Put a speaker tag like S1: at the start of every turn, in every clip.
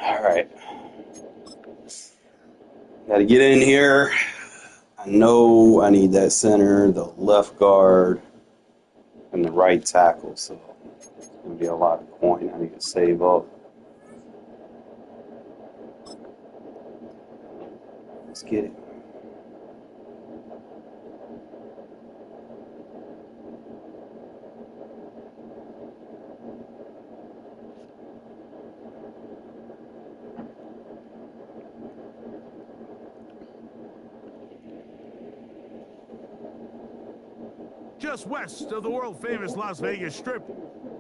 S1: All right. Got to get in here. I know I need that center, the left guard, and the right tackle. So it's going to be a lot of coin I need to save up. Let's get it.
S2: Just west of the world-famous Las Vegas Strip,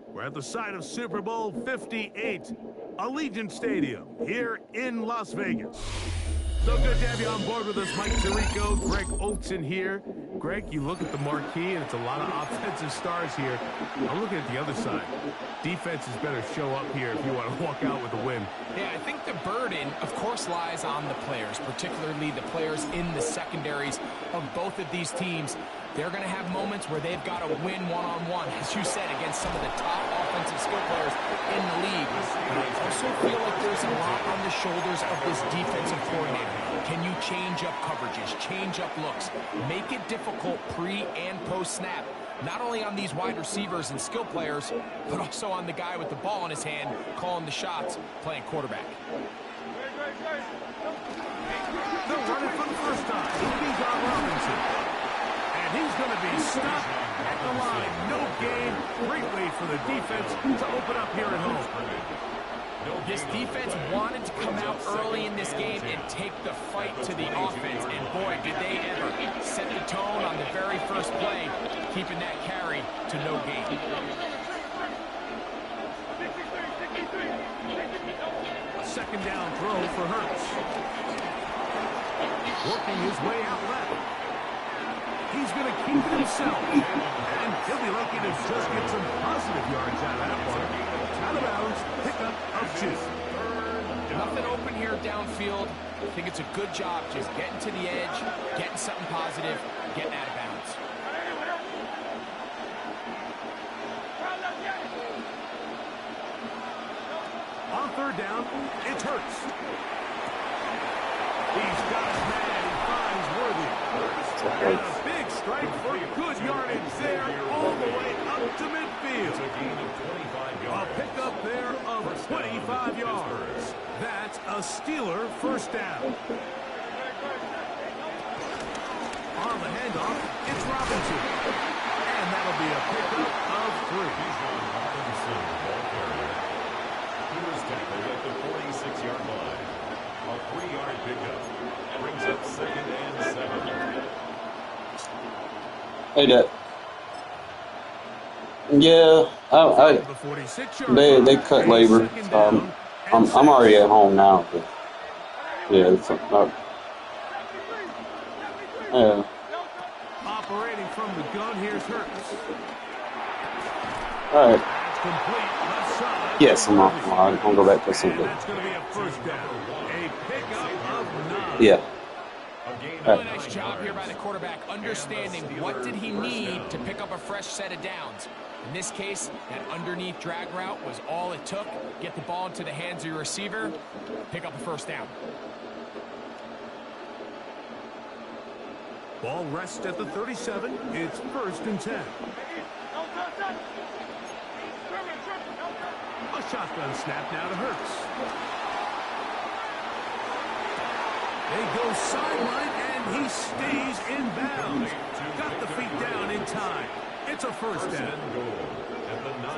S2: we're at the site of Super Bowl 58, Allegiant Stadium, here in Las Vegas. So good to have you on board with us, Mike Tirico, Greg Olson here. Greg, you look at the marquee, and it's a lot of offensive stars here. I'm looking at the other side. Defenses better show up here if you want to walk out with a win.
S3: Yeah, I think the burden, of course, lies on the players, particularly the players in the secondaries of both of these teams. They're going to have moments where they've got to win one-on-one, as you said, against some of the top offensive skill players in the league. But I also feel like there's a lot on the shoulders of this defensive coordinator. Can you change up coverages, change up looks, make it difficult pre- and post-snap, not only on these wide receivers and skill players, but also on the guy with the ball in his hand, calling the shots, playing quarterback.
S2: They'll run it for the first time. He's on Robinson. He's going to be stopped at the line. No gain. Great way for the defense to open up here at home.
S3: This defense wanted to come out early in this game and take the fight to the offense. And boy, did they ever set the tone on the very first play, keeping that carry to no gain.
S2: A second down throw for Hurts. Working his way out left. He's going to keep it himself. And he'll be lucky to just get some positive yards out of that one. Out of bounds, pickup of 2.
S3: Nothing open here downfield. I think it's a good job just getting to the edge, getting something positive, getting out of bounds.
S2: On third down, it's Hurts. He's got his man. He finds Worthy. And a big strike for good yardage there all the way up to midfield. A pickup there of 25 yards. That's a Steeler first down. On the handoff, it's Robinson. And that'll be a pickup of 3.
S4: He was tackled at the 46-yard line. A 3-yard pickup brings up 2nd and 7.
S1: Hey, Dad. Yeah, they cut labor. I'm already at home now. But yeah, it's yeah.
S2: Operating from the gun, here's Hurts.
S1: All right. Yes, I'm gonna go back to something.
S2: That's going to be a first down. A pickup of 9.
S1: Yeah.
S3: Really nice job here by the quarterback, understanding what did he need to pick up a fresh set of downs. In this case, that underneath drag route was all it took. Get the ball into the hands of your receiver, pick up a first down.
S2: Ball rests at the 37. It's 1st and 10. A shotgun snap now to Hurts. They go sideline, and he stays in bounds. Got the feet down in time. It's a first down.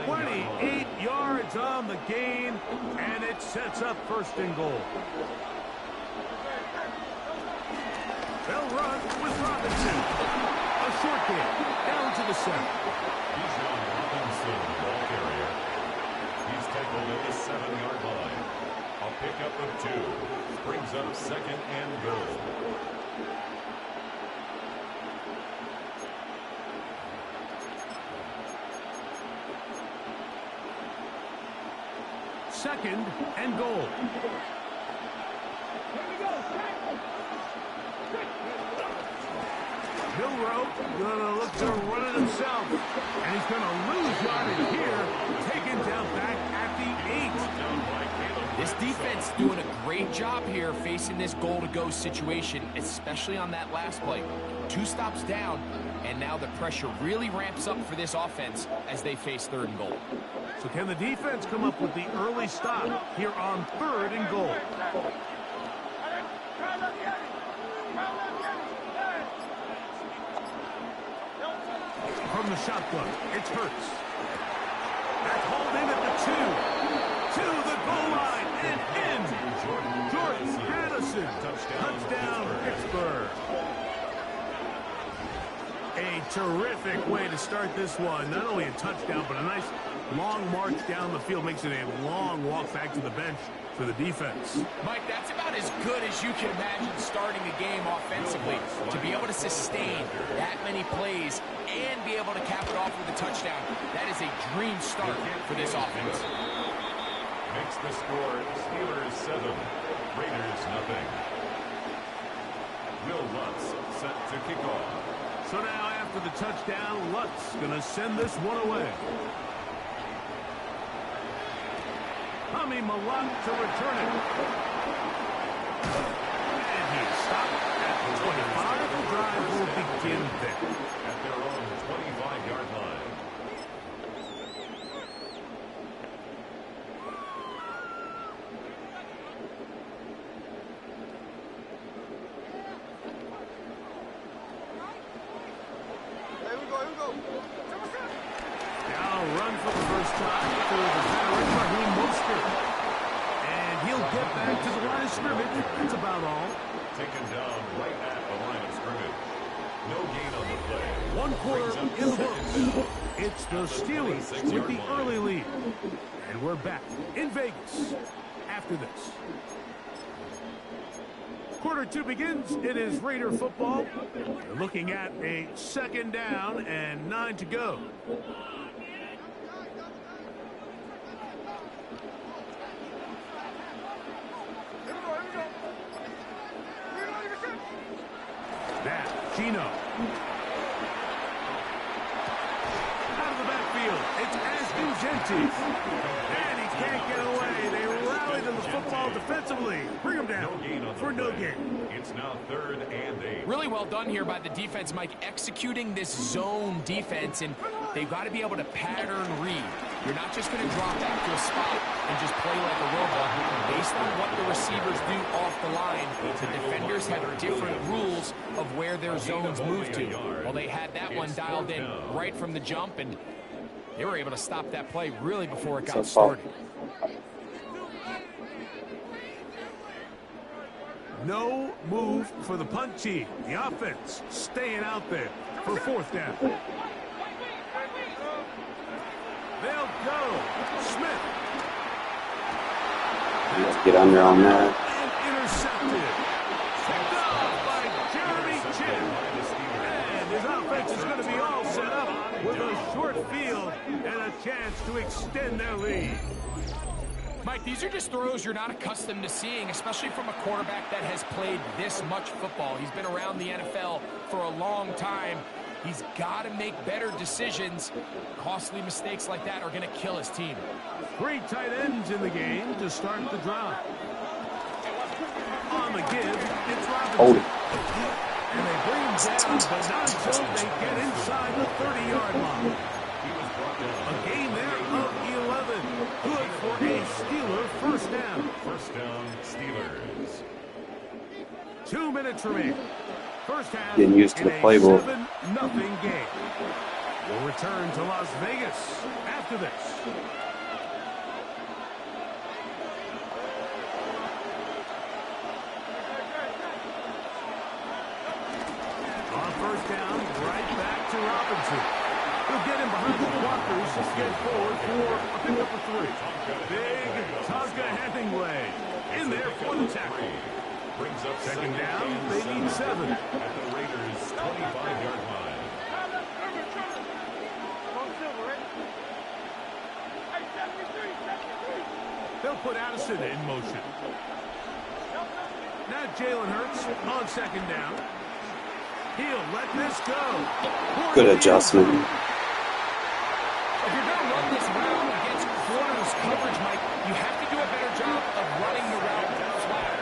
S2: 28 yards on the gain, and it sets up 1st and goal. They'll run with Robinson. A short game, down to the 7.
S4: He's on Robinson, ball carrier. He's tackled at the 7-yard line. A pickup of 2 brings up 2nd and goal.
S2: Second and goal. Milrow gonna look to run it himself, and he's gonna lose yardage here, taken down back at the 8.
S3: This defense great job here facing this goal-to-go situation, especially on that last play. 2 stops down, and now the pressure really ramps up for this offense as they face 3rd and goal.
S2: So can the defense come up with the early stop here on 3rd and goal? From the shotgun, it's Hurts. That's hauled in at the 2. To the goal line and in. Jordan Addison. Touchdown, Pittsburgh. A terrific way to start this one. Not only a touchdown, but a nice long march down the field. Makes it a long walk back to the bench for the defense.
S3: Mike, that's about as good as you can imagine starting a game offensively. To be able to sustain that many plays and be able to cap it off with a touchdown, that is a dream start for this offense.
S4: Makes the score Steelers 7, Raiders nothing. Will Lutz set to kick off.
S2: So now after the touchdown, Lutz going to send this one away. Hami Malak to return it. And he's stopped at the 25. The drive will begin there.
S4: At their own 25-yard line.
S2: Now run for the first time to the veteran Raheem Mostert. And he'll get back to the line of scrimmage. That's about all.
S4: Taken down right at the line of scrimmage. No gain on the play.
S2: 1 quarter in the books. It's the Steelers with the early lead. And we're back in Vegas after this. Quarter 2 begins. It is Raider football. They're looking at a 2nd down and 9 to go. That Gino. Out of the backfield. It's Ashton Genty. And he can't get away. They rally to the football defensively. Bring him down for no gain.
S4: It's now 3rd and 8.
S3: Really well done here by the defense, Mike, executing this zone defense, and they've got to be able to pattern read. You're not just going to drop back to a spot and just play like a robot. Based on what the receivers do off the line, the defenders have different rules of where their zones move to. Well, they had that one dialed in right from the jump, and they were able to stop that play really before it got started.
S2: No move for the punt team. The offense staying out there for 4th down. They'll go. Smith.
S1: Let's get under on that.
S2: And intercepted. Picked off by Jeremy Chin. And his offense is going to be all set up with a short field and a chance to extend their lead.
S3: Mike, these are just throws you're not accustomed to seeing, especially from a quarterback that has played this much football. He's been around the NFL for a long time. He's got to make better decisions. Costly mistakes like that are going to kill his team.
S2: 3 tight ends in the game to start the drive. On the give, it's Robinson. And they bring him down, but not until they get inside the 30-yard line. A gain there of 11. Good for a Steeler first down.
S4: First down, Steelers.
S2: 2 minutes remaining. First half,
S1: Getting used to the playbook.
S2: 7-0 game. We'll return to Las Vegas after this. On first down, right back to Robinson. He'll get him behind the blockers to get forward for a pickup of 3. Big Tonka Hemingway in there for the tackle.
S4: Brings up
S2: 2nd down, they need 7.
S4: At the Raiders' 25-yard line.
S2: They'll put Addison in motion. Now Jalen Hurts on 2nd down. He'll let this go.
S1: Good adjustment.
S3: If you're going to run this route against corners coverage, Mike, you have to do a better job of running the route flat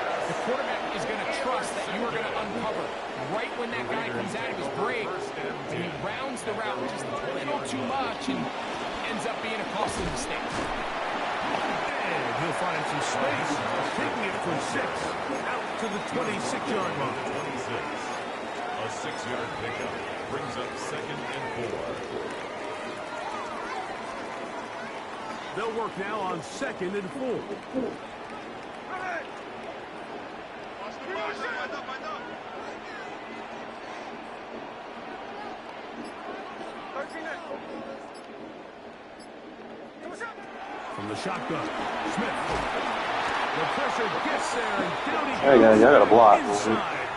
S3: quarterback is going to trust that you are going to uncover right when that guy comes out of his break, and he rounds the route just a little too much and ends up being a costly mistake.
S2: And he'll find some space, taking it for 6, out to the 26-yard line.
S4: 26. A 6-yard pickup brings up 2nd and 4.
S2: They'll work now on 2nd and 4. From the shotgun, Smith. The pressure gets there, and down he
S1: There you go.
S2: goes.
S1: You got a block.
S2: Inside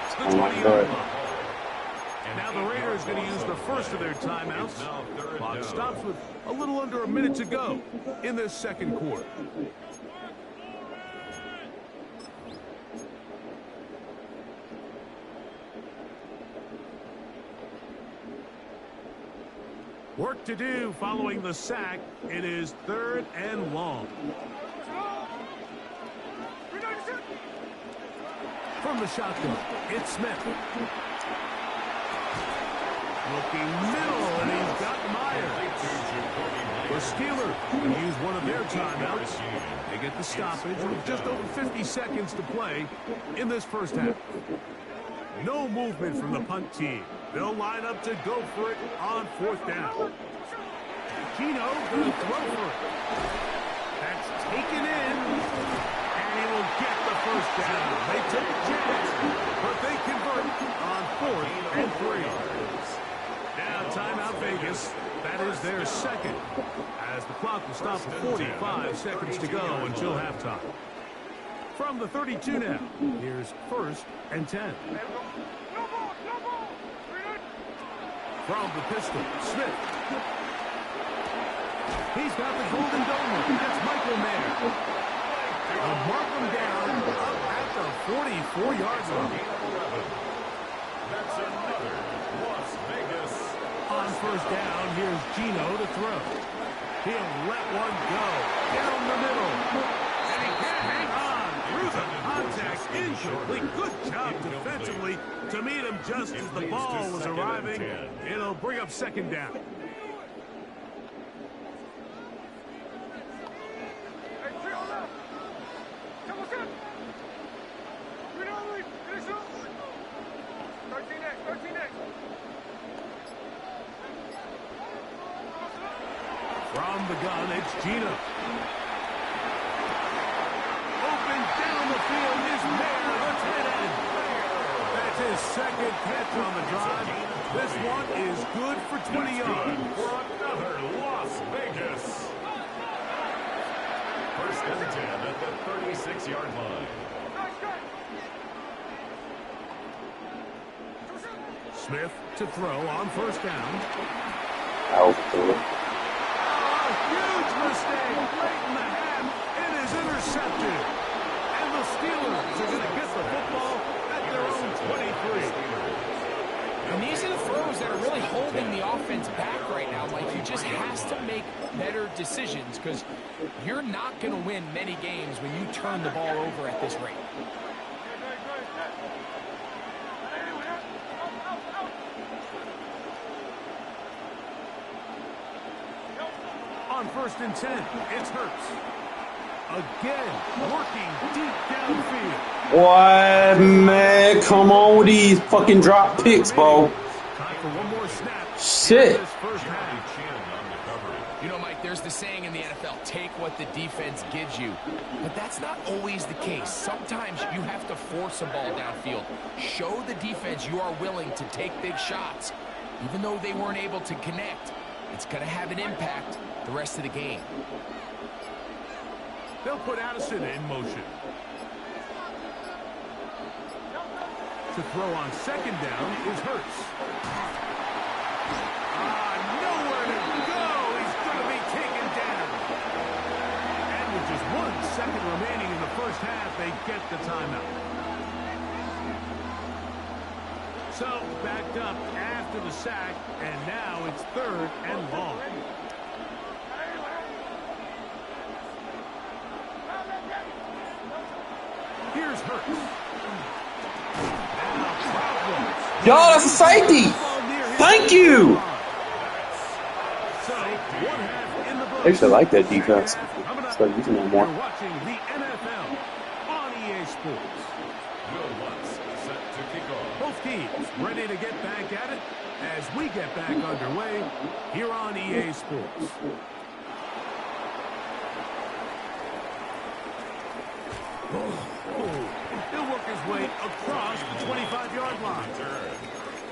S2: the
S1: Oh my
S2: 20-yard
S1: God.
S2: line. Now the Raiders going to use the first of their timeouts. Clock stops with a little under a minute to go in this second quarter. Work to do following the sack. It is 3rd and long. From the shotgun, it's Smith. Looking middle, and he's got Myers. The Steelers can use one of their timeouts. They get the stoppage with just over 50 seconds to play in this first half. No movement from the punt team. They'll line up to go for it on 4th down. Gino going to throw for it. That's taken in, and he will get the first down. They take a chance, but they convert on 4th and 3. Now timeout Vegas. That is their second, as the clock will stop at 45 seconds to go until halftime. From the 32 now, here's 1st and 10. From the pistol, Smith. He's got the golden dome. That's Michael Mayer. They'll mark him down up at the 44-yard line.
S4: That's another Las Vegas.
S2: On 1st down, here's Gino to throw. He'll let one go down the middle. And he can't hang on through the contact. Incomplete. Good job defensively to meet him just as the ball was arriving. It'll bring up 2nd down. From the gun, it's Gino. Open down the field is Mayer, the tight end. That's his 2nd catch on the drive. This one is good for 20 yards.
S4: For another Las Vegas. 1st and 10 at the 36-yard line.
S2: Smith to throw on 1st down. Huge mistake late in the half. It is intercepted. And the Steelers are going to get the football at their own 23.
S3: And these are the throws that are really holding the offense back right now. Like, he just has to make better decisions, because you're not going to win many games when you turn the ball over at this rate.
S2: On 1st and 10, it's Hurts. Again, working deep downfield.
S1: What, man? Come on with these fucking drop picks, bro.
S2: Time for one more snap.
S1: Shit.
S2: In this first half.
S3: You know, Mike, there's the saying in the NFL, take what the defense gives you. But that's not always the case. Sometimes you have to force a ball downfield. Show the defense you are willing to take big shots. Even though they weren't able to connect, it's going to have an impact the rest of the game.
S2: They'll put Addison in motion. To throw on 2nd down is Hurts. Nowhere to go. He's going to be taken down. And with just 1 second remaining in the first half, they get the timeout. So, backed up after the sack, and now it's 3rd and long. Here's Hurts.
S1: Yo, that's a safety. Thank you. I actually like that defense. Start using that more.
S2: You're watching the NFL on EA Sports.
S4: Will Lutz set to kick off.
S2: Both teams ready to get back at it as we get back underway here on EA Sports. He'll work his way across the 25-yard line.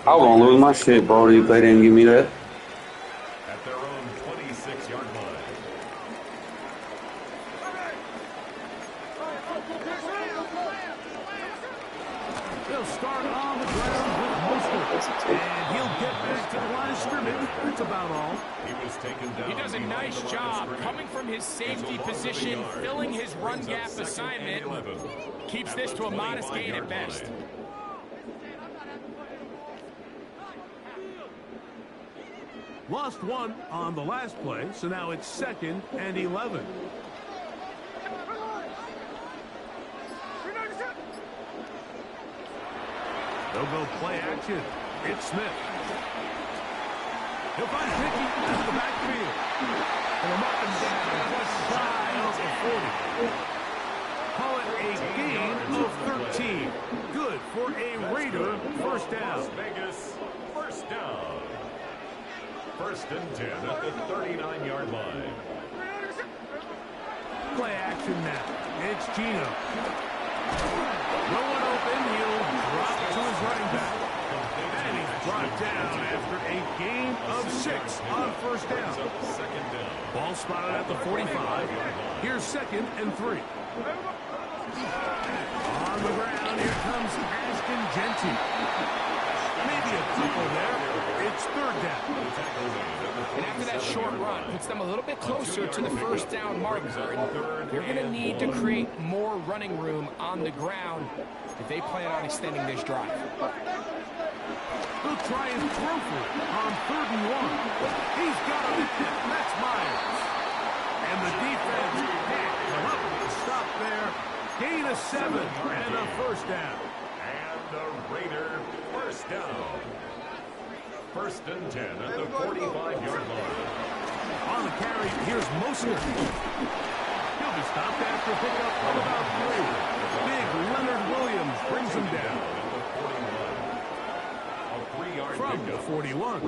S1: I was gonna lose my shit, Brody, if they didn't give me that.
S4: At their own 26-yard line.
S2: He'll start on the ground with Mostert, and he'll get back to the line of scrimmage. That's about all.
S4: He was taken down.
S3: He does a nice job coming from his safety position, filling his run gap assignment. Keeps this to a modest gain at best.
S2: Lost one on the last play, so now it's 2nd and 11. They'll go play action. It's Smith. He'll find Hickey into the backfield. And they'll mark him down just shy of the 40. Call it a gain of 13. Good for a Raider first down.
S4: Las Vegas, first down. 1st and 10 at the 39-yard line.
S2: Play action now. It's Gino. No one open. He'll drop to his running back. And he's brought down after a gain of 6 on first down. Ball spotted at the 45. Here's 2nd and 3. On the ground, here comes Ashton Genty. Maybe a couple there. It's 3rd down.
S3: And after that short run, puts them a little bit closer to the first down marker. And they're going to need to create more running room on the ground if they plan on extending this drive.
S2: He'll try and throw for it on 3rd and 1. He's got it. That's Myers. And the defense can't come up with a stop there. Gain of 7 and a first down.
S4: And the Raider first down. 1st and 10 at the 45-yard line.
S2: On the carry, here's Mostert. He'll be stopped after a pickup of about 3. Big Leonard Williams brings him down. From the 41,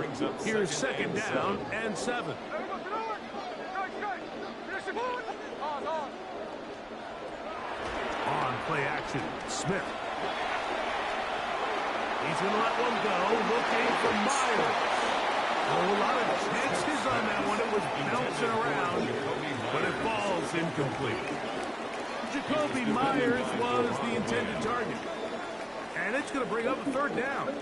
S2: here's 2nd down and 7. On play action, Smith. He's going to let one go, looking for Myers. Oh, a lot of chances on that one. It was bouncing around, but it falls incomplete. Jacoby Myers was the intended target. And it's going to bring up a 3rd down.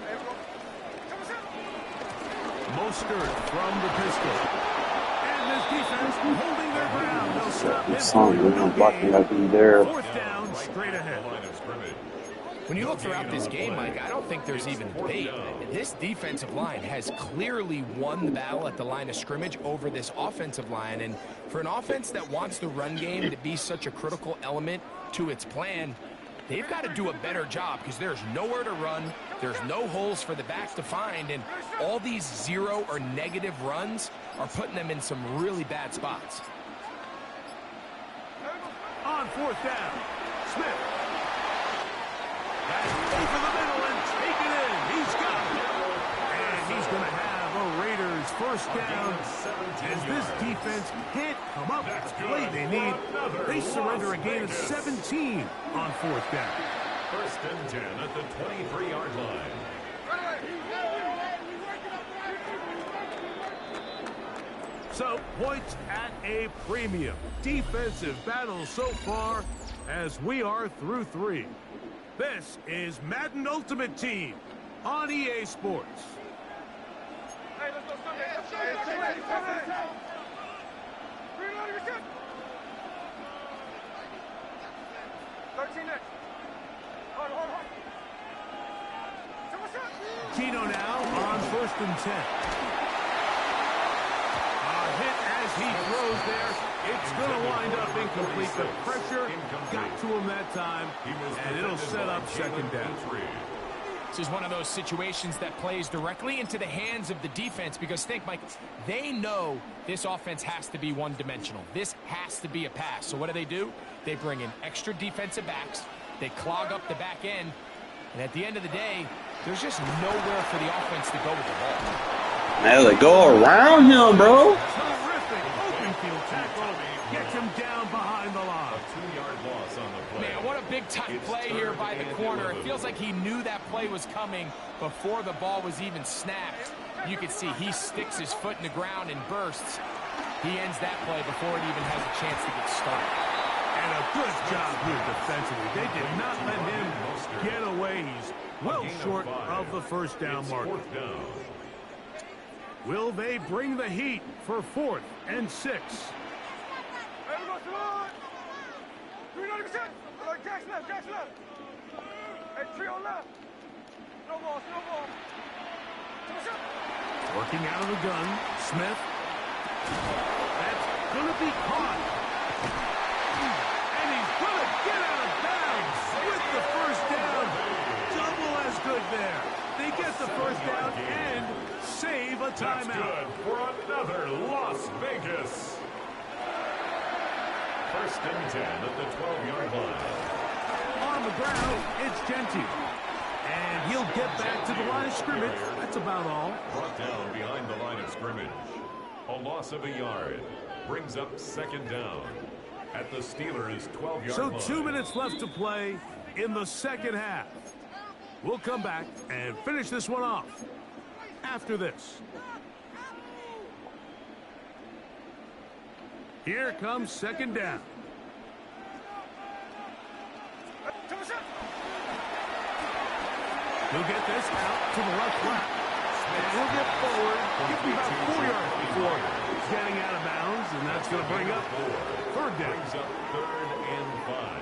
S2: Mostert from the pistol. And this defense holding their ground. They'll stop him. 4th down, straight ahead.
S3: When you look throughout this game, Mike, I don't think there's even debate. This defensive line has clearly won the battle at the line of scrimmage over this offensive line. And for an offense that wants the run game to be such a critical element to its plan, they've got to do a better job because there's nowhere to run. There's no holes for the back to find. And all these 0 or negative runs are putting them in some really bad spots.
S2: On 4th down, Smith. That's over the middle and take it in. He's got it. And he's going to have a Raiders first down. As this defense can't come up with the play they need, they surrender a gain of 17 on 4th down.
S4: 1st and 10 at the 23-yard line.
S2: So, points at a premium. Defensive battle so far as we are through 3. This is Madden Ultimate Team on EA Sports. Hey, let's go. 13 next. Hold. Gino now on 1st and 10. A hit as he throws there. It's going to wind up incomplete. The pressure got to him that time, and it'll set up 2nd down.
S3: This is one of those situations that plays directly into the hands of the defense because think, Mike, they know this offense has to be one-dimensional. This has to be a pass. So what do? They bring in extra defensive backs. They clog up the back end. And at the end of the day, there's just nowhere for the offense to go with the ball.
S1: Man, they go around him, bro.
S2: Terrific open field tackle. Gets him down behind the line.
S4: A 2-yard loss on the play.
S3: Man, what a big-time play here by the corner. It feels like he knew that play was coming before the ball was even snapped. You can see he sticks his foot in the ground and bursts. He ends that play before it even has a chance to get started.
S2: And a good job here defensively. They did not let him get away. He's well short of the first down marker.
S4: Fourth down.
S2: Will they bring the heat for 4th and 6? Working out of the gun, Smith. That's going to be caught. And he's going to get out of bounds with the first down. Double as good there. They get the first down and save a
S4: That's
S2: timeout.
S4: good for another Las Vegas. First and 10 at the 12-yard line.
S2: On the ground, it's Genty. And he'll get back to the line of scrimmage. That's about all.
S4: Brought down behind the line of scrimmage. A loss of a yard. Brings up second down at the Steelers' 12-yard
S2: So
S4: line.
S2: 2 minutes left to play in the second half. We'll come back and finish this one off after this. Here comes second down. He'll get this out to the left flat. And he'll get forward. Give him about 4 yards before getting out of bounds, and that's going to bring up third down.
S4: Brings up 3rd and 5.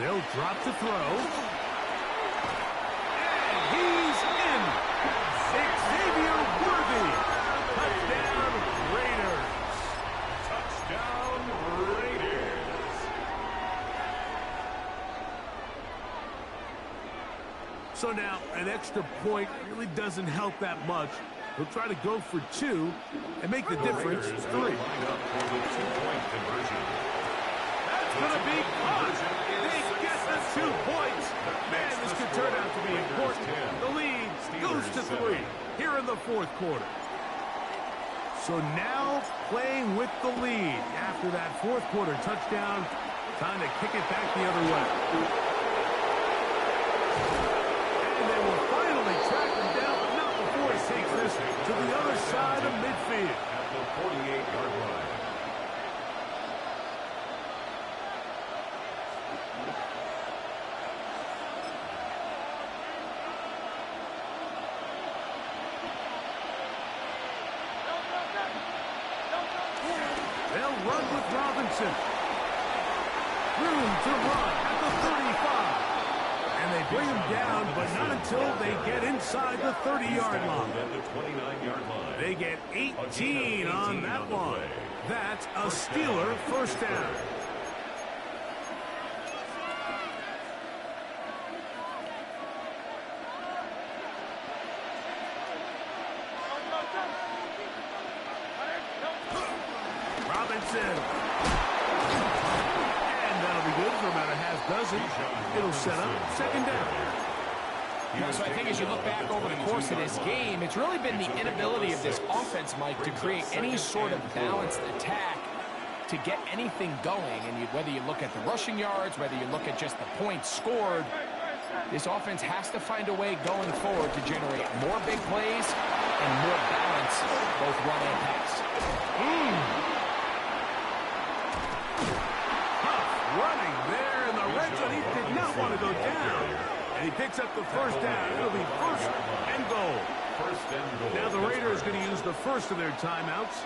S2: They'll drop to throw. And he's in. Xavier Worthy. Touchdown, Raiders.
S4: Touchdown, Raiders.
S2: So now an extra point really doesn't help that much. He'll try to go for 2 and make the difference 3.
S4: Line up for the 2-point conversion.
S2: That's going to be caught. They get the 2 points. Man, this could turn out to be important. The lead goes to 3 here in the 4th quarter. So now playing with the lead after that 4th quarter touchdown. Time to kick it back the other way. And they will finally track him down, but not before he takes this to the other side of midfield.
S4: At the 48-yard line.
S2: They'll run with Robinson. Room to run at the 35. And they bring him down, but not until they get inside the 30-yard line.
S4: At the 29-yard line.
S2: They get 18 on that one. That's a Steeler first down. Robinson. And that'll be good for about a half dozen. It'll set up second down.
S3: So I think as you look back over the course of this game, it's really been the inability of this offense, Mike, to create any sort of balanced attack to get anything going. And whether you look at the rushing yards, whether you look at just the points scored, this offense has to find a way going forward to generate more big plays and more balance, both run and pass.
S2: Tough running there in the red zone. He did not want to go down. And he picks up the first down. It'll be first and goal.
S4: First and goal.
S2: Now the Raiders going to use the first of their timeouts.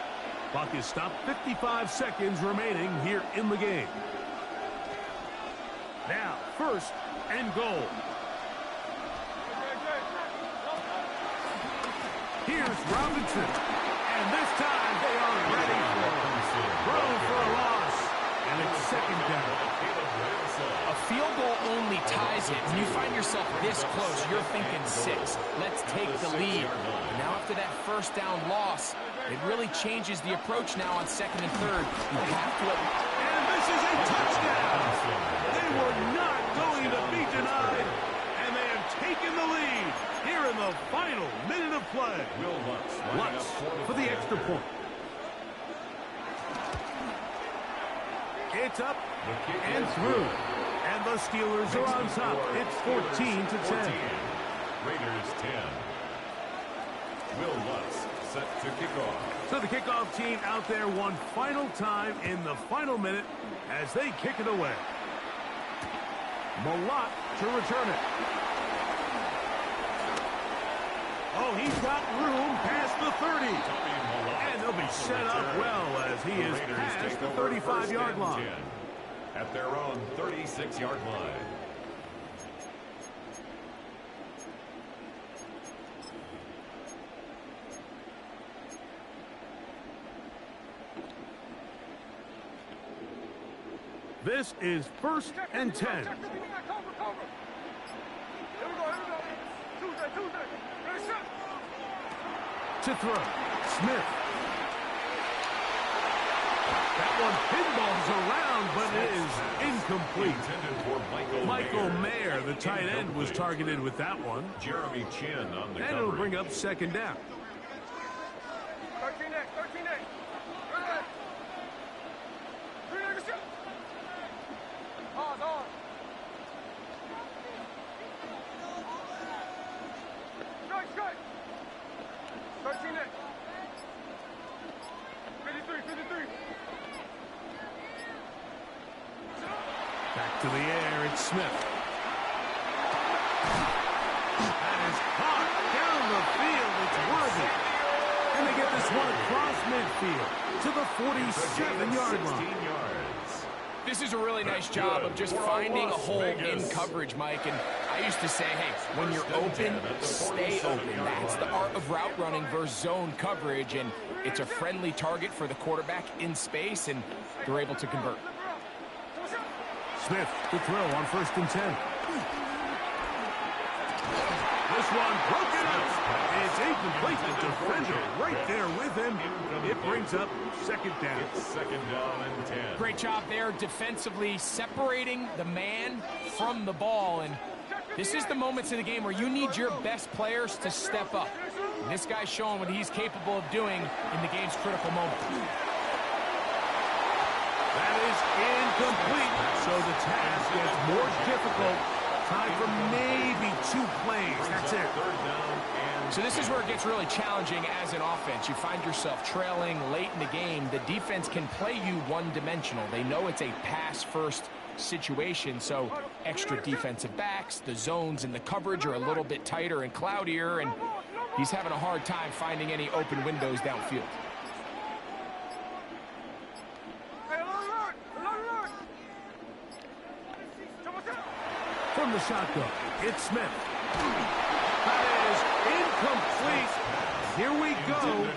S2: Clock is stopped. 55 seconds remaining here in the game. Now, first and goal. Here's Robinson. And this time they are ready for him. throw for a loss. And it's second down.
S3: A field goal only ties it. When you find yourself this close, you're thinking 6. Let's take the lead. And now after that first down loss, it really changes the approach now on second and third. You have to...
S2: And this is a touchdown. They were not going to be denied. And they have taken the lead here in the final minute of play. Lutz for the extra point. It's up and through. And the Steelers are on top. It's 14-10.
S4: Raiders 10. Will Lutz set to kick off.
S2: So the kickoff team out there one final time in the final minute as they kick it away. Malott to return it. Oh, he's got room past the 30. And they'll be set up well as he is past the 35-yard line.
S4: At their own 36-yard line.
S2: This is 1st and 10. To throw. Smith. That one pinballs around, but it is incomplete. Michael Mayer, the tight end, was targeted with that one.
S4: Jeremy Chin on the
S2: and it'll bring up second down.
S5: 13-8. Pause on. Strike. 13-8. 53.
S2: Back to the air, it's Smith. That is hot down the field. It's worthy. And they get this one across midfield to the 47-yard line.
S3: This is a really nice job of just finding a hole in coverage, Mike. And I used to say, hey, when you're open, stay open. That's the art of route running versus zone coverage. And it's a friendly target for the quarterback in space, and they're able to convert.
S2: Smith to throw on 1st and 10. This one broken up. It's incomplete. The defender right there with him. It brings up second down.
S4: It's second down and 10.
S3: Great job there defensively separating the man from the ball. And this is the moments of the game where you need your best players to step up. And this guy's showing what he's capable of doing in the game's critical moment.
S2: That is incomplete. So the task gets more difficult. Time for maybe 2 plays. That's it.
S4: Third down and
S3: So this is where it gets really challenging as an offense. You find yourself trailing late in the game. The defense can play you one-dimensional. They know it's a pass-first situation, so extra defensive backs, the zones and the coverage are a little bit tighter and cloudier, and he's having a hard time finding any open windows downfield.
S2: From the shotgun, it's Smith. That is incomplete. Here we go.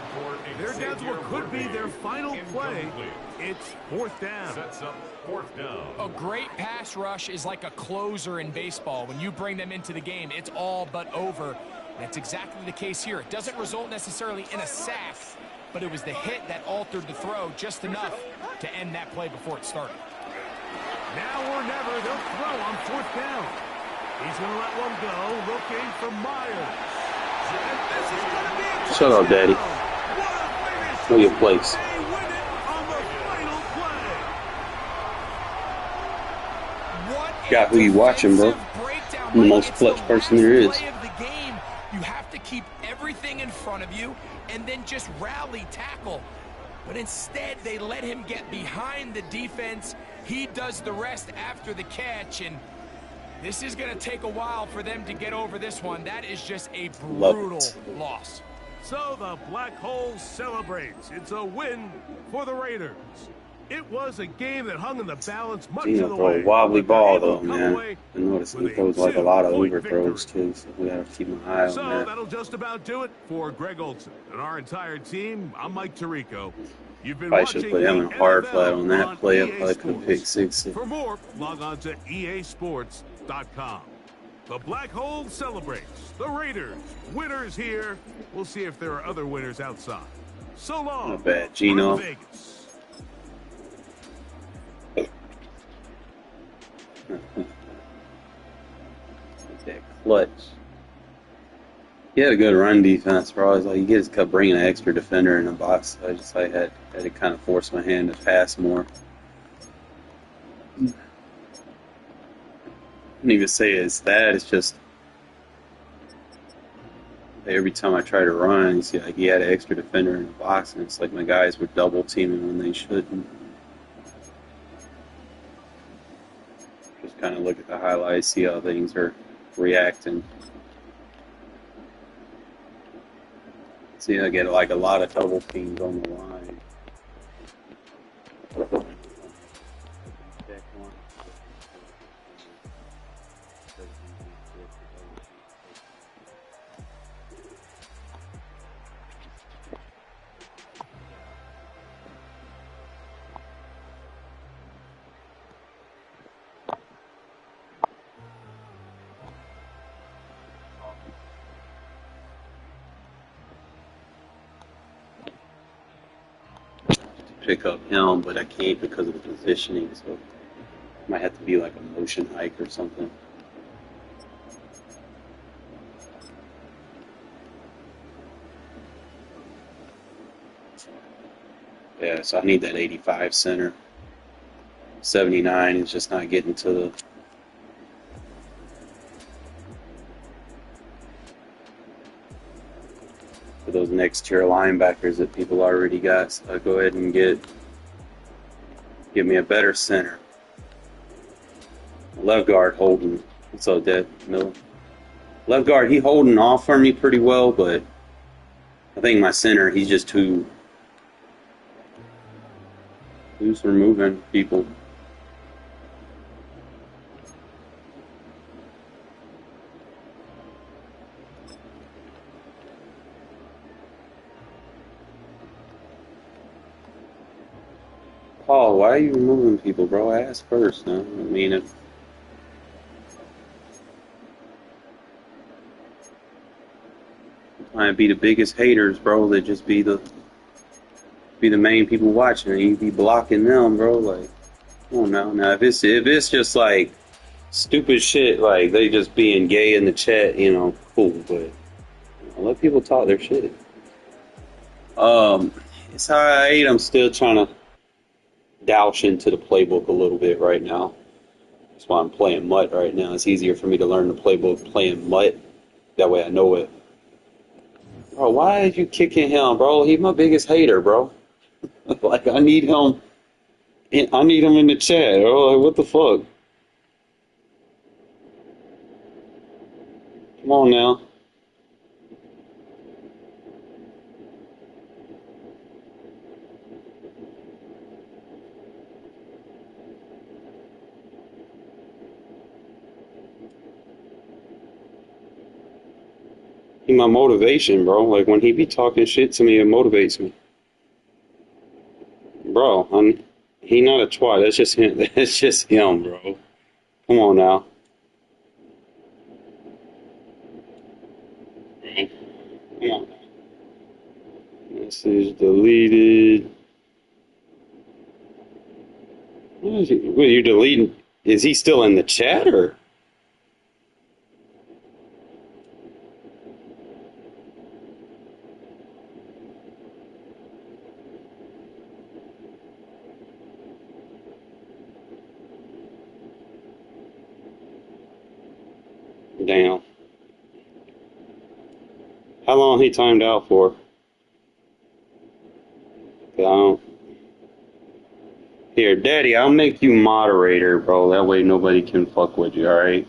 S2: They're down to what could be their final play. It's 4th down.
S4: sets up 4th down.
S3: A great pass rush is like a closer in baseball. When you bring them into the game, it's all but over. That's exactly the case here. It doesn't result necessarily in a sack, but it was the hit that altered the throw just enough to end that play before it started.
S2: Now or never, they'll throw on 4th down. He's going to let one go, looking for Myers. And this is going to be a
S1: Shut up, Daddy.
S2: What a finish.
S1: Know your place.
S2: They win it on the final play.
S3: What a
S1: Got who you watching, bro.
S3: defensive breakdown.
S1: I'm the most
S3: It's
S1: clutch
S3: the
S1: person there is.
S3: last play of the game. You have to keep everything in front of you and then just rally tackle. But instead, they let him get behind the defense. He does the rest after the catch, and this is going to take a while for them to get over this one. That is just a brutal loss.
S2: So the Black Hole celebrates. It's a win for the Raiders. It was a game that hung in the balance much
S1: Gino
S2: of the
S1: throw
S2: way.
S1: a wobbly
S2: but they're
S1: ball,
S2: able
S1: though,
S2: to come
S1: man.
S2: away
S1: I noticed he
S2: with a
S1: throws like a lot of
S2: 2-point
S1: overthrows,
S2: victory.
S1: too, so we got to keep an eye on
S2: So
S1: that.
S2: that'll just about do it for Greg Olson and our entire team. I'm Mike Tirico. You've been
S1: Probably should have
S2: watching
S1: put him
S2: the
S1: in a hard flat
S2: NFL
S1: on that play. I
S2: EA
S1: probably could have picked
S2: Sports.
S1: 6.
S2: For more, log on to easports.com. The Black Hole celebrates. The Raiders, winners here. We'll see if there are other winners outside. So long.
S1: Not bad,
S2: from
S1: Gino.
S2: Vegas.
S1: That clutch. He had a good run defense, bro. It's like he just kept bringing an extra defender in the box. So I just like had to kind of force my hand to pass more. I wouldn't even say it's that. It's just every time I try to run, you see, like he had an extra defender in the box, and it's like my guys were double teaming when they shouldn't. Just kind of look at the highlights, see how things are reacting. See, I get like a lot of double teams on the line. Pick up him, but I can't because of the positioning, so it might have to be like a motion hike or something. Yeah, so I need that 85 center. 79 is just not getting to the for those next tier linebackers that people already got. So I'll go ahead and give me a better center. Left guard holding. What's up, Dad? Miller? Left guard, he holding off for me pretty well, but I think my center, he's just too loose removing people. Paul, why are you removing people, bro? Ask first, huh? I mean, if might be the biggest haters, bro, that just be the main people watching, and you be blocking them, bro. Like, come on now. Now, if it's just like stupid shit, like they just being gay in the chat, cool. But let people talk their shit. It's how I ate. I'm still trying to douche into the playbook a little bit right now. That's why I'm playing Mutt right now. It's easier for me to learn the playbook playing Mutt. That way I know it. Bro, why are you kicking him, bro? He's my biggest hater, bro. Like, I need him in the chat, bro. Like, what the fuck? Come on now. He my motivation, bro. Like, when he be talking shit to me, it motivates me. Bro, he not a twat. That's just him. That's just him, bro. Come on now. Come on. Message deleted. What are you deleting? Is he still in the chat or? Damn. How long he timed out for? I don't. Here, Daddy, I'll make you moderator, bro. That way nobody can fuck with you, alright?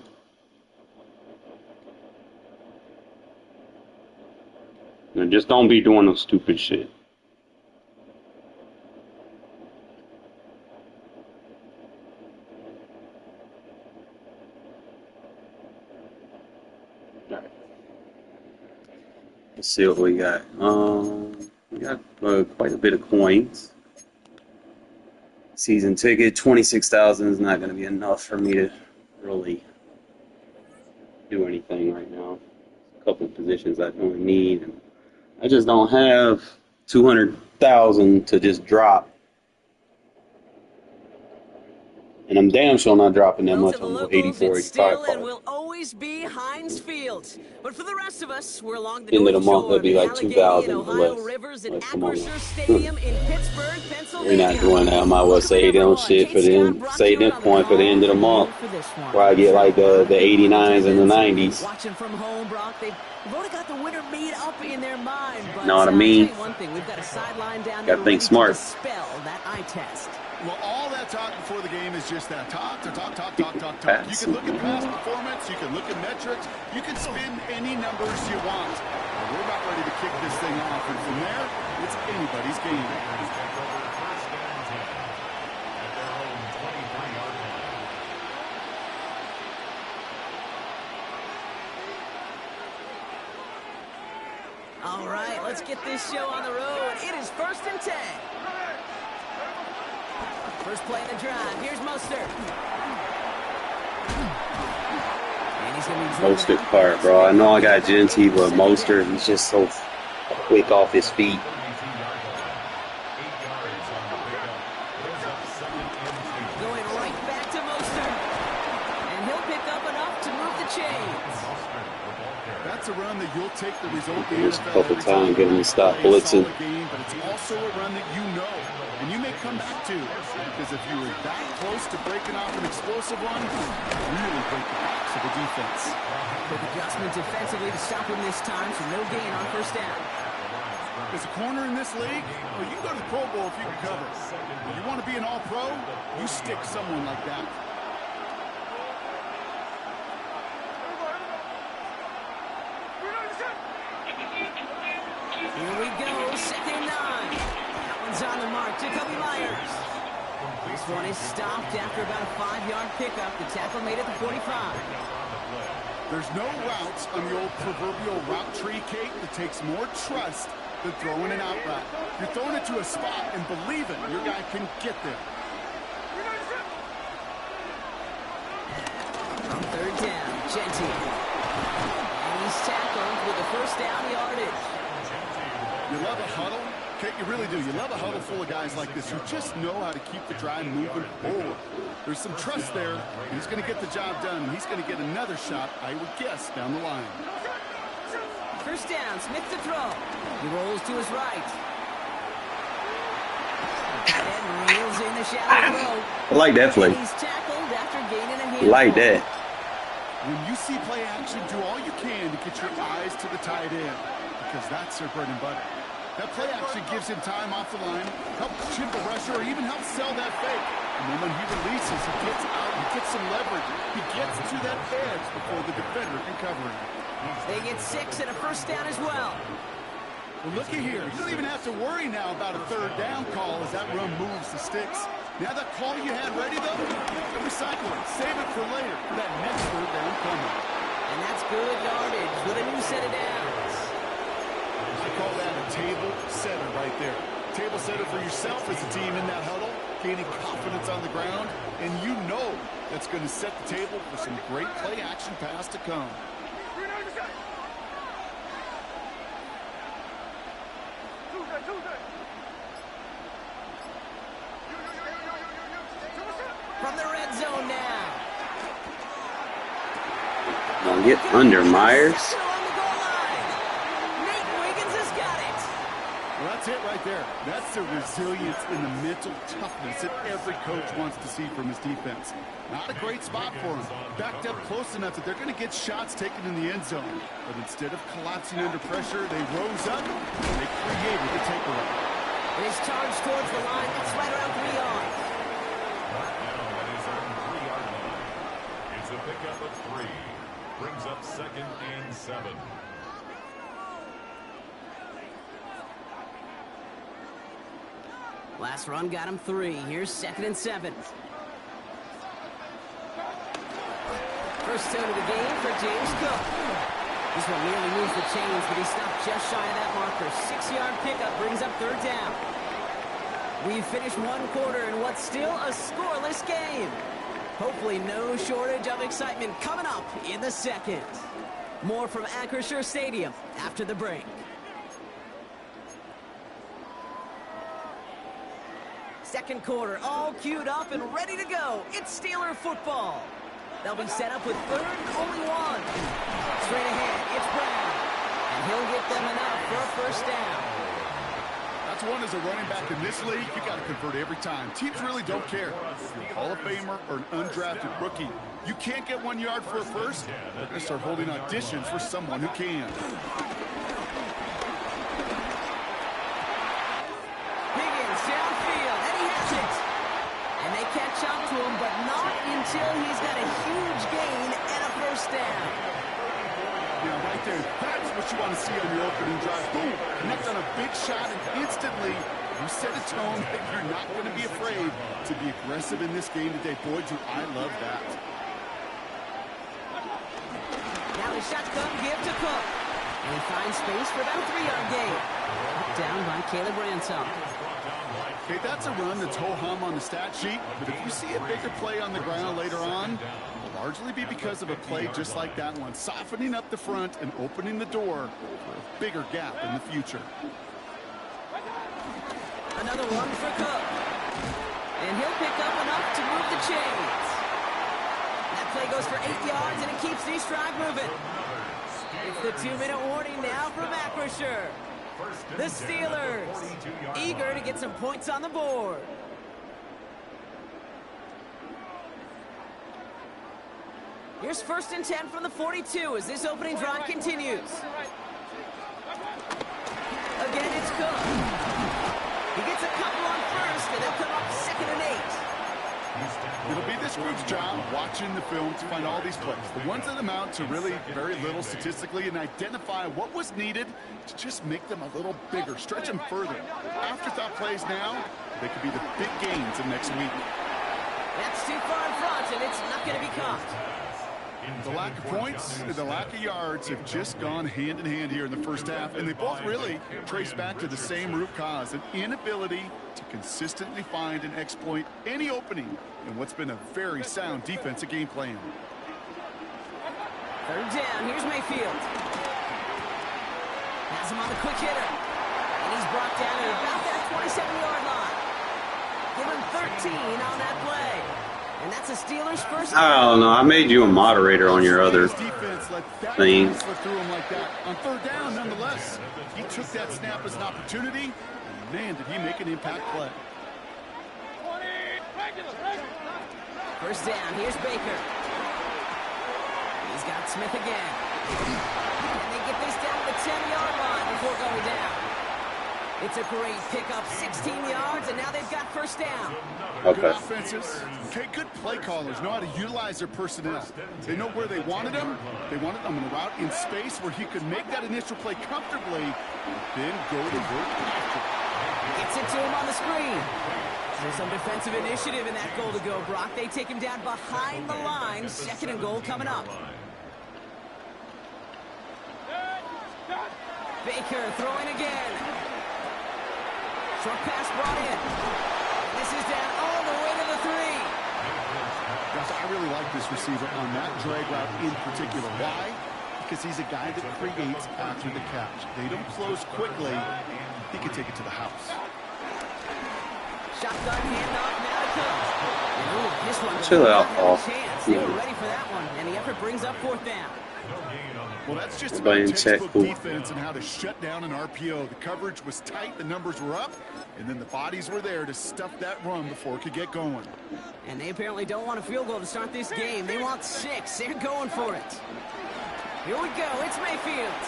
S1: Just don't be doing no stupid shit. Alright. Let's see what we got. We got quite a bit of coins. season ticket. 26,000 is not going to be enough for me to really do anything right now. A couple of positions I don't need, and I just don't have 200,000 to just drop. And I'm damn sure not dropping that much on the 84, 85
S6: and will always be Heinz Field. But for the rest of us, we're along the
S1: End of the
S6: North
S1: month,
S6: Shore
S1: it'll be
S6: of
S1: like
S6: Allegheny
S1: 2,000
S6: and
S1: or
S6: Ohio
S1: less.
S6: Rivers at
S1: Like, come on,
S6: Acrisure
S1: man.
S6: Stadium in Pittsburgh,
S1: We're
S6: Pennsylvania.
S1: not doing that. I might well say them shit for the end, say this point for the end of the month, where I get like the 89s and the 90s.
S6: Watching from home, Brock, they've already got the winner made up in their mind. But
S1: Know what I
S6: I'll
S1: mean?
S6: tell you one thing, we've got a sideline down
S1: Gotta
S6: there
S1: think
S6: ready
S1: smart.
S6: to dispel that eye test.
S7: Well, all that talk before the game is just that. Talk. You
S1: Pass.
S7: can look at past performance. You can look at metrics. You can spin any numbers you want. But we're about ready to kick this thing off. And from there, it's anybody's game.
S6: All right, let's get this show on the road. It is 1st and 10. First play of the drive. Here's Mostert. And he's going to be
S1: Mostert part, bro. I know I got Genty, but Mostert, he's just so quick off his feet.
S6: going right back to Mostert. And he'll pick up enough to move the chains.
S7: That's a run that you'll take the result.
S1: Just a couple times, get him to stop blitzing.
S7: Game, but it's also a run that you know, and you may come back to, because if you were that close to breaking off an explosive one, really break the backs of the defense.
S6: Quick adjustment defensively to stop him this time, so no gain on first down.
S7: As a corner in this league, well, you can go to the Pro Bowl if you can cover. If you want to be an All-Pro, you stick someone like that.
S6: Here we go, 2nd and 9. That one's on the mark. Jacoby Myers. This one is stopped after about a 5-yard pickup. The tackle made it to 45.
S7: There's no routes on the old proverbial route tree, Kate, that takes more trust than throwing an out route. You're throwing it to a spot and believing your guy can get there.
S6: On 3rd down, Genty. And he's tackled with the first down yardage.
S7: You love a huddle? Kate, you really do. You love a huddle full of guys like this who just know how to keep the drive moving forward. There's some trust there. He's going to get the job done, and he's going to get another shot, I would guess, down the line.
S6: First down, Smith to throw. He rolls to his right. And reels in the shallow throw.
S1: I like that play.
S6: And he's tackled after gaining a
S1: I
S6: handful.
S1: like that.
S7: When you see play action, do all you can to get your eyes to the tight end, because that's their bread and butter. That play action gives him time off the line, helps chip the rusher, or even helps sell that fake. And then when he releases, he gets out, he gets some leverage. He gets to that edge before the defender can cover him.
S6: They get 6 and a first down as well.
S7: Well, looky here. You don't even have to worry now about a 3rd down call as that run moves the sticks. Now that call you had ready, though, you recycle it. Save it for later for that next 3rd down coming.
S6: And that's good yardage with a new set of downs.
S7: I call that a table setter right there. Table setter for yourself as a team in that huddle, gaining confidence on the ground, and you know that's going to set the table for some great play action pass to come.
S6: From the red zone now.
S1: Now get under Myers.
S6: Still on the goal line. Nate Wiggins has got it.
S7: Well, that's it right there. That's the resilience and the mental toughness that every coach wants to see from his defense. Not a great spot for him. Backed up close enough that they're going to get shots taken in the end zone. But instead of collapsing under pressure, they rose up and they created the takeaway.
S6: And he's charged towards the line. It's right around 3 yards.
S4: It's a pickup of 3. Brings up 2nd and 7.
S6: Last run got him 3. Here's 2nd and 7. First down of the game for James Cook. This one nearly moves the chains, but he stopped just shy of that marker. 6-yard pickup brings up 3rd down. We've finished one quarter in what's still a scoreless game. Hopefully no shortage of excitement coming up in the second. More from Acrisure Stadium after the break. Second quarter all queued up and ready to go. It's Steeler football. They'll be set up with third and only one. Straight ahead, it's Brown. And he'll get them enough for a first down.
S7: That's one as a running back in this league, you got to convert every time. Teams really don't care. If you're a Hall of Famer or an undrafted rookie, you can't get 1 yard for a first. They're going to start holding auditions for someone who can.
S6: Higgins downfield, and he has it. And they catch up to him, but not until he's got a huge gain and a first down.
S7: Yeah, right there. That's what you want to see on your opening drive. Boom! Connect on a big shot, and instantly you set a tone that you're not going to be afraid to be aggressive in this game today. Boy, do I love that.
S6: Now the shotgun give to Cook. And he finds space for about a 3-yard gain. Down by Caleb Ransom.
S7: Okay, that's a run that's ho-hum on the stat sheet, but if you see a bigger play on the ground later on, it'll largely be because of a play just like that one, softening up the front and opening the door for a bigger gap in the future.
S6: Another one for Cook. And he'll pick up enough to move the chains. That play goes for 8 yards, and it keeps these drive moving. It's the 2-minute warning now from Acrisure. The Steelers, eager to get some points on the board. Here's 1st and 10 from the 42 as this opening drive continues. Again, it's Cook. He gets a couple on first, and they'll come up 2nd and 8.
S7: It'll be this group's job watching the film to find all these plays, the ones that amount to really very little statistically, and identify what was needed to just make them a little bigger, stretch them further. Afterthought plays now, they could be the big gains of next week.
S6: That's too far in front, and it's not going to be caught.
S7: The lack of points and the lack of yards have just gone hand in hand here in the first half, and they both really trace back to the same root cause, an inability to consistently find and exploit any opening in what's been a very sound defensive game plan.
S6: 3rd down, here's Mayfield. Has him on the quick hitter. And he's brought down at about that 27-yard line. Give him 13 on that play. And that's a Steelers first.
S1: I don't know. I made you a moderator on your other thing.
S7: Through him like that. On 3rd down, nonetheless, he took that snap as an opportunity, and man, did he make an impact play.
S6: 1st down, here's Baker. He's got Smith again. And they get this down to the 10-yard line before going down. It's a great pickup, 16 yards, and now they've got 1st down.
S1: Okay.
S7: Good offenses. Okay, good play callers know how to utilize their personnel. They know where they wanted him. They wanted him in a route in space where he could make that initial play comfortably and then go to work after.
S6: Gets it to him on the screen. There's some defensive initiative in that goal to go, Brock. They take him down behind the line. 2nd and goal coming up. Baker throwing again. Short pass brought in. This is down all the way to the 3.
S7: Gosh, I really like this receiver on that drag route in particular. Why? Because he's a guy that creates after the catch. They don't close quickly. He can take it to the house.
S6: Shotgun handoff now to Cook. Ooh, this one
S1: Chill out, Paul.
S6: They were ready for that one, and the effort brings up 4th down.
S7: Well, that's just
S1: Everybody
S7: about
S1: in check,
S7: textbook
S1: cool.
S7: defense and how to shut down an RPO. The coverage was tight, the numbers were up, and then the bodies were there to stuff that run before it could get going.
S6: And they apparently don't want a field goal to start this game. They want 6. They're going for it. Here we go. It's Mayfield.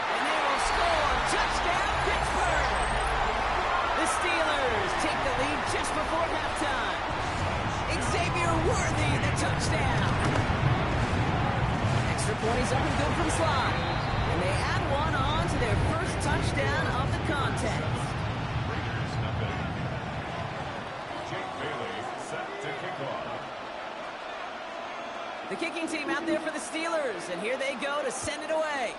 S6: And they will score. Touchdown, Pittsburgh. The Steelers take the lead just before halftime. Xavier Worthy, the touchdown. Extra point is up and good from Slot. And they add one on to their first touchdown of the contest.
S4: Jake Bailey set to kick off.
S6: The kicking team out there for the Steelers, and here they go to send it away.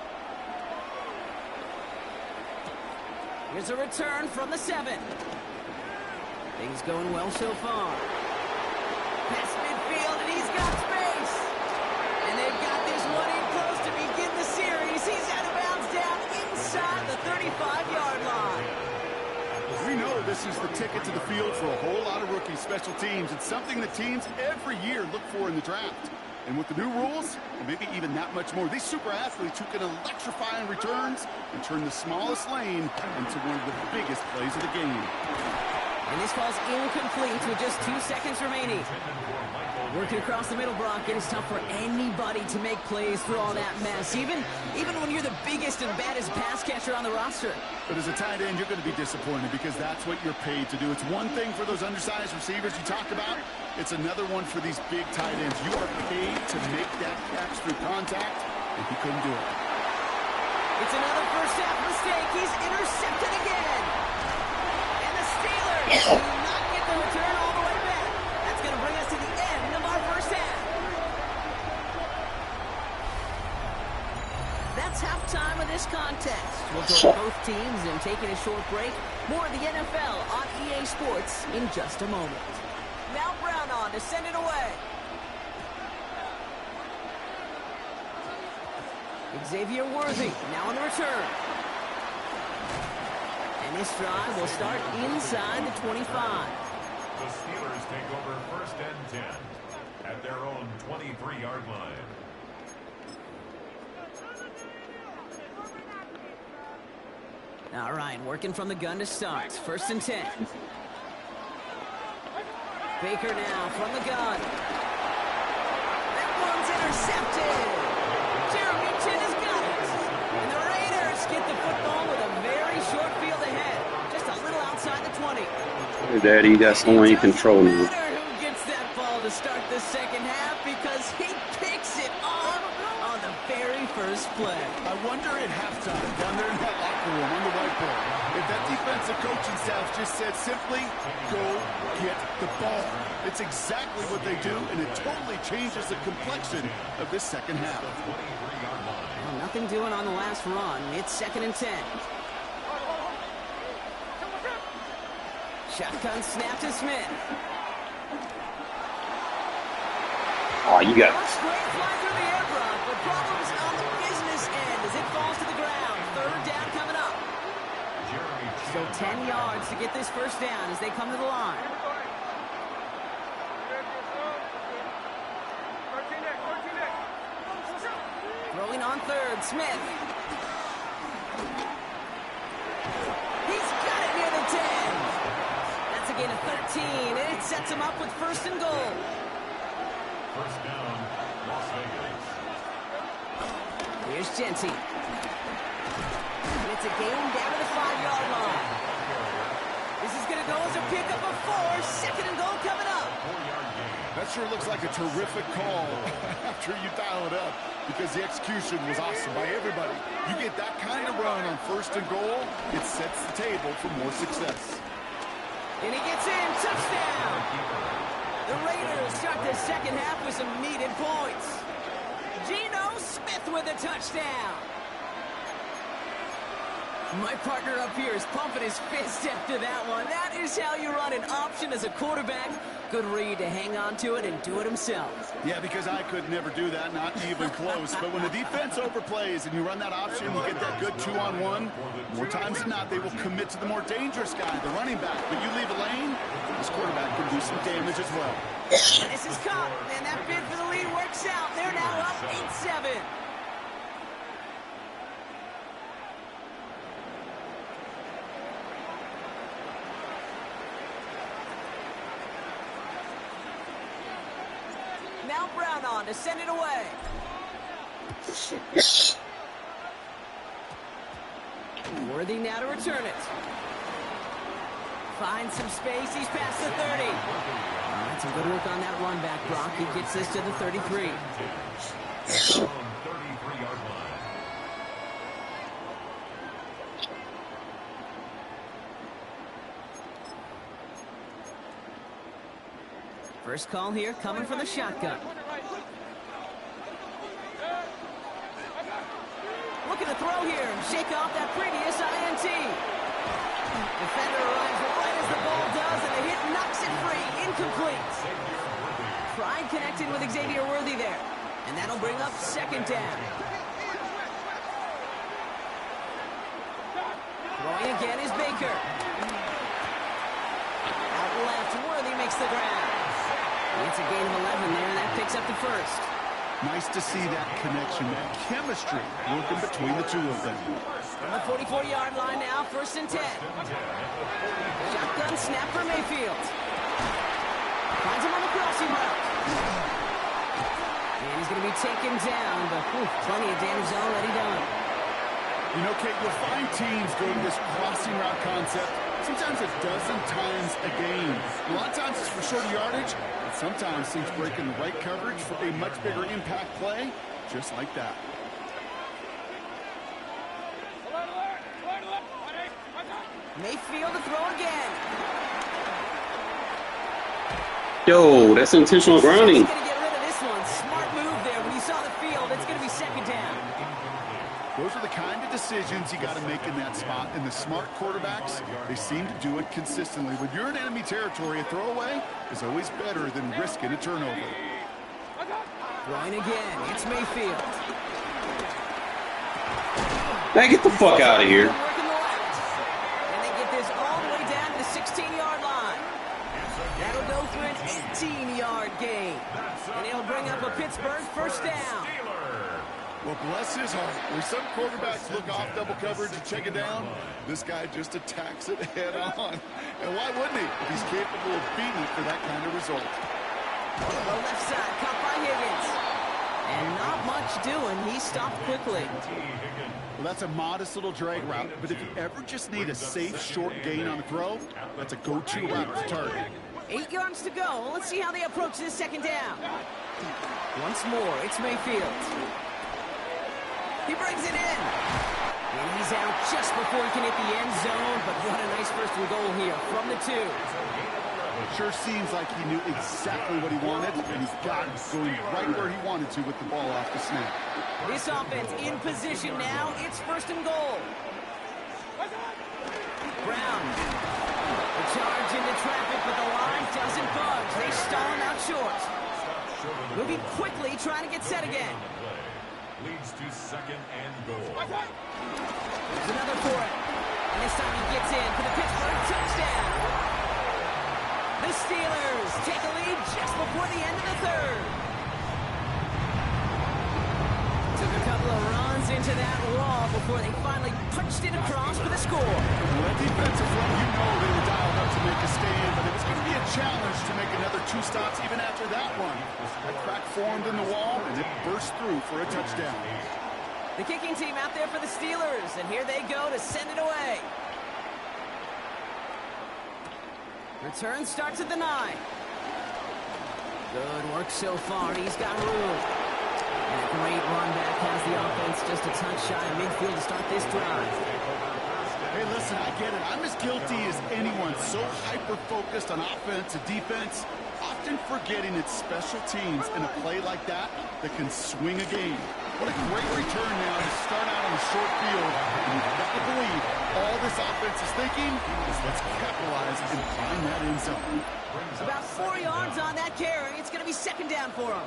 S6: Here's a return from the 7. Things going well so far. Past midfield, and he's got space. And they've got this one in close to begin the series. He's out of bounds down inside the 35-yard line.
S7: We know this is the ticket to the field for a whole lot of rookie special teams. It's something that teams every year look for in the draft. And with the new rules, and maybe even that much more, these super athletes who can electrify in returns and turn the smallest lane into one of the biggest plays of the game.
S6: And this falls incomplete with just 2 seconds remaining. Working across the middle, Brock, it is tough for anybody to make plays through all that mess, even when you're the biggest and baddest pass catcher on the roster.
S7: But as a tight end, you're going to be disappointed because that's what you're paid to do. It's one thing for those undersized receivers you talked about. It's another one for these big tight ends. You are paid to make that catch through contact, and he couldn't do it.
S6: It's another first half mistake. He's intercepted again. And the Steelers do not get the return all the way back. That's going to bring us to the end of our first half. That's halftime of this contest. We'll join both teams in taking a short break. More of the NFL on EA Sports in just a moment. Now Brown on to send it away. Xavier Worthy now on the return. And this drive will start inside the 25.
S4: The Steelers take over 1st and 10 at their own 23-yard line.
S6: All right, working from the gun to start. 1st and 10. Baker now from the gun. That one's intercepted. Jeremy Chin has got it. And the Raiders get the football with a very short field ahead. Just a little outside the 20.
S1: Hey, Daddy, that's the one you control me.
S6: It doesn't matter who gets that ball to start the second half because he picks it off on the very first play.
S7: I wonder at halftime, down there in that locker room on the whiteboard, if that defensive coaching staff just said simply, go get the ball. It's exactly what they do, and it totally changes the complexion of this second half.
S6: Well, nothing doing on the last run. It's 2nd and 10. Shotgun snap to Smith.
S1: Oh, you got
S6: Great fly through the air, Brock, but problems on the business end as it falls to the ground. 3rd down coming up. Still 10 yards to get this first down as they come to the line. Rolling on 3rd, Smith. He's got it near the 10. That's a gain of 13, and it sets him up with 1st and goal.
S4: 1st down, Las Vegas.
S6: Here's Genty. And it's a gain down to the 5-yard line. This is going to go as a pickup of 4. 2nd and goal coming up.
S4: 4-yard gain.
S7: That sure looks like a terrific call after you dial it up because the execution was awesome by everybody. You get that kind of run on 1st and goal, it sets the table for more success.
S6: And he gets in. Touchdown. The Raiders start the second half with some needed points. Geno Smith with a touchdown. My partner up here is pumping his fist after that one. That is how you run an option as a quarterback. Good read to hang on to it and do it himself.
S7: Yeah, because I could never do that, not even close. But when the defense overplays and you run that option, you get that good 2-on-1, more times than not, they will commit to the more dangerous guy, the running back. But you leave a lane, this quarterback can do some damage as well.
S6: This is caught, and that bid for the lead works out. They're now up 8-7. Now Brown on to send it away. Worthy now to return it. Finds some space. He's past the 30. That's some good work on that run back, Brock. He gets this to the 33.
S4: 33-yard line.
S6: First call here coming from the shotgun. Looking to throw here and shake off that previous INT. Defender arrives right as the ball does, and the hit knocks it free. Incomplete. Pride connected with Xavier Worthy there. And that'll bring up second down. Throwing again is Baker. Out left, Worthy makes the ground. It's a gain of 11 there, and that picks up the first.
S7: Nice to see that connection, that chemistry working between the two of them.
S6: From the 44-yard line now, 1st and 10. Shotgun snap for Mayfield. Finds him on the crossing route. And he's going to be taken down, but plenty of damage already done.
S7: You know, Kate, you'll find teams go to this crossing route concept sometimes a dozen times a game. A lot of times it's for shorter yardage, but sometimes teams break in the right coverage for a much bigger impact play, just like that.
S6: Mayfield to throw again.
S1: Yo, that's intentional grounding.
S6: He's going to get rid of this one. Smart move there. When you saw the field, it's going to be second down.
S7: Those are the kind of decisions you got to make in that spot. And the smart quarterbacks, they seem to do it consistently. When you're in enemy territory, a throwaway is always better than risking a turnover.
S6: Throwing again. It's Mayfield.
S1: Now get the fuck out of here.
S6: Working the left. And they get this all the way down to the 16-yard line. That'll go for an 18-yard gain. And it'll bring up a Pittsburgh first down.
S7: Well, bless his heart. Where some quarterbacks look off double coverage and check it down, this guy just attacks it head on. And why wouldn't he if he's capable of beating it for that kind of result?
S6: The left side, caught by Higgins. And not much doing. He stopped quickly.
S7: Well, that's a modest little drag route, but if you ever just need a safe, short gain on the throw, that's a go-to route to target.
S6: 8 yards to go. Let's see how they approach this second down. Once more, it's Mayfield. He brings it in. And he's out just before he can hit the end zone, but what a nice first and goal here from the 2.
S7: Sure seems like he knew exactly what he wanted, and he's got it going right where he wanted to with the ball off the snap.
S6: This offense in position now. It's 1st and goal. Brown. The charge into traffic, but the line doesn't budge. They stall him out short. Moving quickly, trying to get set again.
S4: Leads to 2nd and goal.
S6: There's another for it. And this time he gets in for the Pittsburgh touchdown. The Steelers take a lead just before the end of the 3rd. Took a couple of runs into that wall before they finally punched it across for the score.
S7: Well, defensive front, you know they were dialed up to make a stand, but it was going to be a challenge to make another 2 stops even after that one. That crack formed in the wall, and it burst through for a touchdown.
S6: The kicking team out there for the Steelers, and here they go to send it away. Return starts at the 9. Good work so far. He's got room. And a great run back has the offense just a touch shy of midfield to start this drive.
S7: Hey, listen, I get it. I'm as guilty as anyone. So hyper-focused on offense and defense, often forgetting it's special teams in a play like that can swing a game. What a great return now to start out on the short field. And you've got to believe all this offense is thinking is let's capitalize and find that end zone.
S6: About 4 yards on that carry. It's going to be second down for him.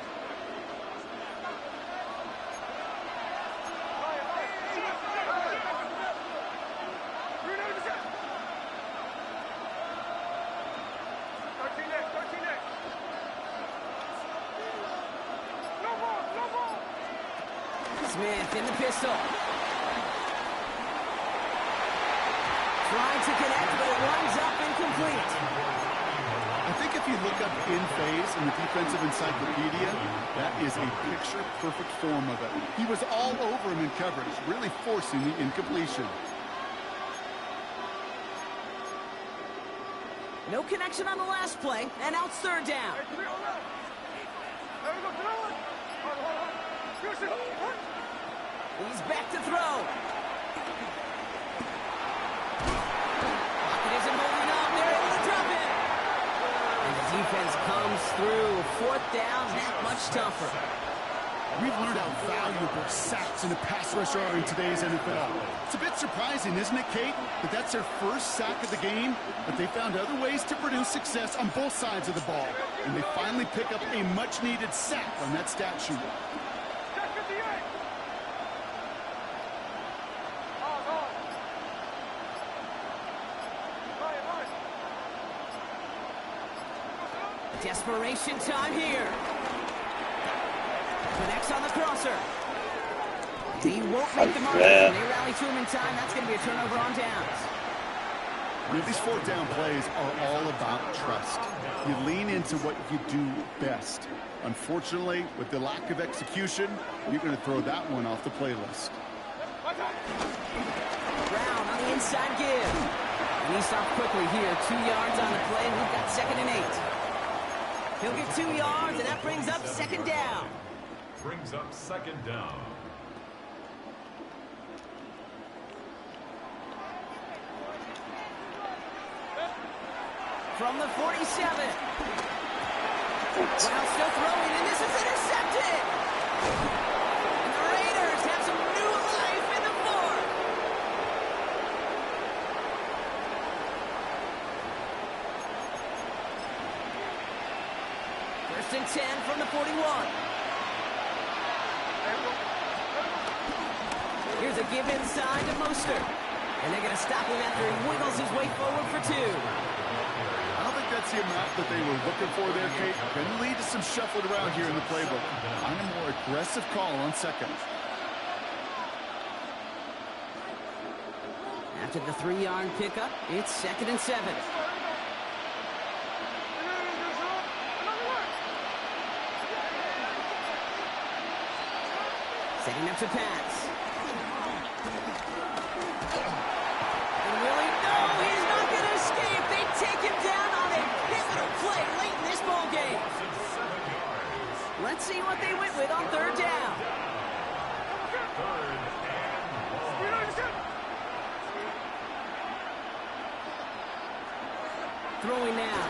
S6: Smith in the pistol. Trying to connect, but it winds up incomplete.
S7: I think if you look up in phase in the defensive encyclopedia, that is a picture-perfect form of it. He was all over him in coverage, really forcing the incompletion.
S6: No connection on the last play, and now it's 3rd down. He's back to throw. Pocket isn't moving up. They're able to drop it. And the defense comes through. 4th down, that much tougher.
S7: We've learned how valuable sacks and a pass rush are in today's NFL. It's a bit surprising, isn't it, Kate, that that's their first sack of the game, but they found other ways to produce success on both sides of the ball, and they finally pick up a much-needed sack on that stat sheet.
S6: Desperation time here. Connects on the crosser. He won't make the mark. They rally to him in time. That's going to be a turnover on downs.
S7: These fourth down plays are all about trust. You lean into what you do best. Unfortunately, with the lack of execution, you're going to throw that one off the playlist.
S6: Brown on the inside give. And he stopped quickly here. 2 yards on the play, and we've got 2nd and 8. He'll get 2 yards, and that brings up 2nd down.
S4: Brings up 2nd down.
S6: From the 47. Brown still throwing, and this is intercepted. And the Raiders have some new life in the 4th. First and 10 from the 41. Here's a give inside to Mostert. And they're going to stop him after he wiggles his way forward for 2.
S7: I don't think that's the amount that they were looking for there, Kate. Can lead to some shuffling around here in the playbook. Find a more aggressive call on 2nd.
S6: After the 3-yard pickup, it's 2nd and 7. Setting up to pass. And Willie, no, he's not going to escape. They take him down on a pivotal play late in this ball game. Let's see what they went with on 3rd down. Throwing now.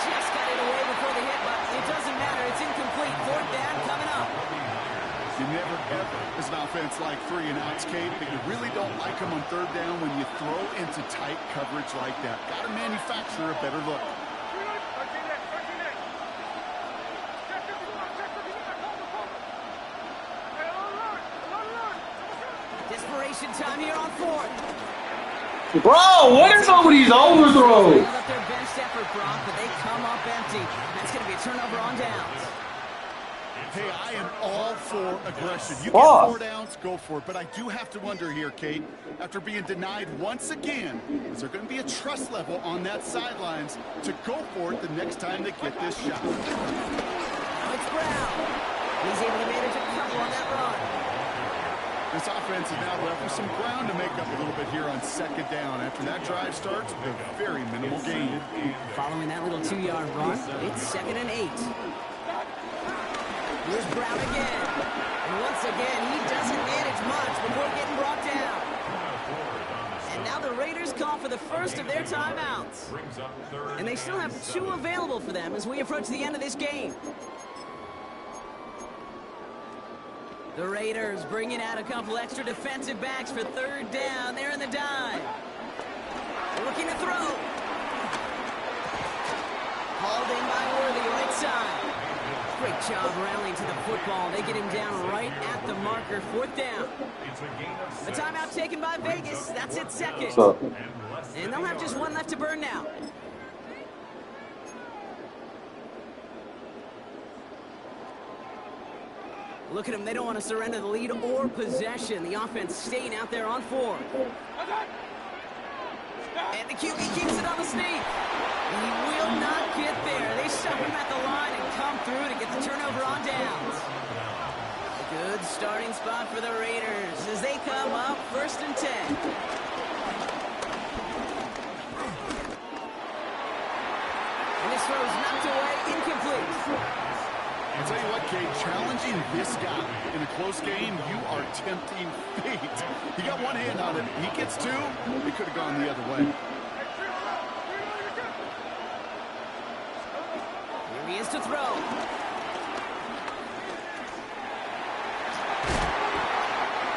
S6: Just got it away before the hit, but it doesn't matter. It's incomplete. 4th down coming up.
S7: You never, ever, as an offense like 3 and outs, Kate, but you really don't like them on 3rd down when you throw into tight coverage like that. Got to manufacture a better look.
S6: Desperation time here on 4th.
S1: Bro, what is up with these overthrows?
S6: Up their best effort, Brock, but they come up empty. That's going to be a turnover on downs.
S7: Hey, I am all for aggression. You get 4 downs, go for it. But I do have to wonder here, Kate, after being denied once again, is there going to be a trust level on that sidelines to go for it the next time they get this shot?
S6: Now it's Brown. He's able to manage a couple on that run.
S7: This offense is now left with some ground to make up a little bit here on 2nd down. After that drive starts, with a very minimal gain.
S6: Following that little 2-yard run, it's 2nd and 8. Here's Brown again. And once again, he doesn't manage much before getting brought down. And now the Raiders call for the first of their timeouts. And they still have 2 available for them as we approach the end of this game. The Raiders bringing out a couple extra defensive backs for 3rd down. They're in the dime. Looking to throw. Hauled in by Worthy, right side. Great job rallying to the football. They get him down right at the marker. 4th down. A timeout taken by Vegas. That's it, 2nd. And they'll have just 1 left to burn now. Look at them. They don't want to surrender the lead or possession. The offense staying out there on 4. And the QB keeps it on the sneak. He will not get there. They shove him at the line and come through to get the turnover on downs. Good starting spot for the Raiders as they come up 1st and 10. And this throw is knocked away, incomplete.
S7: I'll tell you what, Kate, challenging this guy in a close game, you are tempting fate. He got 1 hand on it. He gets 2. He could have gone the other way.
S6: Here he is to throw.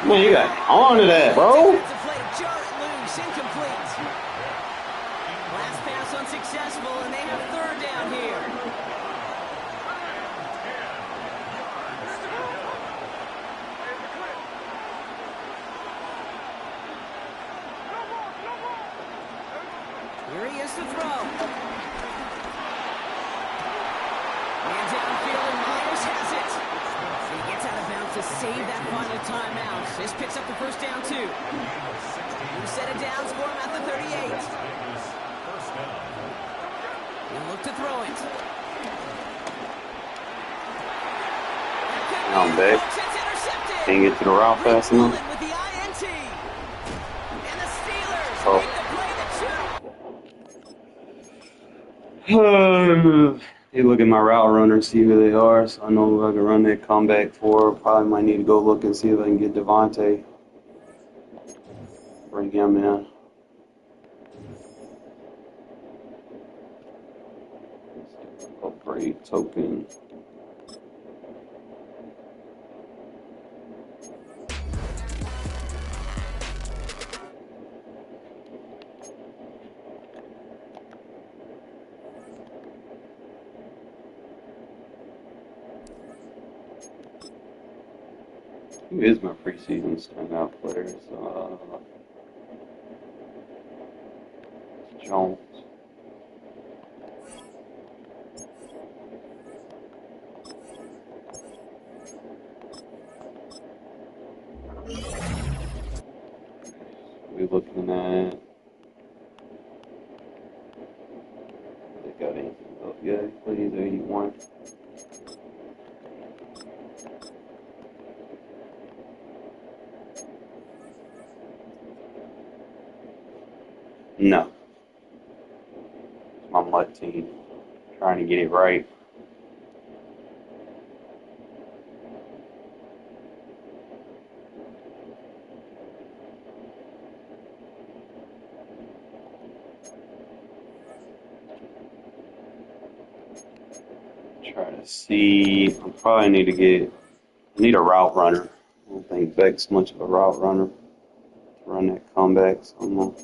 S1: Man, you got on to that, bro.
S6: Defensive play to jar it loose, incomplete. Last pass unsuccessful, and they have third down here. Here he is to throw. And downfield, and Myers has it. He gets out of bounds to save that final timeout. This picks up the first down, too. New set of downs for him at the 38. He'll look to throw it.
S1: Down big. Can't get to the route fast enough.
S6: With the INT. And the Steelers
S1: Oh.
S6: make the play that
S1: Hey, look at my route runner, see who they are, so I know I can run that comeback for. Probably might need to go look and see if I can get Devontae. Bring him in. Upgrade token. Who is my preseason standout players? Jones. We looking at. They got anything? Oh, yeah, please, 81. No. My MUT team. Trying to get it right. Try to see. I probably need to get. I need a route runner. I don't think Beck's much of a route runner to run that comeback. So I'm gonna.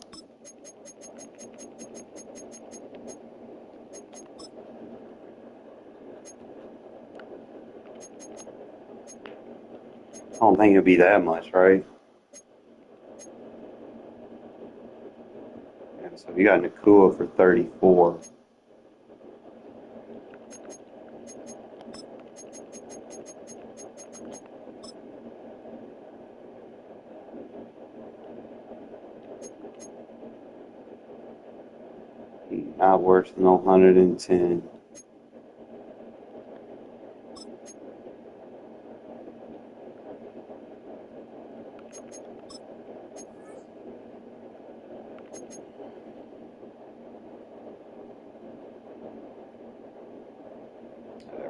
S1: I don't think it'll be that much, right? Yeah, so you got Nakua for 34. Not worse than 110.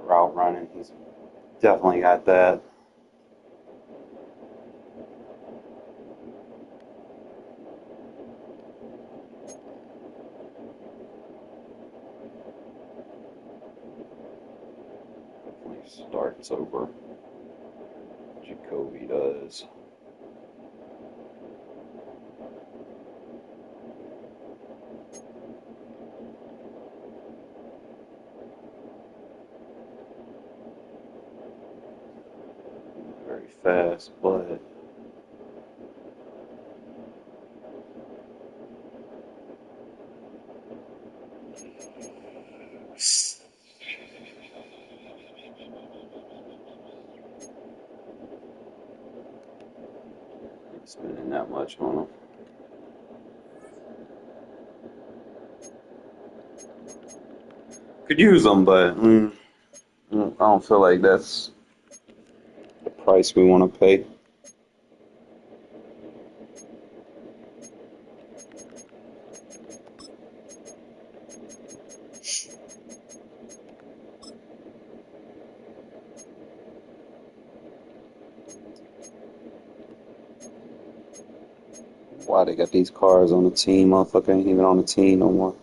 S1: Route running, he's definitely got that. Definitely starts over. Jacoby does. Very fast, but spending that much on him. Could use them, but I don't feel like that's the price we want to pay. Why they got these cars on the team? Motherfucker ain't even on the team no more.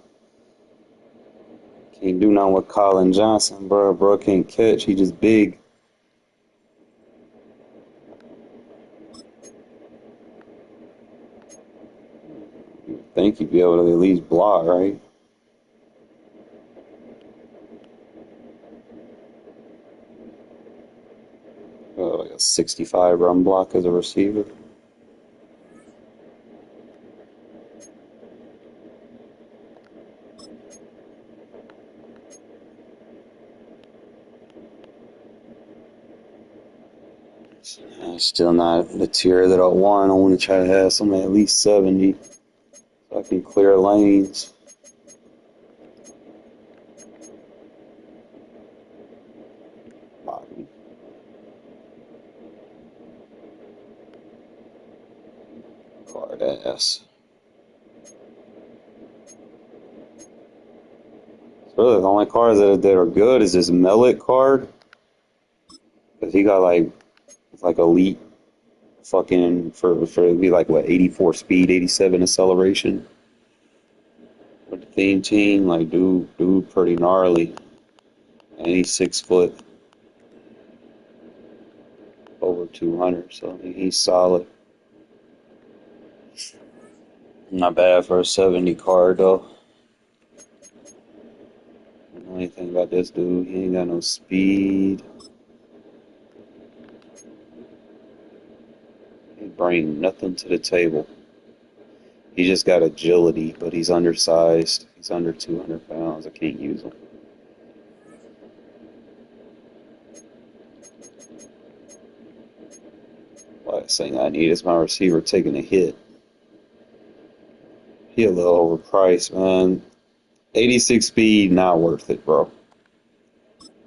S1: Can't do nothing with Colin Johnson, bro. Bro can't catch. He just big. think you'd be able to at least block, right? Like a 65 run block as a receiver. Still not the tier that I want. I want to try to have some at least 70 so I can clear lanes. Body. Hard ass. Really, the only cards that are good is this Mellet card. Because he got like elite fucking for it'd be like what 84 speed, 87 acceleration. With the theme team, like dude pretty gnarly. And he's 6 foot, over 200, so he's solid. Not bad for a 70 card though. The only thing about this dude, he ain't got no speed. He bring nothing to the table. He just got agility, but he's undersized. He's under 200 pounds. I can't use him. Last thing I need is my receiver taking a hit. He a little overpriced, man. 86 speed, not worth it, bro.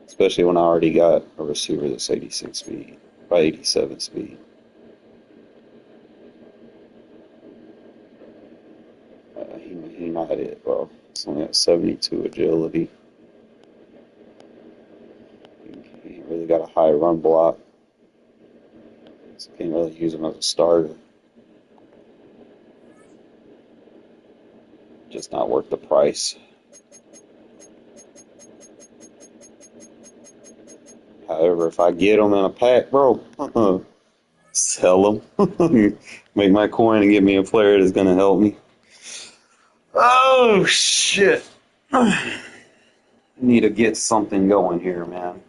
S1: Especially when I already got a receiver that's 86 speed, by 87 speed. He not it, bro. It's only at 72 agility. He ain't really got a high run block. So can't really use him as a starter. Just not worth the price. However, if I get them in a pack, bro, sell them. Make my coin and get me a player that's going to help me. Oh, shit. I need to get something going here, man.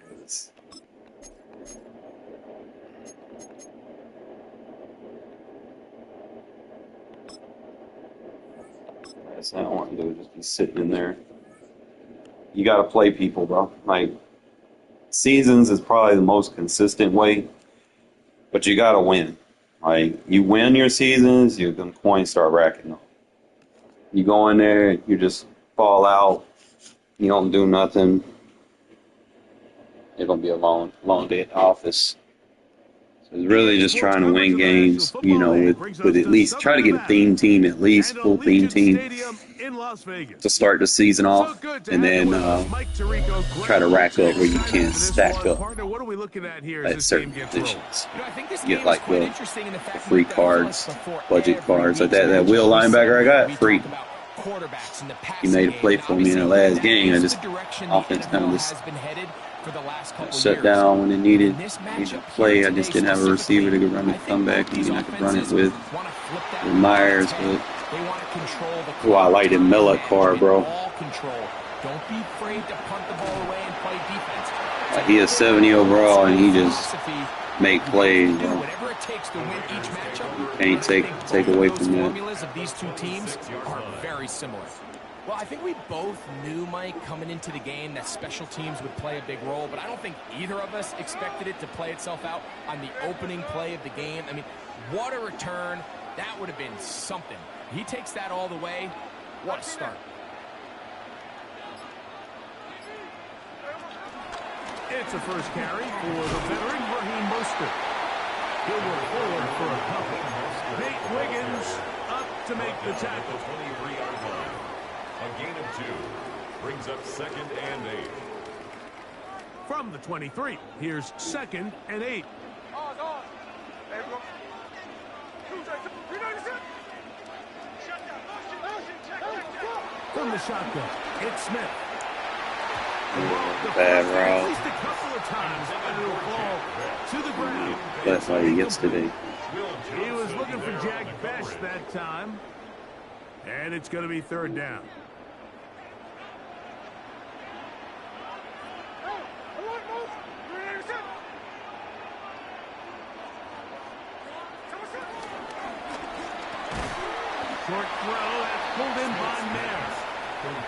S1: That's what I don't want to do, just be sitting in there. You got to play people, bro. Like, seasons is probably the most consistent way, but you got to win. Like, you win your seasons, the coins start racking up. You go in there, you just fall out, you don't do nothing. You're going to be a long day at the office. So it's really just trying to win games, you know, with at least try to get a theme team, at least full theme team to start the season off, and then try to rack up where you can stack up at certain positions. Get like the free cards, budget cards, like that Will linebacker I got, free. He made a play for me in the last game. I just offense kind of just shut down when it needed to play. I just didn't have a receiver that could run the comeback. I mean, I could run it with Myers, but I like the Miller card, bro.
S3: Don't be afraid to punt the ball away and play defense.
S1: He is 70 overall, and he just make plays, bro.
S3: Whatever it takes to win each matchup.
S1: Can't take away from that.
S3: Formulas of these two teams are very similar. Well, I think we both knew, Mike, coming into the game that special teams would play a big role, but I don't think either of us expected it to play itself out on the opening play of the game. I mean, what a return. That would have been something. He takes that all the way. What a start.
S2: It's a first carry for the veteran Raheem Mostert. He'll go forward for a couple. Nate Wiggins up to make the tackle.
S4: 23-yard line. A gain of 2 brings up 2nd and 8.
S2: From the 23, here's 2nd and 8. From the shotgun, it's Smith.
S1: Bad route.
S2: At least a couple of times, and it'll fall to the ground.
S1: That's how he gets today.
S2: He was looking for Jack Best that time. And it's going to be third down. Short throw, that's pulled in by Mims.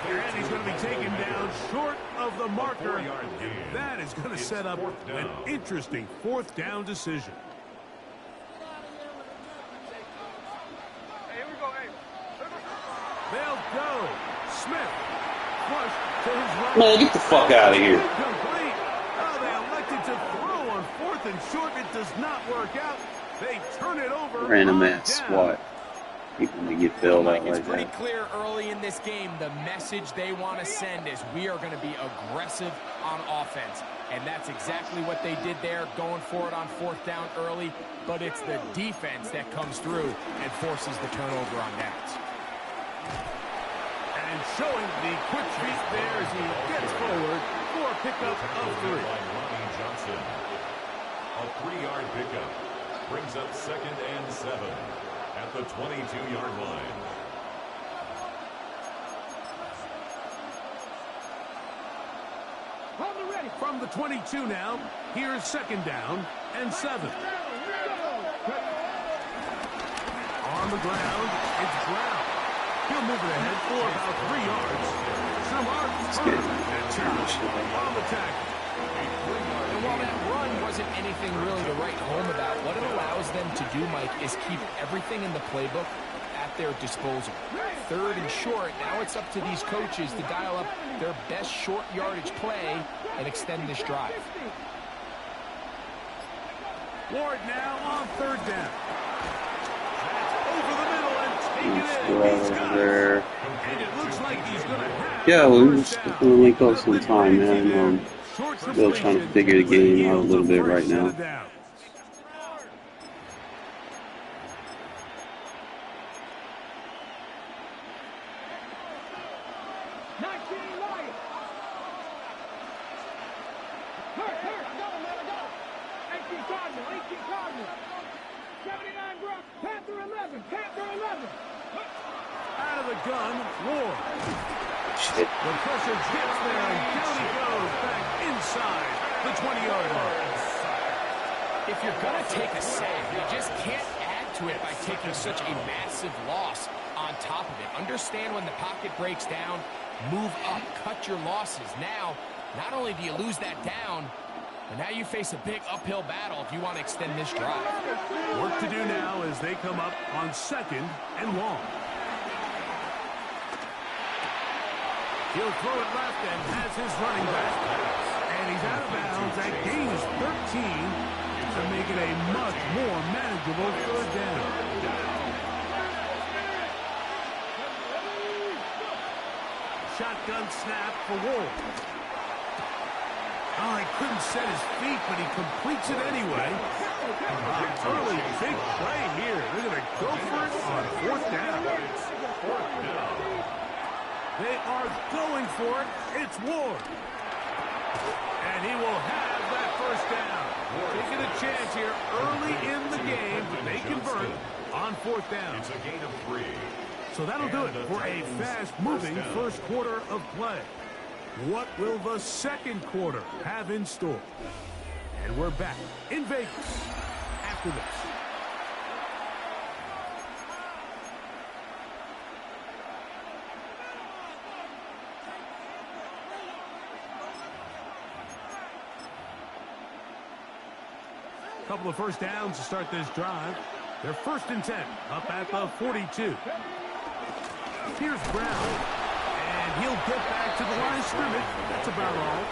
S2: And he's going to be taken down short of the marker. And that is going to set up an interesting fourth down decision.
S5: Hey, here we go, hey.
S2: They'll go. Smith. Flush to his right.
S1: Man, get the fuck out of here.
S2: Complete. Oh, they elected to throw on fourth and short. It does not work out. They turn it over.
S1: Random ass SWAT. People may get bailed out
S3: It's
S1: like
S3: pretty
S1: that.
S3: clear early in this game the message they want to send is we are going to be aggressive on offense. And that's exactly what they did there, going for it on fourth down early. But it's the defense that comes through and forces the turnover on downs.
S2: And showing the quick feet there as he gets forward for a pickup of 3.
S4: By Ronnie Johnson. A 3-yard pickup brings up 2nd and 7 at the 22-yard line.
S2: From the 22 now, here's 2nd down and 7. On the ground, it's Brown. He'll move it ahead for about 3 yards. Samart on the tackle.
S3: And while that run wasn't anything really to write home about, what it allows them to do, Mike, is keep everything in the playbook at their disposal. 3rd and short, now it's up to these coaches to dial up their best short yardage play and extend this drive.
S2: Ward now on 3rd down. That's over the middle and taking it in. He's got it. And it looks like he's going to have
S1: Yeah, well, we're
S2: first
S1: just
S2: down.
S1: gonna link up some time, man. Still trying to figure the game out a little bit right now.
S2: Out of the gun, Ward.
S1: Shit.
S2: The pressure gets there, and down he goes back inside the 20-yard line.
S3: If you're going to take a sack, you just can't add to it by taking such a massive loss on top of it. Understand when the pocket breaks down, move up, cut your losses. Now, not only do you lose that down, but now you face a big uphill battle if you want to extend this drive.
S2: Work to do now as they come up on 2nd and long. He'll throw it left and has his running back. And he's out of bounds. That gain is 13 to make it a much more manageable 3rd down. Shotgun snap for Wolf. Oh, he couldn't set his feet, but he completes it anyway. Early big play here. They're going to go for it on 4th down. They are going for it. It's Ward. And he will have that first down. Taking a chance here early in the game. They convert on 4th down.
S4: It's a gain of 3.
S2: So that'll do it for a fast-moving first quarter of play. What will the second quarter have in store? And we're back in Vegas after this. Couple of first downs to start this drive. They're 1st and 10 up at the 42. Here's Brown, and he'll get back to the line of scrimmage. That's about all.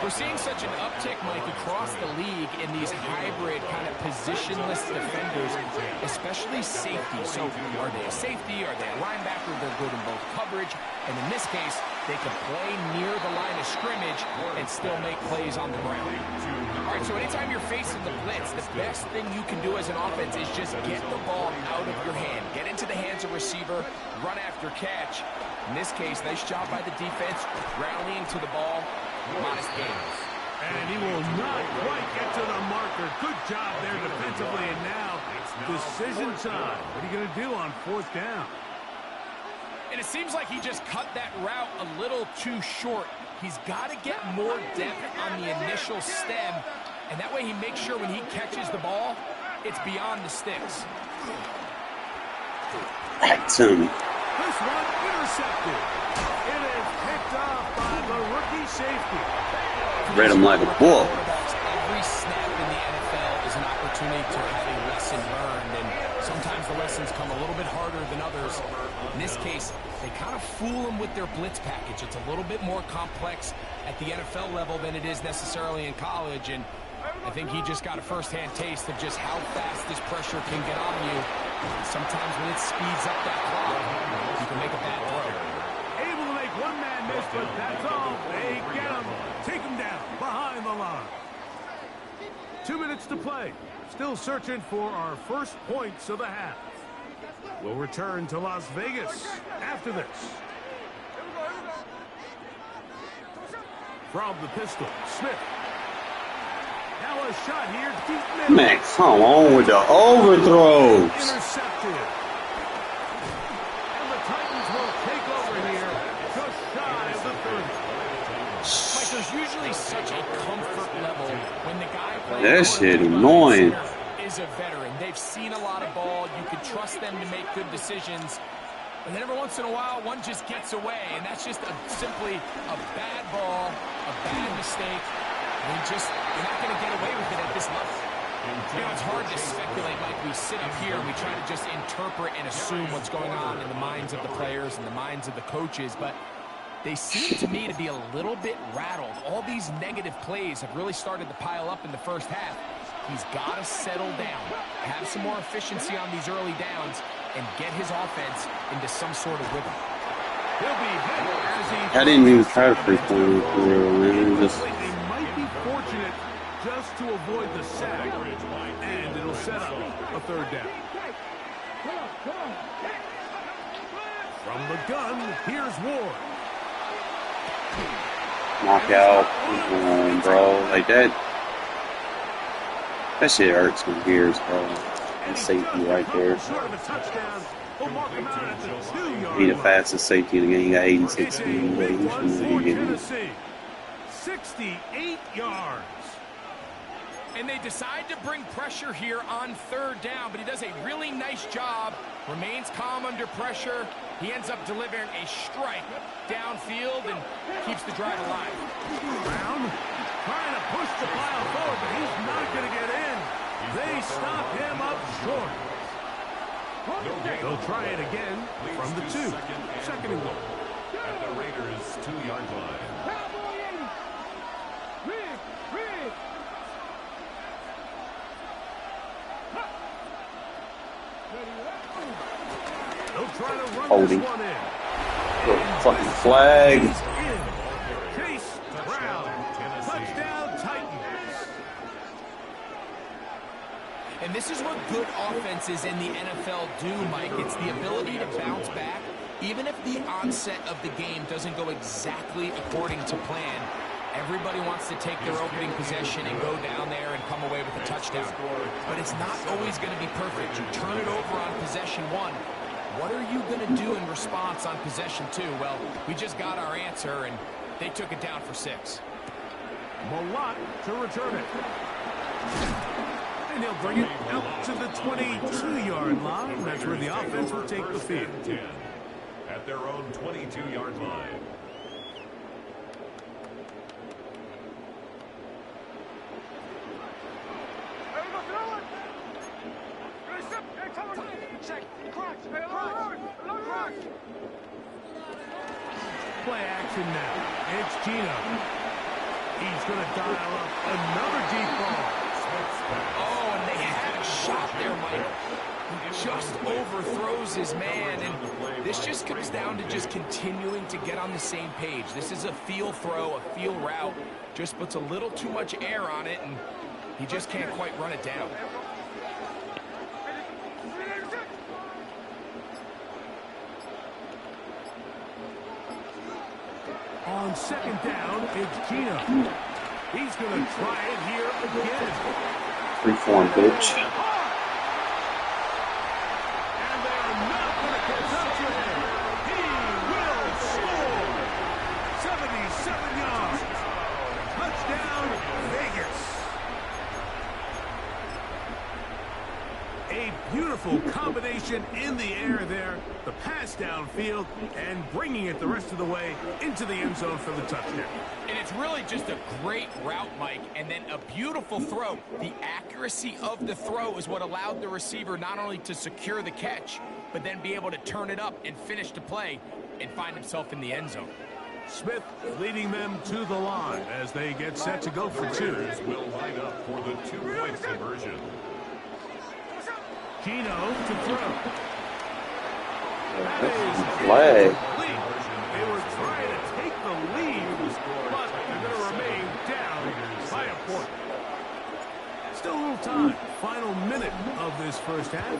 S3: We're seeing such an uptick, Mike, across the league in these hybrid kind of positionless defenders, especially safety. So are they a safety? Are they a linebacker? They're good in both coverage. And in this case, they can play near the line of scrimmage and still make plays on the ground. All right, so anytime you're facing the blitz, the best thing you can do as an offense is just get the ball out of your hand. Get into the hands of receiver, run after catch. In this case, nice job by the defense, rallying to the ball. Modest gains.
S2: And he will not quite get to the marker. Good job there defensively. And now, decision time. What are you going to do on 4th down?
S3: And it seems like he just cut that route a little too short. He's got to get more depth on the initial stem, and that way he makes sure when he catches the ball, it's beyond the sticks.
S1: That's him.
S2: This one intercepted. It is picked off by the rookie safety.
S1: Read him like a book.
S3: Every snap in the NFL is an opportunity to have a lesson learned, and sometimes the lessons come a little bit harder than others. In this case, they kind of fool them with their blitz package. It's a little bit more complex at the NFL level than it is necessarily in college, and I think he just got a first-hand taste of just how fast this pressure can get on you. Sometimes when it speeds up that clock, you can make a bad throw.
S2: Able to make one man miss, but that's all. They get him. Take him down behind the line. 2 minutes to play. Still searching for our first points of the half. We'll return to Las Vegas after this. From the pistol, Smith. Now a shot here, deep middle.
S1: Man, come on with the overthrows.
S2: Intercepted. And the Titans will take over here, just shy of the 30.
S3: Mike, there's usually such a comfort level when the guy playing
S1: That shit annoying.
S3: is a veteran. They've seen a lot of ball. You can trust them to make good decisions. And then every once in a while, one just gets away, and that's just simply a bad ball, a bad mistake. And you're not going to get away with it at this level. You know, it's hard to speculate, Mike. We sit up here and we try to just interpret and assume what's going on in the minds of the players and the minds of the coaches, but they seem to me to be a little bit rattled. All these negative plays have really started to pile up in the first half. He's got to settle down, have some more efficiency on these early downs, and get his offense into some sort of rhythm.
S2: He'll be hit as he...
S1: I didn't even try to free throw for real, man. Just
S2: They might be fortunate just to avoid the sack, and it'll set up a third down. From the gun, here's Ward.
S1: knockout. Come on, bro. Like that. That shit hurts my ears, bro. And safety right there.
S2: Short of a touchdown. We'll mark him out at the 2-yard
S1: He the
S2: line.
S1: fastest safety in the game. He got 86
S2: It's a
S1: speed.
S2: big
S1: He
S2: one
S1: shouldn't
S2: for
S1: be getting it.
S2: Tennessee. 68 yards.
S3: And they decide to bring pressure here on third down, but he does a really nice job. Remains calm under pressure. He ends up delivering a strike downfield and keeps the drive alive.
S2: Brown trying to push the pile forward, but he's not going to get in. They stop him up short. They'll try it again from the 2. Second and goal.
S4: At the Raiders' 2-yard line.
S2: They'll try to run
S1: Holding.
S2: this one in.
S1: Fucking flag.
S2: He's in. Chase Brown. Touchdown Titans.
S3: And this is what good offenses in the NFL do, Mike. It's the ability to bounce back, even if the onset of the game doesn't go exactly according to plan. Everybody wants to take their opening possession and go down there and come away with a touchdown. But it's not always going to be perfect. You turn it over on possession 1. What are you going to do in response on possession 2? Well, we just got our answer, and they took it down for 6.
S2: Malott to return it. And he'll bring it out to the 22-yard line. That's where the offense will take the field.
S4: 10 at their own 22-yard line.
S2: Play action now. It's Gino. He's going to dial up another deep ball.
S3: Oh, and they had a shot there, Mike. He just overthrows his man, and this just comes down to just continuing to get on the same page. This is a feel throw, a feel route. Just puts a little too much air on it, and he just can't quite run it down.
S2: On second down, it's Gino. He's going to try it here again.
S1: Freeform bitch.
S2: And they're not going to catch up to him. He's A beautiful combination in the air there. The pass downfield and bringing it the rest of the way into the end zone for the touchdown.
S3: And it's really just a great route, Mike, and then a beautiful throw. The accuracy of the throw is what allowed the receiver not only to secure the catch, but then be able to turn it up and finish the play and find himself in the end zone.
S2: Smith leading them to the line as they get set to go for two.
S4: Will line up for the 2-point conversion.
S2: Gino to throw.
S1: Flag.
S2: They were trying to take the lead, but they're going to remain down by a point. Still a little time. Final minute of this first half.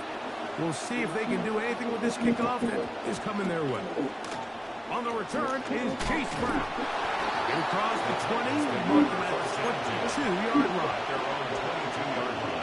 S2: We'll see if they can do anything with this kickoff that is coming their way. On the return is Chase Brown. Get across the 20, mark them at the 22-yard line.
S4: Their own 22-yard line.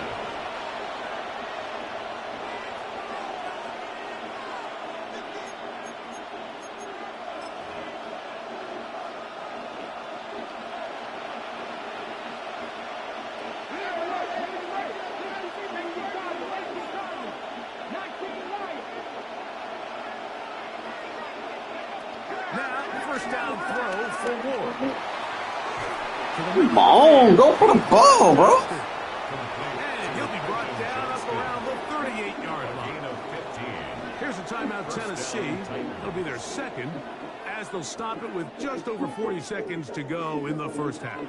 S1: Come on, go for the ball, bro.
S2: And he'll be brought down up around the 38-yard line. Here's a timeout, Tennessee. It'll be their second, as they'll stop it with just over 40 seconds to go in the first half.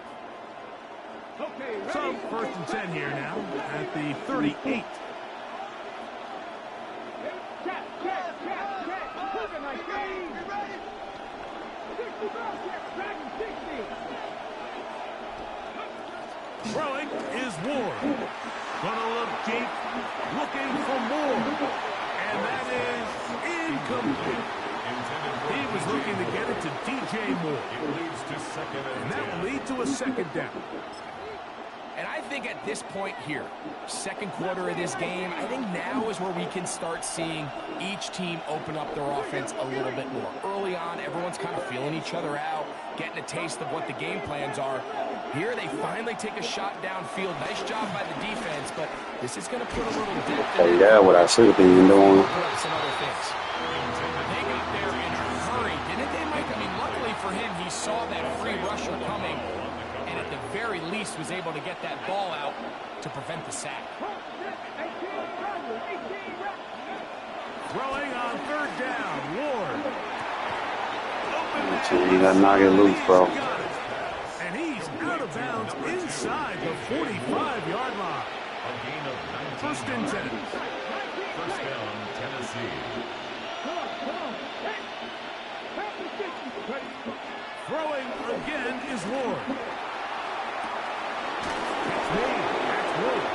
S2: So, first and 10 here now at the 38. Throwing is Ward. Gonna look deep, looking for more. And that is incomplete. He was looking to get it to DJ Moore. And that will lead to a second down.
S3: And I think at this point here, second quarter of this game, I think now is where we can start seeing each team open up their offense a little bit more. Early on, everyone's kind of feeling each other out, getting a taste of what the game plans are. Here, they finally take a shot downfield. Nice job by the defense, but this is going to put a little depth in it.
S1: Yeah, what I should have been doing.
S3: Some other things. They got there in a hurry, didn't they, Mike? I mean, luckily for him, he saw that free rusher coming, and at the very least was able to get that ball out to prevent the sack.
S2: Throwing on third down, Ward.
S1: You gotta knock it loose, bro.
S2: And he's out of bounds inside the 45-yard line. First and 10.
S4: First down, Tennessee.
S2: Throwing again is Ward. That's Ward.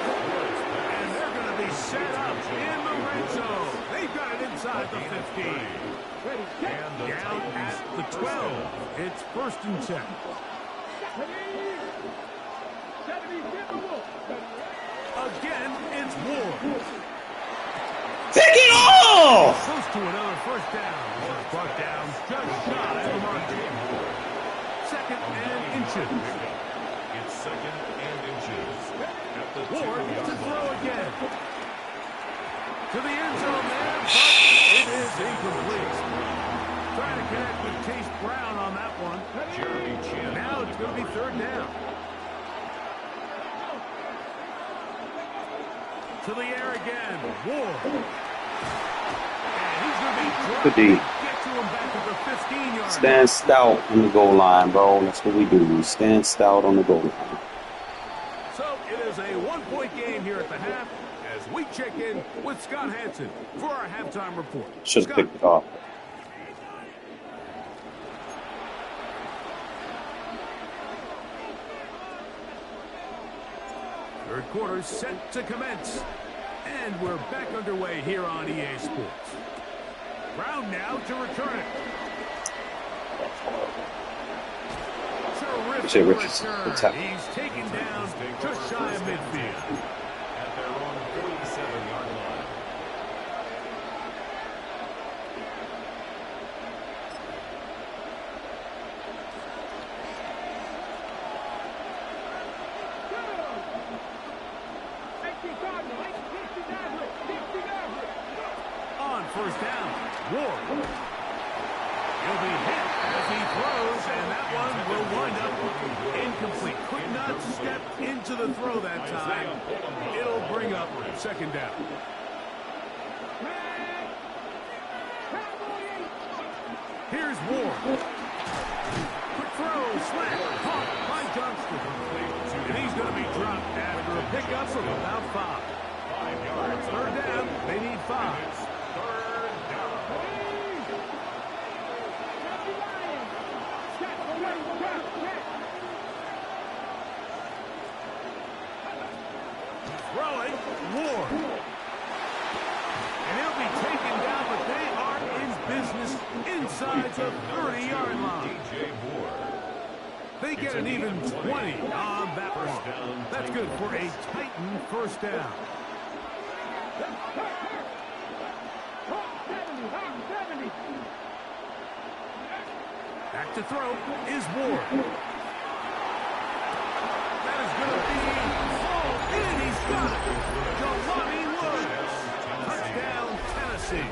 S2: And they're going to be set up in the red zone. They've got it inside the 15. Down at the 12. It's first and 10. Again, it's Ward.
S1: Take it off!
S2: Close to another first down. Brought down just shy of the mark. Second and inches.
S4: It's second and inches. At the
S2: Ward
S4: 2-yard
S2: to throw
S4: line.
S2: again. To the end zone there, but it is incomplete. Trying to connect with Chase Brown on that one.
S4: Jeremy Chin.
S2: Now it's going to be third down. To the air again, Ward. And he's going to be dropped.
S1: Good D.
S2: Get to him back at the 15-yard.
S1: Stand stout on the goal line, bro. That's what we do. We stand stout on the goal line.
S2: So it is a one-point game here at the half as we check in with Scott Hansen for our halftime report.
S1: Should have
S2: Scott.
S1: picked it off.
S2: Third quarter set to commence. And we're back underway here on EA Sports. Brown now to return it.
S1: Say
S2: Terrific
S1: Richardson.
S2: return.
S1: What's up?
S2: He's taken down just shy of midfield.
S4: At their own 47-yard line.
S2: On first down, Ward. He'll be hit as he throws, and that one will wind up incomplete. Could not step into the throw that time. It'll bring up second down. Here's Ward. Quick throw, slant, caught by Johnston. And he's going to be dropped after a pickup of about 5.
S4: 5 yards.
S2: Third down, they need 5.
S4: Third down.
S2: Throwing, Ward. And he'll be taken down, but they are in business inside the 30-yard line.
S4: DJ Moore.
S2: They get an even 20 on that one. That's good for a Titan first down. Back to throw is Ward. That is going to be hauled in. He's got it. Jelani Woods. Touchdown, Tennessee.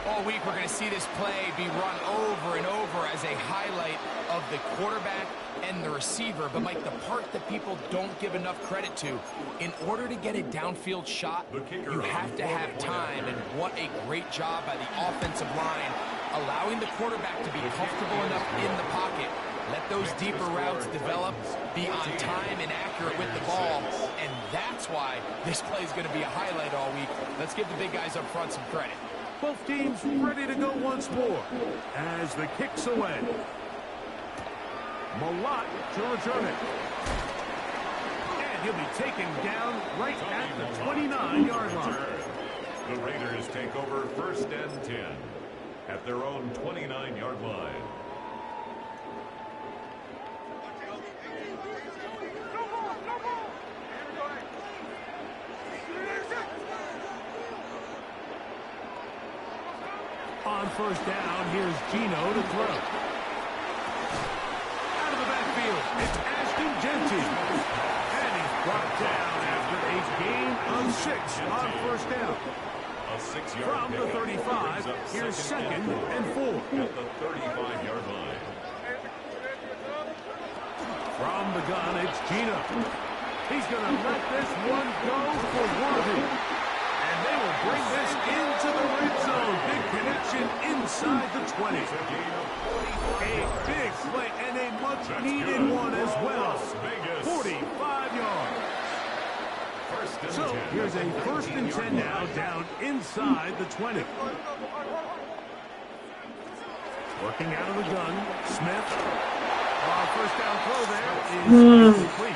S3: All week, we're going to see this play be run over and over as a highlight of the quarterback and the receiver. But, Mike, the part that people don't give enough credit to, in order to get a downfield shot, you have to have time. And what a great job by the offensive line, allowing the quarterback to be comfortable enough in the pocket. Let those deeper routes develop, be on time and accurate with the ball. And that's why this play is going to be a highlight all week. Let's give the big guys up front some credit.
S2: Both teams ready to go once more as the kick's away. Malott to return it. And he'll be taken down right at the 29-yard line.
S4: The Raiders take over first and 10 at their own 29-yard line.
S2: On first down, here's Gino to throw. Out of the backfield, it's Ashton Genty. And he's brought down after a gain of 6 on first down.
S4: A 6-yard
S2: From the 35, here's second and 4.
S4: At the 35-yard line.
S2: From the gun, it's Gino. He's going to let this one go for Worthy. And they will bring this into the red zone. Big connection inside the 20. A big play and a much-needed one as well. 45 yards. So here's a first and 10 now down inside the 20. Working out of the gun, Smith. First down throw there is complete.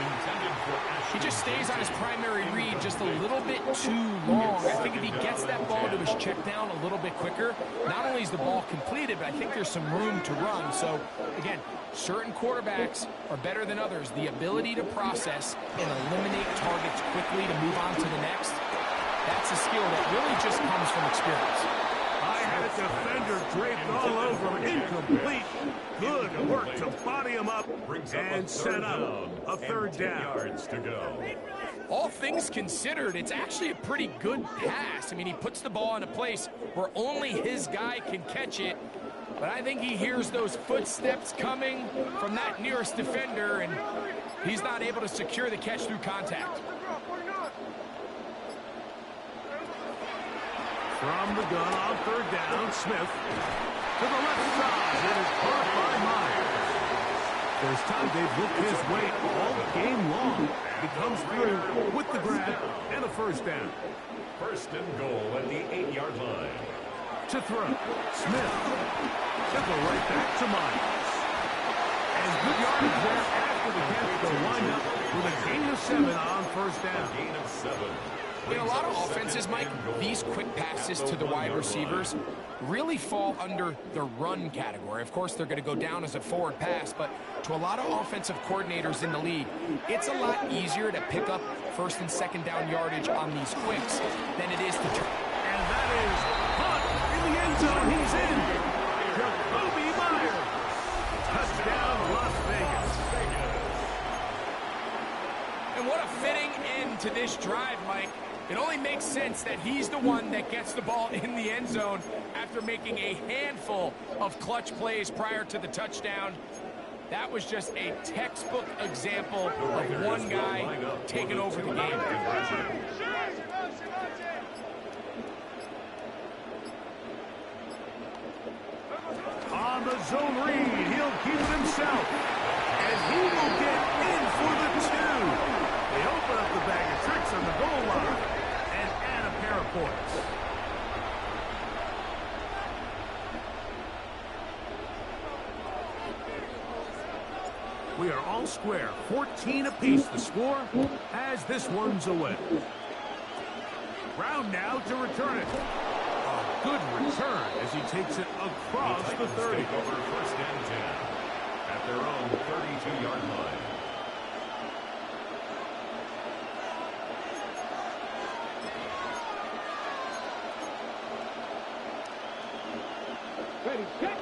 S3: He just stays on his primary read just a little bit too long. I think if he gets that ball to his check down a little bit quicker, not only is the ball completed, but I think there's some room to run. So, again, certain quarterbacks are better than others. The ability to process and eliminate targets quickly to move on to the next, that's a skill that really just comes from experience.
S2: I had a defender draped all over him. Incomplete. Good work to body him up and set up a third down.
S4: Yards to go.
S3: All things considered, it's actually a pretty good pass. I mean, he puts the ball in a place where only his guy can catch it. But I think he hears those footsteps coming from that nearest defender, and he's not able to secure the catch through contact.
S2: From the gun on third down, Smith to the left side. It is caught by Myers. First time they've looked his way all game long. He comes through with the grab and a first down.
S4: First and goal at the 8-yard line.
S2: To throw, Smith. They'll go right back to Myers. And good yardage there after the catch. They'll wind up with a gain of 7 on first down.
S4: A gain of 7.
S3: In a lot of offenses, Mike, these quick passes to the wide receivers really fall under the run category. Of course, they're going to go down as a forward pass, but to a lot of offensive coordinators in the league, it's a lot easier to pick up first and second down yardage on these quicks than it is to turn.
S2: And that is Hunt in the end zone. He's in. Jacoby Myers. Touchdown, Las Vegas.
S3: And what a a fitting end to this drive, Mike. It only makes sense that he's the one that gets the ball in the end zone after making a handful of clutch plays prior to the touchdown. That was just a textbook example of one guy taking over the game.
S2: On the zone read, he'll keep it himself. And he will get in for the 2. They open up the bag of tricks on the goal line and add a pair of points. We are all square. 14 apiece the score as this one's away. Brown now to return it. A good return as he takes it across the 30.
S4: Take over first and 10 at their own 32-yard line.
S5: Ready, set.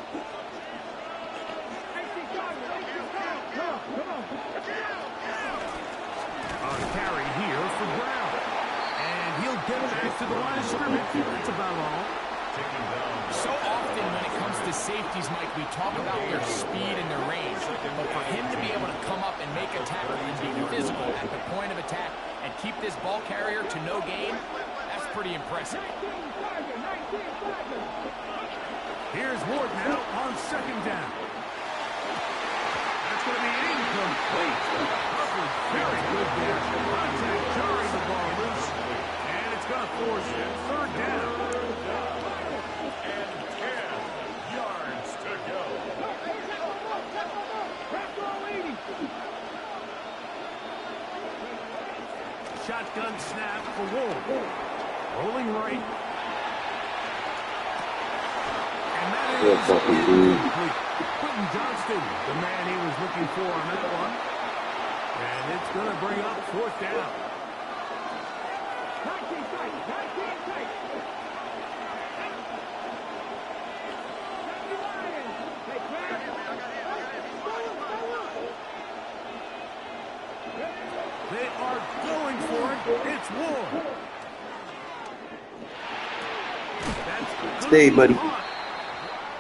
S2: A carry here for Brown. And he'll get back to the line of scrimmage. That's about all.
S3: So often when it comes to safeties, Mike, we talk about their speed and their range. But for him to be able to come up and make a tackle and be physical at the point of attack and keep this ball carrier to no gain, that's pretty impressive.
S2: Here's Ward now on second down. That's going to be incomplete. Coverage very good there. Contact jarring the ball loose. And it's going to force third down.
S4: And 10 yards to go.
S2: Shotgun snap for Ward. Rolling right. And that is incomplete. Quentin Johnston, the man he was looking for on that one. And it's going to bring up fourth down. They are going for it. It's Ward. That's
S1: Stay, buddy.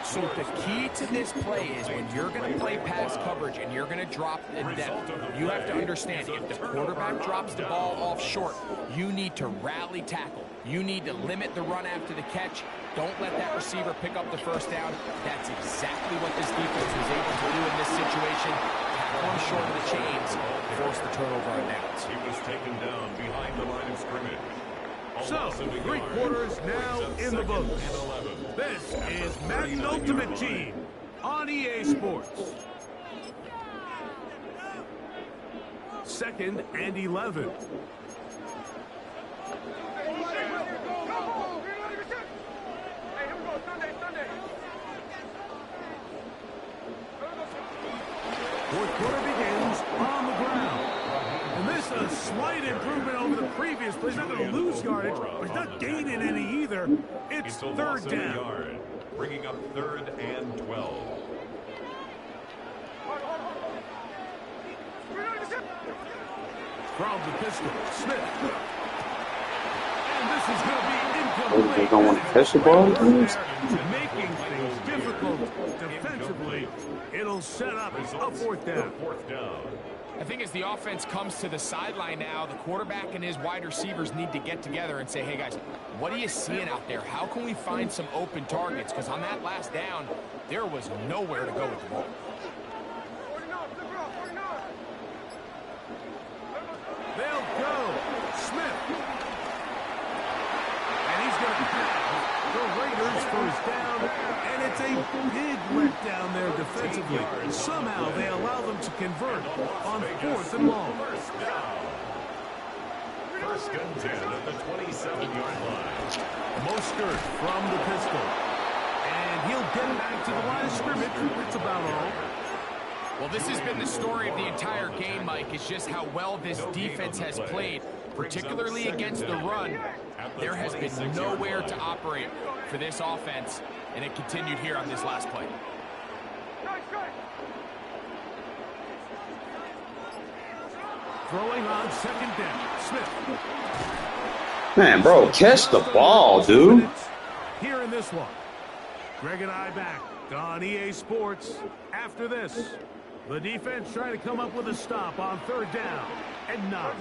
S3: So the key to this play is when you're going to play pass coverage and you're going to drop in depth, you have to understand if the quarterback drops the ball off short, you need to rally tackle. You need to limit the run after the catch. Don't let that receiver pick up the first down. That's exactly what this defense was able to do in this situation. Tackle him short of the chains, force the turnover on downs.
S4: He was taken down behind the line of scrimmage.
S2: So, 3 quarters now in the books. This is Madden Ultimate Team on EA Sports. 2nd and 11. Fourth quarter begins on the ground. And this is a slight improvement over the previous play. He's not going to lose yardage, but he's not gaining any either. It's third down.
S4: Yard, bringing up 3rd and 12.
S2: From the pistol, Smith. And this is going to be incomplete.
S1: They don't want to catch the ball?
S2: Making things difficult defensively. It'll set up a fourth down.
S3: I think as the offense comes to the sideline now, the quarterback and his wide receivers need to get together and say, hey guys, what are you seeing out there? How can we find some open targets? Because on that last down, there was nowhere to go with the ball.
S2: They'll go. Smith. And he's going to have the Raiders first down. And it's a big letdown there defensively. Somehow they allow them to convert on 4th and long.
S4: First and 10 at the 27-yard line.
S2: Mostert from the pistol. And he'll get back to the line of scrimmage. That's about all.
S3: Well, this has been the story of the entire game, Mike. It's just how well this defense has played, particularly against the run. There has been nowhere to operate for this offense, and it continued here on this last play.
S2: Throwing on second down, Smith.
S1: Man, bro, catch the ball, dude.
S2: Here in this one. Greg and I back on EA Sports. After this, the defense trying to come up with a stop on third down and 9.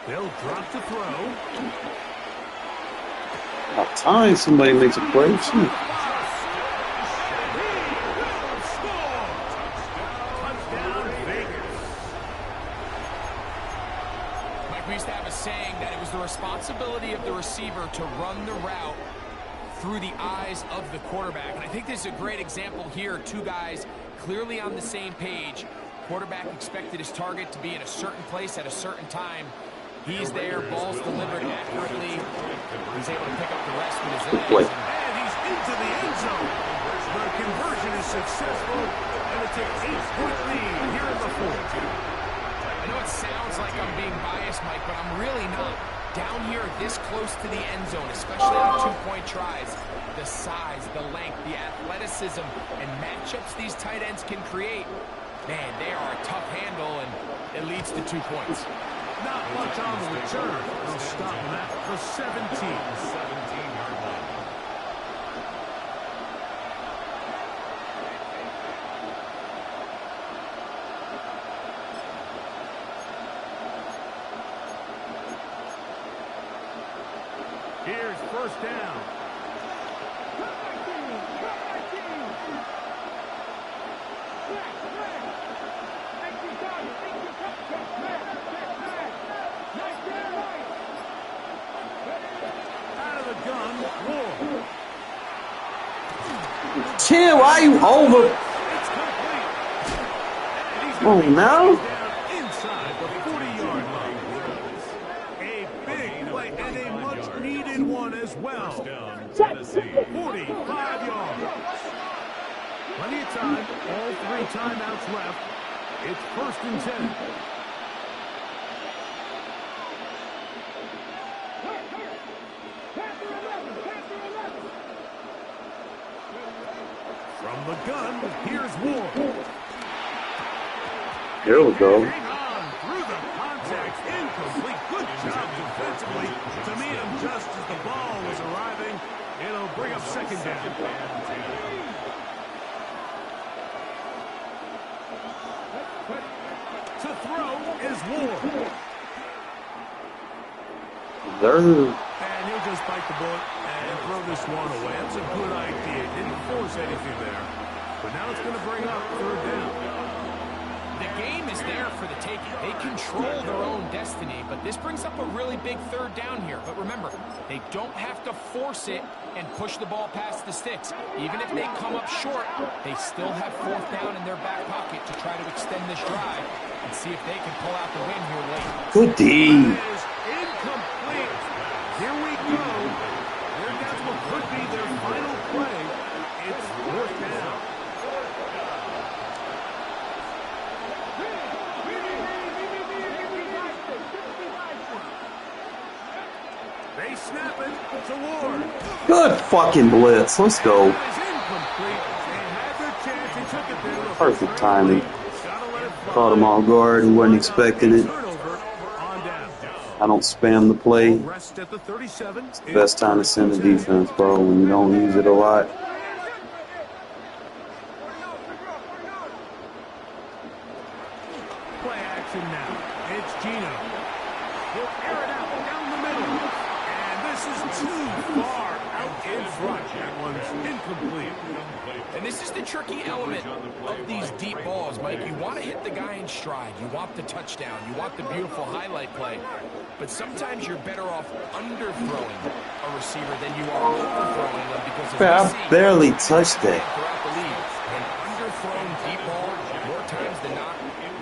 S2: They'll drop to throw.
S1: About time somebody makes a play. Shoot.
S3: We used to have a saying that it was the responsibility of the receiver to run the route through the eyes of the quarterback. And I think this is a great example here. Two guys clearly on the same page. Quarterback expected his target to be in a certain place at a certain time. He's there, ball's delivered accurately. He's able to pick up the rest with his legs.
S2: And he's into the end zone. The conversion is successful, and it's an 8-point lead here in the fourth.
S3: I know it sounds like I'm being biased, Mike, but I'm really not. Down here this close to the end zone, especially on two-point tries, the size, the length, the athleticism, and matchups these tight ends can create, man, they are a tough handle, and it leads to 2 points.
S2: Not much on the return. They'll stop him at the 17.
S4: 17-yard line.
S2: Here's first down. Out of the gun, Ward.
S1: Chill, why are you over?
S2: It's complete. And he's
S1: Oh, no.
S2: down inside the 40-yard line. A big play and a much-needed one as well.
S4: Down, Tennessee.
S2: 45 yards. Plenty of time. All 3 timeouts left. It's first and 10. From the gun, here's Ward.
S1: Here we go.
S2: Hang on through the contact. Incomplete. Good job defensively to meet him just as the ball was arriving. It'll bring up second down. To throw is Ward. And he'll just bite the bullet and throw this one away. That's a good idea. Didn't force anything there. But now it's going to bring up third down.
S3: The game is there for the taking. They control their own destiny, but this brings up a really big third down here. But remember, they don't have to force it and push the ball past the sticks. Even if they come up short, they still have fourth down in their back pocket to try to extend this drive and see if they can pull out the win here late.
S1: Good D.
S2: That is incomplete. Here we go. Here that's what could be their final play. It's fourth down. They snap it to Ward.
S1: Good fucking blitz. Let's go.
S2: That is incomplete. They had their chance. They took it there.
S1: Perfect timing.
S2: Gotta let it fly.
S1: Caught him off guard. He wasn't expecting it.
S2: Turnover on down.
S1: I don't spam the play.
S2: Rest at the 37.
S1: Best time to send the defense, bro, when you don't use it a lot.
S2: Play action now. It's Gino. He'll air it out down the middle. And this is too far out in front. That one's incomplete.
S3: And this is the tricky element of these deep balls, Mike. You want to hit the guy in stride. You want the touchdown. You want the beautiful highlight play. But sometimes you're better off underthrowing a receiver than you are overthrowing them because of
S1: I barely touched that.
S3: throughout the league. An underthrown deep ball, more times than not,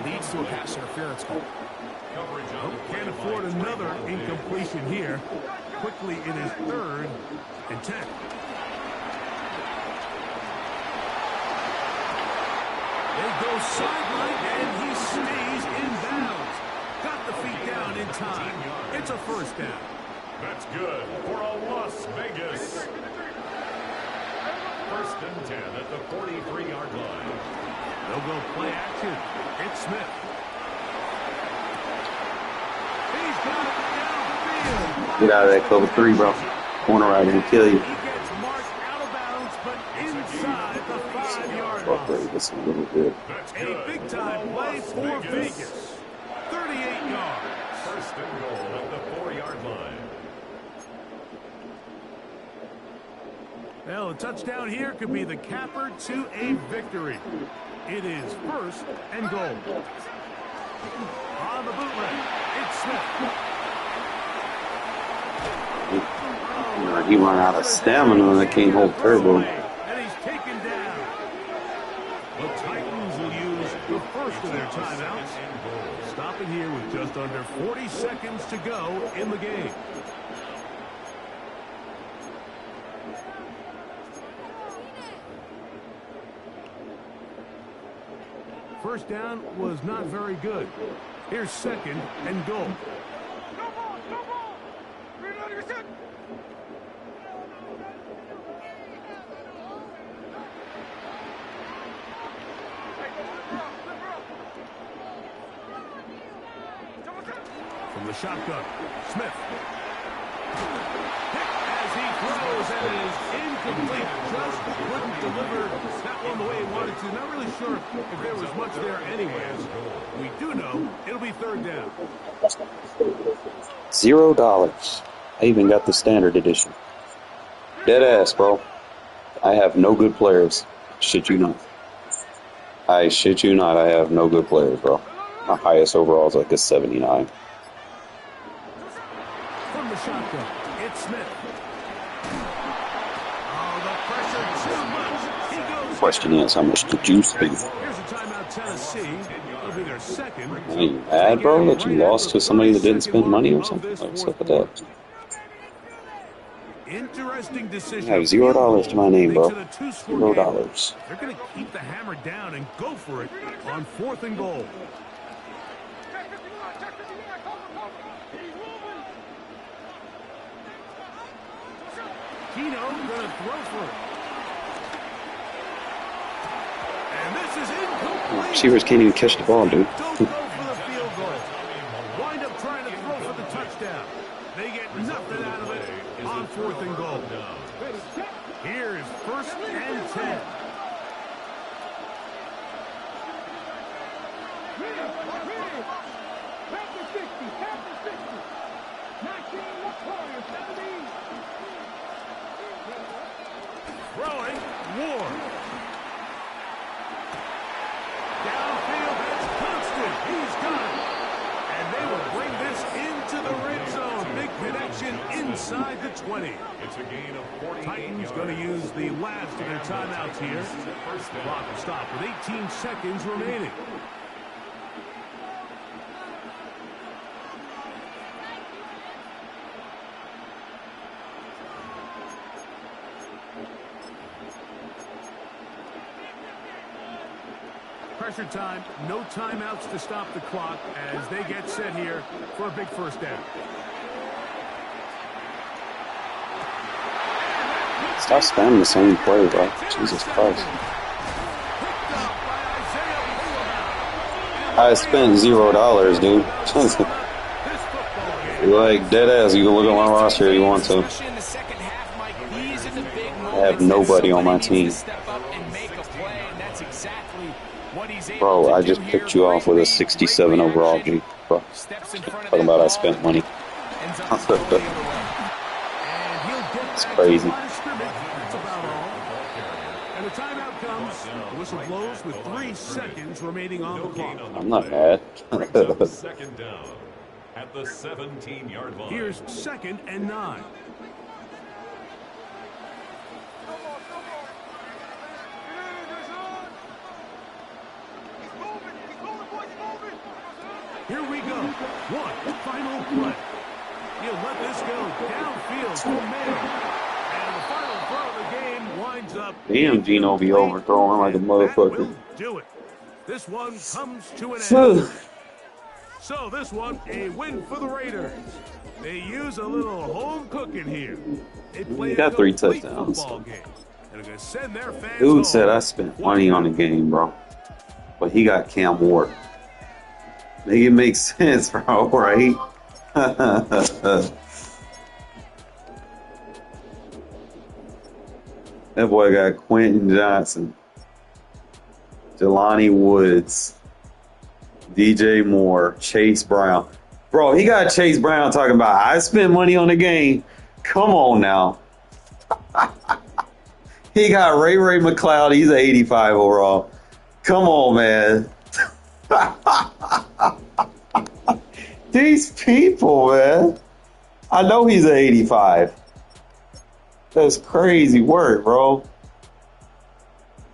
S3: leads to a pass interference call.
S2: Can't afford another incompletion here. Quickly, it is third and 10. They go sideline, and he stays in bounds. Got the feet down in time. It's a first down.
S4: That's good for a Las Vegas. First and 10 at the 43-yard line.
S2: They'll go play action. It's Smith. He's got it downfield.
S1: Get out of that cover 3, bro. Corner right and kill you.
S2: He gets marked out of bounds, but inside the 5-yard
S1: Fuck,
S2: line.
S1: that's a little good.
S2: A big-time play for Vegas. 38 yards.
S4: First and goal at the 4-yard line.
S2: Well, a touchdown here could be the capper to a victory. It is first and goal. On the bootleg, it's Smith.
S1: He run out of stamina and I can't hold turbo.
S2: And he's taken down. The Titans will use the first of their timeouts. Stopping here with just under 40 seconds to go in the game. First down was not very good. Here's second and goal.
S5: No ball, no ball. Reload your set.
S2: From the shotgun, Smith. Hit as he throws, and it is incomplete. Just couldn't deliver that one the way he wanted to. Not really sure if there was much there anyways. We do know it'll be third down.
S1: $0. I even got the standard edition. Dead ass, bro. I have no good players. Shit you not. I shit you not. I have no good players, bro. My highest overall is like a 79.
S2: From the shotgun, it's Smith. Oh, the pressure too much. He goes.
S1: Question is, how much did you spend?
S2: Here's a timeout, Tennessee. It'll be their second.
S1: Are you mad, bro, that you lost to somebody that didn't spend money or something? What's up with that?
S2: Interesting decision.
S1: I have $0 to my name, bro.
S2: Makes it a two-score
S1: $0.
S2: game. They're going to keep the hammer down and go for it on fourth and goal.
S5: Check 51, check 59, cover. He's moving.
S2: Keno going to throw for it. And this is incomplete.
S1: Receivers can't even catch the ball, dude.
S2: Don't go for the field goal. Wind up trying to throw for the touchdown. They get nothing out of it on fourth and goal. Here is first and 10. Throwing, Ward. Downfield, that's Constant. He's got it. And they will bring this into the red zone. Big connection inside the 20.
S4: It's a gain of 48
S2: Titans going to use the last of their timeouts here. Clock will stop with 18 seconds remaining. Pressure time, no timeouts to stop the clock as they get set here for a big first down.
S1: Stop spamming the same play, bro. Jesus Christ. I spent $0, dude. Like, dead ass, you can look at my roster if you want to. I have nobody on my team. Bro, I just picked you off with a 67 overall, G. Bro, talking about I spent money. It's crazy.
S2: And the timeout comes. The whistle blows with 3 seconds remaining on the clock.
S1: I'm not mad.
S4: Second down at the 17-yard line.
S2: Here's second and 9. Here we go. One final play. He'll let this go downfield to man. And the final throw of the game winds up.
S1: Damn, Gino be overthrowing like a motherfucker.
S2: That will do it. This one comes to an end. So this one, a win for the Raiders. They use a little home cooking here. They play
S1: got
S2: a
S1: 3
S2: complete
S1: touchdowns.
S2: football game. And they're going to send their fans
S1: Dude
S2: home.
S1: said I spent money on the game, bro. But he got Cam Ward. Make it make sense, bro, right? That boy got Quentin Johnson, Jelani Woods, DJ Moore, Chase Brown. Bro, he got Chase Brown talking about, I spent money on the game. Come on now. He got Ray McLeod. He's an 85 overall. Come on, man. These people, man. I know he's an 85. That's crazy work, bro.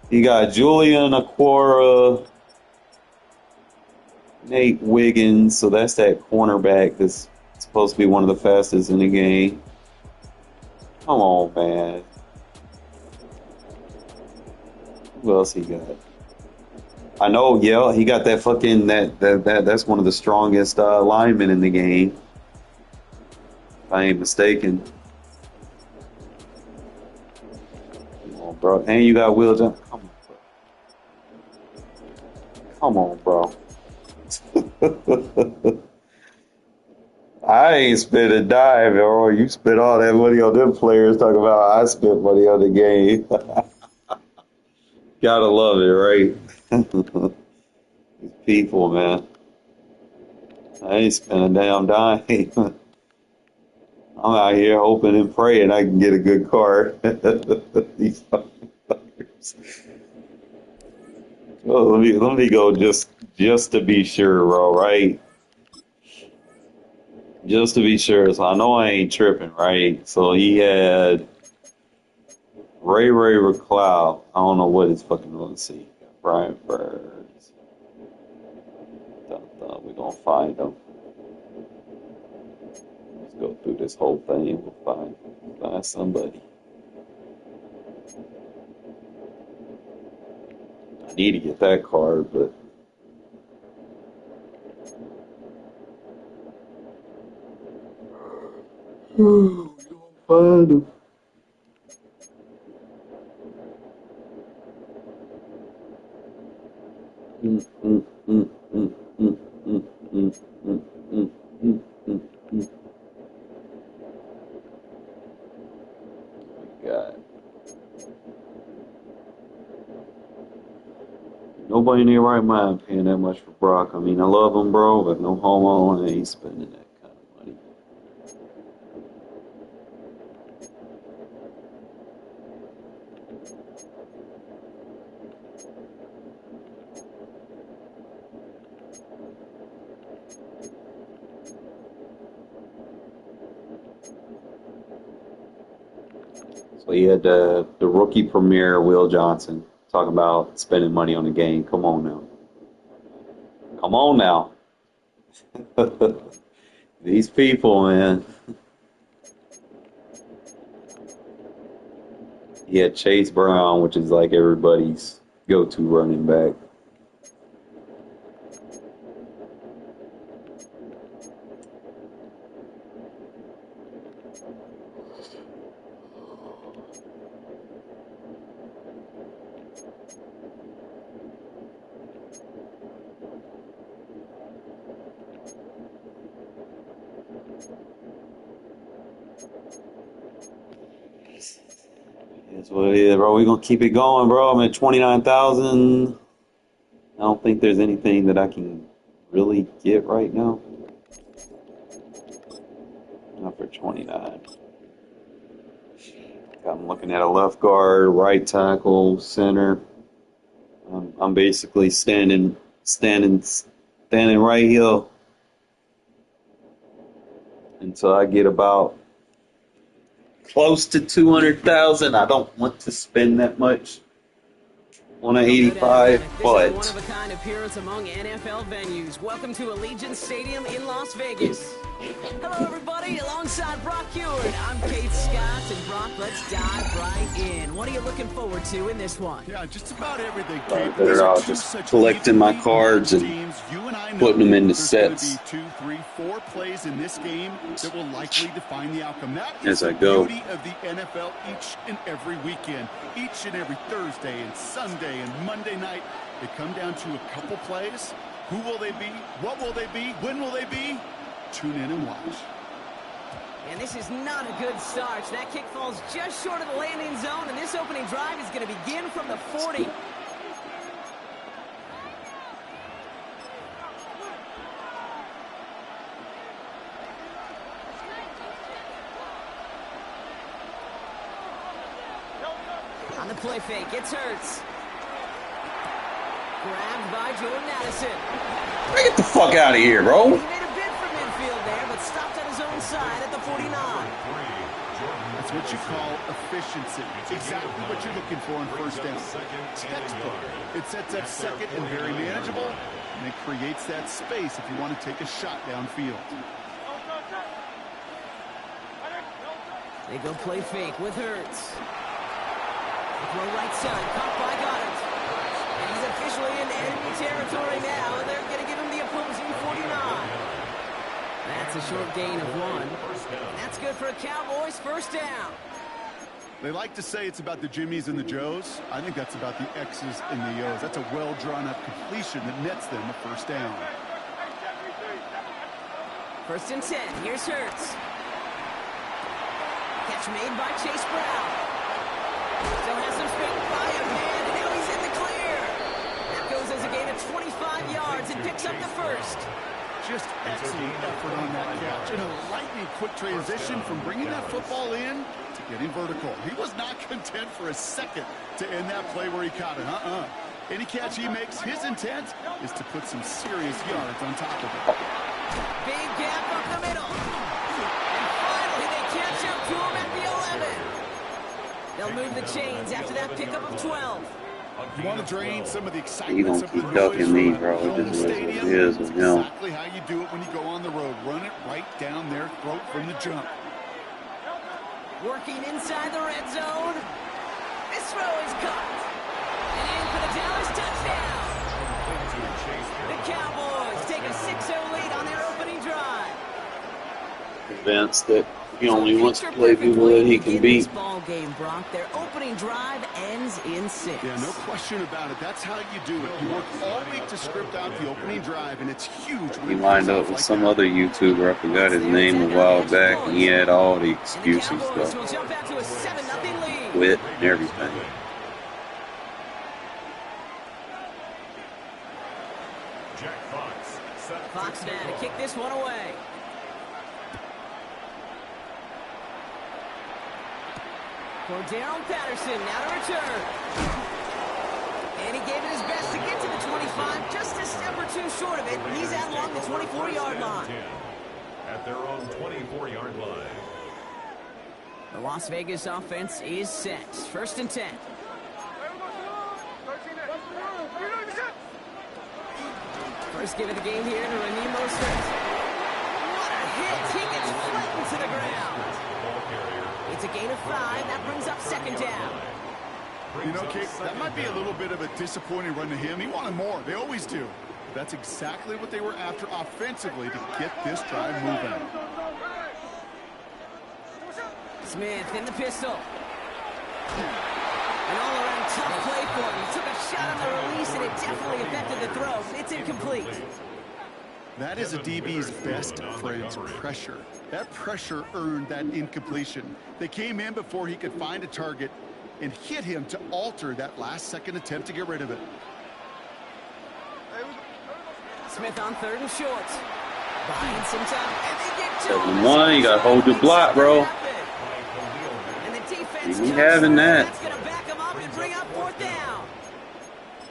S1: You got Julian Aquara, Nate Wiggins. So that's that cornerback that's supposed to be one of the fastest in the game. Come on, man. Who else he got? I know, yeah, he got that fucking that's one of the strongest linemen in the game. If I ain't mistaken. Come on, bro. And you got Will Johnson. Come on, bro. I ain't spent a dime, or you spent all that money on them players talking about I spent money on the game. Gotta love it, right? These people, man. I ain't spent a damn dime. I'm out here hoping and praying I can get a good card. These fuckers. Well, let me go just to be sure, bro, right? Just to be sure. So I know I ain't tripping, right? So he had Ray McLeod. I don't know what his fucking let's see. Brian Burns. We're gonna find him. Let's go through this whole thing. We'll find somebody. I need to get that card, but we'll find him. God. Nobody in their right mind paying that much for Brock. I mean, I love him, bro, but no homo, and he's spending that kind of money. So he had the rookie premier, Will Johnson, talking about spending money on the game. Come on now. Come on now. These people, man. He had Chase Brown, which is like everybody's go-to running back. That's what it is, bro. We're going to keep it going, bro. I'm at 29,000. I don't think there's anything that I can really get right now. Not for 29. I'm looking at a left guard, right tackle, center. I'm basically standing right here until I get about close to 200,000. I don't want to spend that much on an 85, but
S6: one of a kind appearance among NFL venues. Welcome to Allegiant Stadium in Las Vegas. Hello, everybody. Alongside Brock Heward, I'm Kate Scott, and Brock, let's dive right in. What are you looking forward to in this one?
S7: Yeah, just about everything,
S1: I'm
S7: Kate.
S1: better off just collecting my cards and putting them into sets.
S7: There's going to be 2, 3, 4 plays in this game that will likely define the outcome. That
S1: As
S7: is
S1: I
S7: the
S1: go.
S7: beauty of the NFL each and every weekend, each and every Thursday and Sunday and Monday night. They come down to a couple plays. Who will they be? What will they be? When will they be? Tune in and watch.
S6: And this is not a good start. That kick falls just short of the landing zone, and this opening drive is going to begin from the 40. On the play fake, it's Hurts. Grabbed by Jordan Addison.
S1: Get the fuck out of here, bro.
S6: He made a bid for midfield there, but stopped on his own side at the 49.
S7: That's what you call efficiency. Exactly what you're looking for in first down. Textbook. It sets up second and very manageable, and it creates that space if you want to take a shot downfield.
S6: They go play fake with Hurts. Throw right side, caught by Goddard. And he's officially in enemy territory now, and they're going to give him the opposing 49. That's a short gain of 1. And that's good for a Cowboys first down.
S7: They like to say it's about the Jimmies and the Joes. I think that's about the X's and the O's. That's a well-drawn-up completion that nets them a first down.
S6: First and 10, here's Hurts. Catch made by Chase Brown. Still has some straight by him, man, and now he's in the clear. That goes as a gain of 25 yards and picks up the first.
S7: Just excellent effort on that catch. And a lightning quick transition from bringing that football in to getting vertical. He was not content for a second to end that play where he caught it. Any catch he makes, his intent is to put some serious yards on top of it.
S6: Big gap up the middle. And finally they catch up to him at the 11. They'll move the chains after that pickup of 12.
S7: You want to drain some of the
S1: You
S7: excitement,
S1: gonna
S7: some of
S1: keep
S7: the
S1: ducking
S7: noise
S1: me,
S7: from
S1: bro.
S7: a home
S1: It just is what it
S7: stadium?
S1: is with him.
S7: Exactly how you do it when you go on the road. Run it right down their throat from the jump.
S6: Working inside the red zone. This throw is caught. And in for the Dallas touchdown. The Cowboys take a 6-0 lead on their opening drive.
S1: Convinced that he only wants to play people that he can beat.
S6: This ball game, Brock. Their opening drive ends in 6.
S7: Yeah, no question about it. That's how you do it. You work all week to script out the opening drive, and it's huge.
S1: He lined up with some other YouTuber. I forgot his name a while back, and he had all the excuses stuff.
S6: Will jump out to a 7-0 lead.
S1: Quit and everything.
S4: Jack Fox.
S6: Fox now to kick this one away. Cordero Patterson now to return. And he gave it his best to get to the 25, just a step or two short of it. He's out along the 24-yard line.
S4: At their own 24-yard line.
S6: The Las Vegas offense is set. First and 10. First give of the game here to Raheem Mostert. What a hit! He gets flattened to the ground. It's a gain of 5. That brings up second down.
S7: You know, Kate, that might be a little bit of a disappointing run to him. He wanted more. They always do. That's exactly what they were after offensively to get this drive moving.
S6: Smith in the pistol. An all-around tough play for him. He took a shot on the release, and it definitely affected the throw. It's incomplete.
S7: That is a DB's best friend's pressure. That pressure earned that incompletion. They came in before he could find a target and hit him to alter that last-second attempt to get rid of it.
S6: Smith on 3rd and short. Buying some time, and they get to him.
S1: 7-1, you gotta hold your block, bro.
S6: And the defense
S1: You having that.
S6: That's going to back him up and bring up 4th down.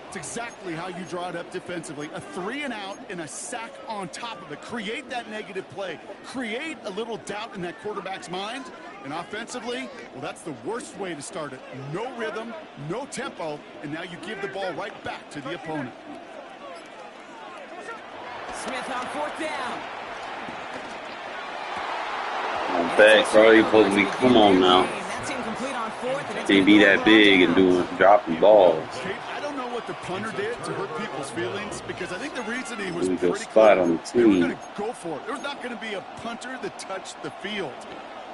S7: It's exactly how you draw it up defensively. A 3-and-out and a sack on top of it. Create that negative play. Create a little doubt in that quarterback's mind. And offensively, well, that's the worst way to start it. No rhythm, no tempo, and now you give the ball right back to the opponent.
S6: Smith on 4th down.
S1: Back, bro. You supposed to be, come on now.
S6: That's incomplete on 4th, and it's
S1: Can't be that big and dropping balls.
S7: Kate, I don't know what the punter did to hurt people's feelings, because I think the reason he was
S1: We go
S7: pretty
S1: spot
S7: clear,
S1: on the
S7: they were
S1: team.
S7: going to go for it. There's not going to be a punter that touched the field.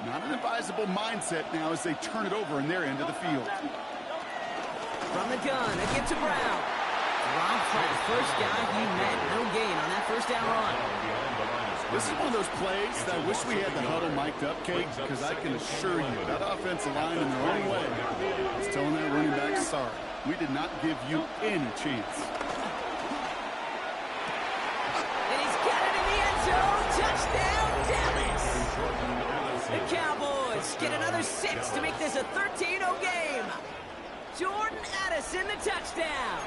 S7: Not an advisable mindset now as they turn it over in their end of the field.
S6: From the gun, they get to Brown. Dropped for the first guy he met. No gain on that first down run.
S7: This is one of those plays that I wish we had the huddle mic'd up, Kate, because I can assure you that offensive line in their own way is telling that running back, sorry, we did not give you any chance.
S6: And he's got it in the end zone. Touchdown, Dallas. The Cowboys get another 6 to make this a 13-0 game. Jordan Addison, the touchdown.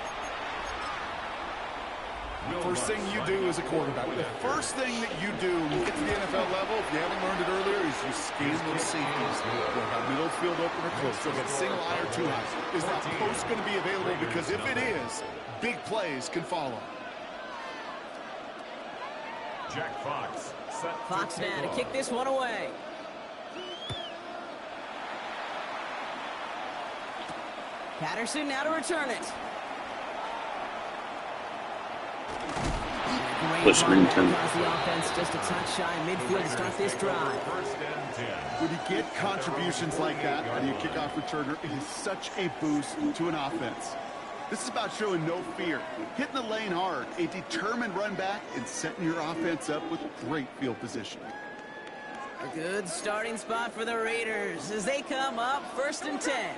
S7: First thing you do as a quarterback, the first thing that you do when you get to the NFL level, if you haven't learned it earlier, is you scan those safeties. You'll have middle field open or close. You'll get single eye or two high. Is that post going to be available? Because if it is, big plays can follow.
S4: Jack Fox set
S6: Fox now to kick this one away. Patterson now to return it.
S1: Push green 10.
S6: The offense just a touch shy of midfield to start this drive.
S7: When you get contributions like that out of your kickoff returner, it is such a boost to an offense. This is about showing no fear, hitting the lane hard, a determined run back, and setting your offense up with great field position.
S6: A good starting spot for the Raiders as they come up 1st and 10.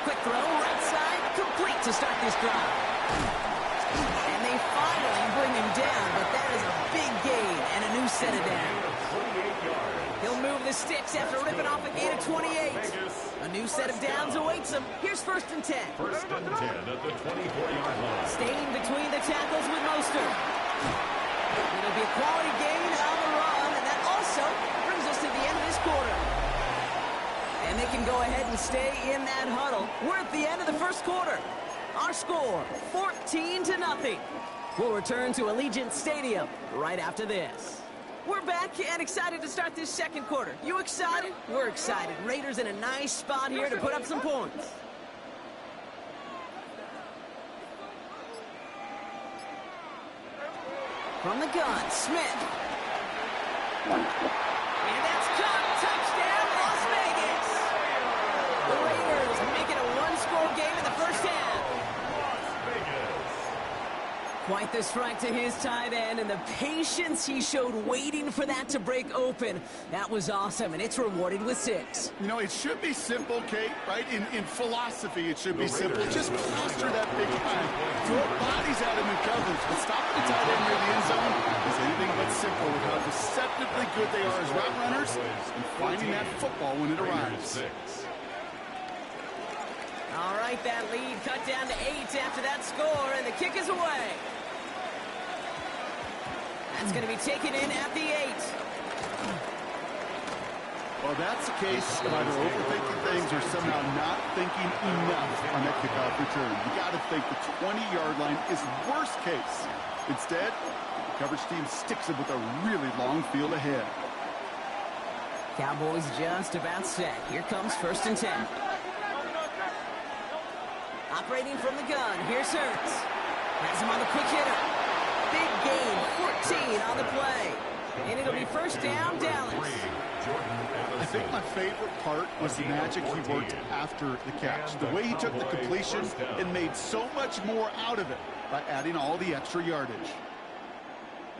S6: Quick throw, right side, complete to start this drive. And they finally bring him down, but that is a big gain and a new set of downs. He'll move the sticks after ripping off a gain of 28. A new set of downs awaits him. Here's 1st and 10.
S4: 1st and 10 at the 24-yard line.
S6: Staying between the tackles with Mostert. It'll be a quality gain on the run, and that also brings us to the end of this quarter. And they can go ahead and stay in that huddle. We're at the end of the first quarter. Our score, 14-0. We'll return to Allegiant Stadium right after this. We're back and excited to start this second quarter. You excited? We're excited. Raiders in a nice spot here to put up some points. From the gun, Smith. And that's caught. Touchdown, Las Vegas. The Raiders make it a one-score game in the first half. Quite the strike to his tight end, and the patience he showed waiting for that to break open. That was awesome, and it's rewarded with 6.
S7: You know, it should be simple, Kate, right? In philosophy, it should be simple. Just posture that big time. Throw bodies out of new coverage, but stopping the tight end near the end zone is anything but simple with how deceptively good they are as route runners and finding that football when it arrives.
S6: All right, that lead cut down to 8 after that score, and the kick is away. That's going to be taken in at the 8.
S7: Well, that's the case of either overthinking things or somehow not thinking enough on that kickoff return. You got to think the 20-yard line is worst case. Instead, the coverage team sticks it with a really long field ahead.
S6: Cowboys just about set. Here comes 1st and 10. Operating from the gun, here's Hurts. Has him on the quick hitter. Big gain, 14 on the play. And it'll be 1st down, Dallas.
S7: I think my favorite part was the magic he worked after the catch. The way he took the completion and made so much more out of it by adding all the extra yardage.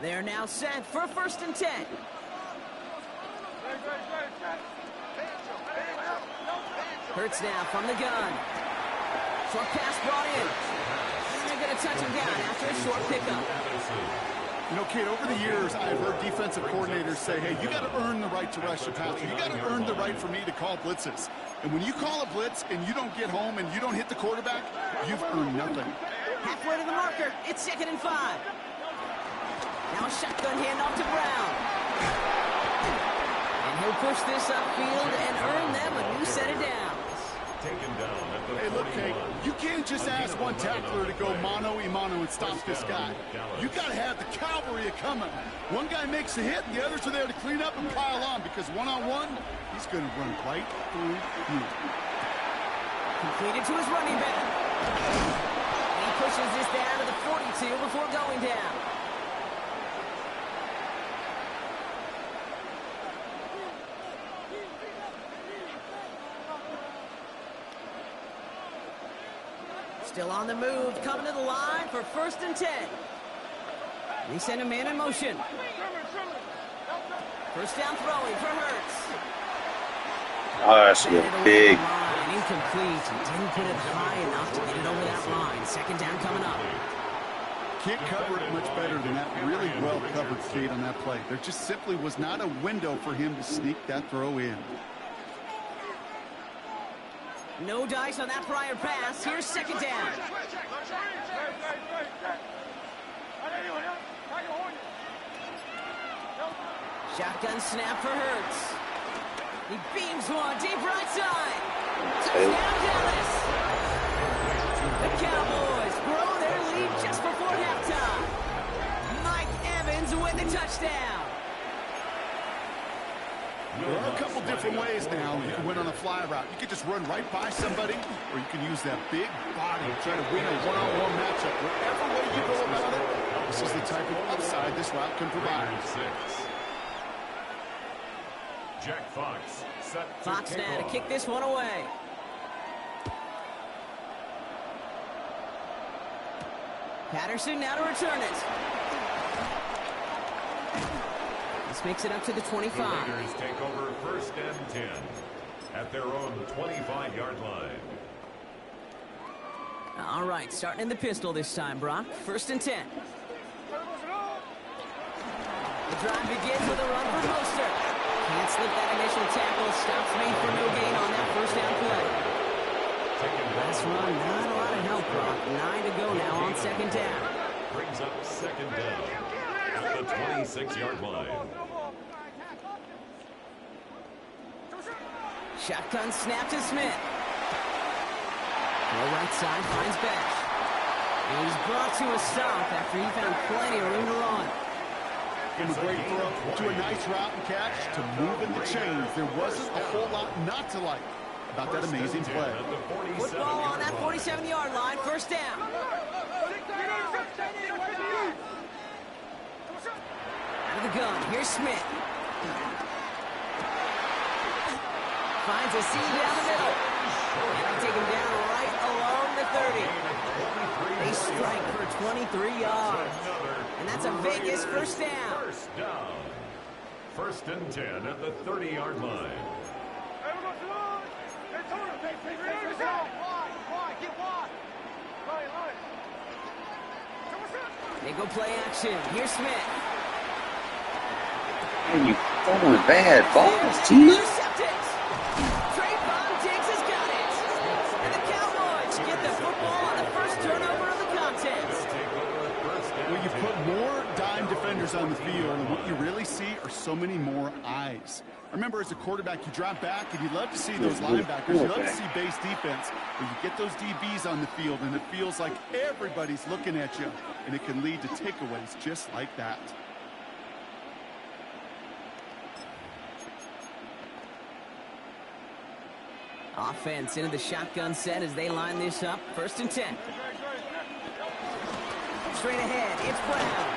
S6: They're now set for 1st and 10. Hurts now from the gun. Short pass brought in. And they're going to touch him down after a short pickup.
S7: You know, Kate, over the years, I've heard defensive coordinators say, hey, you got to earn the right to rush the passer. You got to earn the right for me to call blitzes. And when you call a blitz and you don't get home and you don't hit the quarterback, you've earned nothing.
S6: Halfway to the marker. It's 2nd and 5. Now a shotgun handoff to Brown. And he'll push this upfield and earn them a new set of downs.
S7: Hey, look, Kate, you can't just ask one tackler to go mano-a-mano and stop this guy. You got to have the cavalry coming. One guy makes a hit, and the others are there to clean up and pile on, because one-on-one, he's going to run right through you.
S6: Completed to his running back. He pushes this down to the 42 before going down. Still on the move, coming to the line for 1st and 10. They send a man in motion. 1st down throwing for Hurts.
S1: Oh, that's a big.
S6: Incomplete. He didn't put it high enough to get it over that line. 2nd down coming up.
S7: Can't cover it much better than that really well-covered skate on that play. There just simply was not a window for him to sneak that throw in.
S6: No dice on that prior pass. Here's 2nd down. Shotgun snap for Hurts. He beams one deep right side. Touchdown Dallas. The Cowboys grow their lead just before halftime. Mike Evans with the touchdown.
S7: There are a couple different ways now. You can win on a fly route. You can just run right by somebody, or you can use that big body to try to win a one-on-one matchup. Whatever way you go about it, this is the type of upside this route can provide.
S4: Jack Fox set to
S6: Fox
S4: kick
S6: now to
S4: off.
S6: kick this one away. Patterson now to return it. This makes it up to the 25.
S4: The Raiders take over 1st and 10 at their own 25-yard line.
S6: All right, starting in the pistol this time, Brock. 1st and 10. The drive begins with a run for Mostert. Can't slip that initial tackle. Stops made for no gain on that 1st down play. Last run, not a lot of help, Brock. 9 to go now on 2nd down.
S4: Brings up 2nd down at the 26-yard line.
S6: Shotgun snap to Smith. Throw right side, finds Besh. He's brought to a stop after he found plenty of room to run.
S7: From a great throw to a nice route and catch to moving the chains. There wasn't a whole lot not to like about that amazing play.
S6: Football on that 47-yard line, 1st down. Out of the gun, here's Smith. Finds a seam down the middle. And they take him down right along the 30. They strike for 23 yards. And that's a Vegas 1st down.
S4: 1st down. 1st and 10 at the 30-yard line.
S6: They go play action. Here's Smith.
S1: Man, you throwing bad balls, Tina.
S6: Intercepted. Trayvon Diggs has got it. And the Cowboys get the football on the 1st turnover of the contest.
S7: When you put more dime defenders on the field, and what you really see are so many more eyes. Remember, as a quarterback, you drop back, and you love to see those linebackers. You love to see base defense. But you get those DBs on the field, and it feels like everybody's looking at you, and it can lead to takeaways just like that.
S6: Offense into the shotgun set as they line this up. 1st and 10. Straight ahead, it's Brown.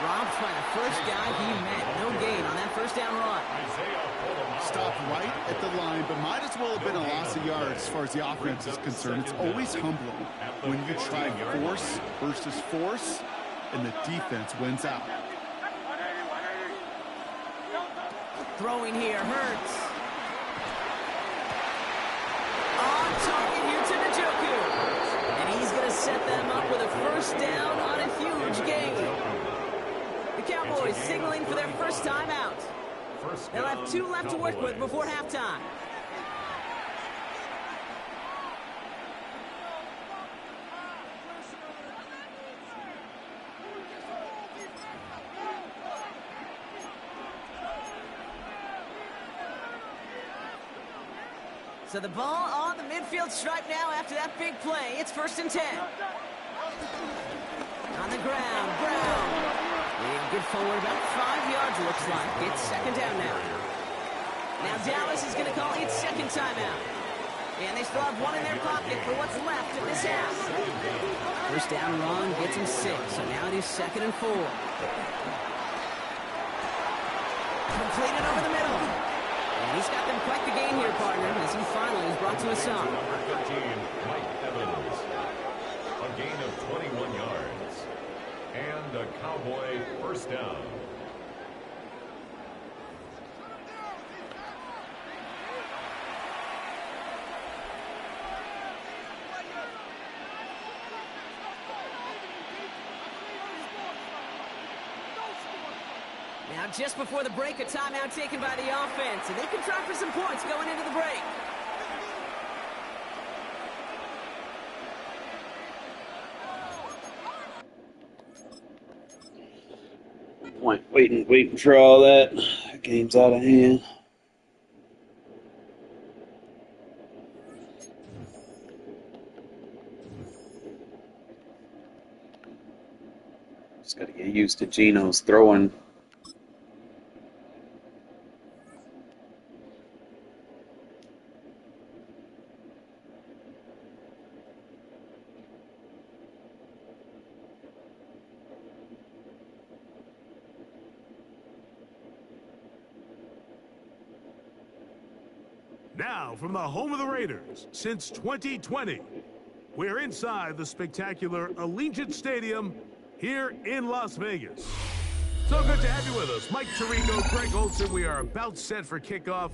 S6: Dropped by the first guy he met. No gain on that 1st down run.
S7: Stopped right at the line, but might as well have been a loss of yards as far as the offense is concerned. It's always humbling when you try force versus force, and the defense wins out.
S6: Throwing here, Hurts. On target here to Njoku. And he's going to set them up with a 1st down on a huge gain. The Cowboys signaling for their 1st time out. They'll have 2 left to work with before halftime. So the ball on the midfield stripe now after that big play. It's 1st and 10. On the ground, Brown. And good forward, about 5 yards, looks like. It's 2nd down now. Now Dallas is going to call its 2nd timeout. And they still have one in their pocket for what's left of this half. First down run gets him 6, so now it is 2nd and 4. Completed over the middle. And he's got them quite the game here, partner, as he finally is brought to a stop.
S4: Number 13, Mike Evans. A gain of 21 yards. And a Cowboy first down.
S6: Now, just before the break, a timeout taken by the offense, and they can try for some points going into the break.
S1: Waiting for all that. Game's out of hand. Just got to get used to Gino's throwing.
S2: Now, from the home of the Raiders, since 2020, we're inside the spectacular Allegiant Stadium here in Las Vegas. So good to have you with us. Mike Tirico, Greg Olson, we are about set for kickoff.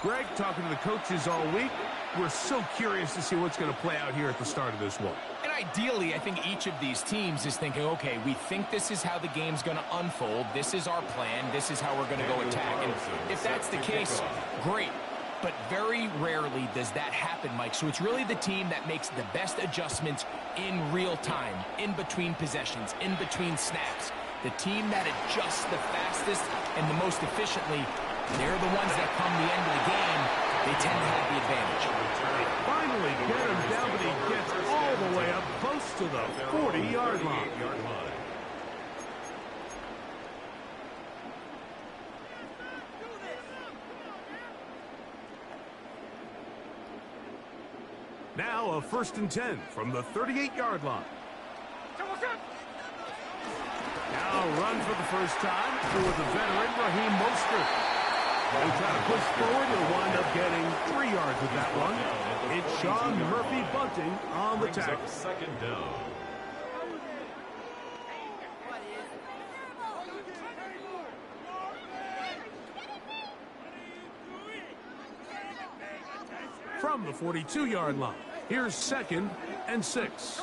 S2: Greg, talking to the coaches all week, we're so curious to see what's going to play out here at the start of this one.
S3: And ideally, I think each of these teams is thinking, okay, we think this is how the game's going to unfold. This is our plan. This is how we're going to go attack. And if that's the case, great. But very rarely does that happen, Mike. So it's really the team that makes the best adjustments in real time, in between possessions, in between snaps. The team that adjusts the fastest and the most efficiently, they're the ones that come the end of the game, they tend to have the advantage.
S2: Finally get him down, but he gets all the way up close to the 40-yard line. Now a 1st and 10 from the 38-yard line. Now run for the first time for the veteran Raheem Mostert. They try to push forward. He'll wind up getting 3 yards with that one. It's Sean Murphy Bunting on the tackle.
S4: 2nd down.
S2: From the 42-yard line, here's 2nd and 6.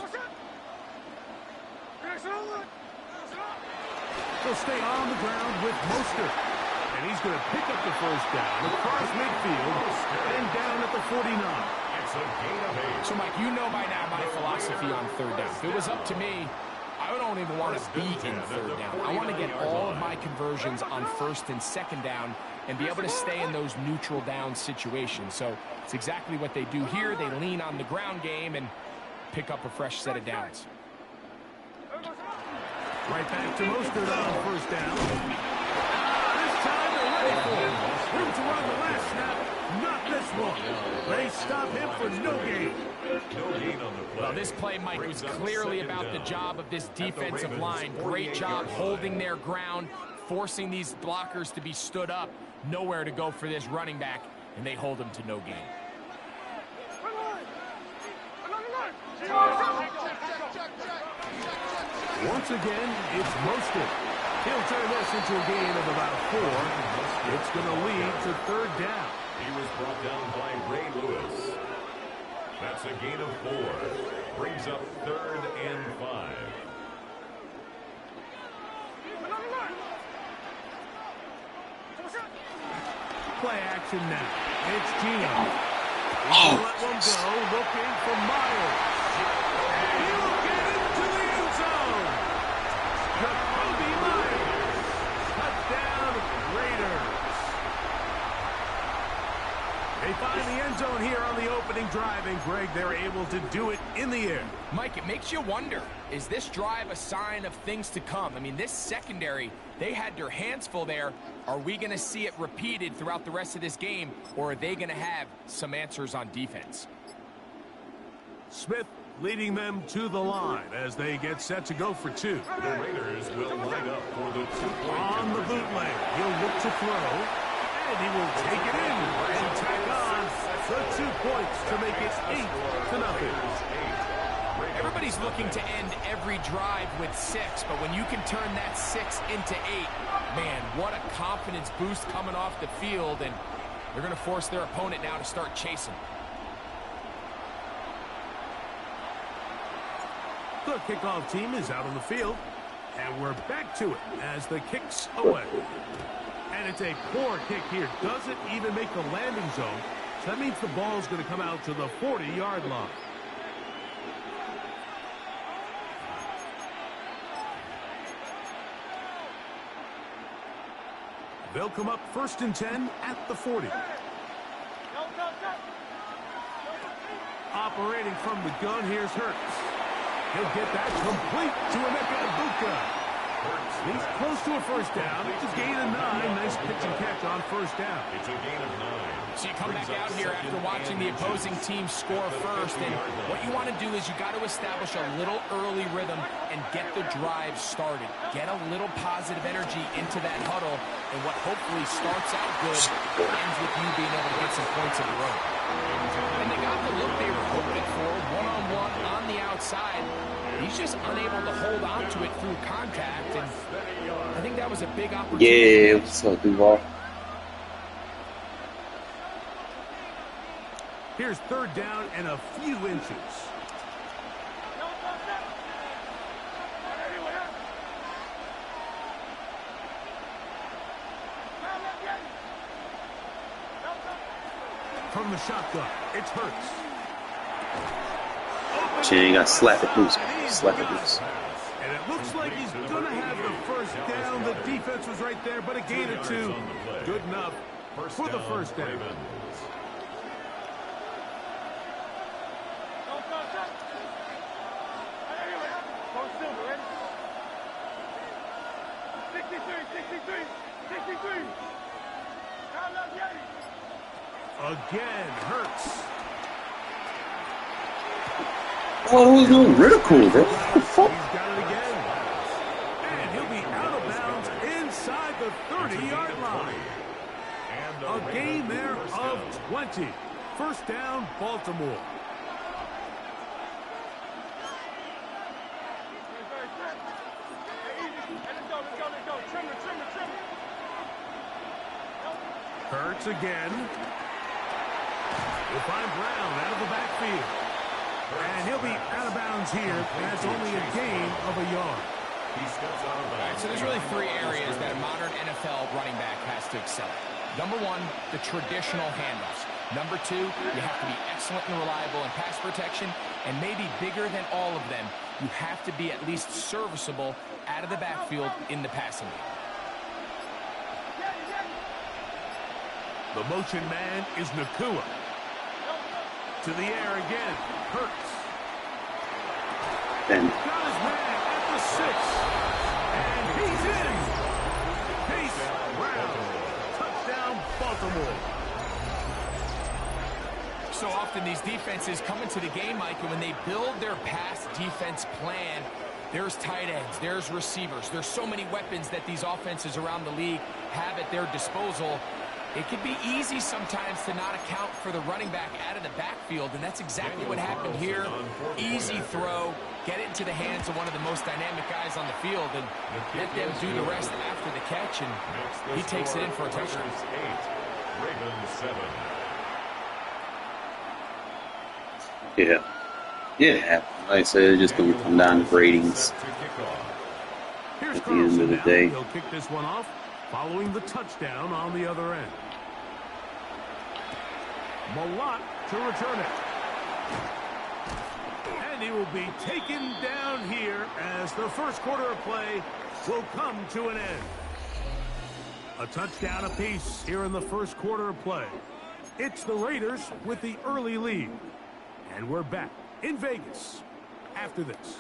S2: They'll stay on the ground with Mostert. And he's going to pick up the first down across midfield and down at the 49.
S4: It's a gain of 8.
S3: So, Mike, you know by now my philosophy on 3rd down. If it was up to me, I don't even want to be in 3rd down. I want to get all of my conversions on 1st and 2nd down and be able to stay in those neutral down situations. So it's exactly what they do here. They lean on the ground game and pick up a fresh set of downs.
S2: Right back to Mostert on 1st down. This time they're ready for him. Room to run the last snap. Not this one. They stop him for no gain.
S4: No gain on the play.
S3: Well, this play, Mike, was clearly about the job of this defensive line. Great job holding their ground, forcing these blockers to be stood up. Nowhere to go for this running back, and they hold him to no gain.
S2: Once again, it's Mostert. He'll turn this into a gain of about 4. It's going to lead to 3rd down.
S4: He was brought down by Ray Lewis. That's a gain of 4. Brings up 3rd and 5.
S2: Play action now. It's Gino. He's let one go, looking for Myers. He'll get into the end zone. Jacoby Myers. Touchdown, Raiders. They find the end zone here on the opening drive, and Greg, they're able to do it in the air.
S3: Mike, it makes you wonder, is this drive a sign of things to come? I mean, this secondary, they had their hands full there. Are we going to see it repeated throughout the rest of this game, or are they going to have some answers on defense?
S2: Smith leading them to the line as they get set to go for two.
S4: The Raiders will line up for the 2-point
S2: On the bootleg, he'll look to throw, and he will take it in and tack on the 2 points to make it 8-0.
S3: Everybody's looking to end every drive with 6, but when you can turn that 6 into 8, man, what a confidence boost coming off the field, and they're going to force their opponent now to start chasing.
S2: The kickoff team is out on the field, and we're back to it as the kick's away. And it's a poor kick here. Doesn't even make the landing zone. So that means the ball's going to come out to the 40-yard line. They'll come up 1st and 10 at the 40. Operating from the gun, here's Hurts. He'll get that complete to Emeka Egbuka. He's close to a first down. It's a gain of 9. Nice pitch and catch on first down.
S4: It's a gain of 9.
S3: So you come back out here after watching the opposing team score first, and what you want to do is you got to establish a little early rhythm and get the drive started. Get a little positive energy into that huddle, and what hopefully starts out good ends with you being able to get some points of your own. And they got the look they were hoping for, one-on-one on the outside. He's just unable to hold on to it through contact, and I think that was a big opportunity.
S1: Yeah, what's up, Duval?
S2: Here's 3rd down and a few inches. From the shotgun, it's Hurts.
S1: She got slap it loose. Slap it loose.
S2: And it looks like he's going to have the first down. The defense was right there, but a gain of 2. Good enough for the first down. Again, Hurts.
S1: Oh, it was no ridicule, bro. What the fuck?
S2: He's got it again. And he'll be out of bounds inside the 30-yard line. A gain there of 20. First down, Baltimore. Hurts again. We'll find Brown out of the backfield. And he'll be out of bounds here. That's only a gain of a yard.
S4: He steps out of bounds.
S3: So there's really 3 areas that a modern NFL running back has to excel at. Number 1, the traditional handoffs. Number 2, you have to be excellent and reliable in pass protection. And maybe bigger than all of them, you have to be at least serviceable out of the backfield in the passing game.
S2: The motion man is Nakua. To the air again. Hurts.
S1: And
S2: Got his man at the 6. And he's in. Chase Brown. Touchdown, Baltimore.
S3: So often these defenses come into the game, Mike, and when they build their pass defense plan, there's tight ends, there's receivers. There's so many weapons that these offenses around the league have at their disposal. It can be easy sometimes to not account for the running back out of the backfield, and that's exactly what happened here. Easy throw, get it into the hands of one of the most dynamic guys on the field, and let them do the rest after the catch, and he takes it in for a touchdown.
S4: 8, Ravens 7.
S1: yeah. Yeah, like I said, it's just going to come down to ratings
S2: Here's
S1: at the end of the
S2: now.
S1: day.
S2: He'll kick this one off following the touchdown on the other end. Malott to return it. And he will be taken down here as the first quarter of play will come to an end. A touchdown apiece here in the first quarter of play. It's the Raiders with the early lead. And we're back in Vegas after this.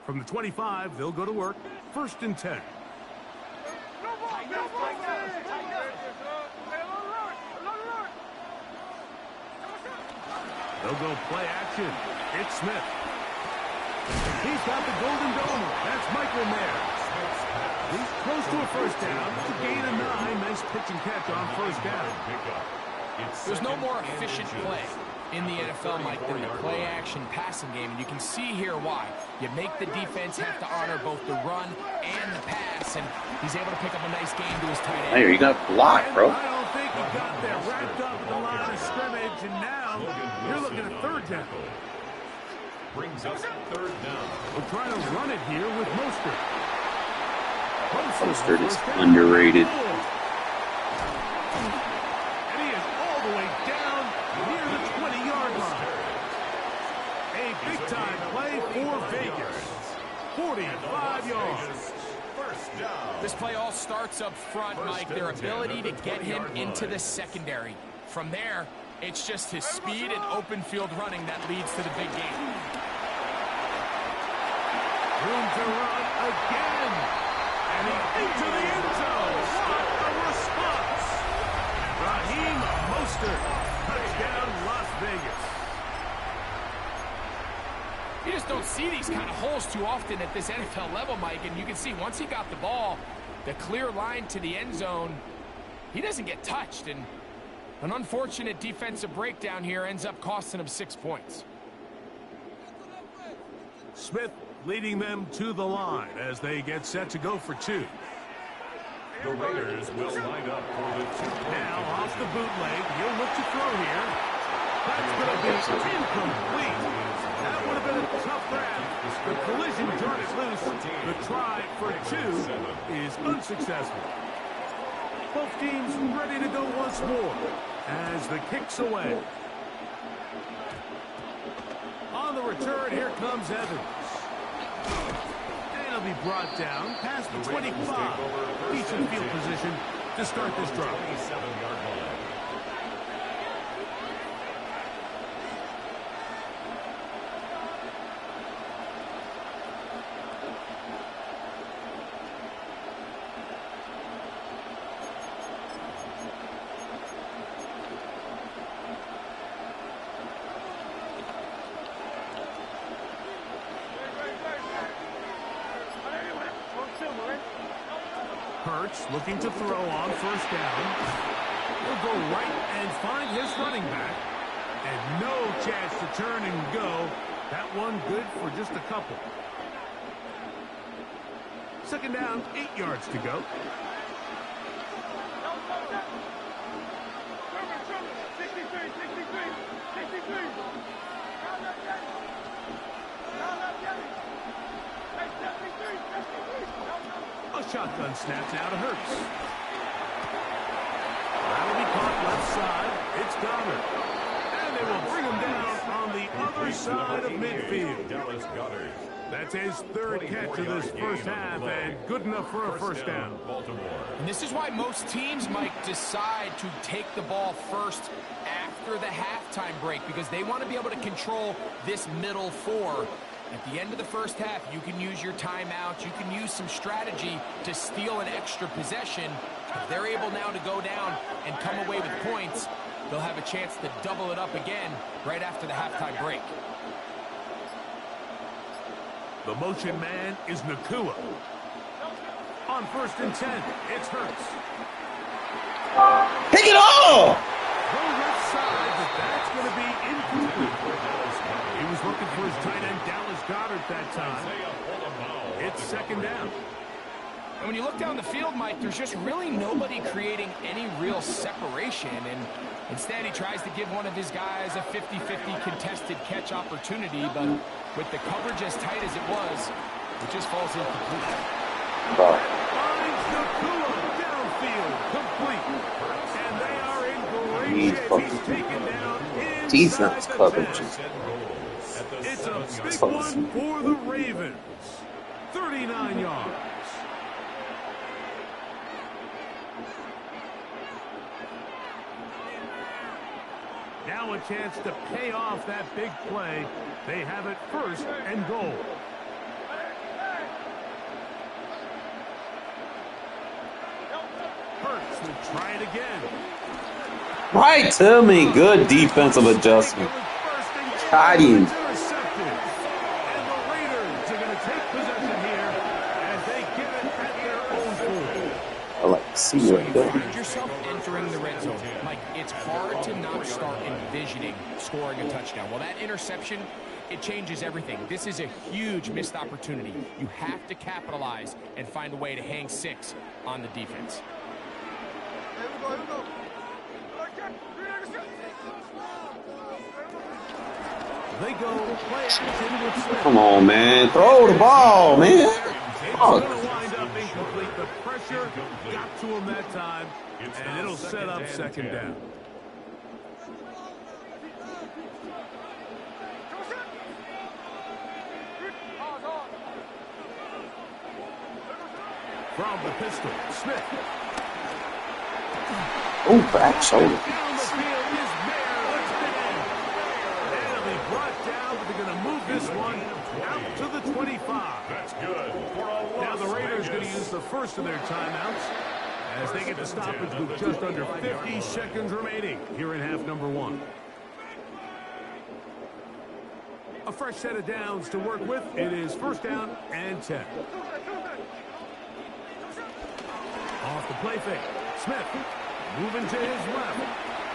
S2: From the 25, they'll go to work. 1st and 10. They'll go play action. It's Smith. He's got the golden donor. That's Michael Mayer. He's close to a first down. It's a gain of 9. Nice pitch and catch on first down.
S3: There's no more efficient play in the NFL, Mike, than the play-action passing game, and you can see here why. You make the defense have to honor both the run and the pass, and he's able to pick up a nice gain to his tight end.
S1: Hey, you got blocked, bro.
S2: I don't think he got there. Wrapped up at the line of scrimmage, and now you're looking at third down.
S4: Brings us third down.
S2: We're trying to run it here with Mostert.
S1: Mostert is underrated.
S2: And he is all the way down near the 20-yard line. A big-time play for Vegas. 45 yards.
S4: First down.
S3: This play all starts up front, Mike, their ability to get him into the secondary. From there, it's just his speed and open field running that leads to the big game.
S2: Room to run again. And he's into the end zone. What a response. Raheem Mostert. Touchdown, Las Vegas.
S3: You just don't see these kind of holes too often at this NFL level, Mike, and you can see once he got the ball, the clear line to the end zone, he doesn't get touched, and an unfortunate defensive breakdown here ends up costing him 6 points.
S2: Smith leading them to the line as they get set to go for 2.
S4: The Raiders will line up for the 2-point.
S2: Now off the bootleg, he'll look to throw here. That's going to be incomplete. That would have been a tough grab. The collision turned it loose. The try for 2 is unsuccessful. Both teams ready to go once more as the kick's away. On the return, here comes Evans. And he'll be brought down past the 25. Decent field position to start this drive.
S4: 27-yard line.
S2: Hurts looking to throw on first down. He'll go right and find his running back. And no chance to turn and go. That one good for just a couple. Second down, 8 yards to go.
S5: 63.
S2: A shotgun snap now to Hurts. That'll be caught left side. It's Goddard. And they will bring him down on the other side of midfield.
S4: Dallas Goddard.
S2: That's his third catch of this first half, and good enough for a first down.
S4: Baltimore.
S3: And this is why most teams might decide to take the ball first after the halftime break, because they want to be able to control this middle four. At the end of the first half, you can use your timeouts. You can use some strategy to steal an extra possession. If they're able now to go down and come away with points, they'll have a chance to double it up again right after the halftime break.
S2: The motion man is Nakua. On 1st and 10, it's Hurts.
S1: Pick it all!
S2: Go left side, but that's going to be incomplete. He was looking for his tight end, Dallas Goddard, that time. It's second down.
S3: And when you look down the field, Mike, there's just really nobody creating any real separation. And instead, he tries to give one of his guys a 50-50 contested catch opportunity. But with the coverage as tight as it was, it just falls incomplete.
S2: Finds Nakua downfield, complete. And they are in great shape. He's taken down inside
S1: defense
S2: the
S1: coverage.
S2: 10. It's a big one for the Ravens. 39 yards. Now a chance to pay off that big play. They have it 1st and goal. Hurts will try it again.
S1: Right to me. Good defensive adjustment.
S2: It was 1st and
S1: Got him.
S2: It's intercepted. And the Raiders are going to take possession here as they give it at their own 40.
S1: I like to see
S3: So
S1: what
S3: you
S1: that.
S3: find yourself entering the red zone. Mike, it's hard to not start envisioning scoring a touchdown. Well, that interception, it changes everything. This is a huge missed opportunity. You have to capitalize and find a way to hang 6 on the defense.
S5: Here we go.
S2: They go play action with Smith.
S1: Come on, man. Throw the ball, man.
S2: It's going to wind up incomplete. The pressure got to him that time, and it'll set up second down. From the pistol, Smith.
S1: Oh, back shoulder.
S2: Down the field is Mayer, the tight end. And it'll be brought down, but they're going to move this one out to the 25.
S4: That's good. For a
S2: Now the
S4: Las
S2: Raiders going to
S4: Vegas.
S2: use the first of their timeouts as they get the stoppage with just under 50 seconds remaining here in half number 1. A fresh set of downs to work with. It is first down and 10. Off the play fake. Smith moving to his left.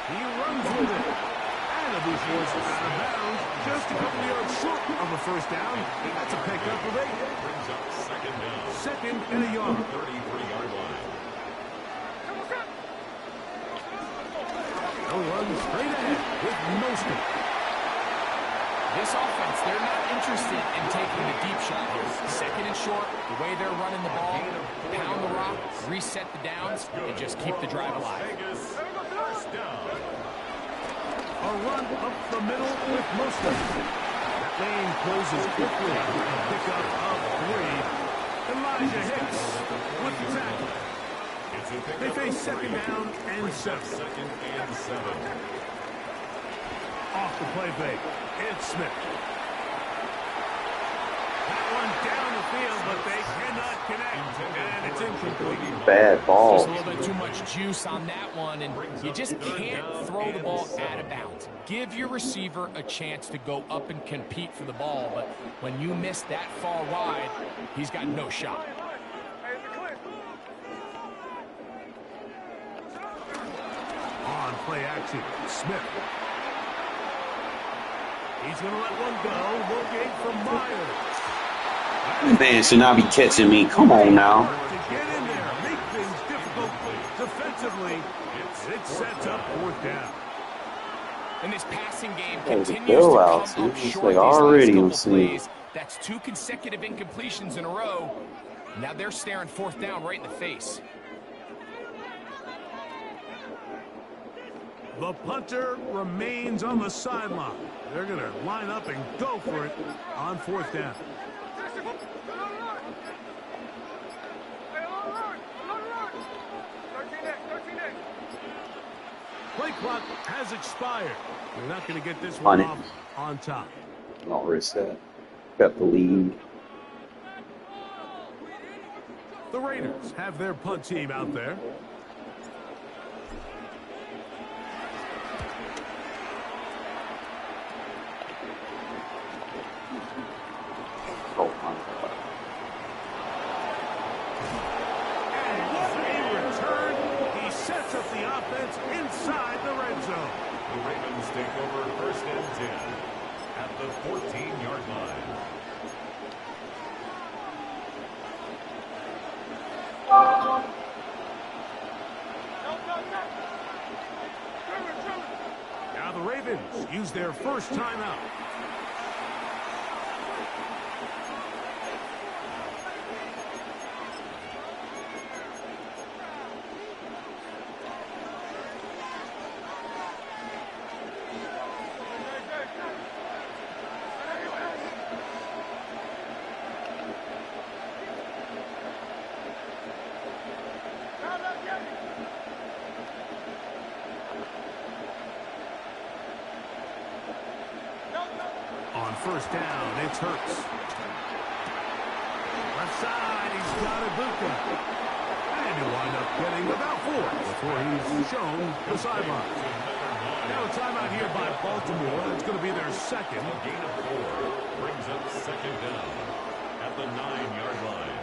S2: He runs with it. And it'll be forced out of bounds just a couple yards short of a first down. That's a pickup of 8.
S4: Brings up second down.
S2: Second and a yard.
S4: 33-yard line.
S2: They'll run straight ahead with Mostert.
S3: This offense, they're not interested in taking the deep shot here. Second and short, the way they're running the ball, pound the rock, reset the downs, and just keep the drive alive.
S4: Vegas, first down.
S2: A run up the middle with Mostert. That lane closes quickly. A pickup of 3. Elijah Hicks with the tackle.
S4: It's a pickup
S2: They face
S4: of
S2: second
S4: 3.
S2: down and
S4: Brings up
S2: 7.
S4: second and 7.
S2: Off the play fake. It's Smith. That one down the field, but they cannot connect. And it's incomplete.
S1: Bad
S3: Just
S1: ball.
S3: a little bit too much juice on that one, and you just can't throw the ball out of bounds. Give your receiver a chance to go up and compete for the ball, but when you miss that far wide, he's got no shot.
S2: On play action, Smith. He's going to let one go. Looking for Myers.
S1: Man should not be catching me. Come on now.
S2: To get in there, make things difficult defensively. It sets up fourth down.
S3: And this passing game
S1: Oh, the
S3: continues to
S1: bailouts,
S3: come up
S1: it's
S3: short
S1: like
S3: these last
S1: already
S3: couple
S1: I'm seeing.
S3: plays. That's 2 consecutive incompletions in a row. Now they're staring fourth down right in the face.
S2: The punter remains on the sideline. They're going to line up and go for it on fourth down. Play clock has expired. They're not going to get this one off on top.
S1: Not reset. Got the lead.
S2: The Raiders have their punt team out there.
S1: Oh, my God.
S2: And what a return. He sets up the offense inside the red zone.
S4: The Ravens take over first and 10 at the 14-yard line.
S2: Now the Ravens use their first timeout. On first down, it's Hurts. Left side, he's got Ibuka. And he'll wind up getting about 4 before he's shown the sideline. Now a timeout here by Baltimore. It's going to be their second.
S4: A gain of 4 brings up second down at the 9-yard line.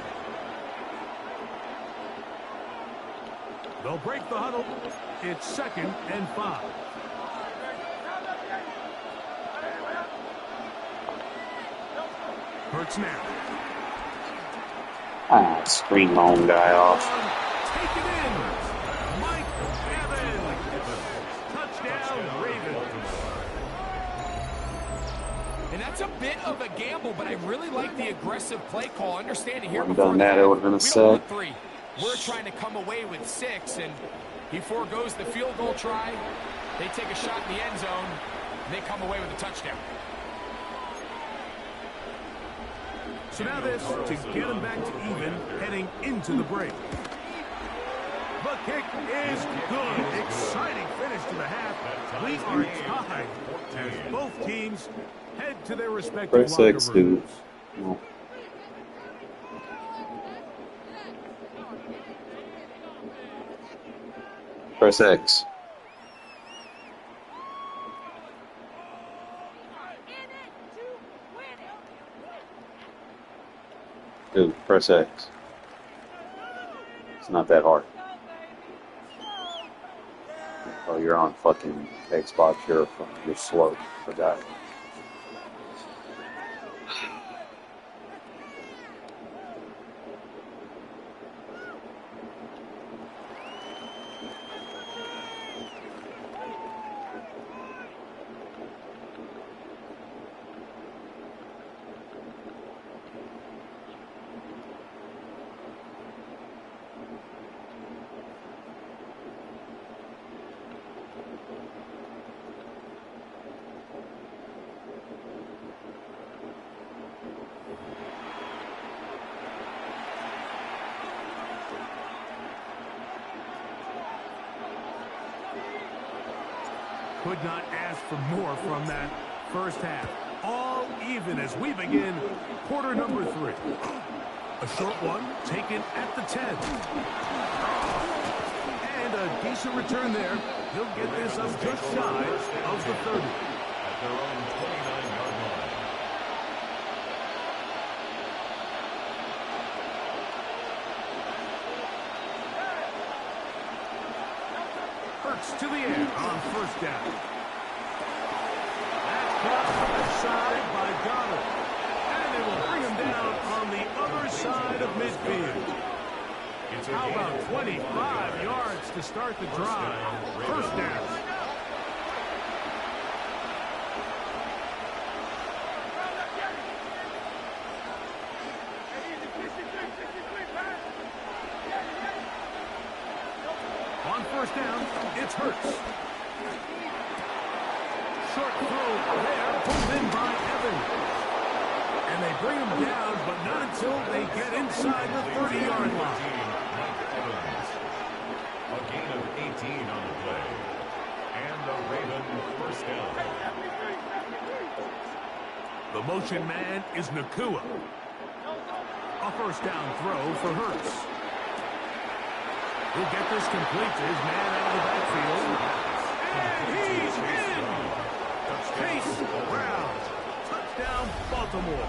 S2: They'll break the huddle. It's 2nd and 5. Hurts now.
S1: Ah, screen my own guy off.
S2: Take it in. Mike Evans. Touchdown, Ravens.
S3: And that's a bit of a gamble, but I really like the aggressive play call. Understanding here
S1: Wouldn't
S3: before
S1: done that,
S3: the
S1: it would've been a
S3: half, we don't want
S1: sack.
S3: 3. We're trying to come away with 6, and he foregoes the field goal try. They take a shot in the end zone, and they come away with a touchdown.
S2: So now this to get them back to even heading into the break. The kick is good. Exciting finish to the half. We are tied as both teams head to their respective
S1: Press
S2: locker
S1: X, dude.
S2: rooms.
S1: No. Press X. Dude, press X. It's not that hard. Oh, you're on fucking Xbox. You're slow for that.
S2: Could not ask for more from that first half. All even as we begin quarter number 3. A short one taken at the 10. And a decent return there. He'll get this up just shy of the 30.
S4: At their own 29-yard line.
S2: Hurts to the air on first down. That caught aside by Goddard. And it will bring him down on the other side of midfield. How about 25 yards to start the drive? First down. On first down, it's Hurts. Short throw there, pulled in by Evans. And they bring him down, but not until they get inside the 30-yard line.
S4: A gain of 18 on the play. And a Raven first down.
S2: The motion man is Nakua. A first down throw for Hurts. He'll get this complete to his man out of the backfield. And he's in! Chase Brown. Touchdown, Baltimore.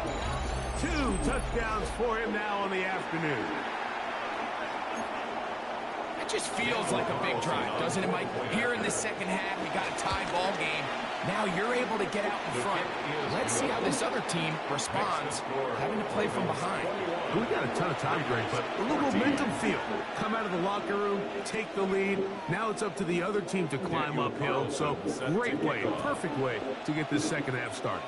S2: 2 touchdowns for him now on the afternoon.
S3: It just feels like a big drive, doesn't it, Mike? Here in the second half, you got a tie ball game. Now you're able to get out in front. Let's see how this other team responds, having to play from behind.
S2: We got a ton of time, Greg, but a little momentum feel. Come out of the locker room, take the lead. Now it's up to the other team to climb uphill. So great way, perfect way to get this second half started.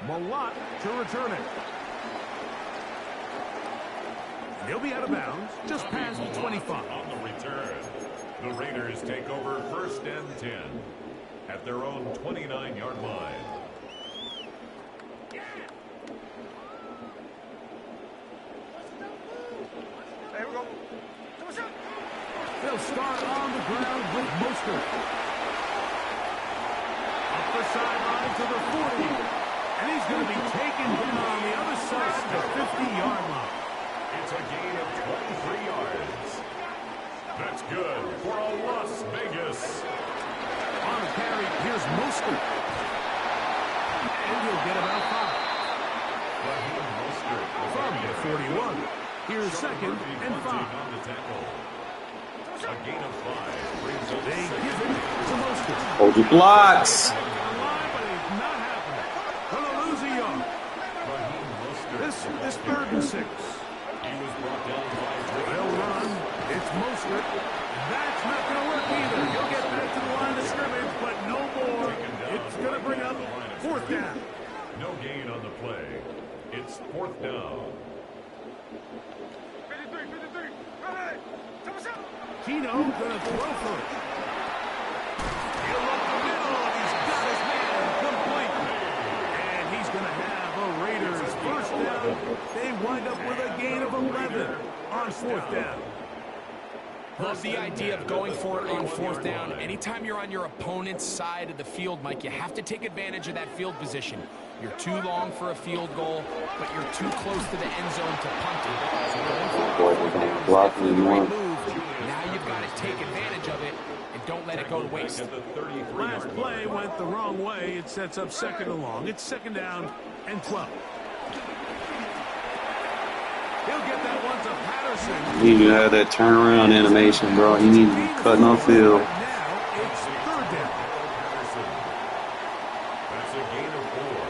S2: Malott to return it. He'll be out of bounds, just past the 25.
S4: On the return, the Raiders take over first and 10 at their own 29-yard line.
S2: They'll start on the ground with Mostert. Up the sideline to the 40. And he's going to be taken down on the other side, the 50-yard line.
S4: It's a gain of 23 yards. That's good for a Las Vegas.
S2: On the carry, here's Mostert. And he'll get about 5. From the 41. Here's second and 5.
S4: On the tackle. A gain of 5 brings up
S2: They give it to Mostert.
S1: Hold your blocks.
S2: Line, but it's not happening. Gonna lose a yard. This 3rd and 6.
S4: He was brought down by
S2: They'll run. It's Mostert. That's not going to work either. He'll get back to the line of scrimmage, but no more. It's going to bring up 4th down.
S4: No gain on the play. It's 4th down.
S5: 53, ready,
S2: Tino going to throw for it. He'll up the middle. He's got his man complete. And he's going to have a Raiders 1st down. They wind up with a gain of 11 on 4th down.
S3: Love the idea of going for it on 4th down. Anytime you're on your opponent's side of the field, Mike, you have to take advantage of that field position. You're too long for a field goal, but you're too close to the end zone to punt it. So going for it on 4th down is definitely the right move. Now you've got to take advantage of it and don't let it go to waste.
S2: Last play went the wrong way. It sets up 2nd and long. It's 2nd down and 12. He'll get that one to Patterson.
S1: You need to have that turnaround animation, bro. You need to be cutting off field.
S2: Now it's 3rd down.
S4: That's a gain of 4.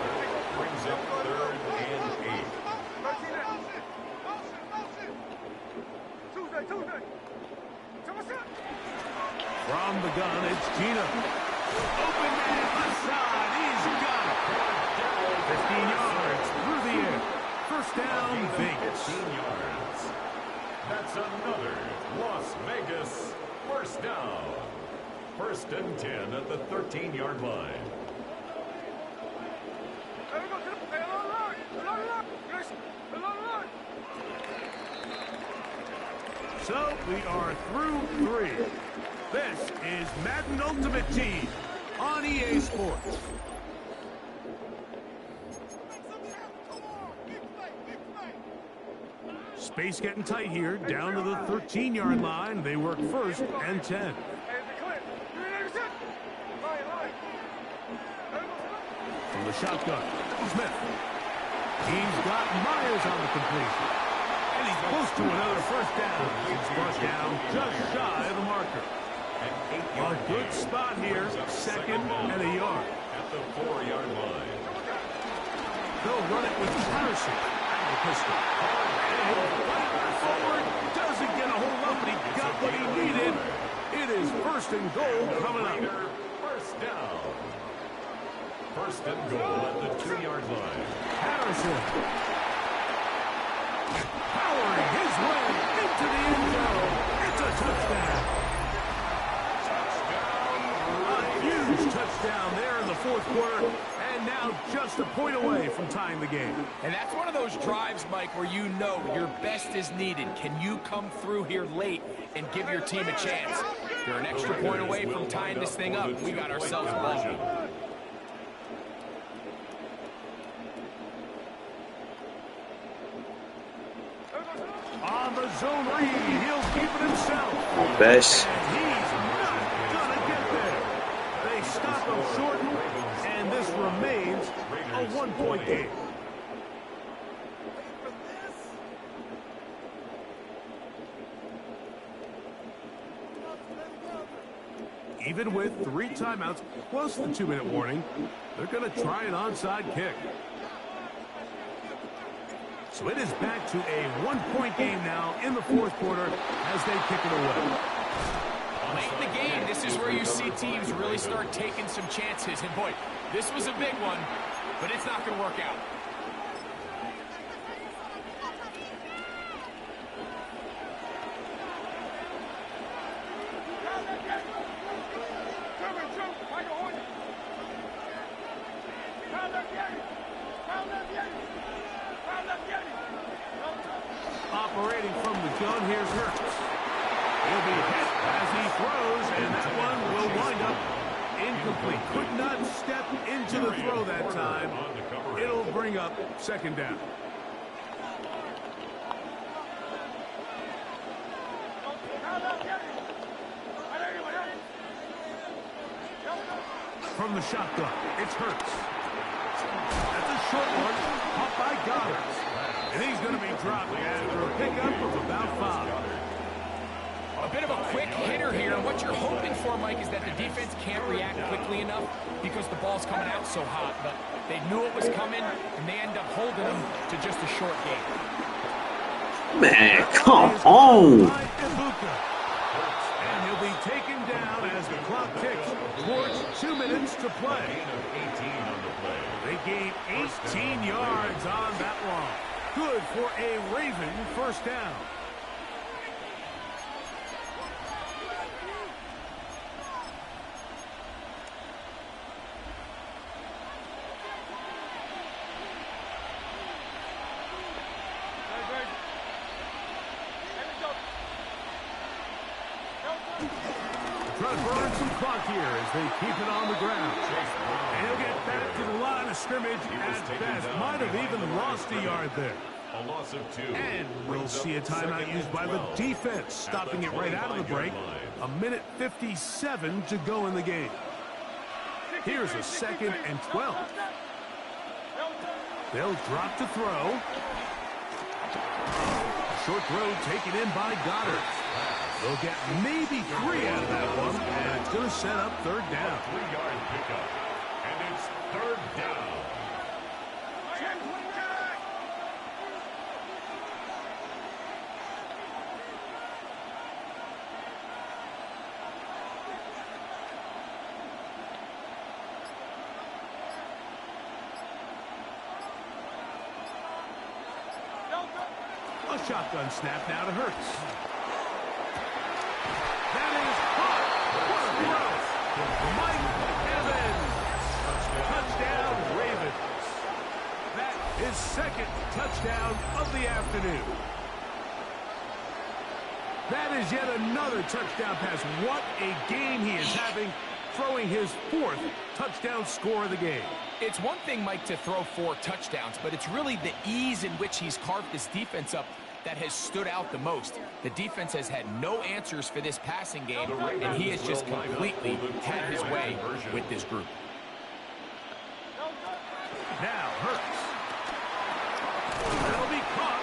S4: Brings up 3rd and 8.
S5: Tuesday.
S2: From the gun, it's Gino. Open man left side. He's got it. 15 yards through the air. 1st down, Vegas.
S4: 15 yards. That's another Las Vegas 1st down. 1st and 10 at the 13-yard line.
S2: So we are through 3. This is Madden Ultimate Team on EA Sports. Space getting tight here, down to the 13-yard line. They work 1st and 10. From the shotgun, Smith. He's got Myers on the completion. And he's close to another 1st down. He's brought down just shy of the marker. A good spot here, 2nd and a yard.
S4: At the 4-yard line.
S2: They'll run it with Patterson out of the pistol. And right forward, doesn't get a whole lot, but he got what he needed. It is 1st and goal coming up.
S4: 1st down. 1st and goal at the 2-yard line.
S2: Patterson powering his way into the end zone. It's a touchdown. A huge touchdown there in the 4th quarter. And now just a point away from tying the game.
S3: And that's one of those drives, Mike, where you know your best is needed. Can you come through here late and give your team a chance? You're an extra point away from tying this thing up. We got ourselves a ball game.
S2: On the zone read, he'll keep it himself.
S1: Best.
S2: And he's not gonna get there. They stop him short, and this remains a 1-point game. Even with 3 timeouts plus the 2-minute warning, they're going to try an onside kick. So it is back to a 1-point game now in the 4th quarter as they kick it away.
S3: Late in the game, this is where you see teams really start taking some chances. And boy, this was a big one, but it's not going to work out.
S2: Operating from the gun, here's Hurts. He'll be hit as he throws, and that one will wind up incomplete. Could not step into the throw that time. It'll bring up 2nd down. From the shotgun, it's Hurts. That's a short one, caught by Goddard. And he's going to be dropped after a pickup of about 5.
S3: A bit of a quick hitter here, and what you're hoping for, Mike, is that the defense can't react quickly enough because the ball's coming out so hot, but they knew it was coming, and they end up holding them to just a short game.
S1: Man, come on!
S2: And he'll be taken down as the clock ticks towards 2 minutes to play. They gained 18 yards on that one. Good for a Raven first down. Trying to burn some clock here as they keep it on the ground. And he'll get back to the line of scrimmage at best. Might have even lost a yard there.
S4: A loss of 2.
S2: And we'll see a timeout used by the defense, stopping it right out of the break. 1:57 to go in the game. Here's a 2nd and 12. They'll drop to throw. Short throw taken in by Goddard. They'll get maybe 3 out of that one, and it's going to set up 3rd down.
S4: 3-yard pickup, and it's 3rd down.
S2: A shotgun snap now to Hurts. That is caught. What a throw. Mike Evans. Touchdown, Ravens. That is 2nd touchdown of the afternoon. That is yet another touchdown pass. What a game he is having, throwing his 4th touchdown score of the game.
S3: It's one thing, Mike, to throw 4 touchdowns, but it's really the ease in which he's carved this defense up that has stood out the most. The defense has had no answers for this passing game, and he has just completely had his way with this group.
S2: Now Hurts. That'll be caught.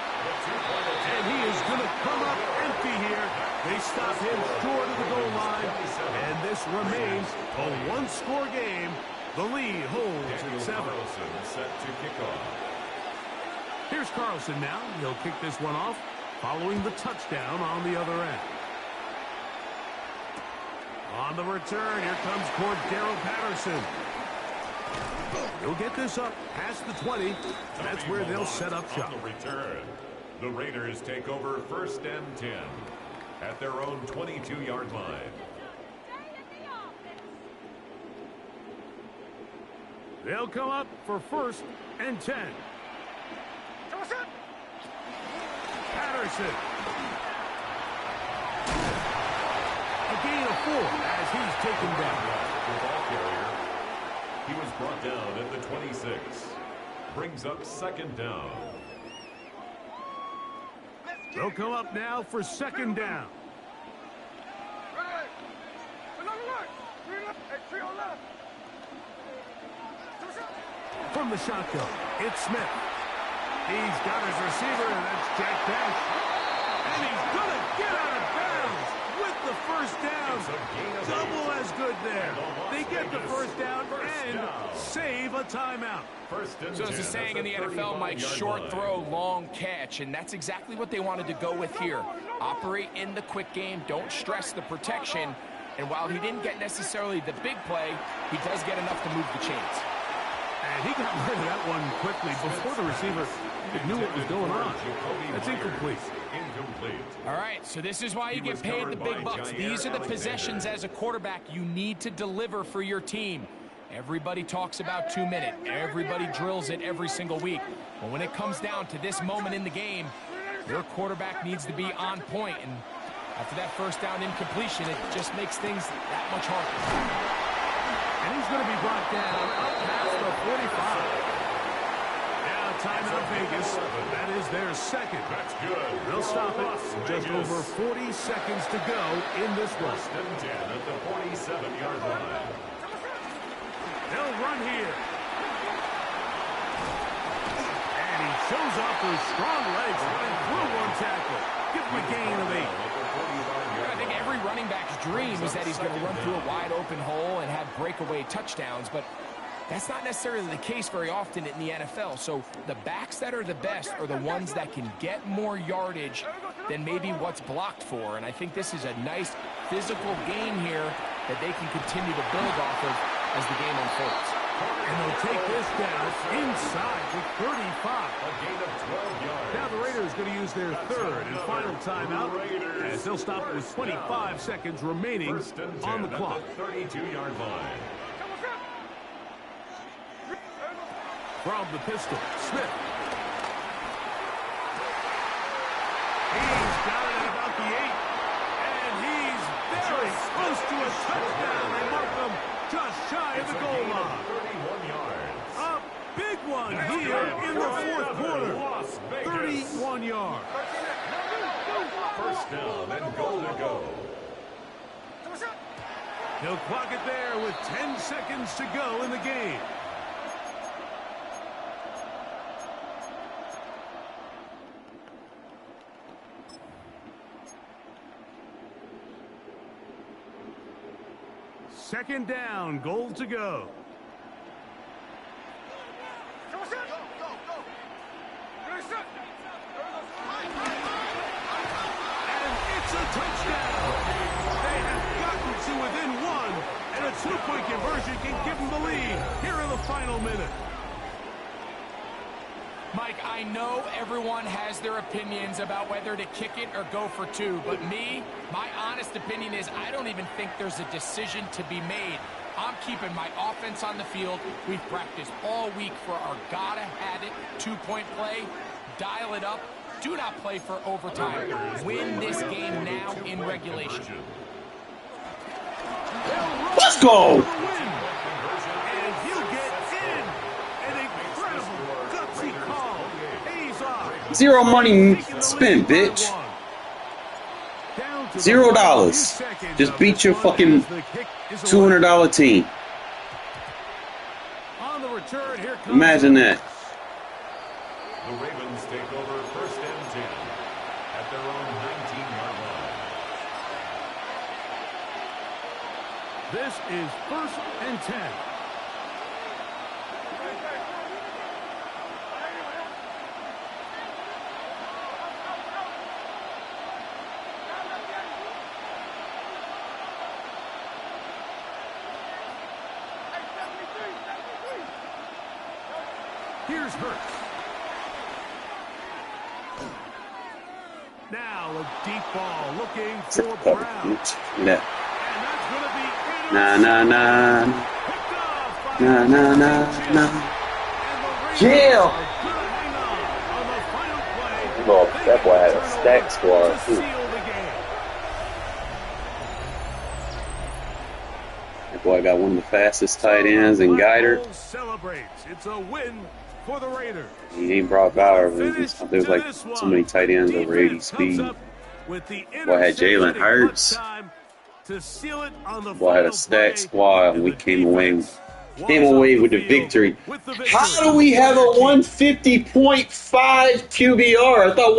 S2: And he is going to come up empty here. They stop him short of the goal line, and this remains a 1-score game. The lead holds at 7.
S4: Set to kick off.
S2: Here's Carlson now. He'll kick this one off following the touchdown on the other end. On the return, here comes Cordero Patterson. He'll get this up past the 20. That's where they'll set up shop.
S4: On the return, the Raiders take over 1st and 10 at their own 22-yard line.
S2: They'll come up for 1st and 10. Patterson. A gain of 4 as he's taken down.
S4: The ball carrier, he was brought down at the 26. Brings up 2nd down.
S2: They'll come up now for 2nd down. From the shotgun, it's Smith. He's got his receiver, and that's Jack Dash. And he's going to get out of bounds with the 1st down. Double as good there. They get the 1st down and save a timeout.
S3: So as a saying in the NFL, Mike, short throw, long catch, and that's exactly what they wanted to go with here. Operate in the quick game, don't stress the protection, and while he didn't get necessarily the big play, he does get enough to move the chains.
S2: And he got rid of that one quickly before the receiver knew what was going on. That's incomplete.
S3: All right, so this is why you get paid the big bucks. These are the possessions as a quarterback you need to deliver for your team. Everybody talks about 2-minute. Everybody drills it every single week. But when it comes down to this moment in the game, your quarterback needs to be on point. And after that 1st down incompletion, it just makes things that much harder.
S2: And he's going to be brought down up past the 45. Now timeout Vegas. That is their second.
S4: That's good.
S2: They'll stop it.
S4: Las
S2: Just
S4: Vegas.
S2: over 40 seconds to go in this one.
S4: First and 10 at the 47-yard line.
S2: They'll run here. And he shows off those strong legs running through one tackle. Give him a gain of 8.
S3: I think every running back's dream is that he's going to run through a wide open hole and have breakaway touchdowns, but that's not necessarily the case very often in the NFL. So the backs that are the best are the ones that can get more yardage than maybe what's blocked for. And I think this is a nice physical gain here that they can continue to build off of as the game unfolds.
S2: And they'll take this down inside the 35.
S4: A gain of 12 yards.
S2: Now the Raiders going to use their third and final timeout as they'll stop it with 25 seconds remaining
S4: First and 10
S2: on the clock.
S4: at the 32-yard line.
S2: From the pistol, Smith. He's got it at about the 8. And he's very close to a touchdown. They mark him just shy of the goal line.
S4: 31 yards.
S2: A big one here in the fourth quarter.
S4: Las Vegas.
S2: 31 yards.
S4: First down and goal to go.
S2: He'll clock it there with 10 seconds to go in the game. Second down, goal to go. And it's a touchdown. They have gotten to within one, and a two-point conversion can give them the lead here in the final minute.
S3: Mike, I know everyone has their opinions about whether to kick it or go for two, but my honest opinion is I don't even think there's a decision to be made. I'm keeping my offense on the field. We've practiced all week for our gotta-have-it two-point play. Dial it up. Do not play for overtime. Win this game now in regulation.
S1: Let's go!
S2: And he'll get in. An incredible gutsy call. Pays off.
S1: Zero money spent, bitch. $0. Just beat your fucking $200 team.
S2: On the return, here comes
S1: Imagine that.
S4: The Ravens take over first and 10 at their own 19-yard line.
S2: This is first and 10. Here's Hurts. Now a deep ball looking for Brown. And
S1: Yeah.
S2: that's going to be
S1: Nah, nah, nah.
S2: picked off by
S1: Nah, nah, nah, nah.
S2: And the Raiders
S1: Yeah.
S2: are gonna hang on the final play.
S1: Well,
S2: They
S1: that boy
S2: get
S1: had a
S2: turnover
S1: stack squad,
S2: to
S1: too.
S2: seal the game.
S1: That boy got one of the fastest tight ends in Guider.
S2: Celebrates. It's a win for the Raiders.
S1: He ain't brought Bauer. There's like so many tight ends over 80 speed. Boy had Jalen Hurts. Boy had a stacked squad, and we came away with the victory. How do we have a 150.5 QBR? I thought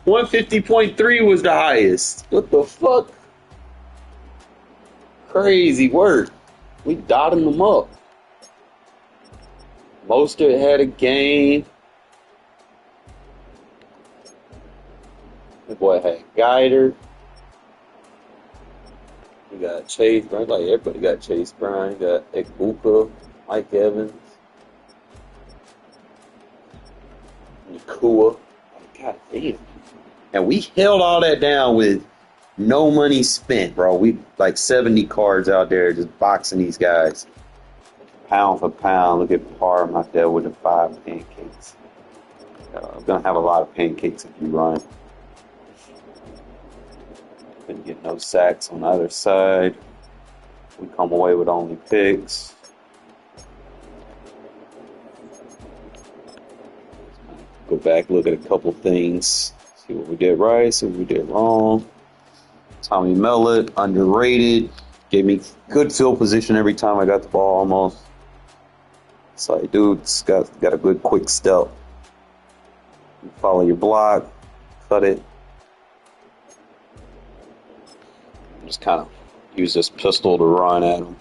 S1: 150.3 was the highest. What the fuck? Crazy work. We dotted them up. Mostert had a game. The boy had Guider. We got Chase Brown. Like everybody got Chase Brown. You got Ekbuka, Mike Evans, Nakua. God damn. And we held all that down with no money spent, bro. We like 70 cards out there just boxing these guys. Pound for pound. Look at Parm out there with the 5 pancakes. I'm going to have a lot of pancakes if you run. Couldn't get no sacks on the other side. We come away with only picks. Go back, look at a couple things, see what we did right, see what we did wrong. Tommy Mellett, underrated. Gave me good field position every time I got the ball almost. It's like, dude's got a good quick step. You follow your block, cut it. Just kind of use this pistol to run at him.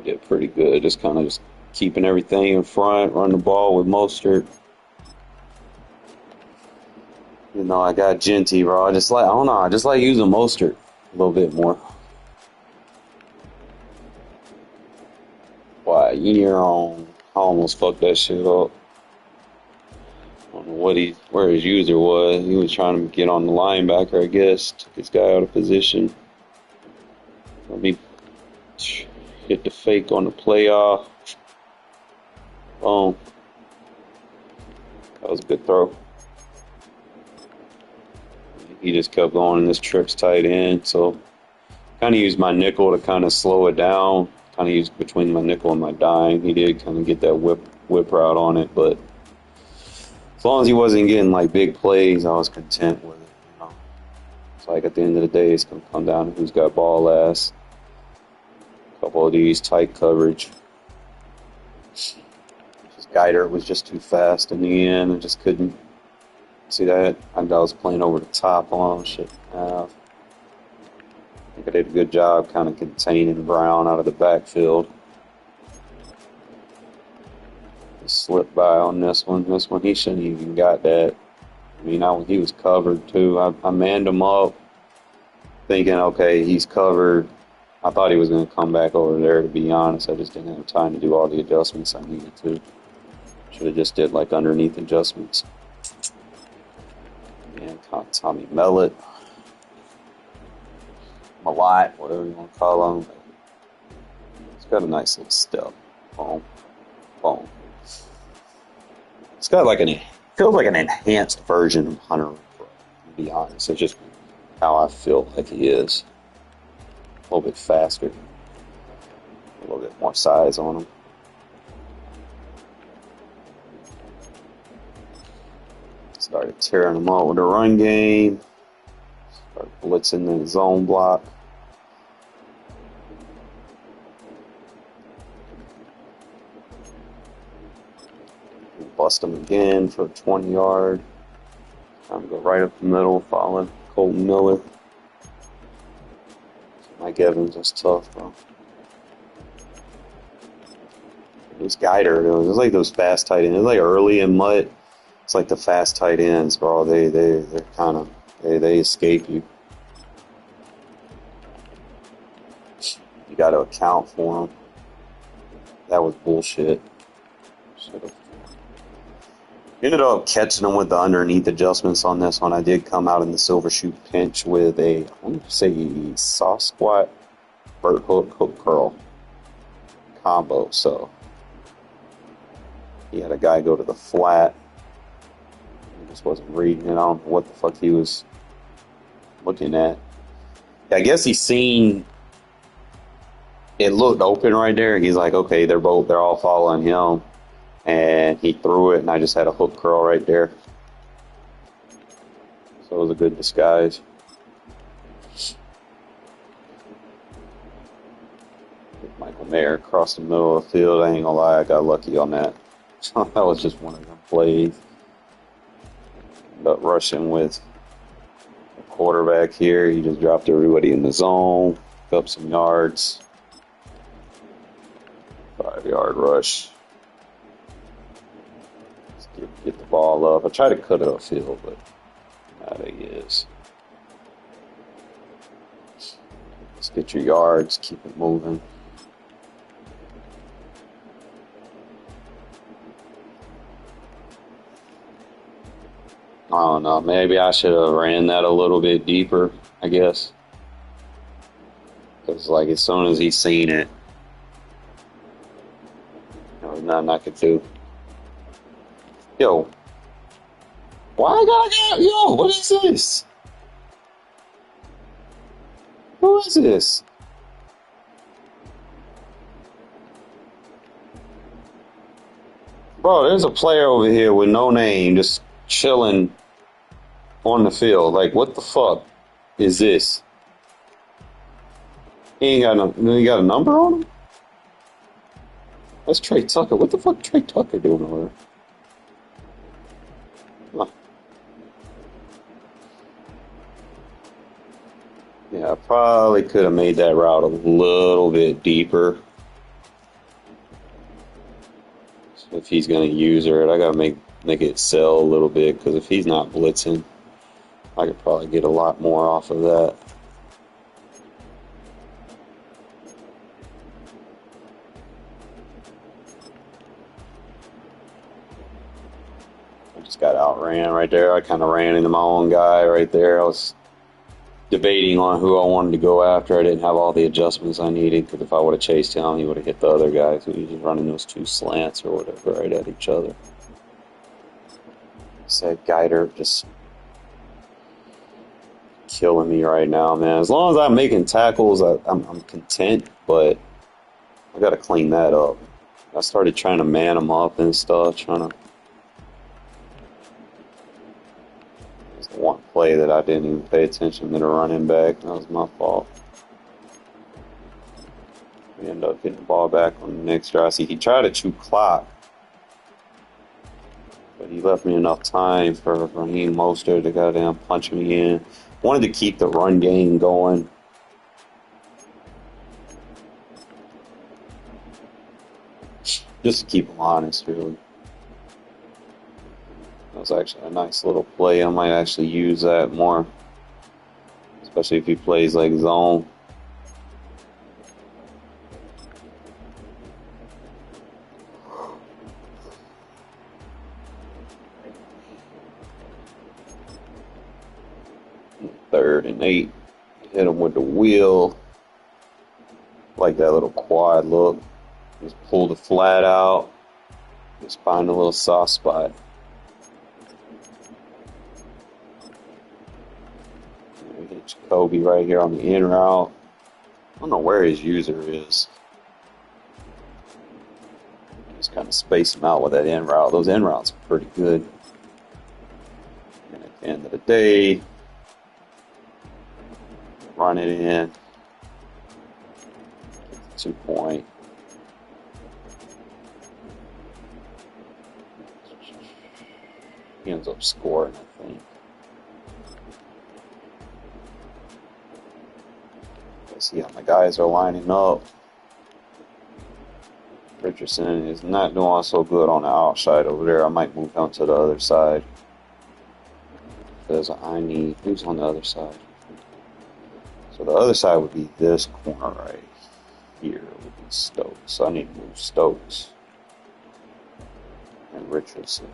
S1: Did pretty good. Just kind of just keeping everything in front, run the ball with Mostert. You know, I got Genty, bro. I don't know. I just like using Mostert a little bit more. Why, year on, I almost fucked that shit up. I don't know where his user was. He was trying to get on the linebacker, I guess. Took his guy out of position. Let me hit the fake on the playoff. Boom. That was a good throw. He just kept going in this trips tight end, so kind of used my nickel to kind of slow it down. Kind of used between my nickel and my dime. He did kind of get that whip route on it, but as long as he wasn't getting like big plays, I was content with it. You know, it's like at the end of the day, it's gonna come down to who's got ball last. A couple of these tight coverage. Just Guider was just too fast in the end. I just couldn't. See that? I was playing over the top on him. Shit. I think I did a good job kind of containing Brown out of the backfield. Just slipped by on this one. This one, he shouldn't even got that. I mean, he was covered too. I manned him up thinking, okay, he's covered. I thought he was going to come back over there, to be honest. I just didn't have time to do all the adjustments I needed to. Should have just did like underneath adjustments. And Tommy Mellett, Malott, whatever you want to call him. It's got a nice little step. Boom, boom. It's got like feels like an enhanced version of Hunter, to be honest. It's just how I feel like he is. A little bit faster, a little bit more size on him. Started tearing them out with the run game. Started blitzing the zone block. Bust them again for a 20-yard. Time to go right up the middle, following Colton Miller. Mike Evans is tough, bro. This Guider, it was like those fast tight ends. It was like early in Mutt. It's like the fast tight ends, bro. They're kind of they escape you. You got to account for them. That was bullshit. Should've. Ended up catching them with the underneath adjustments on this one. I did come out in the silver shoe pinch with a, I want to say, soft squat, vert hook curl combo. So he had a guy go to the flat. Just wasn't reading it. I don't know what the fuck he was looking at. I guess he's seen it looked open right there. He's like, okay, they're all following him, and he threw it, and I just had a hook curl right there. So it was a good disguise. Michael Mayer across the middle of the field. I ain't gonna lie, I got lucky on that. That was just one of them plays. But rushing with a quarterback here, he just dropped everybody in the zone, picked up some yards. 5-yard rush. Let's get the ball up. I tried to cut it upfield, but not he is. Let's get your yards, keep it moving. I don't know. Maybe I should have ran that a little bit deeper, I guess. Because, like, as soon as he seen it, there was nothing I could do. Yo. Why I gotta go? Yo, what is this? Who is this? Bro, there's a player over here with no name just chilling on the field. Like, what the fuck is this? He ain't got no, he got a number on him? That's Trey Tucker. What the fuck Trey Tucker doing over there? Huh. Yeah, I probably could have made that route a little bit deeper. If he's going to use her, I got to make it sell a little bit, because if he's not blitzing, I could probably get a lot more off of that. I just got outran right there. I kind of ran into my own guy right there. I was debating on who I wanted to go after. I didn't have all the adjustments I needed, because if I would have chased him, he would have hit the other guys who was running those two slants or whatever right at each other. Said Guider just killing me right now, man. As long as I'm making tackles, I'm content, but I got to clean that up. I started trying to man them up and stuff, trying to... There's one play that I didn't even pay attention to the running back. That was my fault. We ended up getting the ball back on the next drive. See, he tried to chew clock, but he left me enough time for Raheem Mostert to goddamn punch me in. Wanted to keep the run game going. Just to keep him honest, really. That was actually a nice little play. I might actually use that more, especially if he plays like zone. Third and 8. Hit him with the wheel. Like that little quad look. Just pull the flat out. Just find a little soft spot. We hit Jacoby right here on the in route. I don't know where his user is. Just kind of space him out with that in route. Those in routes are pretty good. And at the end of the day, run it in. 2 point. He ends up scoring, I think. Let's see how my guys are lining up. Richardson is not doing so good on the outside over there. I might move him to the other side. Because I need... Who's on the other side? So the other side would be this corner right here. Would be Stokes. So I need to move Stokes and Richardson.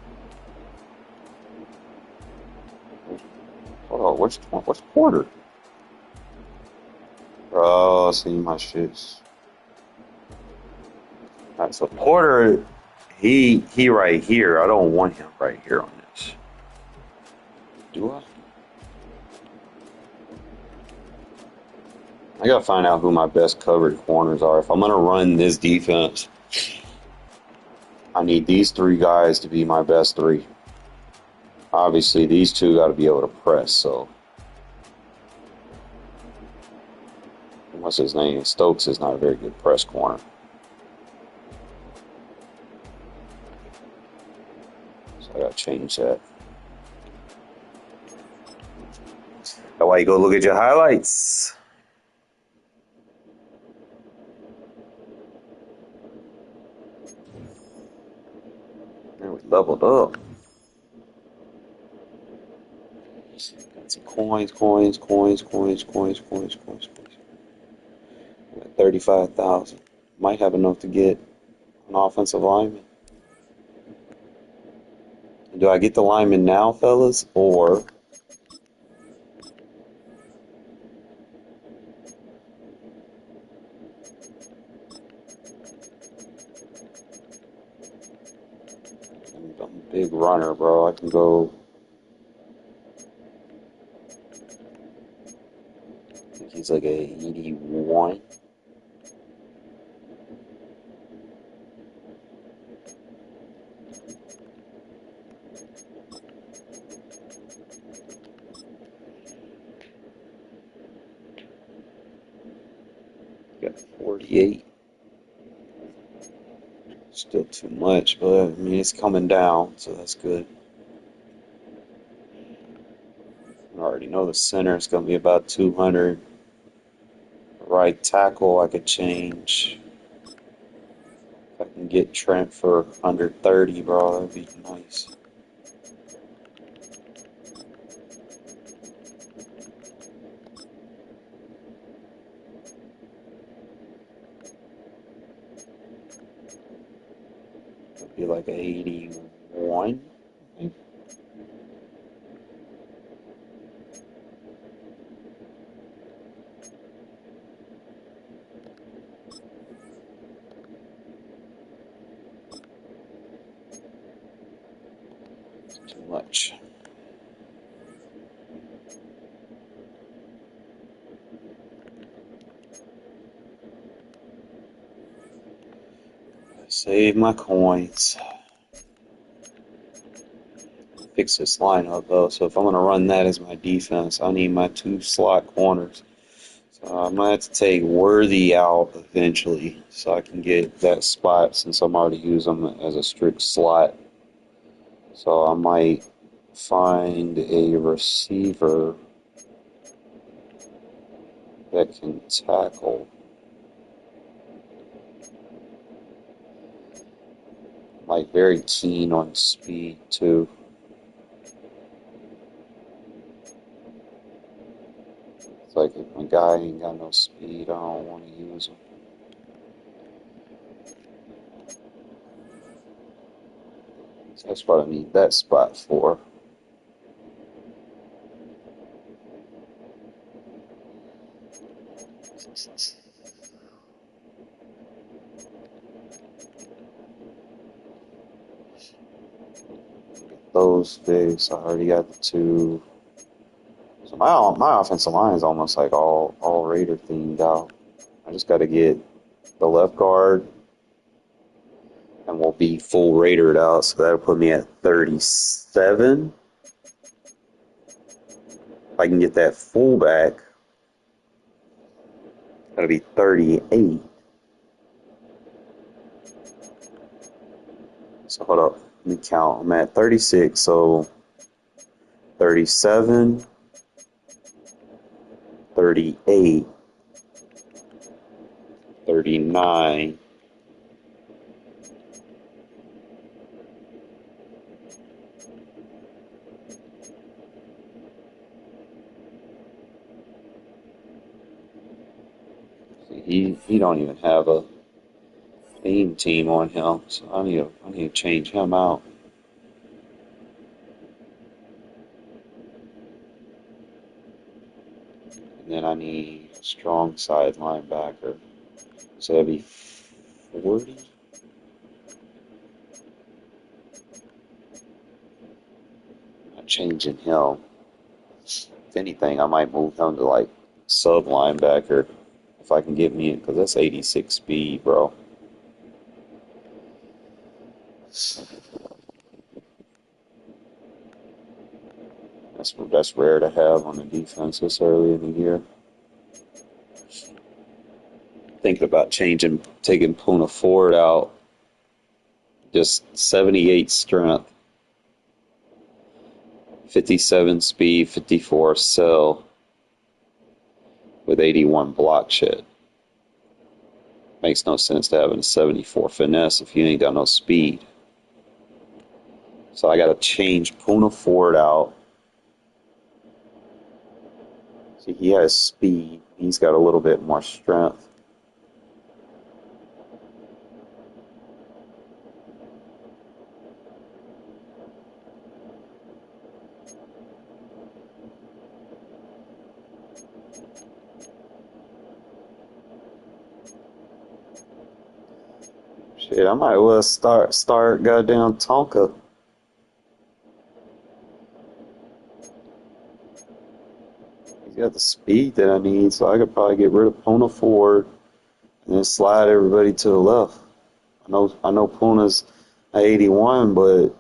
S1: Hold on, what's Porter? Oh, see my shits. Alright, so Porter, he right here. I don't want him right here on this. Do I? I gotta find out who my best covered corners are. If I'm gonna run this defense, I need these 3 guys to be my best 3. Obviously, these 2 got to be able to press, so. What's his name? Stokes is not a very good press corner. So I got to change that. That's why you go look at your highlights. And we leveled up. Got some coins. 35,000. Might have enough to get an offensive lineman. Do I get the lineman now, fellas, or I'm a big runner, bro? I can go. I think he's like a 81. 48. Still too much, but I mean it's coming down, so that's good. I already know the center is going to be about 200. Right tackle I could change. If I can get Trent for under 30, bro, that'd be nice. It'd be like a 81. I think. It's too much. Save my coins. Fix this lineup though, so if I'm going to run that as my defense, I need my 2 slot corners. So I'm going to have to take Worthy out eventually so I can get that spot since I'm already using them as a strict slot. So I might find a receiver that can tackle. Like very keen on speed too. It's like if my guy ain't got no speed, I don't want to use him. So that's what I need that spot for. Those fixed. I already got the 2. So my offensive line is almost like all Raider themed out. I just got to get the left guard, and we'll be full Raidered out. So that'll put me at 37. If I can get that fullback, that'll be 38. So hold up, let me count. I'm at 36, so 37, 38, 39. He don't even have a theme team on him, so I need to change him out. And then I need a strong side linebacker. So that'd be 40. I'm changing him. If anything, I might move him to like sub linebacker if I can get me in, because that's 86 speed, bro. That's rare to have on the defense this early in the year. Thinking about taking Puna Ford out. Just 78 strength, 57 speed, 54 cell, with 81 block shed. Makes no sense to having a 74 finesse if you ain't got no speed. So I got to change Puna Ford out. See, he has speed. He's got a little bit more strength. Shit, I might well start goddamn Tonka. He's got the speed that I need, so I could probably get rid of Puna Ford and then slide everybody to the left. I know Puna's at 81, but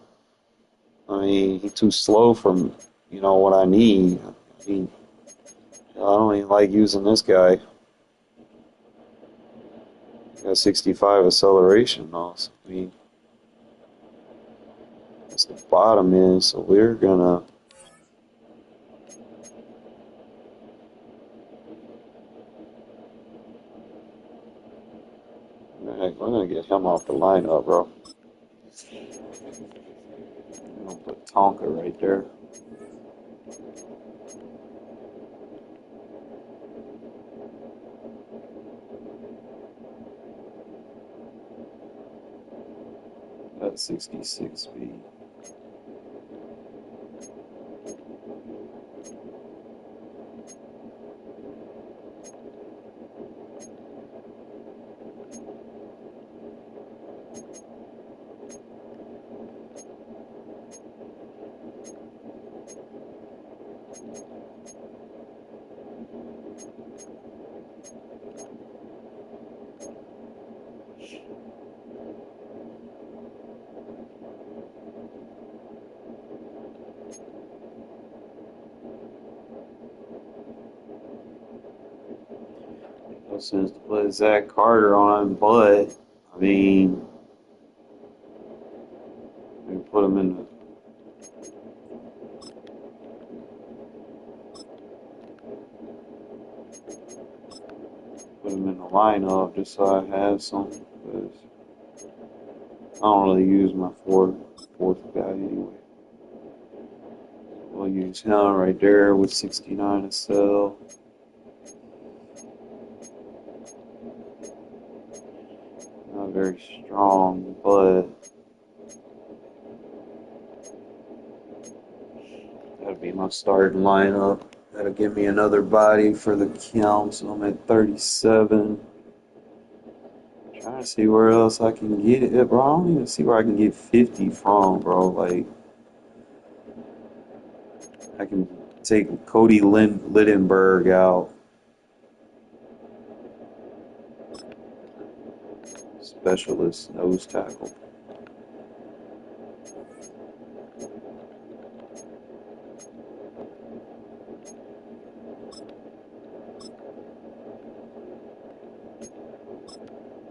S1: I mean he's too slow from what I need. I mean, I don't even like using this guy. Got 65 acceleration also. I mean, that's the bottom is, so we're gonna get him off the lineup, bro. I'm gonna put Tonka right there. Got 66 speed. Since to put Zach Carter on, but I mean, we put him in the lineup just so I have some. Because I don't really use my fourth guy anyway. We'll use him right there with 69 to sell. Not very strong, but that'll be my starting lineup. That'll give me another body for the count, so I'm at 37. Trying to see where else I can get it, bro. I don't even see where I can get 50 from, bro. Like, I can take Cody Littenberg out. Specialist nose tackle.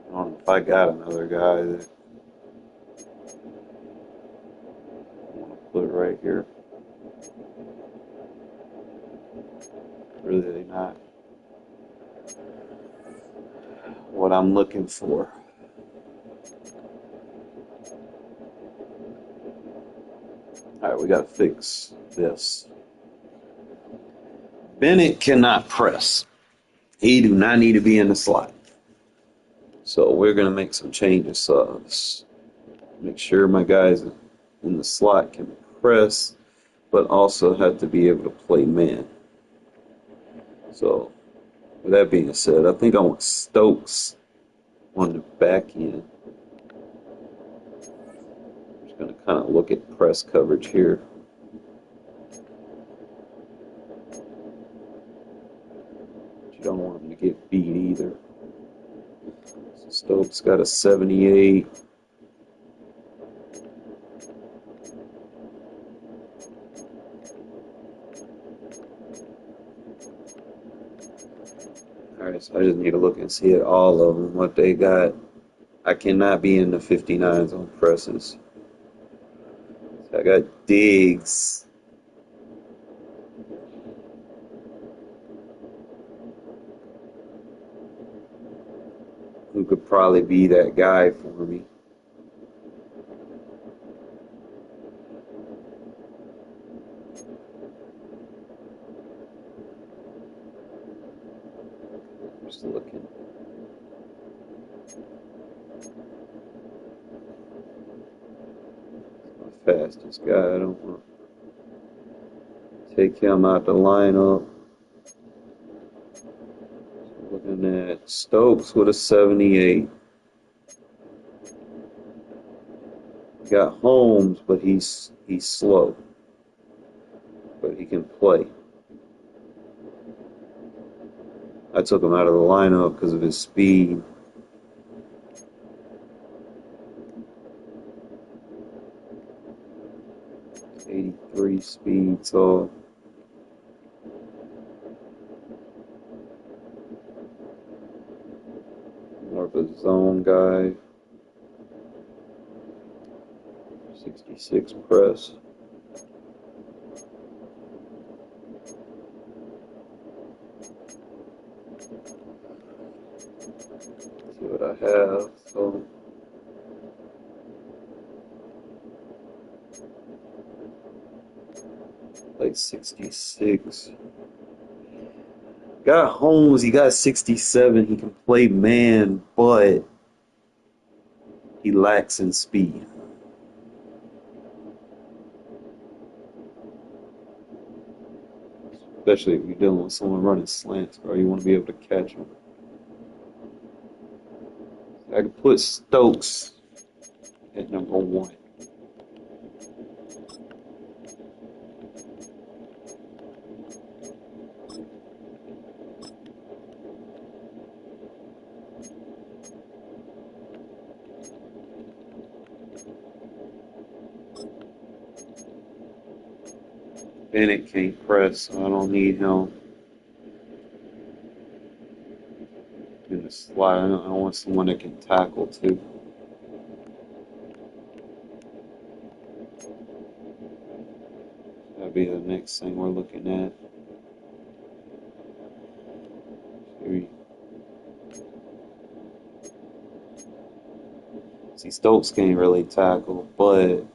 S1: I don't know if I got another guy that I want to put right here. Really not what I'm looking for. Alright, we gotta fix this. Bennett cannot press. He do not need to be in the slot. So we're gonna make some changes. So make sure my guys in the slot can press, but also have to be able to play man. So with that being said, I think I want Stokes on the back end. I'm just gonna kind of look at press coverage here. You don't want him to get beat either. So Stokes got a 78. Alright, so I just need to look and see at all of them, what they got. I cannot be in the 59s on presses. So I got Diggs. Who could probably be that guy for me. Just looking. My fastest guy. I don't want to take him out the lineup. So looking at Stokes with a 78. Got Holmes, but he's slow. But he can play. I took him out of the lineup because of his speed. It's 83 speed, so more of a Zone guy. 66 press. See what I have. So like 66. Got Holmes, he got 67. He can play man, but he lacks in speed. Especially if you're dealing with someone running slants, bro. You want to be able to catch them. I could put Stokes at number 1. Bennett can't press, so I don't need him in the slide. I want someone that can tackle too. That'll be the next thing we're looking at. See, Stokes can't really tackle, but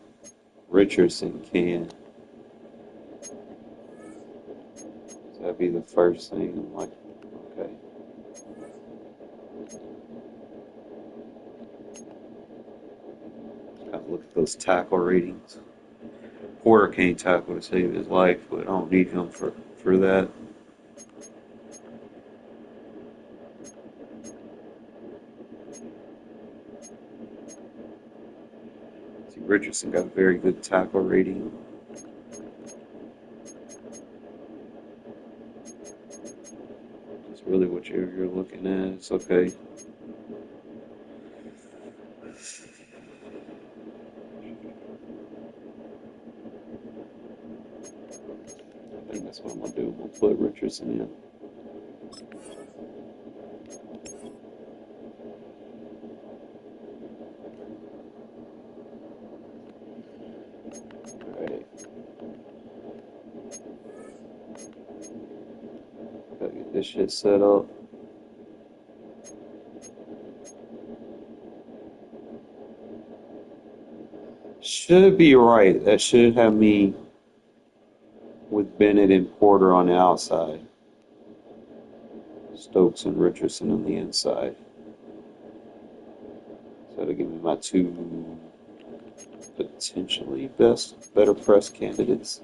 S1: Richardson can. So that'd be the first thing. I'm like, okay. Gotta look at those tackle ratings. Porter can't tackle to save his life, but I don't need him for that. See, Richardson got a very good tackle rating. That's really what you're looking at. It's okay. I think that's what I'm gonna do. I'm gonna put Richardson in. Alright. Gotta get this shit set up. Should be right. That should have me with Bennett and Porter on the outside. Stokes and Richardson on the inside. So that'll give me my 2 potentially better press candidates.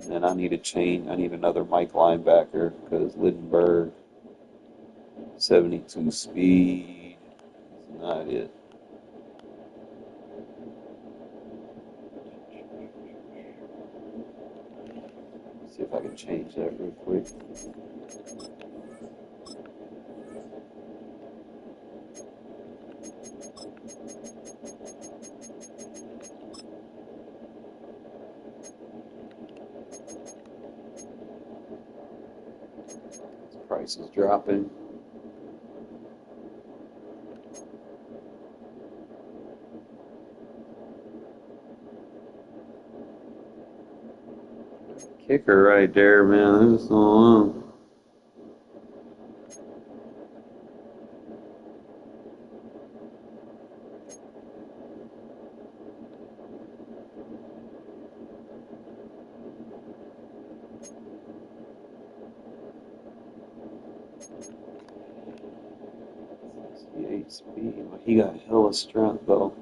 S1: And then I need a change. I need another Mike linebacker because Littenberg, 72 speed, is not it. See if I can change that real quick. Price is dropping. Kicker right there, man. This is on. Speed. He got hella strength though.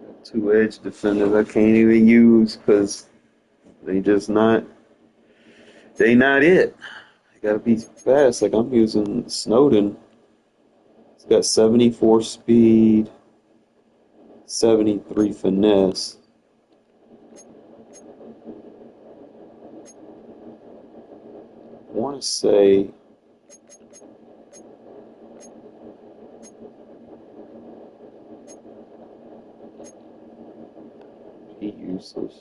S1: Got 2 edge defenders I can't even use because they not it. They gotta be fast. Like I'm using Snowden. He's got 74 speed, 73 finesse. want to say he useless.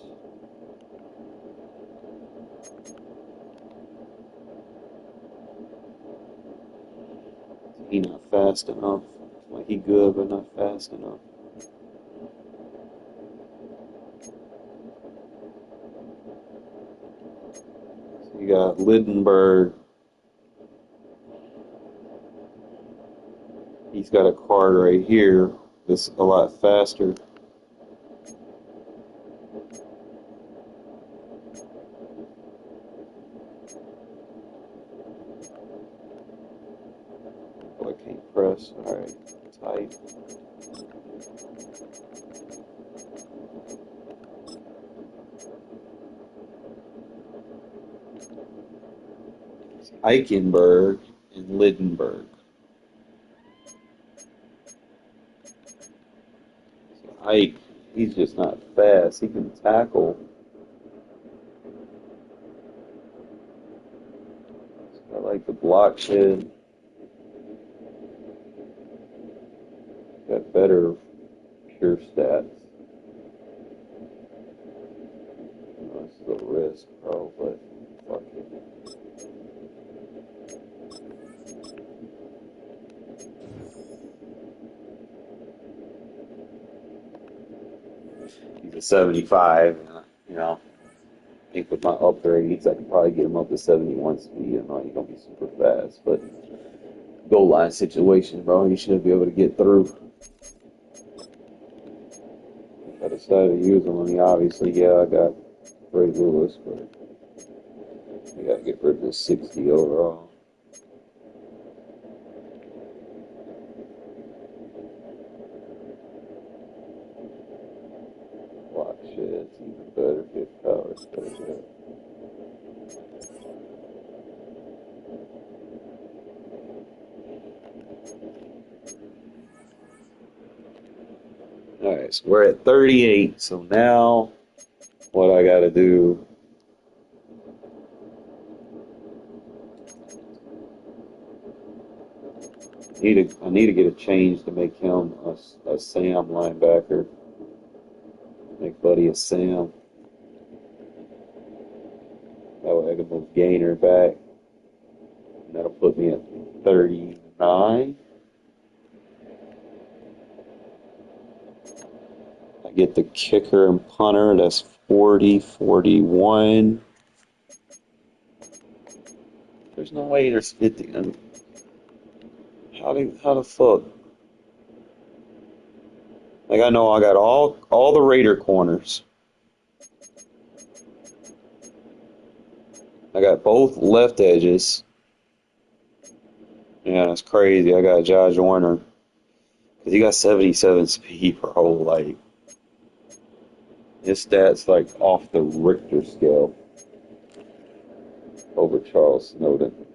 S1: He not fast enough. Like he good, but not fast enough. So you got Lindenberg. He's got a card right here that's a lot faster. Oh, I can't press. Alright, type. It's Eichenberg and Lindenberg. So Ike, he's just not fast. He can tackle. I like the block shed. Got better pure stats. It's the risk, bro, but fuck it. He's a 75, you know. I think with my upgrades, I could probably get him up to 71 speed. I know he's gonna be super fast, but goal line situation, bro, he should be able to get through. If I decided to use him, I mean, obviously, yeah, I got Ray Lewis, but I gotta get rid of this 60 overall. Block shed's even better, hit power stays up. Alright, so we're at 38, so now what I gotta do, I need to get a change to make him a Sam linebacker. Make Buddy a Sam. That way I can move Gainer back. And that'll put me at 39. I get the kicker and punter. That's 40, 41. There's no way there's 50. I mean, how the fuck? Like, I know I got all the Raider corners. I got both left edges. Yeah, that's crazy. I got Josh Warner. Because he got 77 speed, bro. Like, his stats, like, off the Richter scale over Charles Snowden.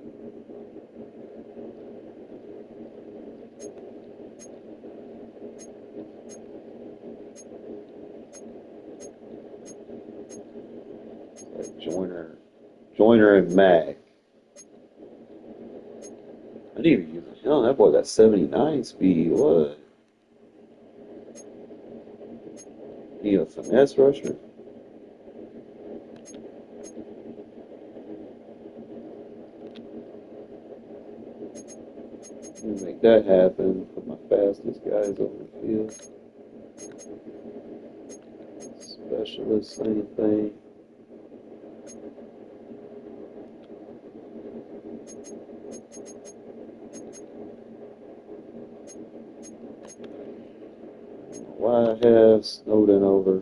S1: Like Joyner and Mack. I need to use it. Oh, that boy got 79 speed. What? Need a finesse rusher? Make that happen. Put my fastest guys over the field. Specialist, same thing. Why I have Snowden over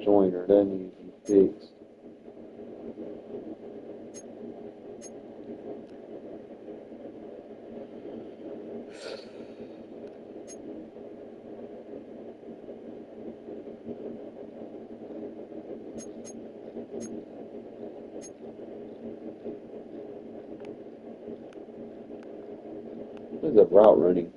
S1: Joyner? That needs to be fixed. What is that route running?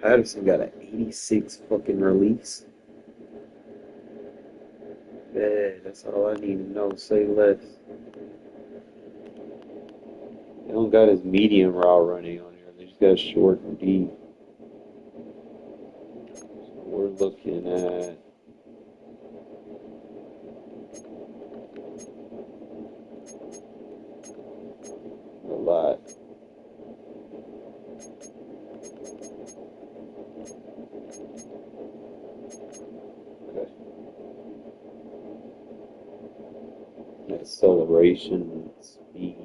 S1: Patterson got an 86 fucking release. Yeah, that's all I need to know. Say less. They don't got his medium route running on here. They just got short and deep. So we're looking at a lot. Okay. Acceleration, speed.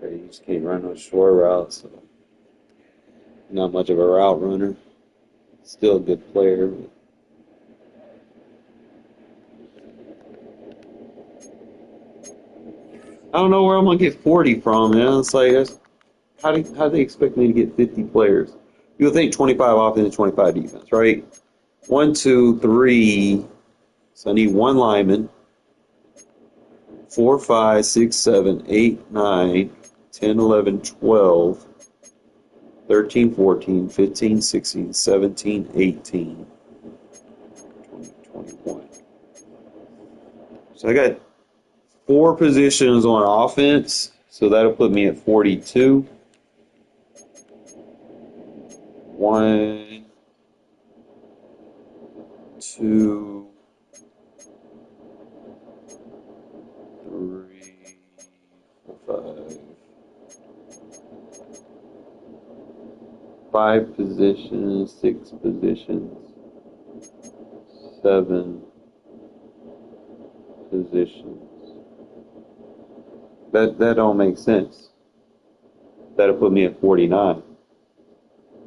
S1: You just can't run no short routes. So not much of a route runner. Still a good player. But I don't know where I'm gonna get 40 from, man. It's like how do they expect me to get 50 players? You would think 25 offense and 25 defense, right? 1, 2, 3. So I need one lineman. 4, 5, 6, 7, 8, 9, 10, 11, 12, 13, 14, 15, 16, 17, 18, 20, 21. So I got 4 positions on offense, so that'll put me at 42. 1, 2, 3, 4, 5 positions, 6 positions, 7 positions. That don't make sense. That'll put me at 49.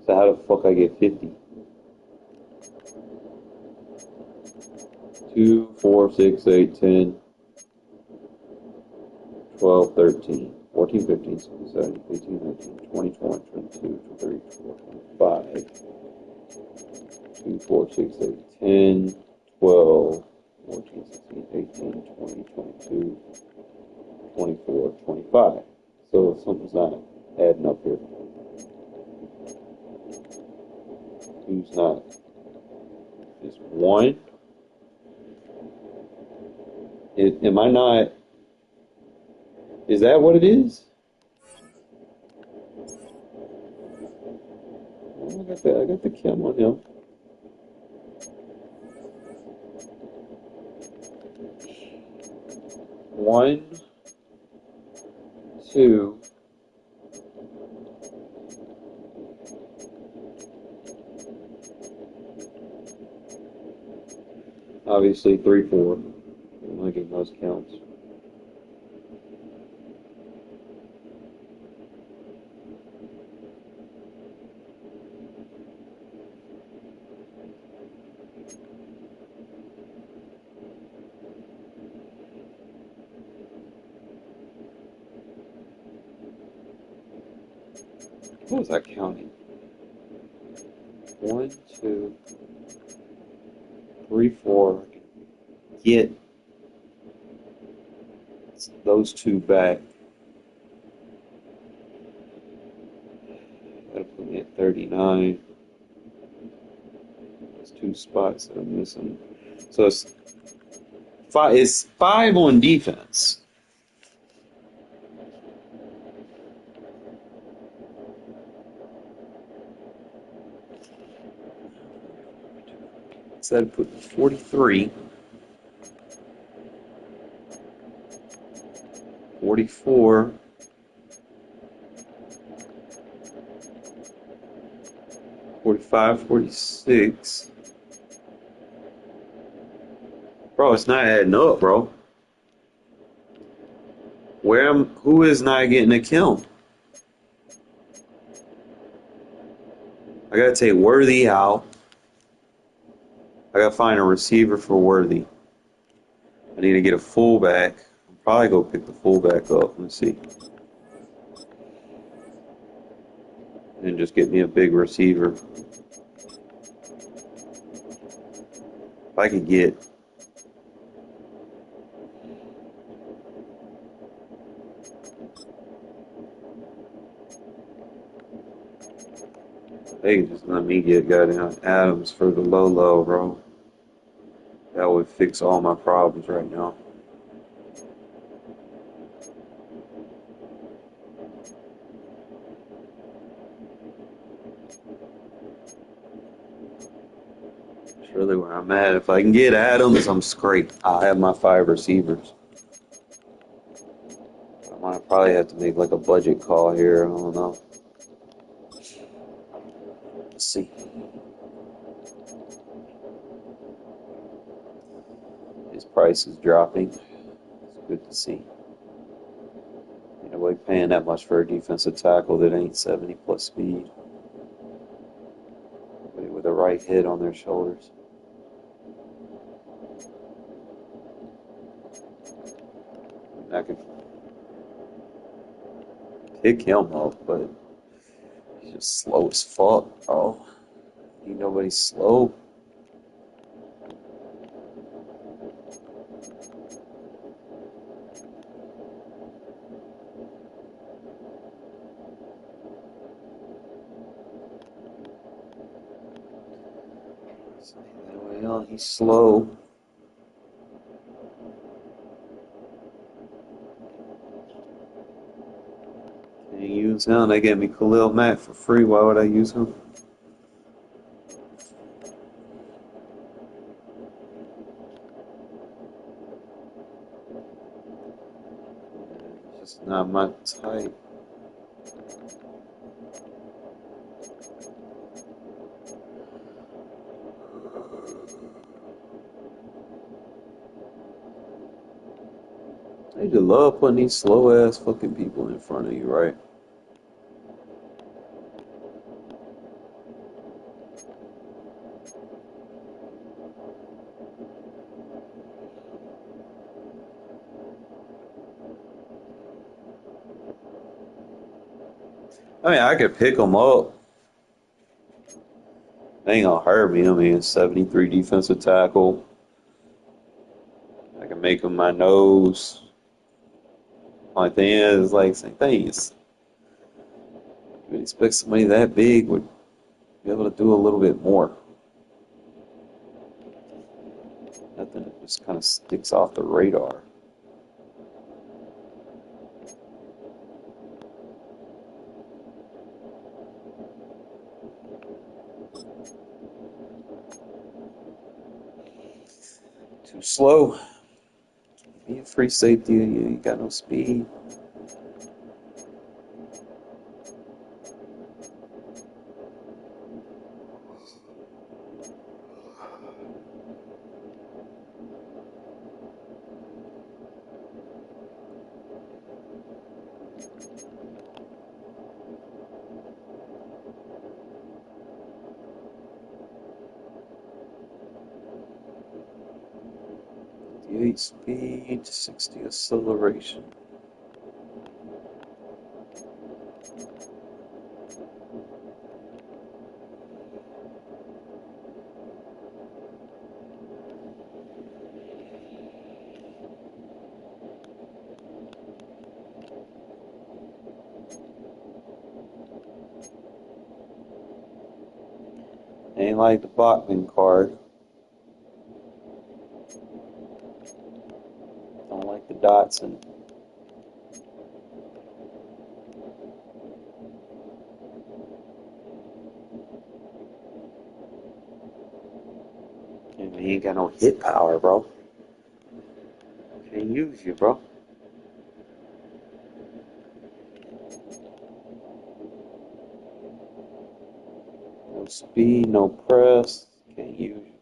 S1: So how the fuck I get 50? 2, 4, 6, 8, 10, 12, 13, 14, 15, 16, 17, 18, 19, 20, 21, 22, 23, 24, 25. 2, 4, 6, 8, 10, 12, 14, 16, 18, 20, 22, 24, 25. So something's not adding up here. Who's not? Is 1? Am I not? Is that what it is? Well, I got the chem on him. One, 2. Obviously 3, 4. I'm making those counts. What was I counting? 1, 2, 3, 4. Get those 2 back. That'll put me at 39. There's 2 spots that I'm missing. So it's 5. It's 5 on defense. So that'd put 43. 44. 45, 46. Bro, it's not adding up, bro. Who is not getting a kill? I gotta take Worthy out. I gotta find a receiver for Worthy. I need to get a fullback. I'll probably go pick the fullback up. Let's see. And just get me a big receiver. If I could get they could just let me get goddamn Adams for the low, bro. That would fix all my problems right now. That's really where I'm at. If I can get Adams, I'm straight. I'll have my 5 receivers. I might probably have to make like a budget call here. I don't know. Let's see. His price is dropping. It's good to see. Nobody paying that much for a defensive tackle that ain't 70 plus speed. Nobody with a right hit on their shoulders. I could pick him up, but he's just slow as fuck, bro. Ain't nobody slow. Well, he's slow. Can't use him. They gave me Khalil Mack for free. Why would I use him? It's just not my type. They just love putting these slow ass fucking people in front of you, right? I mean, I could pick them up. They ain't gonna hurt me. I mean, 73 defensive tackle. I can make him my nose. Only thing is, like, same thing. You would expect somebody that big would be able to do a little bit more. Nothing that just kind of sticks off the radar. Too slow. Be a free safety. You got no speed. Speed, 60 acceleration. Ain't like the Bachman card. Don't like the Dotson. And he ain't got no hit power, bro. Can't use you, bro. No speed, no press. Can't use you.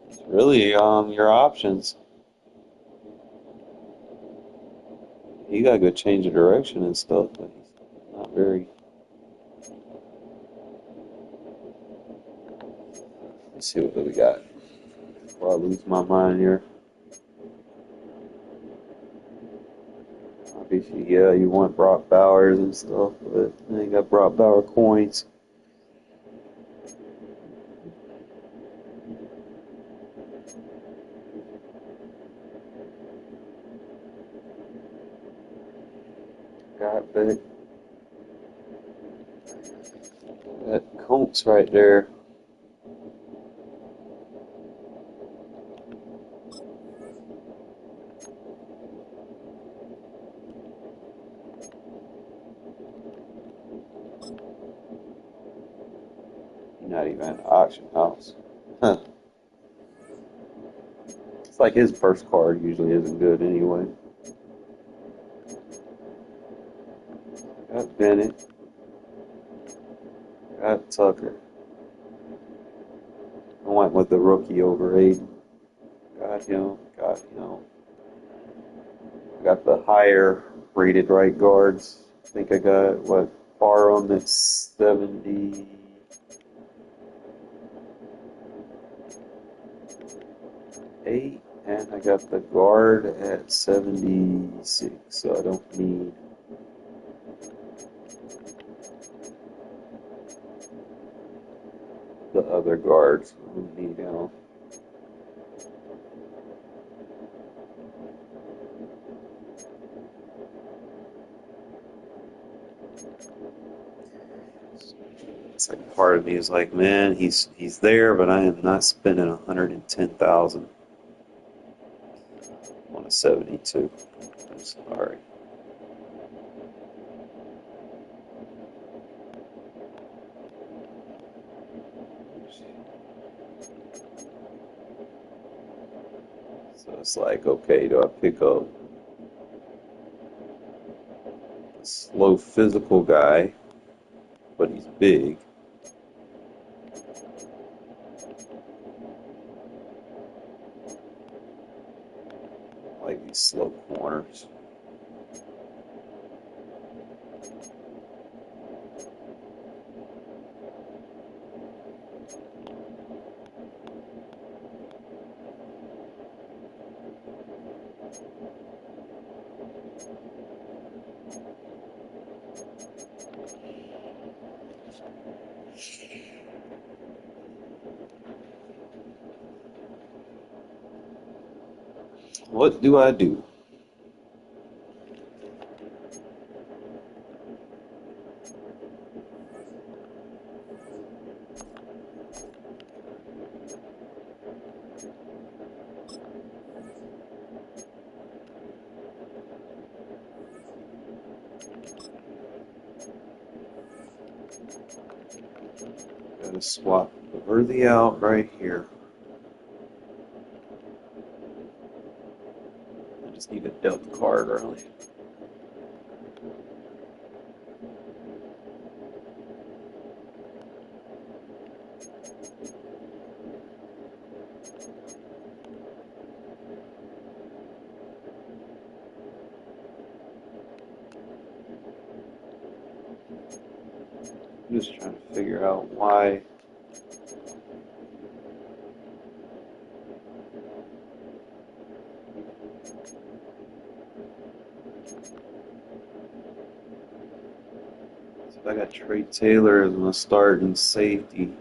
S1: It's really your options. He got a good change of direction and stuff, but he's not very. Let's see what we got before I lose my mind here. I'll be Obviously, yeah, you want Brock Bowers and stuff, but I ain't got Brock Bauer coins. Got that Colts right there. Not even an auction house. Huh. It's like his first card usually isn't good anyway. Got Bennett. Got Tucker. I went with the rookie over Aiden. Got him. Got him. Got the higher rated right guards. I think I got what Parham at 78, and I got the guard at 76. So I don't need the other guards. I don't need It's like part of me is like, man, he's there, but I am not spending 110,000 on a 72. I'm sorry. So it's like, okay, do I pick up a slow physical guy, but he's big? Like these slow corners. What do I do? Gotta swap Worthy out right here. I just need a depth card early. I'm just trying to figure out why. So I got Trey Taylor as my starting safety.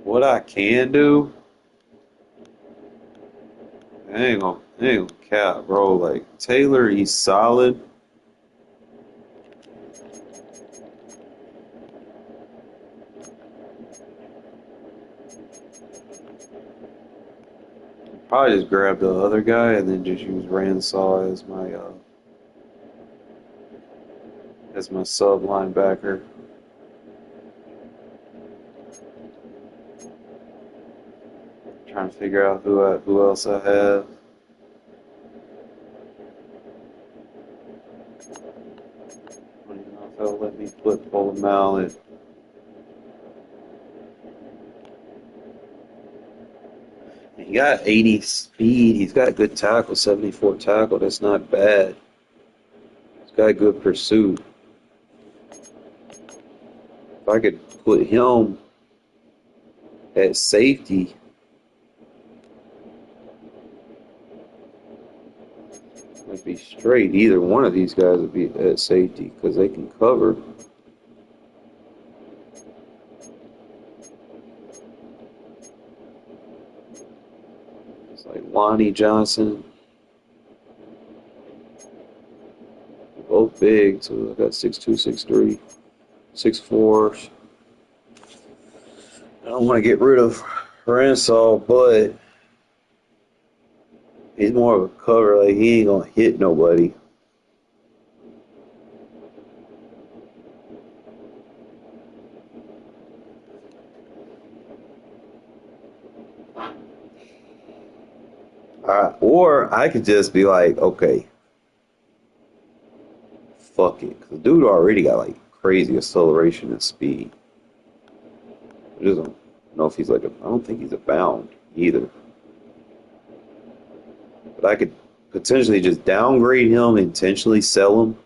S1: What I can do, I ain't gonna cap, bro. Like Taylor, he's solid. Probably just grab the other guy and then just use Ransaw as my sub linebacker. Trying to figure out who else I have. I don't even know if they'll let me put Bull Mallet. He got 80 speed. He's got good tackle, 74 tackle. That's not bad. He's got good pursuit. If I could put him at safety, Might be straight. Either one of these guys would be at safety because they can cover. It's like Lonnie Johnson. Both big, so I got 6'2", 6'3", 6'4". I don't want to get rid of Ransaw, but he's more of a cover. Like, he ain't gonna hit nobody. Or I could just be like, okay, fuck it. 'Cause the dude already got like crazy acceleration and speed. I just don't know if he's like I don't think he's a bound either. But I could potentially just downgrade him, intentionally sell him.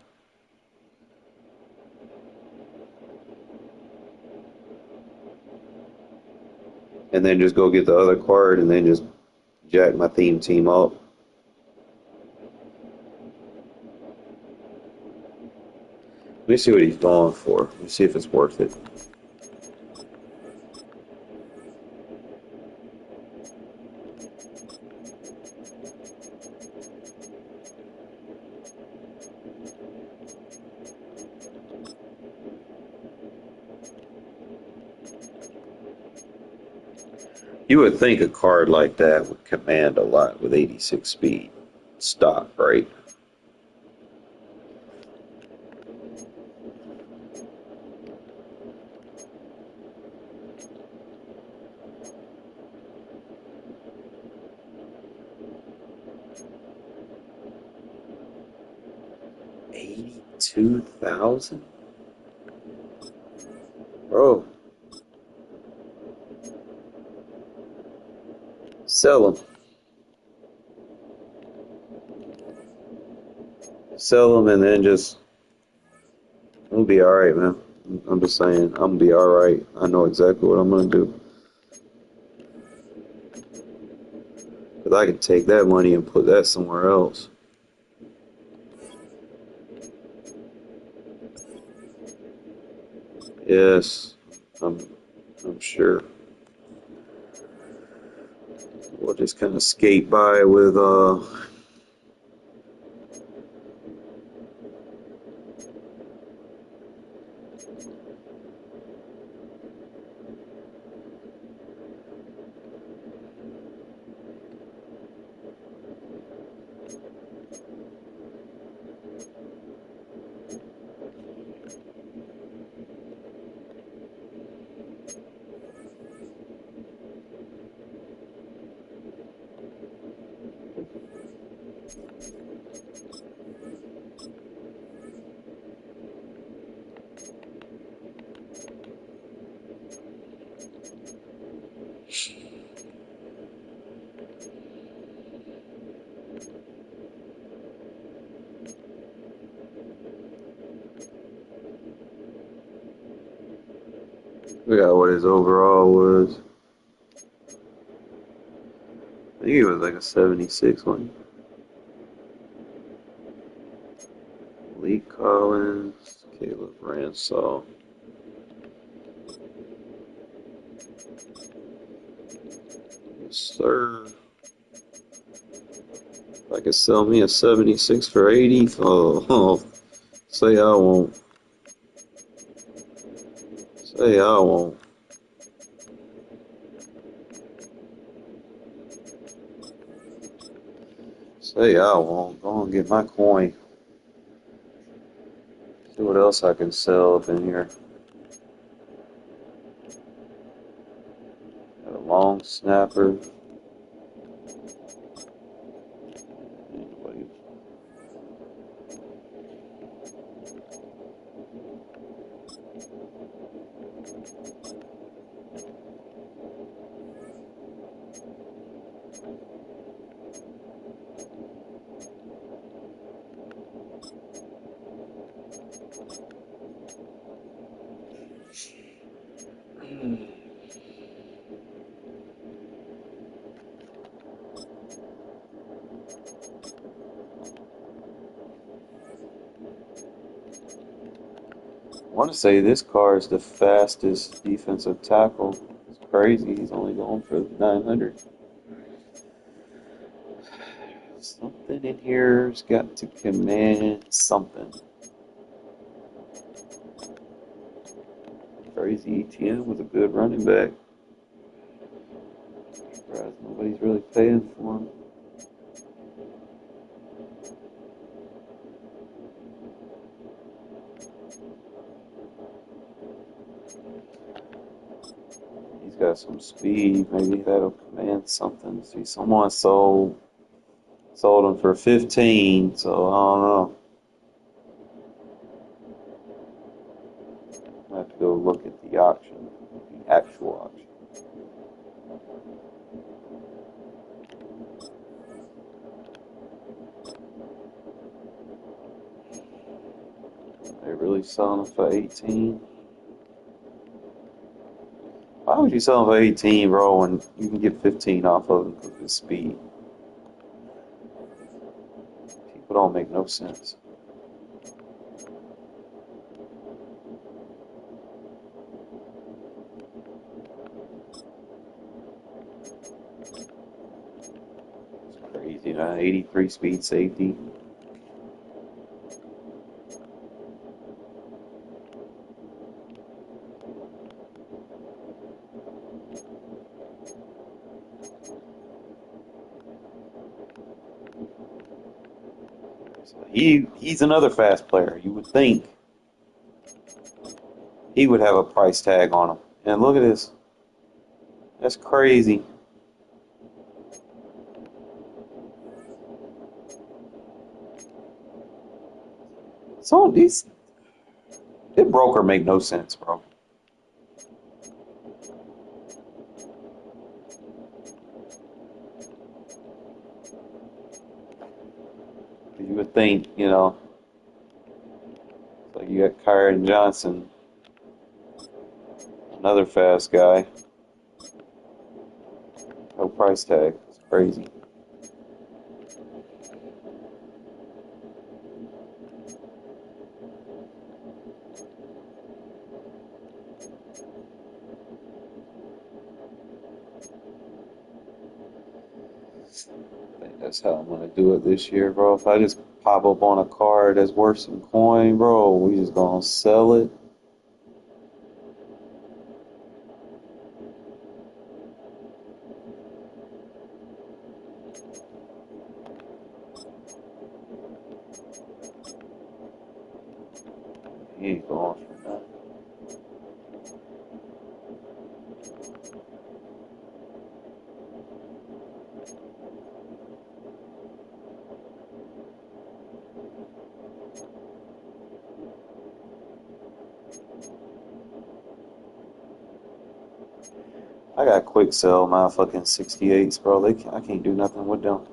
S1: And then just go get the other card and then just jack my theme team up. Let me see what he's going for. Let me see if it's worth it. You would think a card like that would command a lot with 86 speed stock, right? $82,000? Bro. Sell them. Sell them and then just, we'll be alright, man. I'm just saying, I'm gonna be alright. I know exactly what I'm gonna do. Because I could take that money and put that somewhere else. Yes, I'm sure. We'll just kind of skate by with we got what his overall was. I think it was like a 76 one. Lee Collins, Caleb Ransaw. Yes, sir. If I could sell me a 76 for 80, say I won't. Say I won't. Say I won't. Go and get my coin. See what else I can sell up in here. Got a long snapper. Anybody? want to say this car is the fastest defensive tackle. It's crazy. He's only going for 900. Something in here's got to command something. Crazy ETN was a good running back. Surprised nobody's really paying for him. He's got some speed. Maybe that'll command something. See, someone sold him for 15. So I don't know. I have to go look at the auction, the actual auction. They're really selling them for 18. Why would you sell them for 18, bro, when you can get 15 off of them because of the speed? People don't make no sense. It's crazy, man. 83 speed safety. So he's another fast player. You would think he would have a price tag on him. And look at this. That's crazy. So these it broker make no sense, bro. You would think, like you got Kyron Johnson, another fast guy. No price tag. It's crazy. I think that's how I'm gonna do it this year, bro. If I just pop up on a card that's worth some coin, bro, we just gonna sell it. He ain't going for nothing. I got quick sell my fucking 68s, bro. I can't do nothing with them.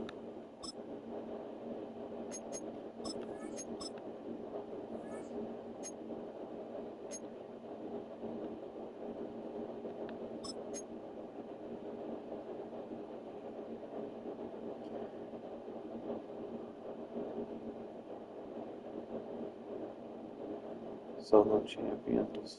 S1: Solo champions.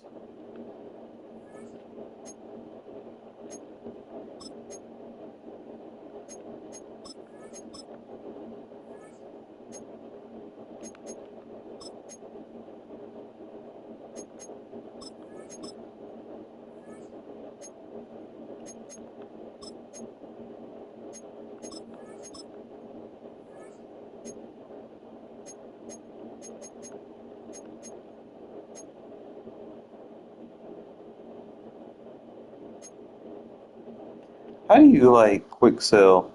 S1: How do you like quick sell?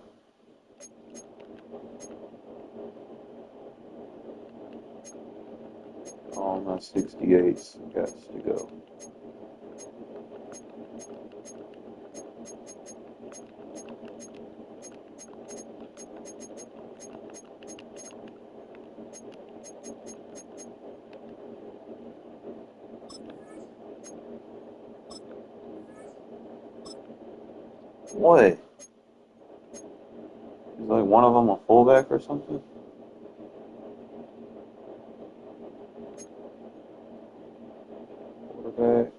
S1: All my 68s got to go. What? Is like one of them a fullback or something? back.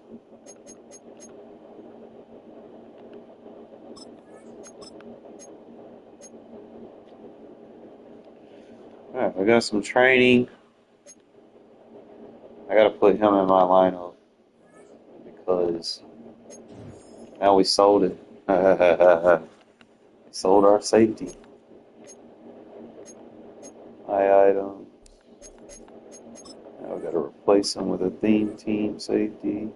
S1: Alright, I got some training. I gotta put him in my lineup because now we sold it. Sold our safety. My item. Now we gotta replace him with a theme team safety.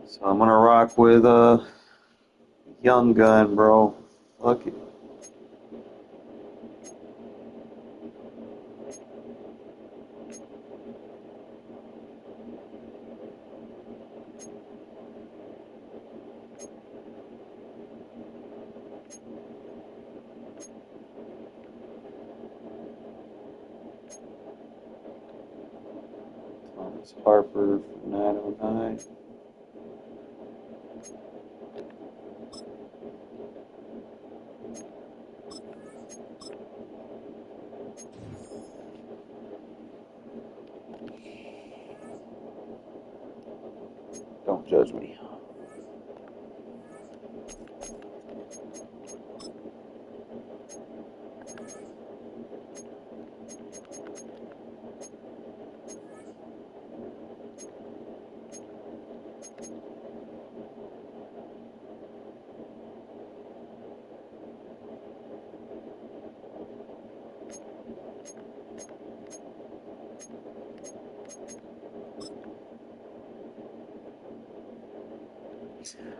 S1: So I'm gonna rock with a young gun, bro. Fuck it. Thomas Harper from 909. Don't judge me.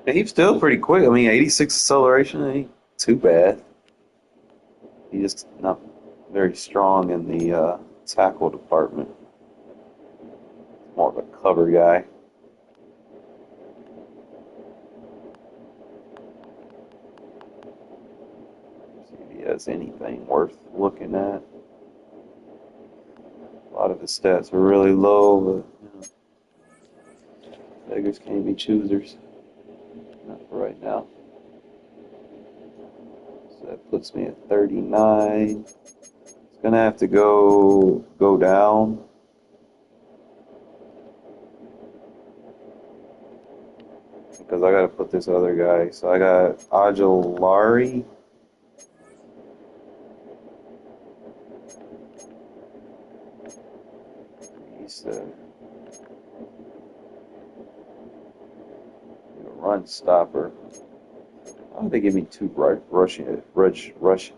S1: And he's still pretty quick. I mean, 86 acceleration ain't too bad. He's just not very strong in the tackle department. More of a cover guy. See if he has anything worth looking at. A lot of his stats are really low, but beggars can't be choosers. Not for right now. So that puts me at 39. It's gonna have to go down. Because I gotta put this other guy. So I got Aguilari. He's a run stopper. Why don't they give me two rush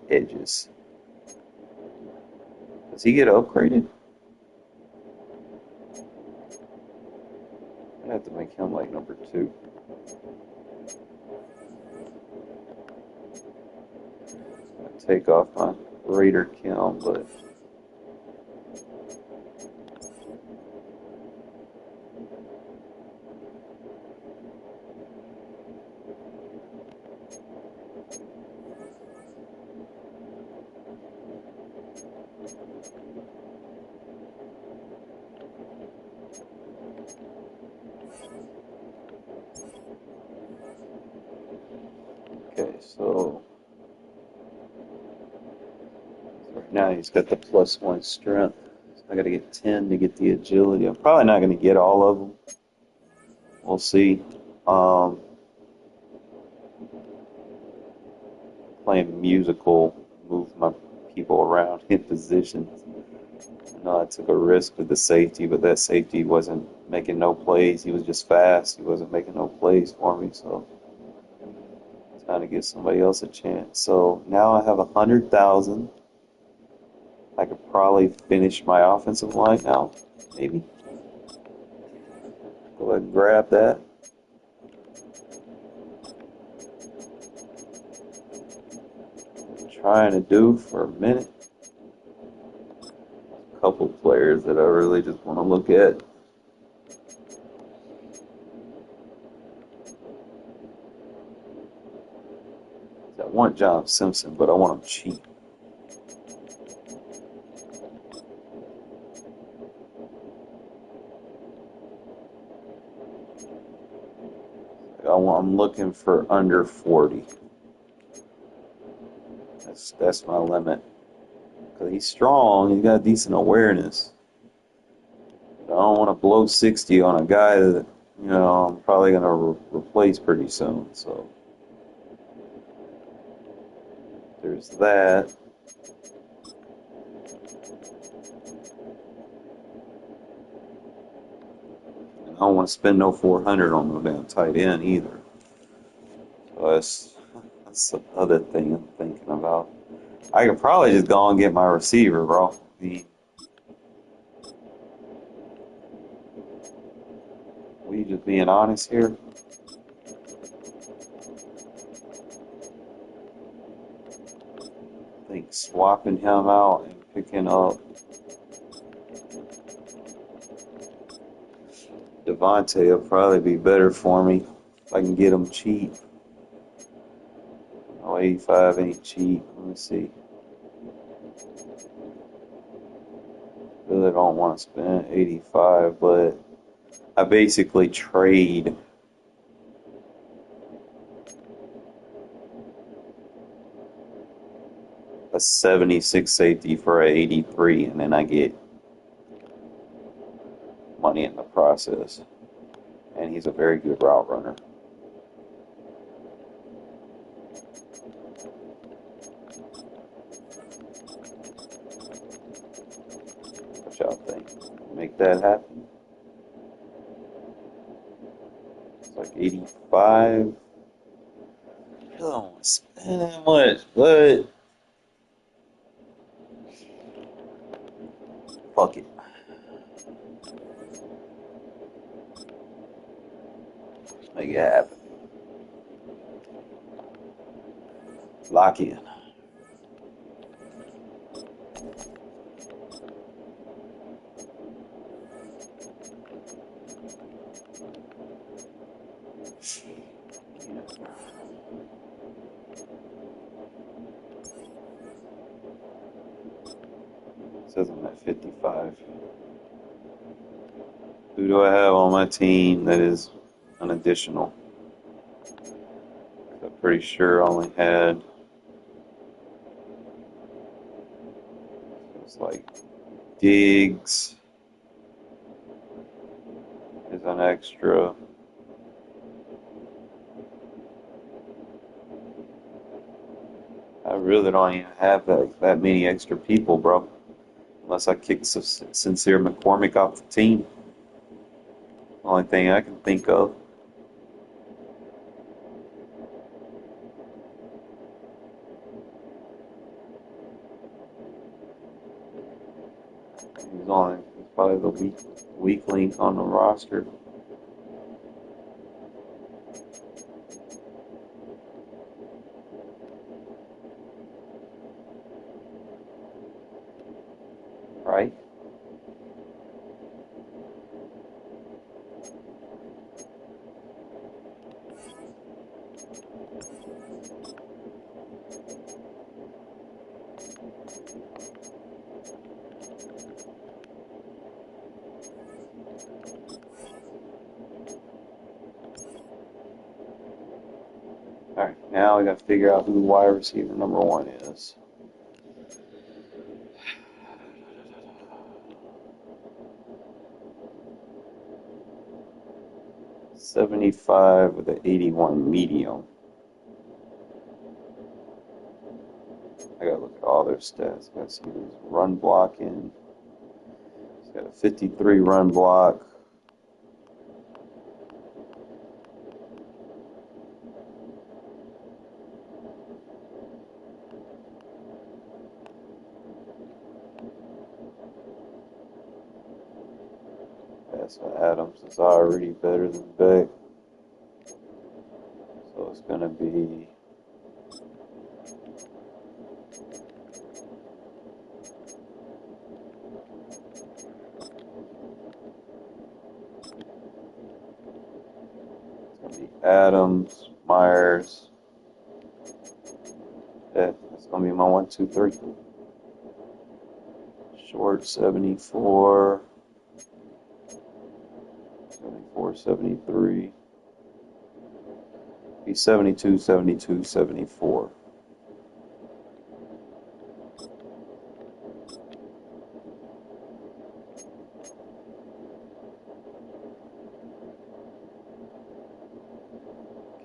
S1: edges? Does he get upgraded? I have to make him like number 2. I take off my Raider count, but okay, so right now he's got the +1 strength. So I got to get 10 to get the agility. I'm probably not going to get all of them. We'll see. Playing musical, move my people around in positions. I know I took a risk with the safety, but that safety wasn't making no plays. He was just fast. He wasn't making no plays for me, so trying to give somebody else a chance. So now I have 100,000. I could probably finish my offensive line now, maybe. Go ahead and grab that. Trying to do for a minute. A couple players that I really just want to look at. I want John Simpson, but I want him cheap. I'm looking for under 40. That's my limit. Because he's strong, he's got decent awareness. But I don't want to blow 60 on a guy that, I'm probably going to replace pretty soon. So there's that. And I don't want to spend no 400 on no damn tight end either. So that's the other thing I'm thinking about. I could probably just go and get my receiver, bro. We just being honest here. I think swapping him out and picking up Devontae will probably be better for me if I can get him cheap. Oh, 85 ain't cheap. Let me see. Really don't want to spend 85, but I basically trade a 76 safety for a 83, and then I get money in the process. And he's a very good route runner. What y'all think? Make that happen? It's like 85. I don't want to spend that much, but fuck it. Make it happen. Lock in. Says I'm at 55. Who do I have on my team that is an additional? I'm pretty sure I only had, it's like Diggs is an extra. I really don't even have that many extra people, bro. Unless I kick Sincere McCormick off the team. Only thing I can think of. He's probably the weak link on the roster. Right? Alright, now we got to figure out who wide receiver number 1 is. $75 with an 81 medium. I gotta look at all their stats. I gotta see his run blocking. He's got a 53 run block. So Adams is already better than Beck. So it's going to be Adams, Myers. Beck. That's going to be my 1, 2, 3. Short 74. 74, 73. Be 72, 72, 74.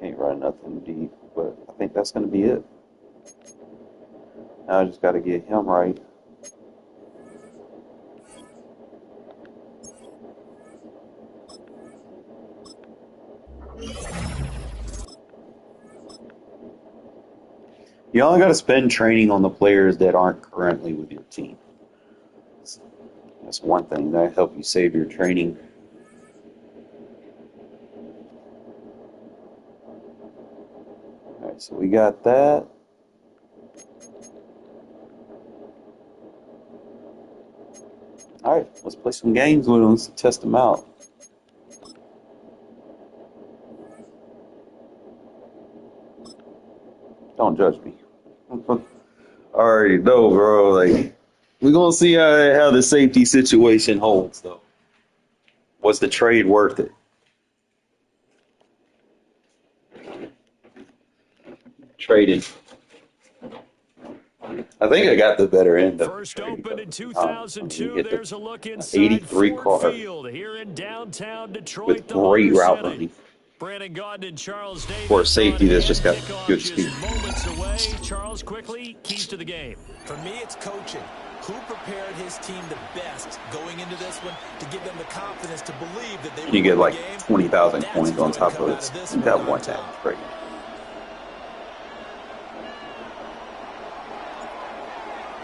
S1: Can't run nothing deep, but I think that's going to be it. Now I just got to get him right. You only got to spend training on the players that aren't currently with your team. That's one thing that help you save your training. All right, so we got that. All right, let's play some games with them. Let's test them out. Don't judge me. I already know, bro. Like, we're gonna see how the safety situation holds, though. Was the trade worth it? Traded. I think I got the better end of
S8: First
S1: the trade,
S8: opened in
S1: though.
S8: 2002.
S1: Get
S8: There's
S1: the
S8: a look inside
S1: 83
S8: Ford
S1: car
S8: Field here in downtown Detroit.
S1: with
S8: The
S1: great
S8: Motor
S1: route
S8: City.
S1: running
S8: Brandon Gaudin and Charles Davis
S1: for a safety that's just got
S8: kickoff
S1: good
S8: just
S1: speed.
S8: moments away. Charles, quickly, keys to the game.
S9: For me, it's coaching. Who prepared his team the best going into this one to give them the confidence to believe that they
S1: You get like
S9: game?
S1: 20,000
S9: That's
S1: points on
S9: who's gonna
S1: top
S9: come
S1: of
S9: out
S1: it.
S9: this
S1: You got
S9: on
S1: one
S9: top.
S1: that great.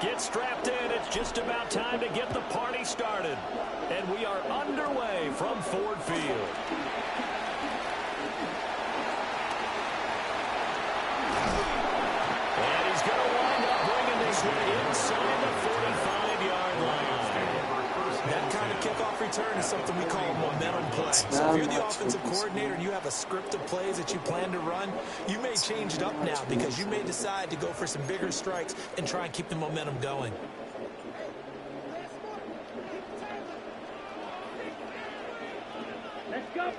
S8: Get strapped in. It's just about time to get the party started. And we are underway from Ford Field. And he's going to wind up bringing this one inside the 45-yard line.
S9: That kind of kickoff return is something we call a momentum play. So if you're the offensive coordinator and you have a script of plays that you plan to run, you may change it up now because you may decide to go for some bigger strikes and try and keep the momentum going.
S5: Let's go.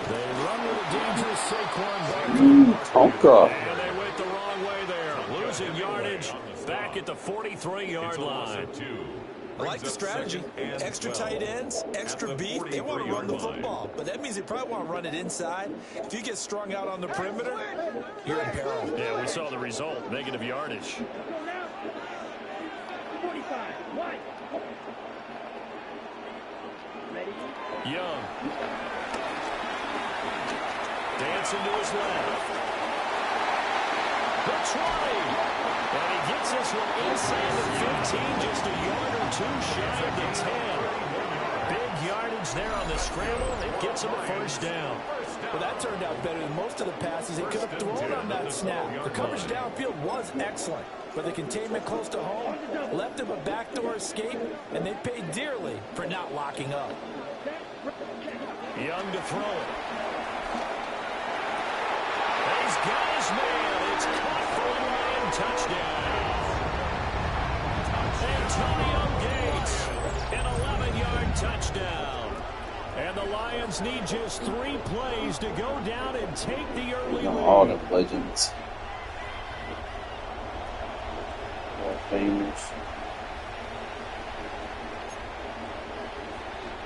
S8: They run with a dangerous Saquon Barkley.
S1: Tonka.
S8: And they went the wrong way there. Losing yardage back at the 43-yard line.
S9: I like the strategy. Extra tight ends, extra beef. They want to run the football, but that means they probably want to run it inside. If you get strung out on the perimeter, you're in peril.
S8: Yeah, we saw the result. Negative yardage.
S5: 45. White. Ready?
S8: Young. Dancing to his left. The 20. And he gets this one inside the 15, just a yard or two shy of the 10. Big yardage there on the scramble. It gets him a first down.
S9: Well, that turned out better than most of the passes he could have thrown on that snap. The coverage downfield was excellent, but the containment close to home left him a backdoor escape, and they paid dearly for not locking up.
S8: Young to throw it. And he's got his man. It's caught for a Lion touchdown. Antonio Gates, an 11-yard touchdown. And the Lions need just 3 plays to go down and take the early lead.
S1: All the legends. Hall of Famers.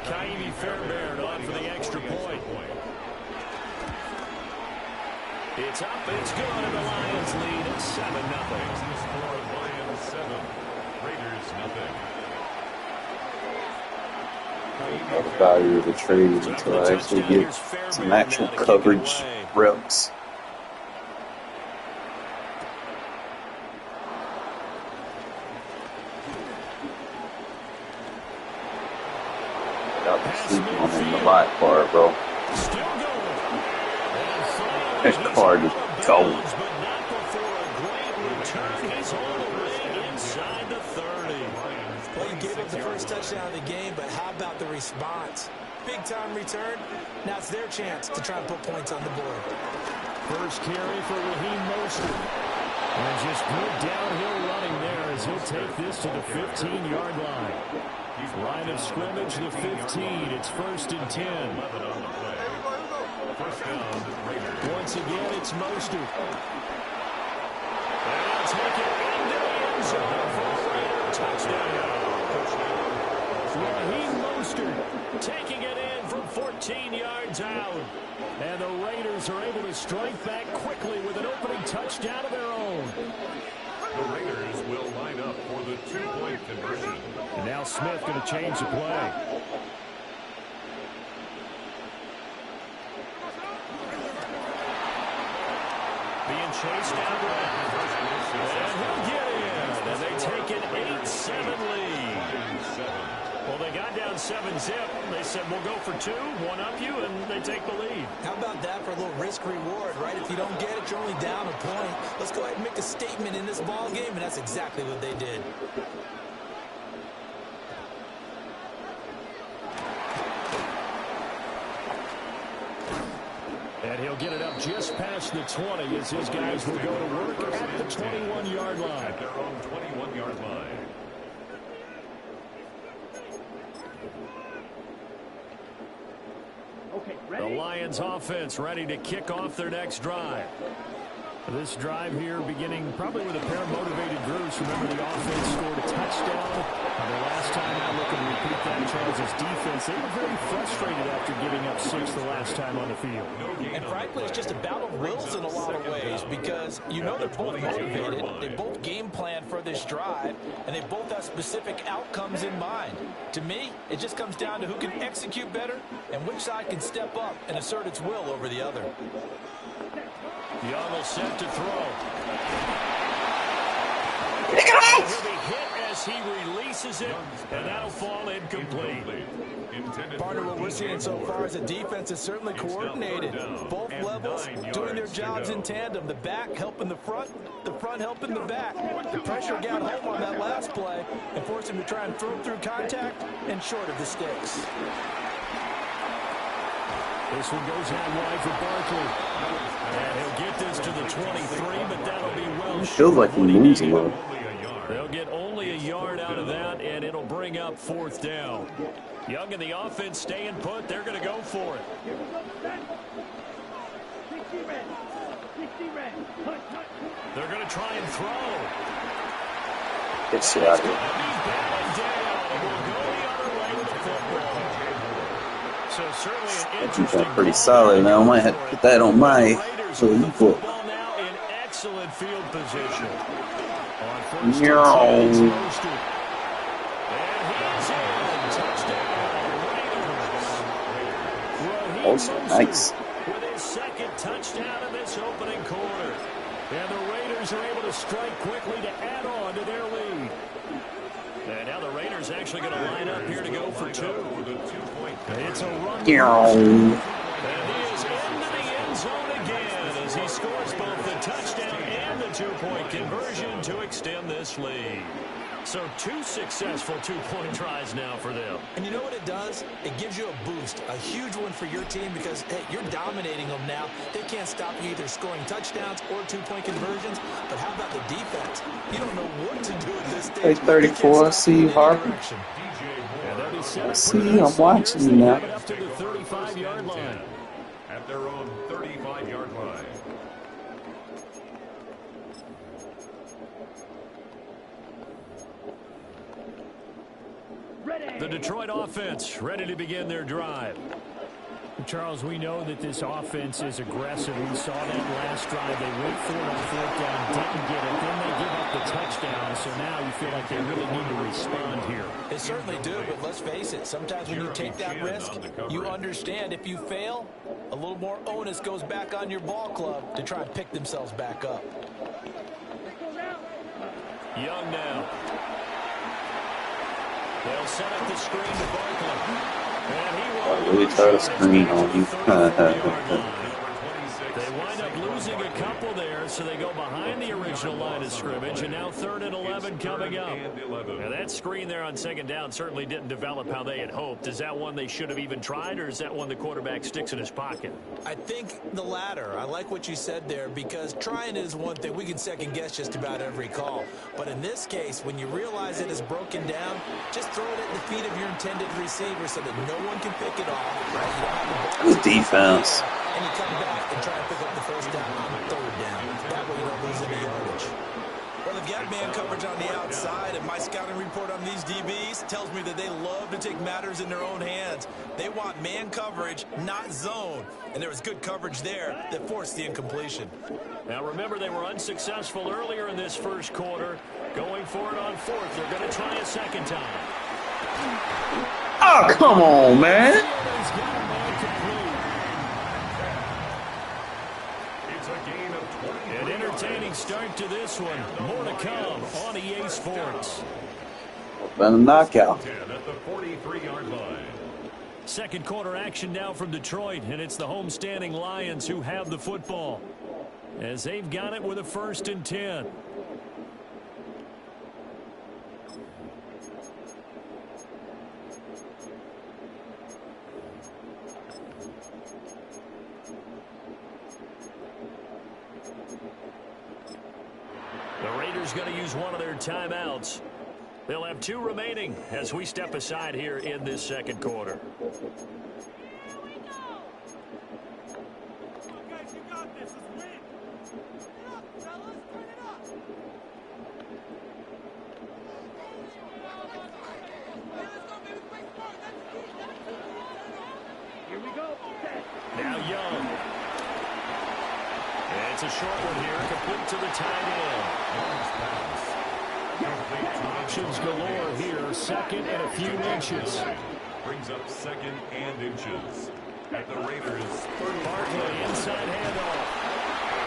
S8: Kaimi Fairbairn on for the extra point. It's up, it's good, and the Lions lead at 7-0.
S4: Lions 7, Raiders nothing.
S1: The value of the trade until I actually get some actual coverage reps. Without the sleeping on the lot car, bro.
S8: Still going.
S1: That car just going.
S8: But not before a great return. He's all the way inside the 30.
S9: Well, you gave up the first touchdown of the game, but how about the response? Big-time return. Now it's their chance to try and put points on the board.
S8: First carry for Raheem Mostert. And just good downhill running there as he'll take this to the 15-yard line. Line of scrimmage, the 15. It's 1st and 10. Once again, it's Mostert. And he'll take it into the end zone for a Raider touchdown. Raheem Mostert taking it in from 14 yards out. And the Raiders are able to strike back quickly with an opening touchdown of their own.
S4: The Raiders will line up for the two-point conversion.
S8: And now Smith going to change the play. Being chased down the back. And he'll get in. And they take an 8-7 lead. Well, they got down 7-zip. They said, we'll go for 2, one up you, and they take the lead.
S9: How about that for a little risk-reward, right? If you don't get it, you're only down a point. Let's go ahead and make a statement in this ball game, and that's exactly what they did.
S8: And he'll get it up just past the 20 as his guys will go to work at the 21-yard line.
S4: At their own 21-yard line.
S8: The Lions offense ready to kick off their next drive. This drive here beginning probably with a pair of motivated groups. Remember, the offense scored a touchdown. The last time I look and repeat that, Charles' defense, they were very frustrated after giving up 6 the last time on the field.
S9: And frankly, it's just a battle of wills in a lot of ways because you know they're both motivated. They both game plan for this drive, and they both have specific outcomes in mind. To me, it just comes down to who can execute better and which side can step up and assert its will over the other.
S8: Young will set to throw.
S1: Pick it off!
S8: He'll be hit as he releases it, and that'll fall incomplete.
S9: Partner, what we're seeing so far is the defense is certainly coordinated. Both levels doing their jobs in tandem. The back helping the front helping the back. The pressure got home on that last play and forced him to try and throw through contact and short of the sticks.
S8: This one goes out wide for Barkley. And he'll get this to the 23, but that'll be well short.
S1: Feels like he moves a little.
S8: They'll get only a yard out of that, and it'll bring up 4th down. Young and the offense staying put. They're going to go for it. They're going to try and throw.
S1: Get shit out of here.
S8: So certainly an interesting
S1: pretty solid now. I might have to put that on my book.
S8: Now in excellent field position.
S1: Also nice.
S8: With his second touchdown in this opening quarter. And the Raiders are able to strike quickly to add on to their lead. And now the Raiders actually going to line up here to go for 2. It's a run. And he is into the end zone again as he scores both the touchdown and the 2-point conversion to extend this lead. So 2 successful 2-point tries now for them.
S9: And you know what it does? It gives you a boost, a huge one for your team because, hey, you're dominating them now. They can't stop you either scoring touchdowns or 2-point conversions. But how about the defense? You don't know what to do at this stage.
S1: 34, see you, Harvey. See, I'm watching you now.
S8: Up to the 35-yard line.
S4: At their own 35-yard line.
S8: The Detroit offense ready to begin their drive. Charles, we know that this offense is aggressive. We saw that last drive. They went for it on 4th down, didn't get it. Then they give up the touchdown. So now you feel like they really need to respond here.
S9: They certainly do, but let's face it. Sometimes when you take that risk, you understand if you fail, a little more onus goes back on your ball club to try and pick themselves back up.
S8: Young now. They'll set up the screen to Barkley.
S1: I really try to screen on you.
S8: They wind up losing a couple there, so they go behind the original line of scrimmage, and now 3rd and 11 coming up. Now that screen there on 2nd down certainly didn't develop how they had hoped. Is that one they should have even tried, or is that one the quarterback sticks in his pocket?
S9: I think the latter. I like what you said there because trying is one thing. We can second guess just about every call. But in this case, when you realize it is broken down, just throw it at the feet of your intended receiver so that no one can pick it off. Right?
S1: Good defense.
S9: and you come back and try and pick up the first down on third down. That way you don't lose any yardage. Well, they've got man coverage on the outside, and my scouting report on these DBs tells me that they love to take matters in their own hands. They want man coverage, not zone. And there was good coverage there that forced the incompletion.
S8: Now, remember, they were unsuccessful earlier in this first quarter. Going for it on fourth. They're going to try a second time.
S1: Oh, come on, man.
S4: It's a gain of 20.
S8: An entertaining start to this one. More to come on EA Sports.
S1: Been a knockout.
S4: 10 at the 43-yard line.
S8: Second quarter action now from Detroit, and it's the homestanding Lions who have the football, as they've got it with a 1st and 10. The Raiders going to use one of their timeouts. They'll have 2 remaining as we step aside here in this second quarter.
S5: Here we go.
S8: Now Young. And it's a short one here, complete to the tight end. Options galore here, 2nd and a few inches.
S4: Brings up 2nd and inches. At the Raiders,
S8: Barkley inside handoff.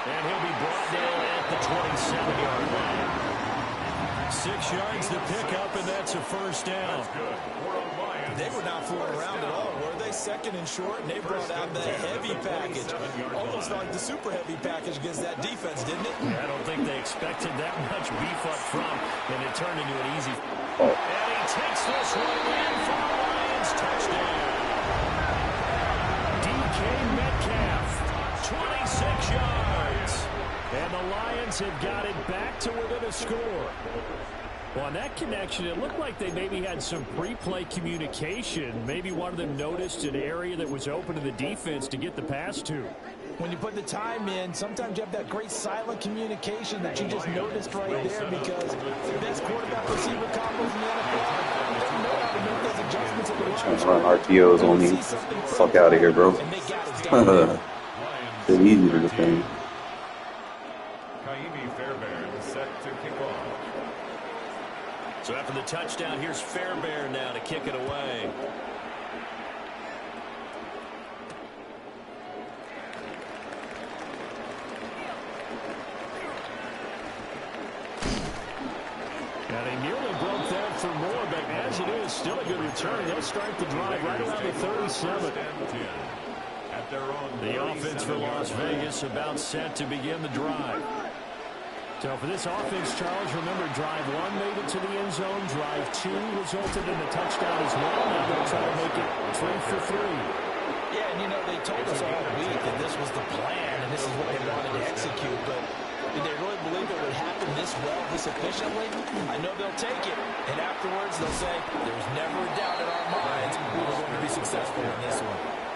S8: And he'll be brought down at the 27-yard line. 6 yards to pick up, and that's a first down.
S9: They were not fooling around at all, were they? 2nd and short, and they brought out the heavy package. Almost like the super heavy package against that defense, didn't it?
S8: I don't think they expected that much beef up front, and it turned into an easy. And he takes this one in for the Lions. Touchdown. DK Metcalf, 26 yards. And the Lions have got it back to within a score. Well, on that connection, it looked like they maybe had some pre-play communication. Maybe one of them noticed an area that was open to the defense to get the pass to.
S9: When you put the time in, sometimes you have that great silent communication that you just noticed right there, because the best quarterback receiver combos in the NFL, they know how to make those adjustments at the
S1: Just run RPOs on me. Fuck out of here, bro. It's easy to defend.
S8: So after the touchdown, here's Fairbairn now to kick it away. Now they nearly broke that for more, but as it is, still a good return. They'll start the drive right around the 37. The offense for Las Vegas about set to begin the drive. So for this offense, Charles, remember, drive 1 made it to the end zone. Drive 2 resulted in a touchdown as well. Now they'll try to make it 3 for 3.
S9: Yeah, and you know, they told us all week that this was the plan and this is what they wanted to execute, but did they really believe it would happen this well, this efficiently? I know they'll take it, and afterwards they'll say, there's never a doubt in our minds we were going to be successful in this one.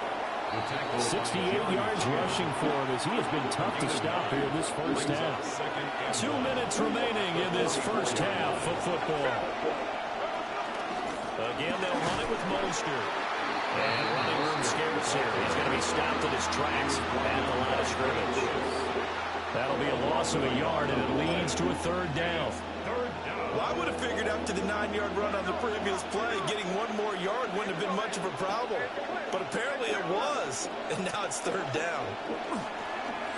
S8: 68 yards rushing for him as he has been tough to stop here this first half. 2 minutes remaining in this first half of football. Again, they'll run it with Mostert. And running room scarce here. He's going to be stopped in his tracks at the line of scrimmage. That'll be a loss of a yard, and it leads to a 3rd down.
S9: Well, I would have figured after the 9-yard run on the previous play, getting 1 more yard wouldn't have been much of a problem. But apparently it was, and now it's 3rd down.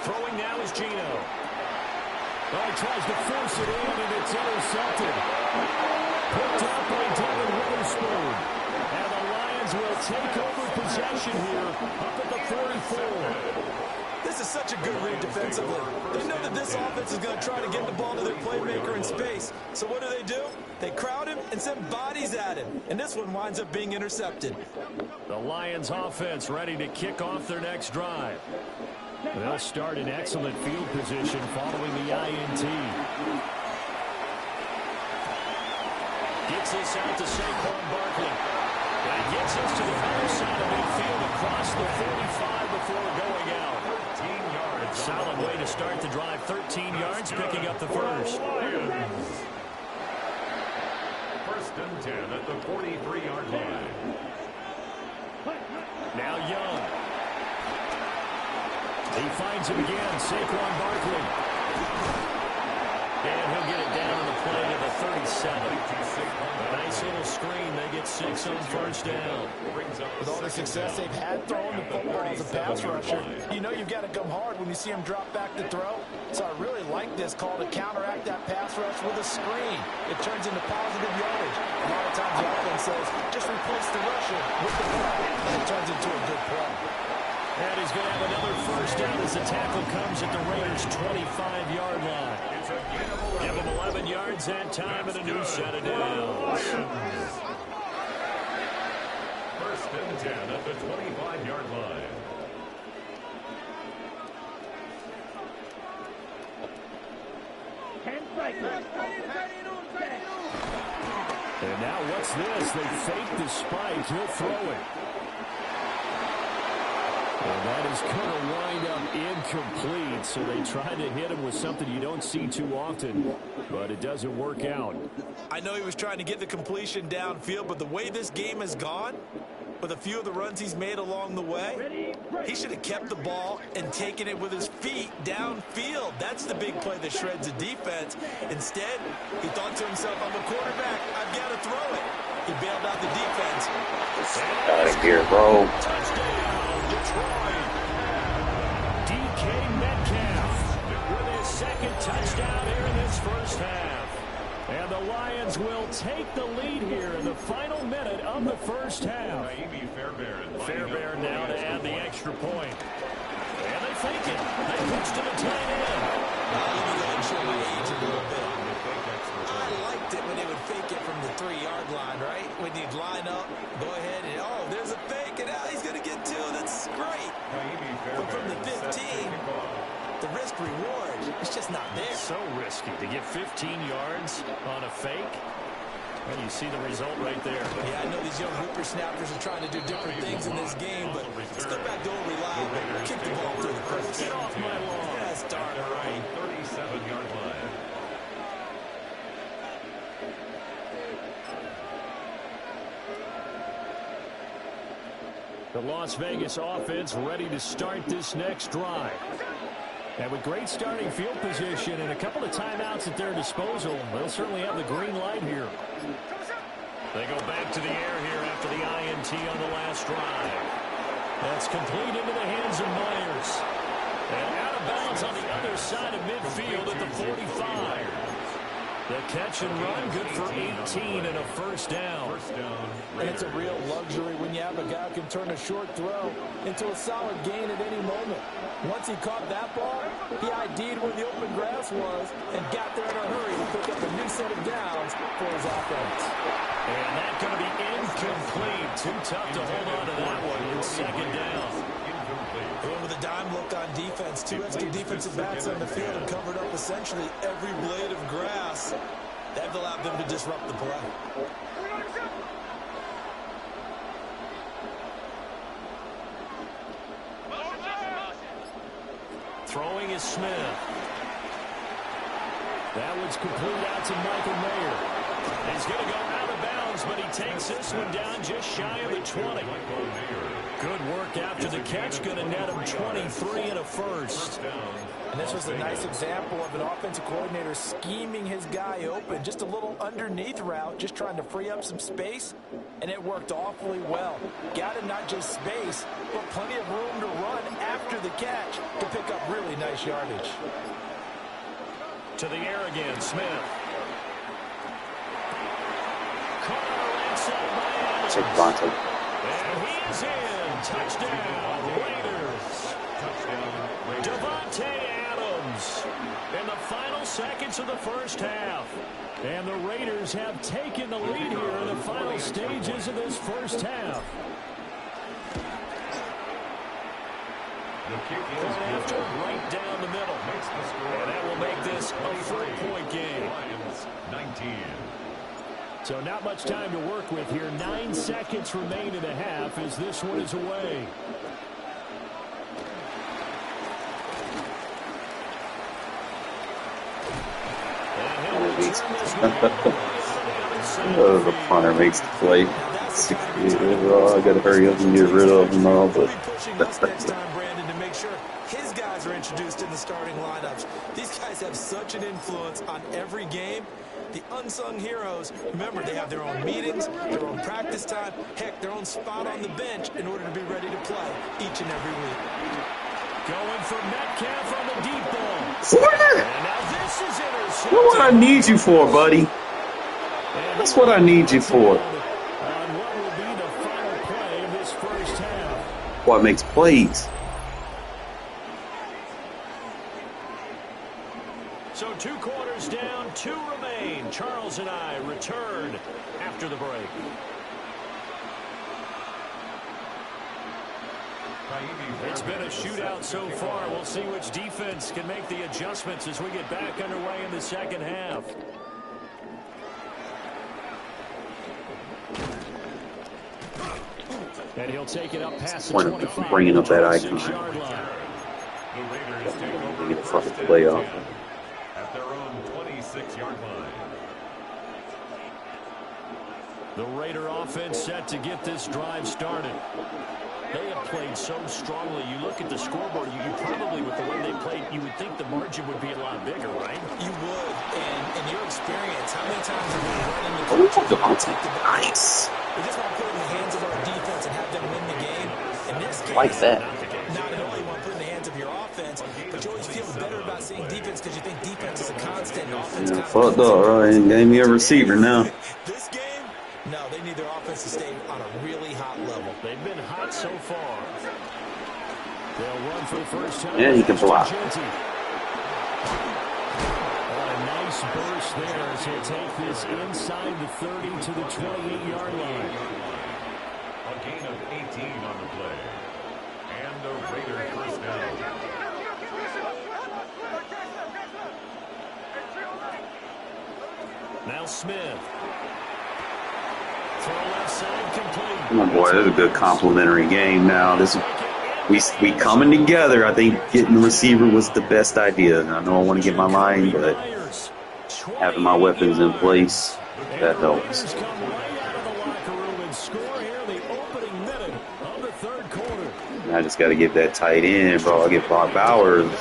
S8: Throwing now is Gino. Oh, he tries to force it in, and it's intercepted. Picked up by Devin Witherspoon. And the Lions will take over possession here up at the 44.
S9: This is such a good read defensively. They know that this offense is going to try to get the ball to their playmaker in space. So what do? They crowd him and send bodies at him. And this one winds up being intercepted.
S8: The Lions offense ready to kick off their next drive. They'll start in excellent field position following the INT. Gets this out to Saquon Barkley. That gets us to the far side of midfield across the 45 before going out.
S4: 13 yards.
S8: Solid way to start the drive. 13 yards, picking up the first.
S4: First and 10 at the 43-yard line.
S8: Now Young. He finds him again. Saquon Barkley. And he'll get it down on the play to the 37. A nice little screen. They get 6 on first down.
S9: With all the success they've had throwing the football as a pass rusher, you know you've got to come hard when you see him drop back to throw. So I really like this call to counteract that pass rush with a screen. It turns into positive yardage. A lot of times the offense says, just replace the rusher with the ball, and it turns into a good play.
S8: And he's going to have another first down as the tackle comes at the Raiders' 25-yard line. Give him 11 yards that time and a new set of downs.
S4: First and 10 at the 25-yard line.
S8: And now what's this? They fake the spike. He'll throw it. And that is going to wind up incomplete, so they try to hit him with something you don't see too often, but it doesn't work out.
S9: I know he was trying to get the completion downfield, but the way this game has gone, with a few of the runs he's made along the way, he should have kept the ball and taken it with his feet downfield. That's the big play that shreds the defense. Instead, he thought to himself, I'm a quarterback, I've got to throw it. He bailed out the defense.
S1: Out of here, bro.
S8: Touchdown, Detroit. DK Metcalf with his second touchdown here in this first half. And the Lions will take the lead here in the final minute of the first half. Fairbairn now to add the extra point. And they fake it. They pitch to the tight end.
S9: Let me go and show my age a little bit. I liked it when they would fake it from the 3-yard line, right? When you'd line up, go ahead and, oh, there's a fake, and now he's going to get 2. That's great. But from the 15, the risk-reward, it's just not there.
S8: So risky to get 15 yards on a fake. Well, you see the result right there.
S9: Yeah, I know these young whippersnappers are trying to do different things in this game, but let's go back to old reliable. Kick the ball through the press.
S8: Get off my lawn.
S9: That's darn right.
S4: 37-yard line.
S8: The Las Vegas offense ready to start this next drive. And with great starting field position and a couple of timeouts at their disposal, they'll certainly have the green light here. They go back to the air here after the INT on the last drive. That's complete into the hands of Myers. And out of bounds on the other side of midfield at the 45. The catch and run, good for 18 and a first down.
S9: And it's a real luxury when you have a guy who can turn a short throw into a solid gain at any moment. Once he caught that ball, he ID'd where the open grass was and got there in a hurry to pick up a new set of downs for his offense.
S8: And that's going to be incomplete. Too tough to hold on to that one in second down.
S9: Going with a dime look on defense. 2 extra defensive backs on the field and covered up essentially every blade of grass. That allowed them to disrupt the play.
S8: Throwing is Smith. That one's complete out to Michael Mayer. He's going to go out of bounds, but he takes this one down just shy of the 20. Good work after the catch. Going to net him 23 and a first.
S9: And this was a nice example of an offensive coordinator scheming his guy open. Just a little underneath route, just trying to free up some space. And it worked awfully well. Got him not just space, but plenty of room to run after the catch to pick up really nice yardage.
S8: To the air again, Smith.
S1: Take Bonte.
S8: And he is in. Touchdown, Raiders. Devontae Adams in the final seconds of the first half. And the Raiders have taken the lead here in the final stages of this first half. Going after right down the middle. And that will make this a 4-point game.
S4: 19.
S8: So not much time to work with here. 9 seconds remain in the half as this one is away.
S1: Oh, the punter makes the play. Oh, I gotta hurry up and get rid of them all, but
S9: next time, Brandon, to make sure his guys are introduced in the starting lineups. These guys have such an influence on every game. The unsung heroes, remember, they have their own meetings, their own practice time, heck, their own spot on the bench in order to be ready to play each and every week.
S8: Going for Metcalf on the deep ball.
S1: What?
S8: And now this is intercepted.
S1: That's what I need you for, buddy. That's what I need you for.
S8: On what will be the final play of this first half.
S1: What makes plays?
S8: So 2 quarters down, 2 remain. Charles and I return after the break. It's been a shootout so far. We'll see which defense can make the adjustments as we get back underway in the second half. And he'll take it up past the 25.
S1: Bringing up that icon.
S4: The Raiders take over
S1: Get the fucking play off.
S4: at their own 26-yard line.
S8: The Raider offense set to get this drive started. They have played so strongly. You look at the scoreboard, you probably, with the way they played, you would think the margin would be a lot bigger, right?
S9: You would. And in your experience, how many times have we run into
S1: Nice.
S9: We just want to put it in the hands of our defense and have them win the game. In this case,
S1: Like that.
S9: not at all you want to put it in the hands of your offense, but you always feel better about seeing defense because you think defense is a constant. Offense
S1: Yeah, fucked up, right? Gave me a receiver now.
S9: This game, no, they need their offense to stay on a really hot level.
S8: They've been hot so far. They'll run for the first time.
S1: Yeah, he can block.
S8: A nice burst there as he'll take this inside the 30 to the 28-yard line.
S4: A gain of 18 on the play. And the Raider first down.
S8: Now Smith. Throw left side complete.
S1: Oh boy, this is a good complimentary game now. We coming together. I think getting the receiver was the best idea. I know I want to get my line, but having my weapons in place, that helps. I just got to get that tight end, bro. I'll get Bob Bowers.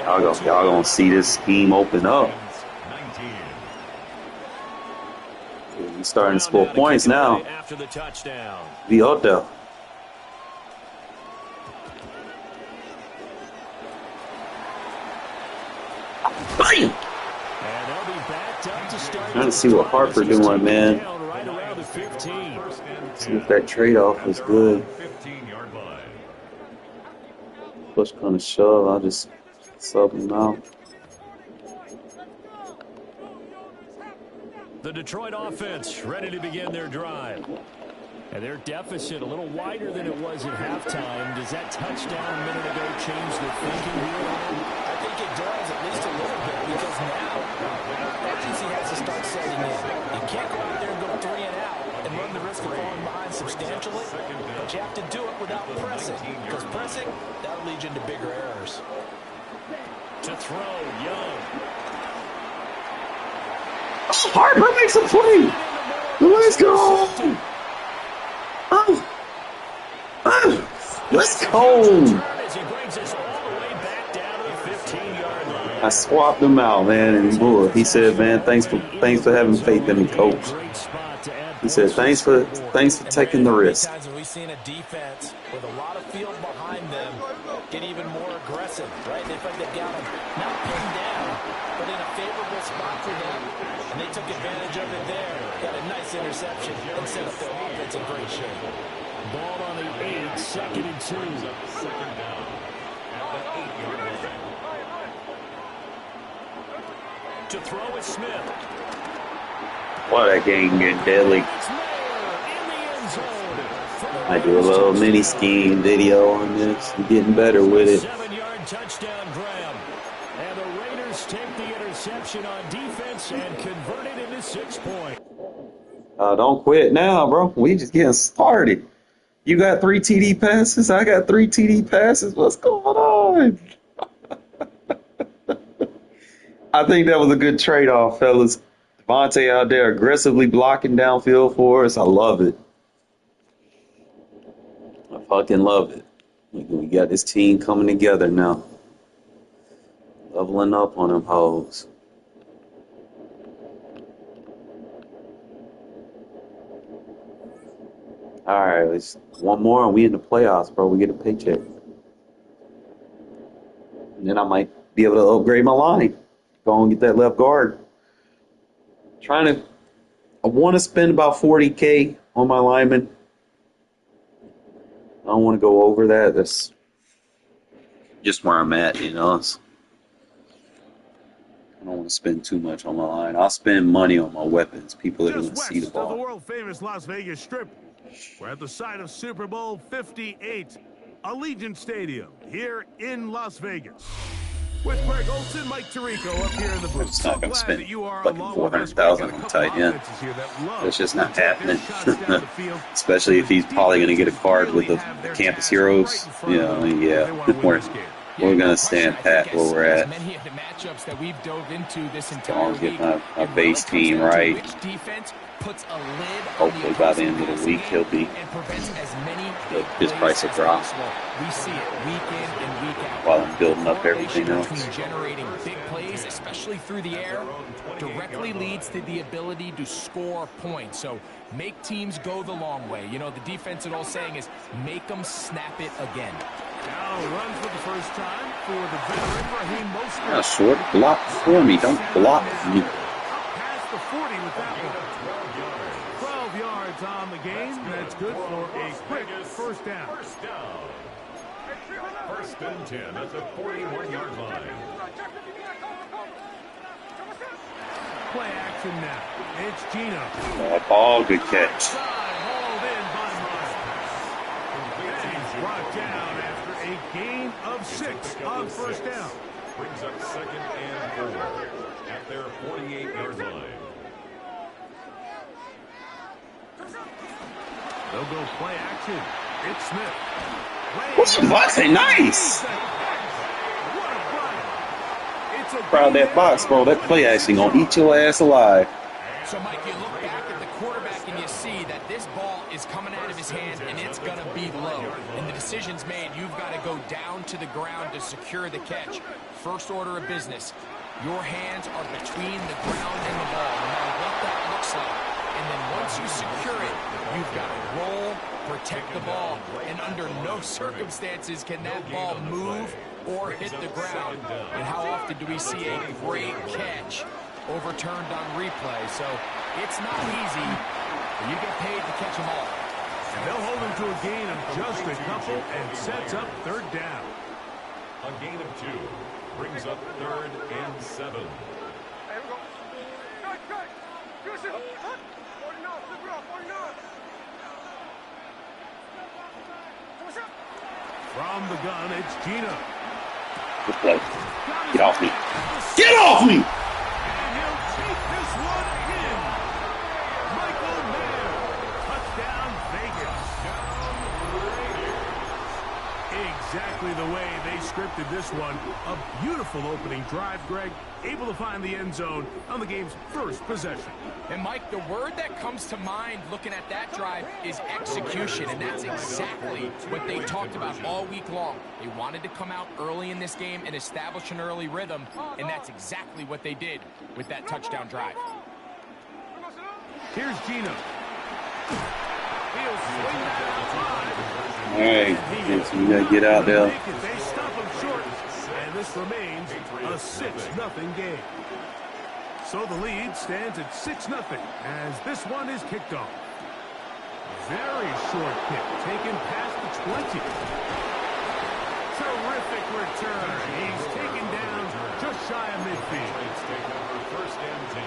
S1: Y'all gonna see this scheme open up. He's starting to score points now.
S8: After the touchdown.
S1: Be out there. Bam! Trying to see what Harper doing, man. See if that trade-off was good. Push gonna shove. I'll just sub him out.
S8: The Detroit offense ready to begin their drive. And their deficit a little wider than it was at halftime. Does that touchdown a minute ago change the thinking here?
S9: I think it does, at least a little bit, because now urgency has to start setting in. You can't go out there and go 3 and out and run the risk of falling behind substantially, but you have to do it without pressing, because pressing, that'll lead you into bigger errors.
S8: To throw, Young.
S1: Harper makes a play. Let's go. Let's go. I swapped him out, man, and boy, he said, "Man, thanks for having faith in me, coach." He said, "Thanks for taking the risk."
S9: We've seen a defense with a lot of field behind them get even more aggressive, right? They think they've got them not pinned down, but in a favorable spot for them, and they took advantage of it there. Got a nice interception and set up their offense in great shape.
S8: Ball on the 8, 2nd and 2.
S4: Second down at the 8-yard line.
S8: To throw is Smith.
S1: Boy, that game getting deadly. I do a little mini scheme video on this. I'm getting better with it.
S8: 7-yard touchdown grab. And the Raiders take the interception. interception on defense and converted into 6 points.
S1: Don't quit now, bro. We just getting started. You got 3 TD passes. I got 3 TD passes. What's going on? I think that was a good trade-off, fellas. Devontae out there aggressively blocking downfield for us. I love it. I fucking love it. We got this team coming together now. Leveling up on them hoes. All right, let's one more and we in the playoffs, bro. We get a paycheck. And then I might be able to upgrade my line. Go and get that left guard. I want to spend about $40K on my lineman. I don't want to go over that. That's just where I'm at, you know. I don't want to spend too much on my line. I'll spend money on my weapons. People that want to see the
S2: Just west of the
S1: ball.
S2: world-famous Las Vegas Strip, we're at the site of Super Bowl 58, Allegiant Stadium, here in Las Vegas. With Greg Olson, Mike Tirico up here in the booth.
S1: I'm just not
S2: So
S1: going to
S2: glad
S1: spend
S2: that you are
S1: fucking
S2: along with us. We've got
S1: $400,000
S2: a
S1: on
S2: couple
S1: tight end.
S2: offenses here that love
S1: That's just
S2: to
S1: not
S2: take their
S1: happening.
S2: shots down the field.
S1: Especially if he's probably going to get a card with the Campus Heroes. You know, yeah, we're going to stand pat where we're at.
S3: Many of the matchups that we've dove into this
S1: Go
S3: entire
S1: and get
S3: week,
S1: my base team right.
S3: which defense puts a lid
S1: Hopefully by the end of the week he'll be his price will drop.
S3: We see it week in and week out.
S1: While I'm building up everything else.
S3: Between generating big plays, especially through the air, directly leads to the ability to score points. So make teams go the long way. You know, the defense old saying is make them snap it again.
S2: Now runs for the first time for the veteran Raheem Mostert.
S1: Now, short, block for me. Don't block me.
S2: Past the 40 with that one. 12 yards on the game. That's good for a quick first down.
S4: First and 10 at the 41-yard line.
S2: Play action now. It's Gino.
S1: Bad ball, good catch.
S2: Hauled in by Miles. And he's brought down after a gain of 6 on first down.
S4: Brings up second and 4 at their 48-yard line.
S2: They'll go play action. It's Smith.
S1: What's Devontae? Nice.
S2: What a run. It's a
S1: Proud of that box, bro. That play action gonna eat your ass alive.
S3: So, Mike, you look back at the quarterback and you see that this ball is coming out of his hand and it's going to be low. And the decision's made. You've got to go down to the ground to secure the catch. First order of business. Your hands are between the ground and the ball, no matter what that looks like. And then once you secure it, you've got to roll, protect the ball. And under no circumstances can that ball move or hit the ground. And how often do we see a great catch overturned on replay? So it's not easy, but you get paid to catch them all.
S2: And they'll hold him to a gain of just a couple and sets up third down.
S4: A gain of 2 brings up third and 7.
S2: From the gun, it's Gino.
S1: Good play. Get off me. Get off me!
S2: And he'll take this one in. Michael Mayer. Touchdown, Vegas. Exactly the way they scripted this one. A beautiful opening drive, Greg. Able to find the end zone on the game's first possession.
S3: And, Mike, the word that comes to mind looking at that drive is execution, and that's exactly what they talked about all week long. They wanted to come out early in this game and establish an early rhythm, and that's exactly what they did with that touchdown drive.
S2: Here's Gino. He'll swing that outside.
S1: All right, so we gotta get out there.
S2: They stop him short, and this remains a 6-0 game. So the lead stands at 6-0 as this one is kicked off. Very short kick, taken past the 20. Terrific return. He's taken down just shy of midfield.
S4: Saints take over first and 10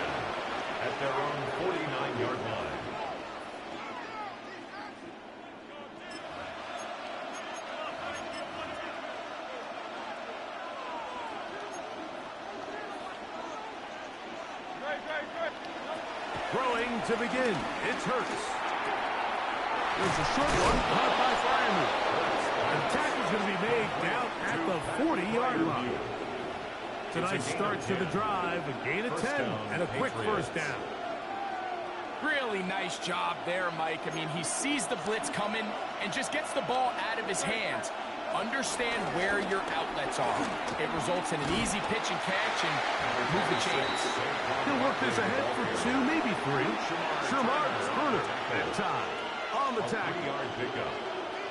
S4: at their own 49-yard line.
S2: Throwing to begin. It's Hurts. There's a short one caught by Fireman. The tackle's going to be made down at the 40-yard line. Tonight's start to the drive, a gain of 10 and a quick first down.
S3: Really nice job there, Mike. I mean, he sees the blitz coming and just gets the ball out of his hands. Understand where your outlets are. It results in an easy pitch and catch and move the chains.
S2: He'll work this ahead for 2, maybe 3. Sherman Turner that time on the tackle.
S4: 3-yard pickup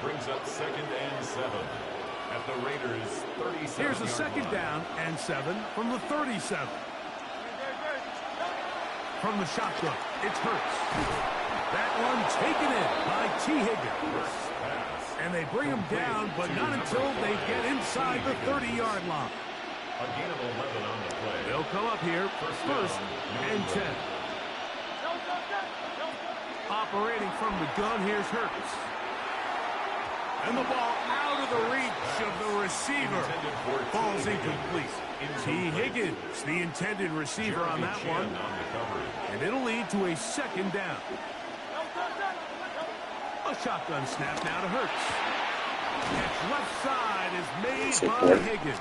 S4: brings up 2nd and 7 at the Raiders' 37.
S2: Here's a second down and 7 from the 37. From the shotgun, it's Hurts. That one taken in by T. Higgins. And they bring him down, but not until they get inside the 30-yard line.
S4: A gain of 11 on the play.
S2: They'll come up here first and 10. Operating from the gun, here's Hurts. And the ball out of the reach of the receiver. Ball's incomplete. T. Higgins, the intended receiver on that one. And it'll lead to a second down. A shotgun snap now to Hurts. Catch left side is made by Higgins.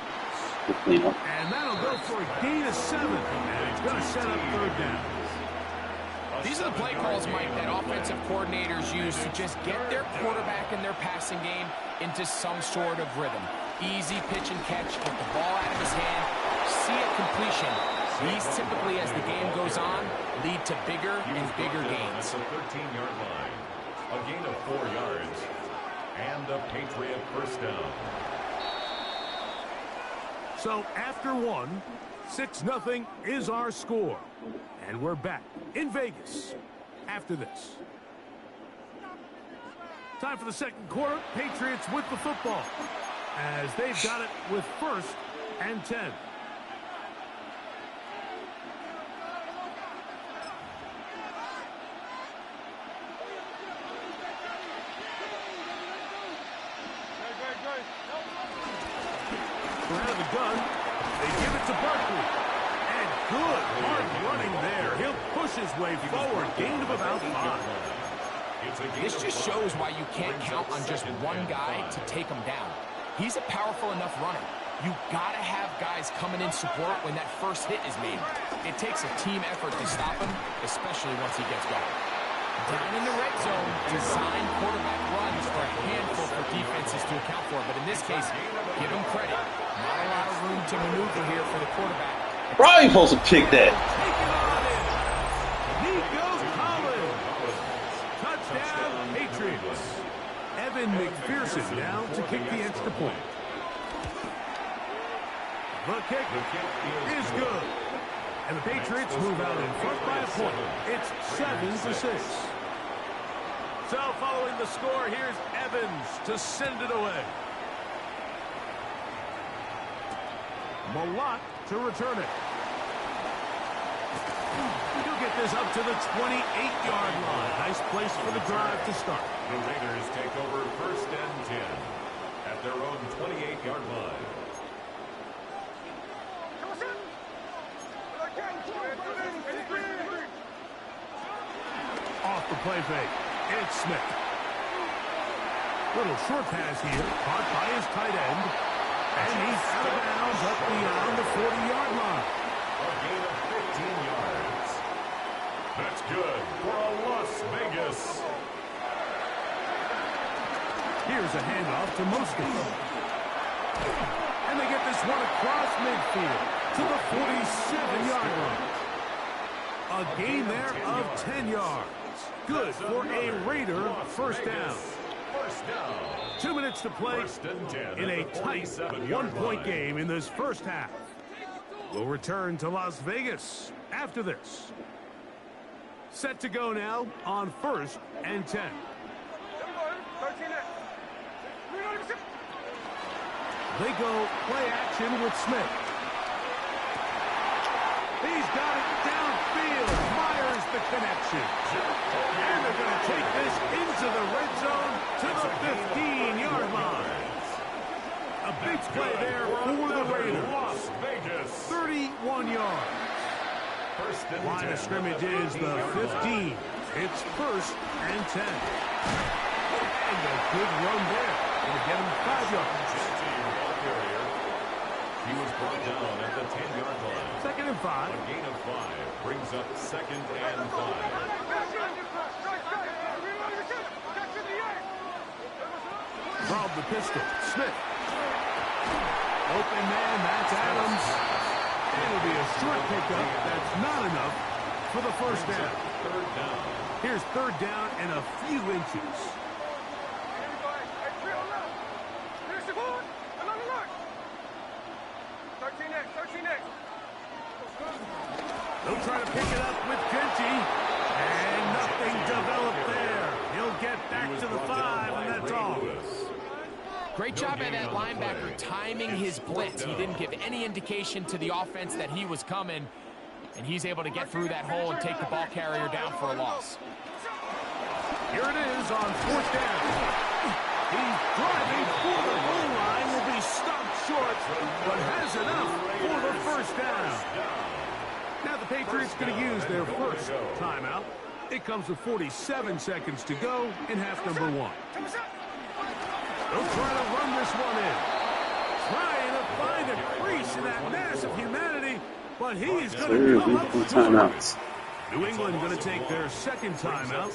S2: And that'll go for a gain of 7. And it's going to set up third down.
S3: These are the play calls, Mike, that offensive coordinators use to just get their quarterback and their passing game into some sort of rhythm. Easy pitch and catch, get the ball out of his hand, see a completion. These typically, as the game goes on, lead to bigger and bigger gains.
S4: At the 13-yard line. A gain of 4 yards. And a Patriot first down.
S2: So after 1, 6-0 is our score. And we're back in Vegas after this. Time for the second quarter. Patriots with the football as they've got it with 1st and 10. Out of the gun, they give it to Barkley. And good hard running there. He'll push his way forward. Gain of about 5.
S3: This just shows why you can't count on just one guy to take him down. He's a powerful enough runner. You gotta have guys coming in support when that first hit is made. It takes a team effort to stop him, especially once he gets going. Down in the red zone, design quarterback runs for a handful for defenses to account for. But in this case, give him credit. Not a lot of room to maneuver here for the quarterback.
S1: Probably supposed to pick that.
S2: Nico Collins. Touchdown, Patriots. Evan McPherson now to kick the extra point. The kick is good. And the Patriots move out in front by a point. It's 7-6. So following the score, here's Evans to send it away. Malott to return it. He'll get this up to the 28-yard line. Nice place for the drive to start.
S4: The Raiders take over 1st and 10 at their own 28-yard line.
S2: Off the play fake. It's Smith. Little short pass here. Caught by his tight end. And he's out of bounds up beyond the 40-yard line.
S4: A gain of 15 yards. That's good for a Las Vegas.
S2: Here's a handoff to Mostert. And they get this one across midfield to the 47-yard line. A gain there of 10 yards. Good for a Raider first down. 2 minutes to play in a tight one-point game in this first half. We'll return to Las Vegas after this. Set to go now on 1st and 10. They go play action with Smith. He's got it downfield. Myers the connection. And they're going to take this into the red zone to the 15-yard line. A big play there for the Raiders.
S4: Las Vegas.
S2: 31 yards. Line of scrimmage is the 15. It's 1st and 10. And a good run there. Going to get him 5 yards.
S4: He was brought down at the 10-yard line.
S2: 2nd and 5.
S4: A gain of 5 brings up 2nd and 5.
S2: From the pistol, Smith. Open man, that's Adams. And it'll be a short pickup. That's not enough for the 1st down.
S4: 3rd down.
S2: Here's 3rd down and a few inches. They'll try to pick it up with Genty. And nothing developed there. He'll get back to the 5, and that's all.
S3: Great job by that linebacker timing his blitz. He didn't give any indication to the offense that he was coming, and he's able to get through that hole and take the ball carrier down for a loss.
S2: Here it is on 4th down. He's driving for the goal line, will be stopped short, but has enough for the 1st down. Now the Patriots going to use their 1st timeout. It comes with 47 seconds to go in half number 1. They'll try to run this one in. Trying to find a crease in that mass of humanity, but he is going to come up short. New England going to take their 2nd timeout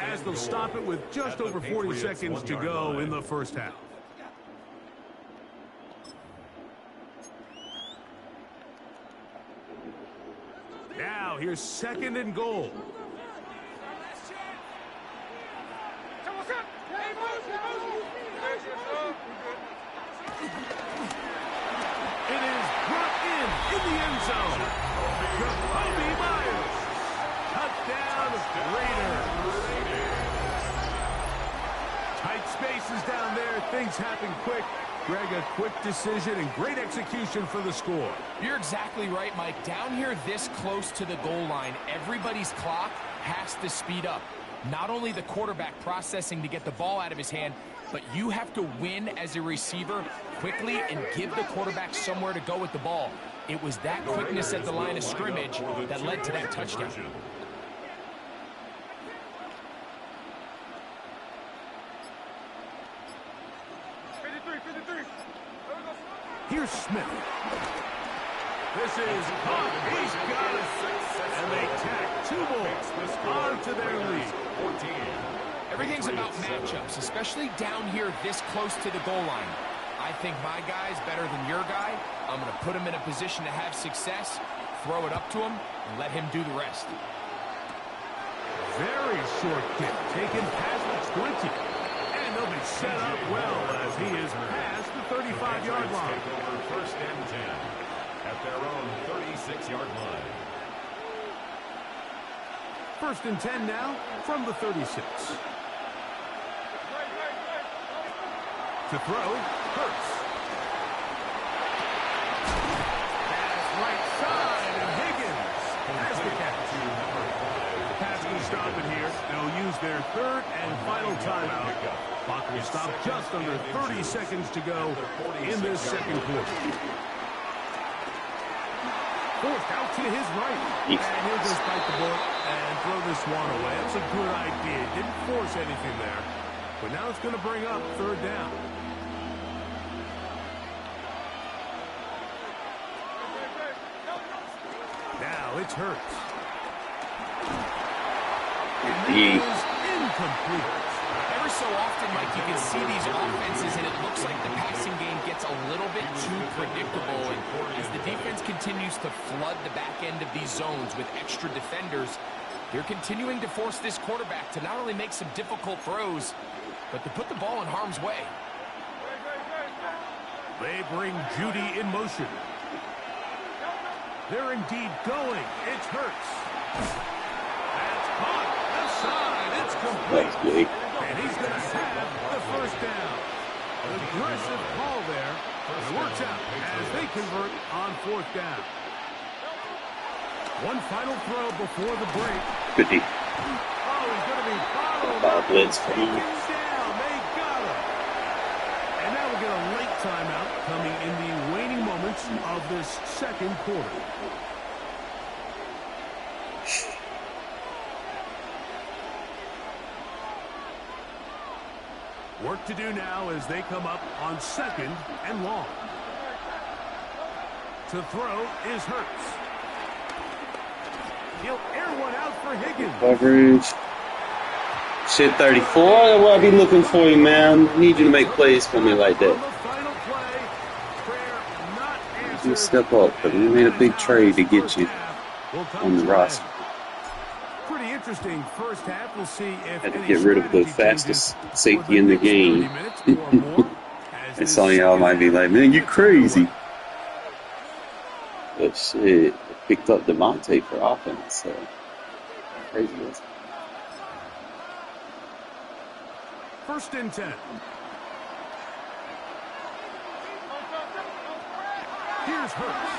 S2: as they'll stop it with just over 40 seconds to go in the 1st half. Now here's 2nd and goal. It is brought in the end zone. Jacoby Myers. Touchdown, Raiders. Tight spaces down there. Things happen quick. Greg, a quick decision and great execution for the score.
S3: You're exactly right, Mike. Down here this close to the goal line, everybody's clock has to speed up. Not only the quarterback processing to get the ball out of his hand, but you have to win as a receiver quickly and give the quarterback somewhere to go with the ball. It was that quickness at the line of scrimmage that led to that touchdown.
S2: Here's Smith. This is caught. He's got it. And they tack 2 more onto their lead.
S3: Everything's about matchups, especially down here this close to the goal line. I think my guy's better than your guy. I'm going to put him in a position to have success, throw it up to him, and let him do the rest.
S2: Very short kick, taken past the 20. And they'll be set up well as he is past the 35-yard line.
S4: 1st and 10 at their own 36-yard line.
S2: 1st and 10 now from the 36. To throw, Hurts. Pass right side, and Higgins has the catch. The pass will stop it here. They'll use their 3rd and final timeout. Clock will stop just under 30 seconds to go in this 2nd quarter. Forced out to his right. And he'll just bite the bullet and throw this one away. That's a good idea. Didn't force anything there. But now it's going to bring up 3rd down. Now it's Hurts. And that is incomplete.
S3: Every so often, Mike, you can see these offenses, and it looks like the passing game gets a little bit too predictable. And as the defense continues to flood the back end of these zones with extra defenders, they're continuing to force this quarterback to not only make some difficult throws, but to put the ball in harm's way.
S2: They bring Judy in motion. They're indeed going. It's Hurts. That's caught. Left side. It's complete. And he's going to have the 1st down. An aggressive call there. It works out as they convert on 4th down. One final throw before the break.
S1: 50.
S2: Oh, he's going to be followed.
S1: Blitz.
S2: Taken down. They got him. And now we'll get a late timeout coming in the waning moments of this 2nd quarter. Work to do now as they come up on 2nd and long. To throw is Hurts. He'll air one out for Higgins.
S1: Coverage. Shit, 34. That's what I be looking for you, man. I need you to make plays for me like that.
S2: On the final play, prayer not
S1: You
S2: answered.
S1: step up, but we made a big trade to get you on the roster.
S2: Pretty interesting first half. We'll see if
S1: Had to
S2: any
S1: get rid of the
S2: strategy
S1: fastest
S2: changes
S1: safety
S2: for the
S1: in the
S2: next
S1: game.
S2: 30 minutes or more as
S1: And
S2: this
S1: some of y'all might be like, man, you crazy. But shit, picked up DeMonte for offense, so crazy was it?
S2: 1st and 10. Here's Hurts.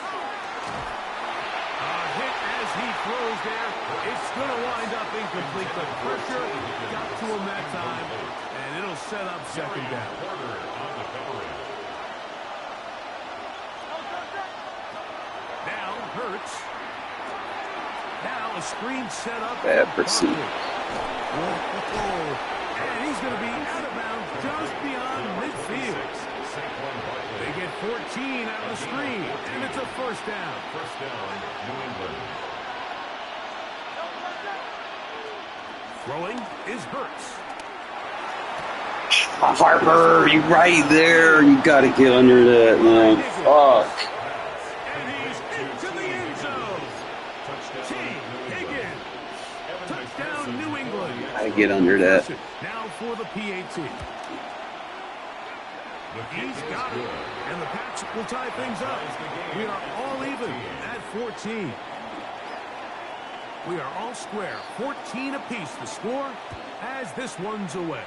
S2: A hit as he throws there. It's going to wind up incomplete. The pressure got to him that time, and it'll set up 2nd down. Now Hurts. Now a screen set up.
S1: Bad pursuit.
S2: And he's going to be out of bounds just beyond midfield. They get 14 out of the screen, and it's a 1st down.
S4: First down, New England.
S2: Throwing is Hurts.
S1: Harper, you right there. You got to get under that, man. Fuck.
S2: And he's into the end zone. T. Higgins. Touchdown, New England.
S1: I get under that.
S2: Now for the PAT. He's got it. And the Pats will tie things up. We are all even at 14. We are all square. 14 apiece to score as this one's away.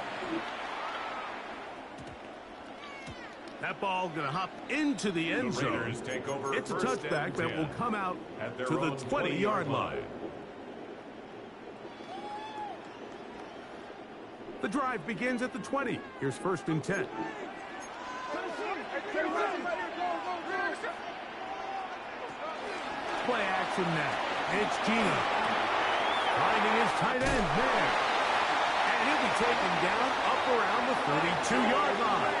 S2: That ball going to hop into the end zone. It's a touchback that will come out to the 20-yard line. The drive begins at the 20. Here's 1st and 10. Play action now. It's Gino. Finding his tight end there. And he'll be taken down up around the 32-yard line.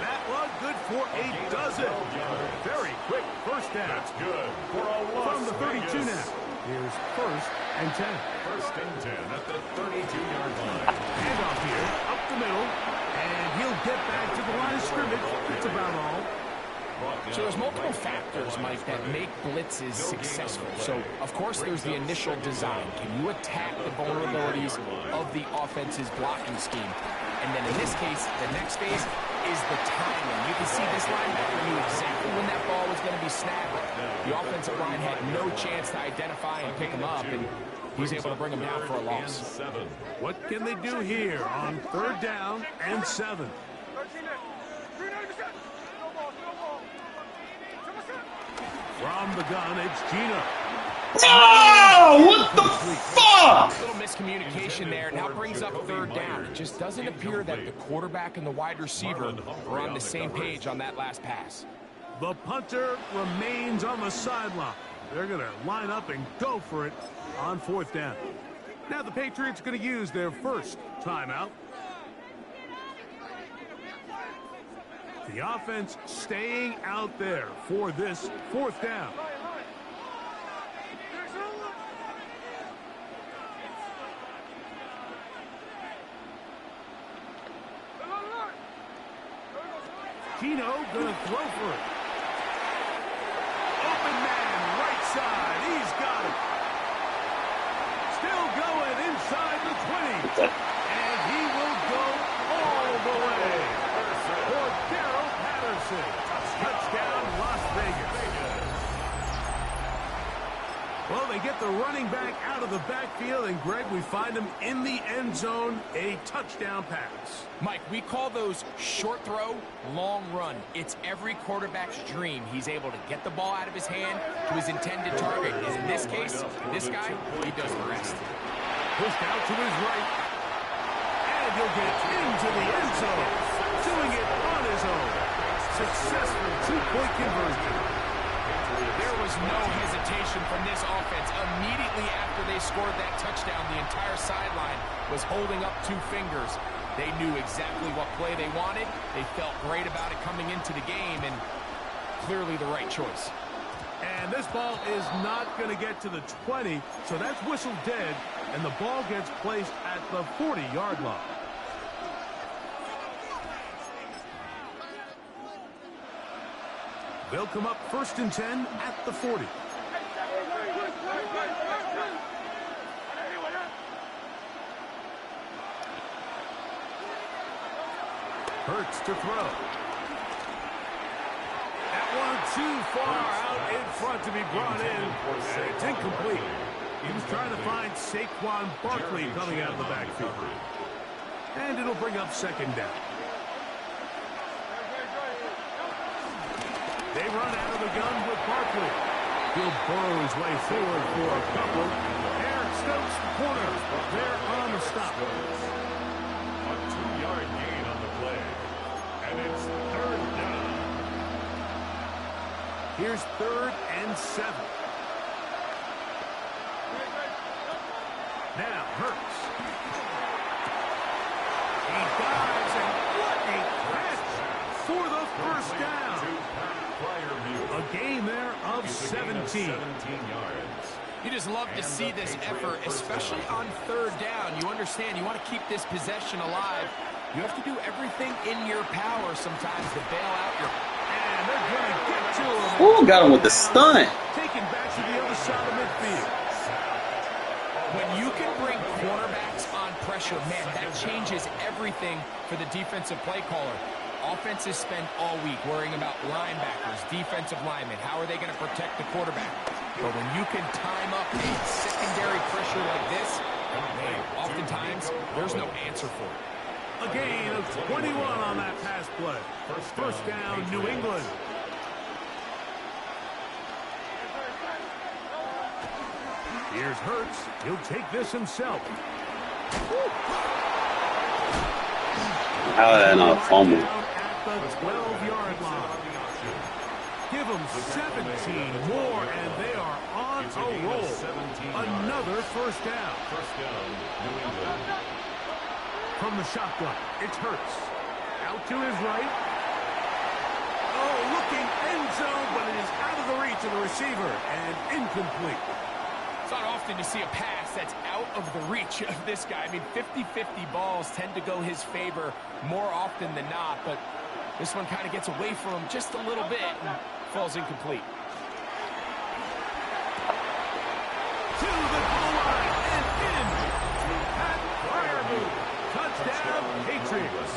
S2: That one good for a dozen. Very quick 1st down.
S4: That's good for a Las
S2: From the 32
S4: Vegas.
S2: now. Here's 1st and 10.
S4: 1st and 10 at the 32-yard line.
S2: Handoff here, up the middle, and he'll get back to the line of scrimmage. That's about all.
S3: So there's multiple factors, Mike, that make blitzes successful. So, of course, there's the initial design. Can you attack the vulnerabilities of the offense's blocking scheme? And then in this case, the next phase is the timing. You can see this linebacker knew exactly when that ball was going to be snapped. The offensive line had no chance to identify and pick him up, and he was able to bring him down for a loss.
S2: What can they do here on 3rd down and 7? From the gun, it's Gino.
S1: Oh, what the fuck?
S3: A little miscommunication there. Now brings up 3rd down. It just doesn't appear that the quarterback and the wide receiver are on the same page on that last pass.
S2: The punter remains on the sideline. They're going to line up and go for it on 4th down. Now the Patriots going to use their first timeout. The offense staying out there for this 4th down. Gino gonna throw for it. Open man, right side. He's got it. Still going inside the 20. And he will go all the way. For Darrell Patterson. Touchdown, Las Vegas. Well, they get the running back out of the backfield, and Greg, we find him in the end zone, a touchdown pass.
S3: Mike, we call those short throw, long run. It's every quarterback's dream. He's able to get the ball out of his hand to his intended target. And in this case, this guy, he does the rest.
S2: Pushed out to his right. And he'll get into the end zone. Doing it on his own. Successful two-point conversion.
S3: There was no hesitation from this offense. Immediately after they scored that touchdown, the entire sideline was holding up 2 fingers. They knew exactly what play they wanted. They felt great about it coming into the game, and clearly the right choice.
S2: And this ball is not going to get to the 20, so that's whistled dead, and the ball gets placed at the 40-yard line. They'll come up 1st and 10 at the 40. Hurts to throw. That one too far out in front to be brought in. It's incomplete. He was trying to find Saquon Barkley coming out of the backfield. And it'll bring up 2nd down. They run out of the gun with Barkley. He'll burrow his way forward for a couple. Eric Stokes, corner. They're on the stop.
S4: A 2-yard gain on the play. And it's 3rd down.
S2: Here's 3rd and 7. Now Hurts. He dives, and what a catch for the 1st down. A gain there of 17
S4: yards.
S3: You just love to see this effort, especially on 3rd down. You understand, you want to keep this possession alive. You have to do everything in your power sometimes to bail out your...
S2: And they're going to get to him.
S1: Ooh, got him with the stunt.
S2: Taken back to the other side of midfield.
S3: When you can bring quarterbacks on pressure, man, that changes everything for the defensive play caller. Offenses spend all week worrying about linebackers, defensive linemen. How are they going to protect the quarterback? But when you can time up a secondary pressure like this, man, oftentimes there's no answer for it.
S2: A gain of 21 on that pass play. First down, New England. Here's Hurts. He'll take this himself.
S1: How did I not fumble?
S2: At the 12-yard line. Give them 17 more, and they are on a roll. Another 1st down.
S4: New England.
S2: From the shotgun, it's Hurts. Out to his right. Oh, looking end zone, but it is out of the reach of the receiver and incomplete.
S3: It's not often to see a pass that's out of the reach of this guy. I mean, 50-50 balls tend to go his favor more often than not, but this one kind of gets away from him just a little bit and falls incomplete.
S2: To the goal line and in. Pat Fryermuth. Touchdown, Patriots.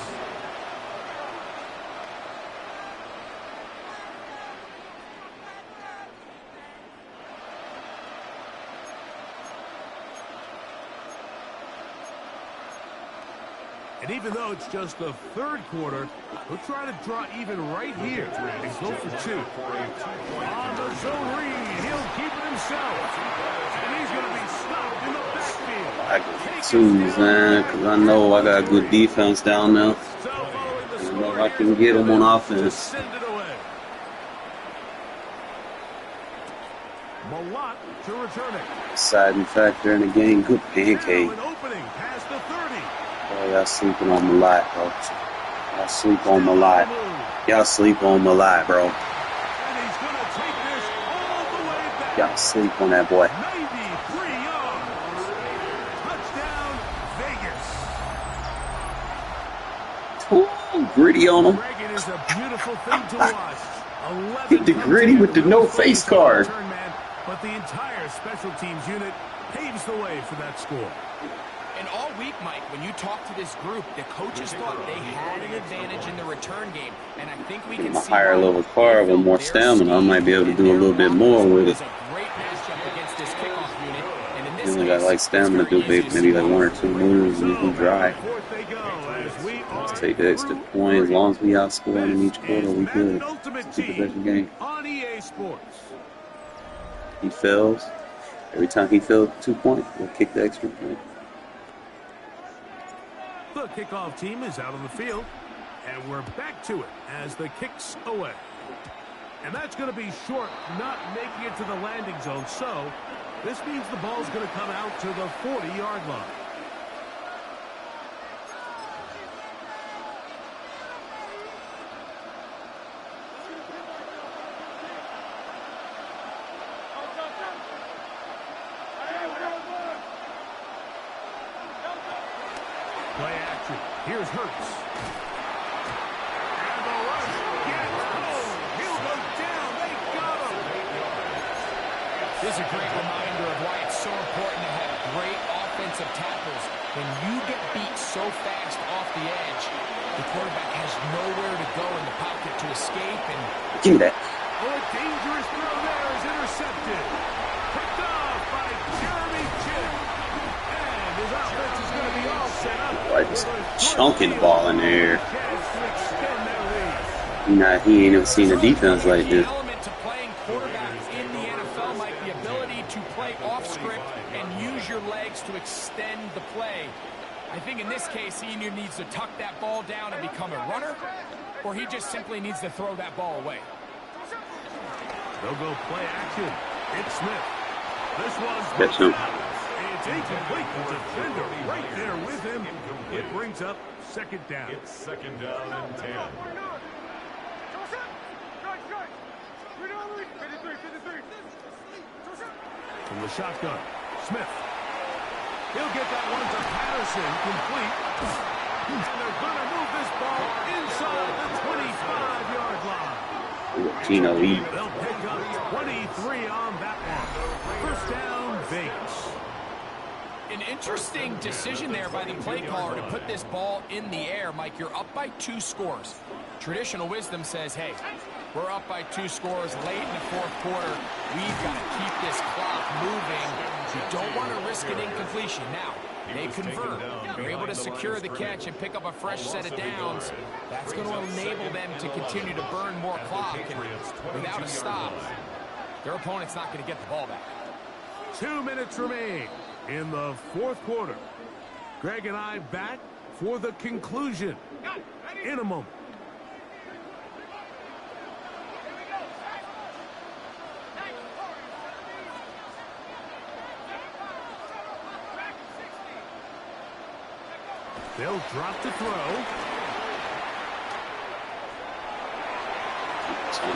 S2: And even though it's just the 3rd quarter, he'll try to draw even right here and go for 2. On the zone read, he'll keep it himself. And he's going to be stopped in the backfield.
S1: I got 2s, man, because I know I got good defense down there. I know I can get them on offense.
S2: Send it away. Malott to return it.
S1: Deciding factor in the game, good pancake.
S2: Now an opening past the 30.
S1: Oh, y'all sleeping on Malott, bro. Y'all sleep on Malott. Y'all sleep on Malott, bro.
S2: And he's going to take this all the way back.
S1: Y'all sleep on that boy.
S2: 93 yards. Touchdown, Vegas.
S1: Ooh, gritty on him.
S2: Greg, it is a beautiful thing to watch.
S1: Hit the gritty with the no face card.
S2: But the entire special teams unit paves the way for that score.
S3: And all week, Mike, when you talk to this group, the coaches thought they had an advantage in the return game. And I think we can
S1: My
S3: see
S1: higher level card with more stamina, I might be able to do a little bit more with it.
S3: Great matchup against this kickoff unit. And in this
S1: You only got like stamina to do maybe like 1 or 2 moves and we dry. Let's take the extra point. As long as we outscore in each quarter, we good. It's a possession game.
S2: On EA Sports.
S1: He fails. Every time he fails 2 points, we'll kick the extra point.
S2: The kickoff team is out on the field, and we're back to it as the kick's away. And that's going to be short, not making it to the landing zone. So this means the ball's going to come out to the 40-yard line. Play action. Here's Hurts. And the rush gets home. He'll go down. They got him.
S3: This is a great reminder of why it's so important to have great offensive tackles. When you get beat so fast off the edge, the quarterback has nowhere to go in the pocket to escape. And
S1: give me that.
S2: Oh, a dangerous throw there is intercepted. Picked off by Jeremy Chin. And his offense is going to be all set up.
S1: Like just chunking the ball in the air. Nah, he ain't never seen a defense like this.
S3: The element to playing quarterback in the NFL might be the ability to play off script and use your legs to extend the play. I think in this case, he either needs to tuck that ball down and become a runner, or he just simply needs to throw that ball away.
S2: They'll go play action. It's Smith. This one's
S1: Catch him.
S2: It's incomplete. The defender right there with him. It brings up second down.
S4: It's second down and 10.
S2: From the shotgun, Smith. He'll get that one to Patterson, complete. And they're going to move this ball inside the 25-yard line.
S1: Gino E.
S2: They'll pick up 23 on that one. First down, Vegas.
S3: An interesting decision there by the play caller to put this ball in the air. Mike, you're up by 2 scores. Traditional wisdom says, hey, we're up by 2 scores late in the fourth quarter. We've got to keep this clock moving. You don't want to risk an incompletion. Now, they convert. They're able to secure the catch and pick up a fresh set of downs. That's going to enable them to continue to burn more clock. And without a stop, their opponent's not going to get the ball back.
S2: 2 minutes remain in the fourth quarter. Greg and I back for the conclusion in a moment. They'll drop the throw.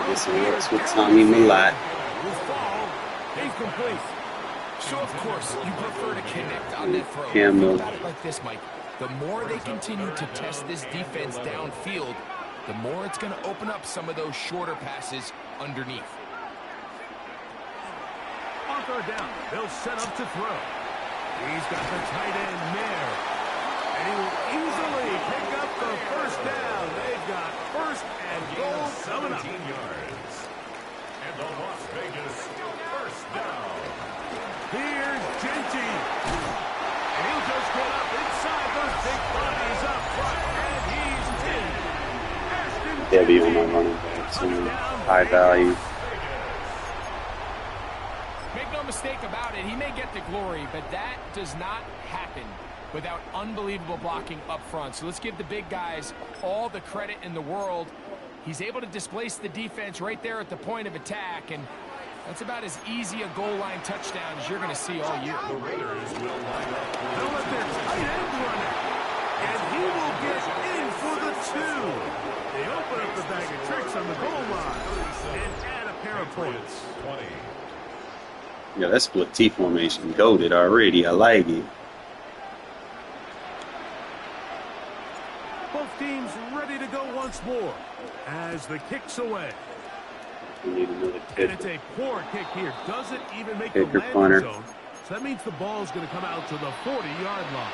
S1: This works with Tommy Millot.
S2: Will fall. Incomplete.
S3: So, of course, you prefer to connect on that throw.
S1: Campbell.
S3: Think about it like this, Mike. The more they continue to test this defense downfield, the more it's going to open up some of those shorter passes underneath.
S2: On third down, they'll set up to throw. He's got the tight end there. And he will easily pick up the first down. They've got first and goal coming up.
S4: 17 yards. And the Las Vegas first down.
S2: Here's Genty. And he'll just get up inside those big bodies up front. And he's in. Ashton
S1: Heavy on my running back. Some high value.
S3: Make no mistake about it, he may get the glory, but that does not happen without unbelievable blocking up front. So let's give the big guys all the credit in the world. He's able to displace the defense right there at the point of attack, and that's about as easy a goal line touchdown as you're going to see all year.
S4: The Raiders will line up.
S2: They'll let their tight end run it. And he will get in for the 2. They open up the bag of tricks on the goal line and add a pair of points.
S4: 20.
S1: Yeah, that split T formation goated already. I like it.
S2: Both teams ready to go once more as the kick's away.
S1: We need another
S2: And it's
S1: kicker.
S2: a poor kick here. Doesn't even make the
S1: Kicker,
S2: landing
S1: punter.
S2: zone. So that means the ball's going to come out to the 40-yard line.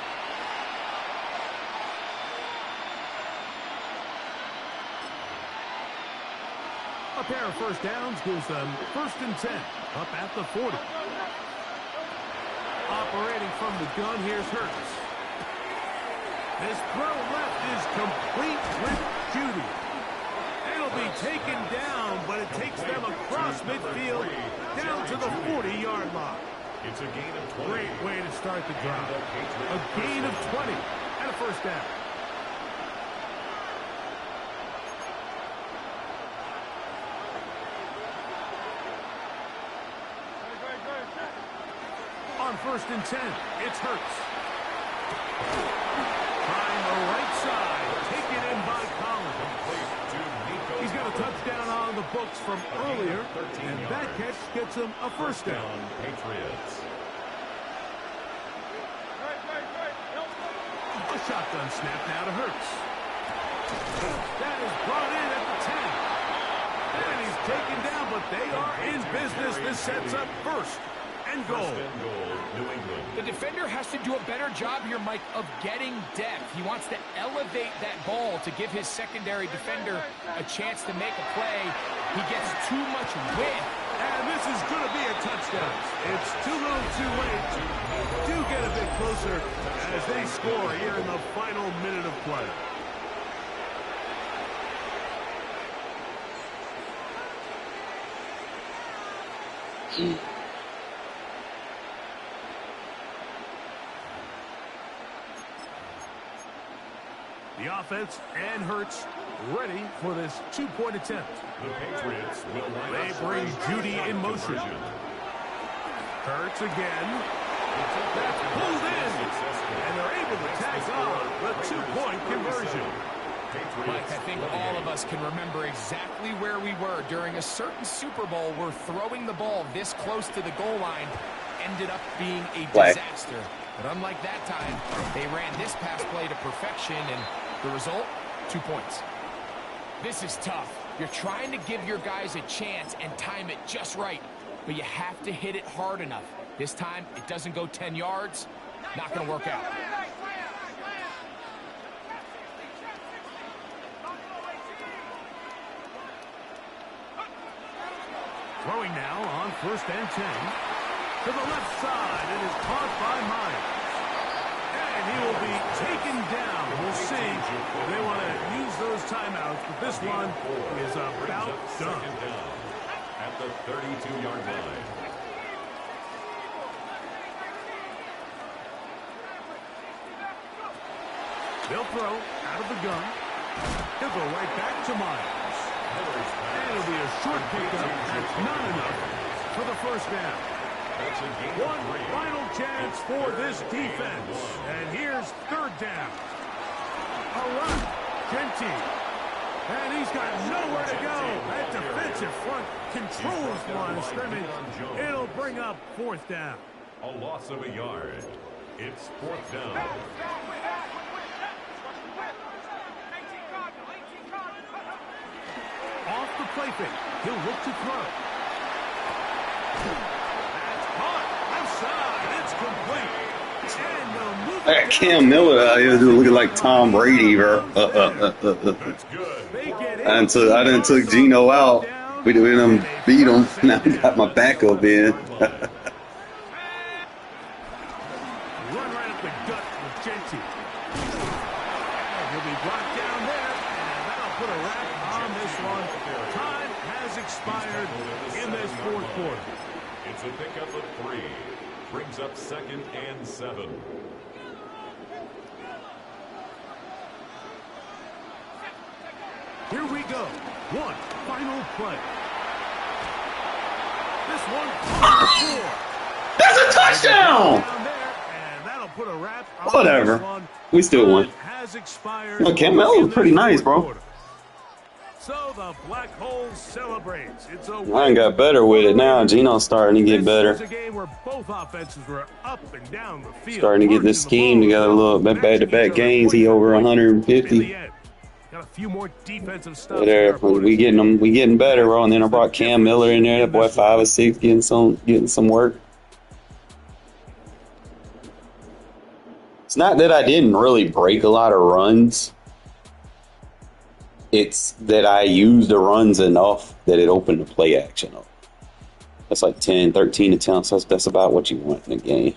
S2: A pair of first downs gives them first and 10 up at the 40. Operating from the gun, here's Hurts. His throw left is complete with Judy. It'll be taken down, but it takes them across midfield down to the 40-yard line.
S4: It's a gain of 20.
S2: Great way to start the drive. A gain of 20 and a first down. On first and 10, it's Hurts. Trying the right side, taken in by Collins. He's got a touchdown on the books from earlier, and that catch gets him a first down.
S4: Patriots.
S2: A Shotgun snap now to Hurts. That is brought in at the 10. And he's taken down, but they are in business. This sets up first and goal.
S4: New England.
S3: The defender has to do a better job here, Mike, of getting depth. He wants to elevate that ball to give his secondary defender a chance to make a play. He gets too much width.
S2: And this is going to be a touchdown. It's too little too late. Do get a bit closer as they score here in the final minute of play. The offense and Hurts ready for this two-point attempt.
S4: The Patriots will line
S2: They
S4: up
S2: bring Judy in motion. Hurts again. That's pulled in. And they're able to tack on the two-point conversion.
S3: Mike, I think all of us can remember exactly where we were during a certain Super Bowl where throwing the ball this close to the goal line ended up being a disaster. But unlike that time, they ran this pass play to perfection, and the result, 2 points. This is tough. You're trying to give your guys a chance and time it just right, but you have to hit it hard enough. This time, it doesn't go 10 yards. Not going to work out.
S2: Throwing now on 1st and 10. To the left side, it is caught by Myers. And he will be taken down. We'll see. They want to use those timeouts, but this one is about done.
S4: At the 32-yard line.
S2: They'll throw out of the gun. He'll go right back to Myers. And it'll be a short pickup. That's not enough for the first down. One final chance for this defense. And here's 3rd down. A run. Genty. And he's got nowhere to go. That defensive front controls the line of scrimmage. It'll bring up 4th down.
S4: A loss of a yard. It's 4th down.
S2: Off the play fake. He'll look to throw. That's caught. Outside. It's complete. And they'll move
S1: I got Cam Miller out here looking like Tom Brady, bro.
S4: That's good.
S1: I done took Geno out. We done beat him. Now I got my backup in.
S2: Run right up the gut with Genty. He'll be brought down there, and that'll put a wrap on this one. Time has expired in this 4th quarter.
S4: It's a pickup of 3. Brings up 2nd and 7.
S2: Here we go. One final play. This one for 4.
S1: That's a touchdown!
S2: Down there, and that'll put a wrap on
S1: Whatever.
S2: this one.
S1: We still won.
S2: Time has expired.
S1: Well, Cam Miller was pretty nice, bro.
S2: So the Black Hole celebrates. It's a
S1: I ain't got better with it now. Geno's starting to get better.
S2: This was a game where both offenses were up and down the field.
S1: Starting to get this scheme together a little bit. Back-to-back games, he over 150.
S2: Got a few more defensive stops.
S1: There, we getting better, bro. And then I brought Cam Miller in there. That boy 5 or 6 getting some work. It's not that I didn't really break a lot of runs. It's that I used the runs enough that it opened the play action up. That's like 10, 13 attempts. That's about what you want in a game.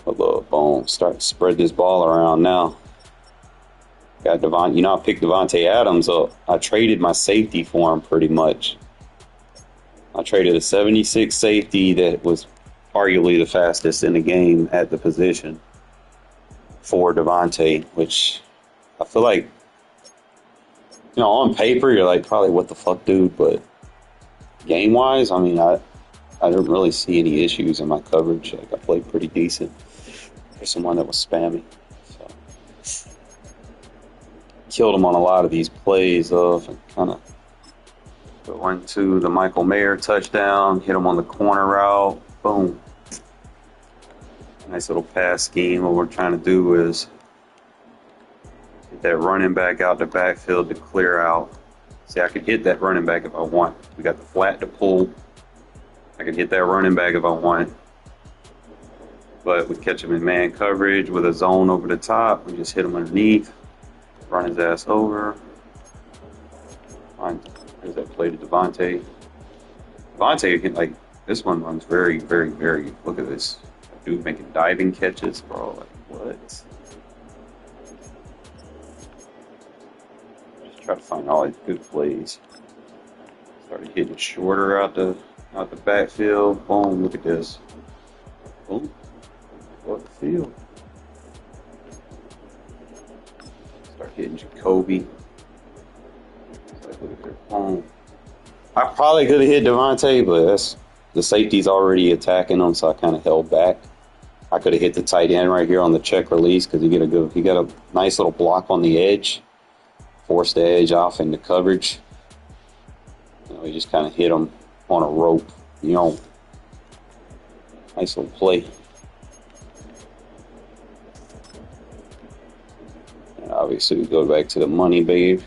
S1: But look, boom, start to spread this ball around now. Got Devon. I picked Devontae Adams up. I traded my safety for him pretty much. I traded a 76 safety that was arguably the fastest in the game at the position for Devontae, which I feel like, on paper, you're like, probably what the fuck, dude, but game-wise, I mean, I didn't really see any issues in my coverage. Like, I played pretty decent for someone that was spammy. So, killed him on a lot of these plays and kind of went to the Michael Mayer touchdown, hit him on the corner route, boom. Nice little pass scheme. What we're trying to do is Get that running back out the backfield to clear out. See, I could hit that running back if I want. We got the flat to pull. I could hit that running back if I want. But we catch him in man coverage with a zone over the top. We just hit him underneath. Run his ass over. Fine. There's that play to Devontae. Devontae, like, this one runs very, very, very. Look at this. Dude making diving catches, bro. Like, what? Just try to find all these good plays. Started hitting shorter out the backfield. Boom, look at this. Boom. What the field? Start hitting Jacoby. Like, look at their boom. I probably could have hit Devontae, but that's the safety's already attacking him, so I kind of held back. I could have hit the tight end right here on the check release because he got a nice little block on the edge, forced the edge off into coverage. We just kind of hit him on a rope, Nice little play. And obviously, we go back to the money, babe.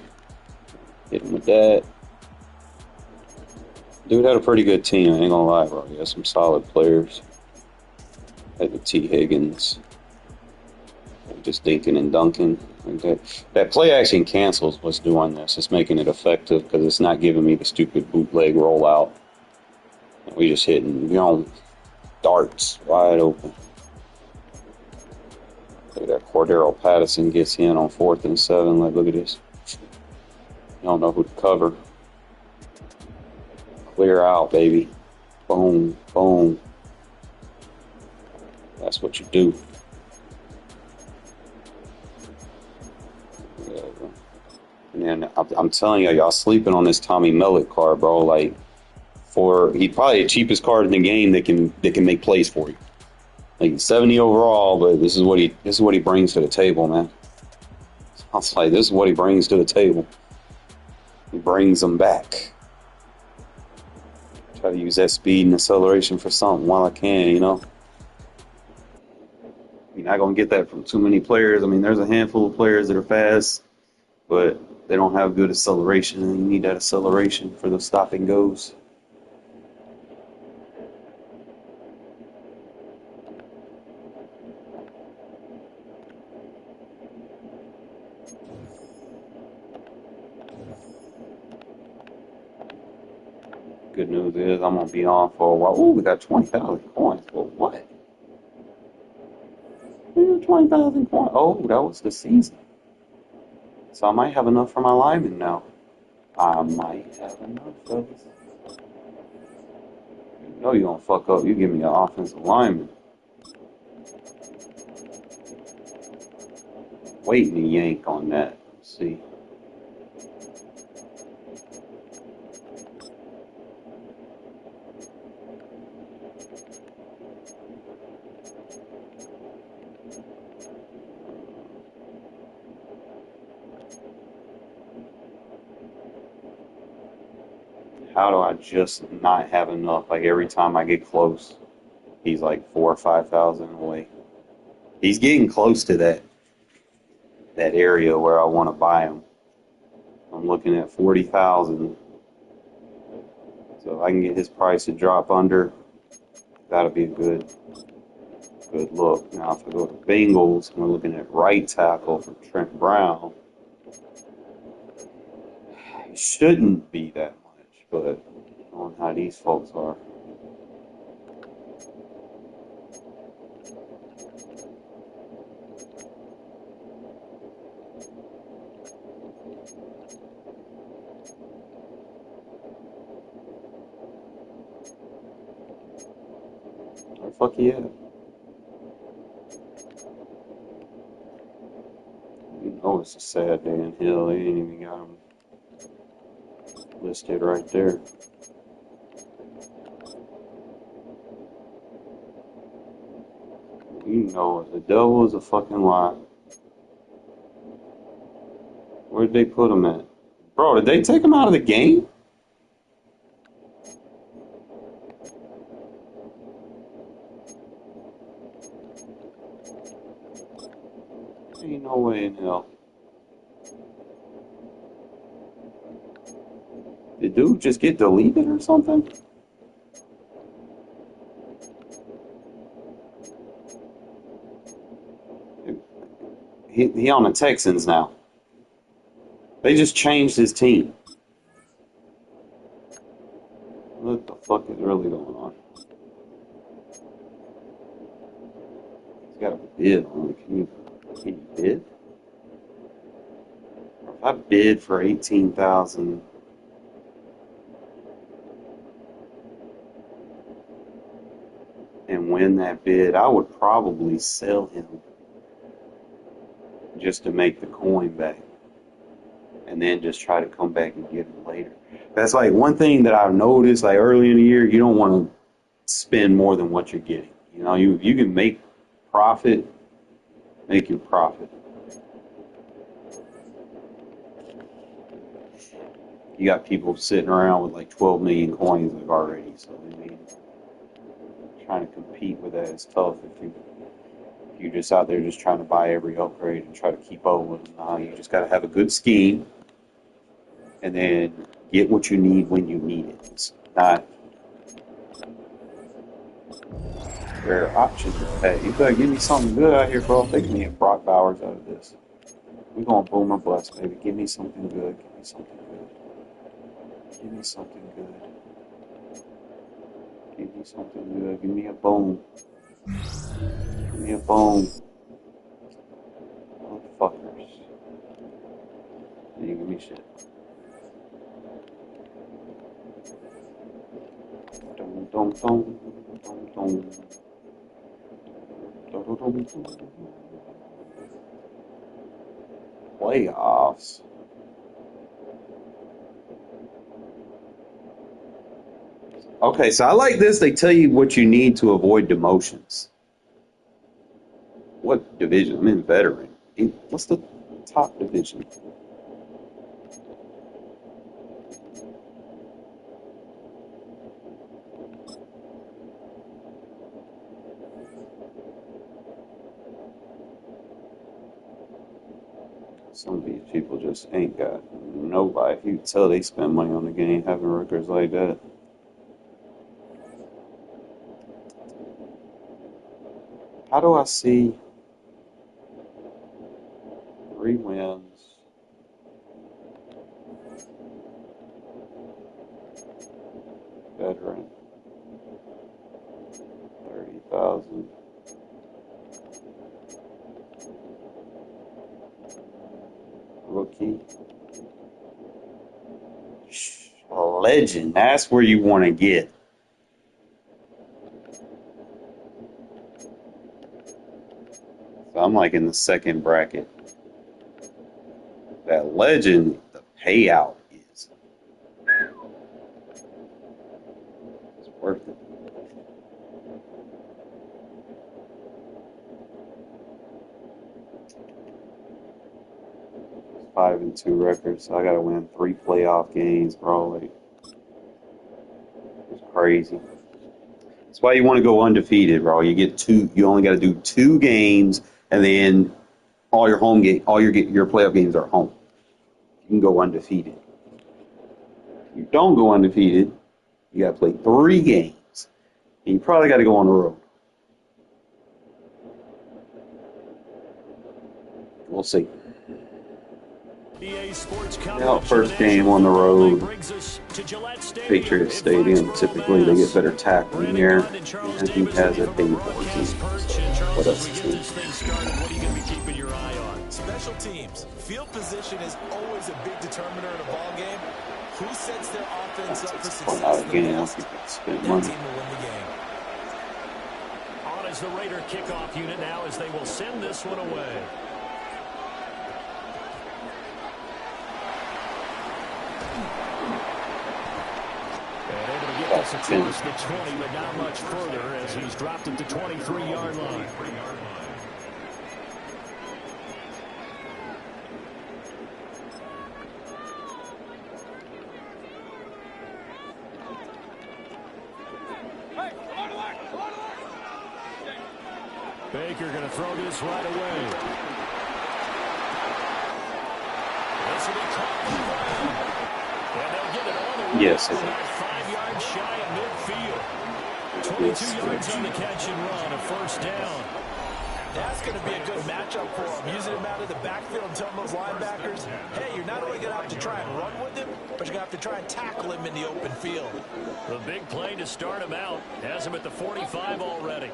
S1: Hit him with that. Dude had a pretty good team, I ain't gonna lie, bro. He had some solid players. Had the T. Higgins. Just dinking and dunking. Like that play action cancels what's doing this. It's making it effective because it's not giving me the stupid bootleg rollout. And we just hitting, darts wide open. Look at that. Cordero Patterson gets in on 4th and 7. Like, look at this. You don't know who to cover. Clear out, baby. Boom, boom. That's what you do. And I'm telling y'all sleeping on this Tommy Mellett card, bro. Like, he's probably the cheapest card in the game that can make plays for you. Like 70 overall, but this is what he brings to the table, man. I was like, this is what he brings to the table. He brings them back. Try to use that speed and acceleration for something while I can, You're not gonna get that from too many players. I mean, there's a handful of players that are fast, but they don't have good acceleration, and you need that acceleration for the stop and goes. Good news is I'm gonna be on for a while. Ooh, we got 20,000 coins. Well, what? 20,000 coins. Oh, that was the season. So I might have enough for my lineman now. I might have enough, fellas. You know you're gonna fuck up. You give me an offensive lineman. Waiting to yank on that. Let's see. How do I just not have enough? Like every time I get close, he's like 4,000 or 5,000 away. He's getting close to that area where I want to buy him. I'm looking at 40,000. So if I can get his price to drop under, that'll be a good look. Now if I go to Bengals, we're looking at right tackle for Trent Brown. It shouldn't be that much, but on how these folks are. Where the fuck he at? You know it's a sad day in Hill. They ain't even got him listed right there. You know the devil is a fucking lie. Where'd they put him at? Bro, did they take him out of the game? Ain't no way in hell. Did dude just get deleted or something? He on the Texans now. They just changed his team. What the fuck is really going on? He's got a bid on it. Can you bid? If I bid for 18,000, and win that bid, I would probably sell him just to make the coin back, and then just try to come back and get him later. That's like one thing that I've noticed, like early in the year, you don't want to spend more than what you're getting. You know, you can make profit, make your profit. You got people sitting around with like 12 million coins like already, so I mean, trying to compete with that is tough if you're just out there just trying to buy every upgrade and try to keep up with them. You just got to have a good scheme and then get what you need when you need it. It's not rare options. Hey, you better give me something good out here, bro. They can get Brock Bowers out of this. We're going boom or bust, baby. Give me something good. Give me something good. Give me something good. Give me something good. Give me a boom. Give me a boom. Motherfuckers. You give me shit. Dum dum dum dum dum. Dum dum dum. Playoffs. Okay, so I like this. They tell you what you need to avoid demotions. What division? I'm in veteran. What's the top division? Some of these people just ain't got nobody. You can tell they spend money on the game having records like that. How do I see 3 wins? Veteran. 30,000. Rookie. Legend. That's where you want to get. So I'm like in the second bracket. That legend, the payout is it's worth it. It's 5-2 record, so I gotta win 3 playoff games, bro. Like, it's crazy. That's why you want to go undefeated, bro. You get 2. You only got to do 2 games, and then all your home game, all your playoff games are home. You can go undefeated. If you don't go undefeated, you got to play 3 games, and you probably got to go on the road. We'll see. Yeah, first game on the road, Patriots Stadium. Typically, they get better tackling here, and he has a big team. What else is he?
S9: Special teams. Field position is always a big determiner in a ball game. Who sets their offense up for success the best? That team will win the game.
S8: On is the Raider kickoff unit now as they will send this one away. And able to get this across the 20, but not much further as he's dropped at the 23-yard line. Baker going to throw this right away. This will be caught. And they'll get it all the way
S1: Yes,
S8: up about 5 yards shy of midfield. 22 yards on the catch and run, a first down.
S9: That's going to be a good matchup for him. Using him out of the backfield and telling those linebackers, hey, you're not only going to have to try and run with him, but you're going to have to try and tackle him in the open field.
S8: The big play to start him out. Has him at the 45 already.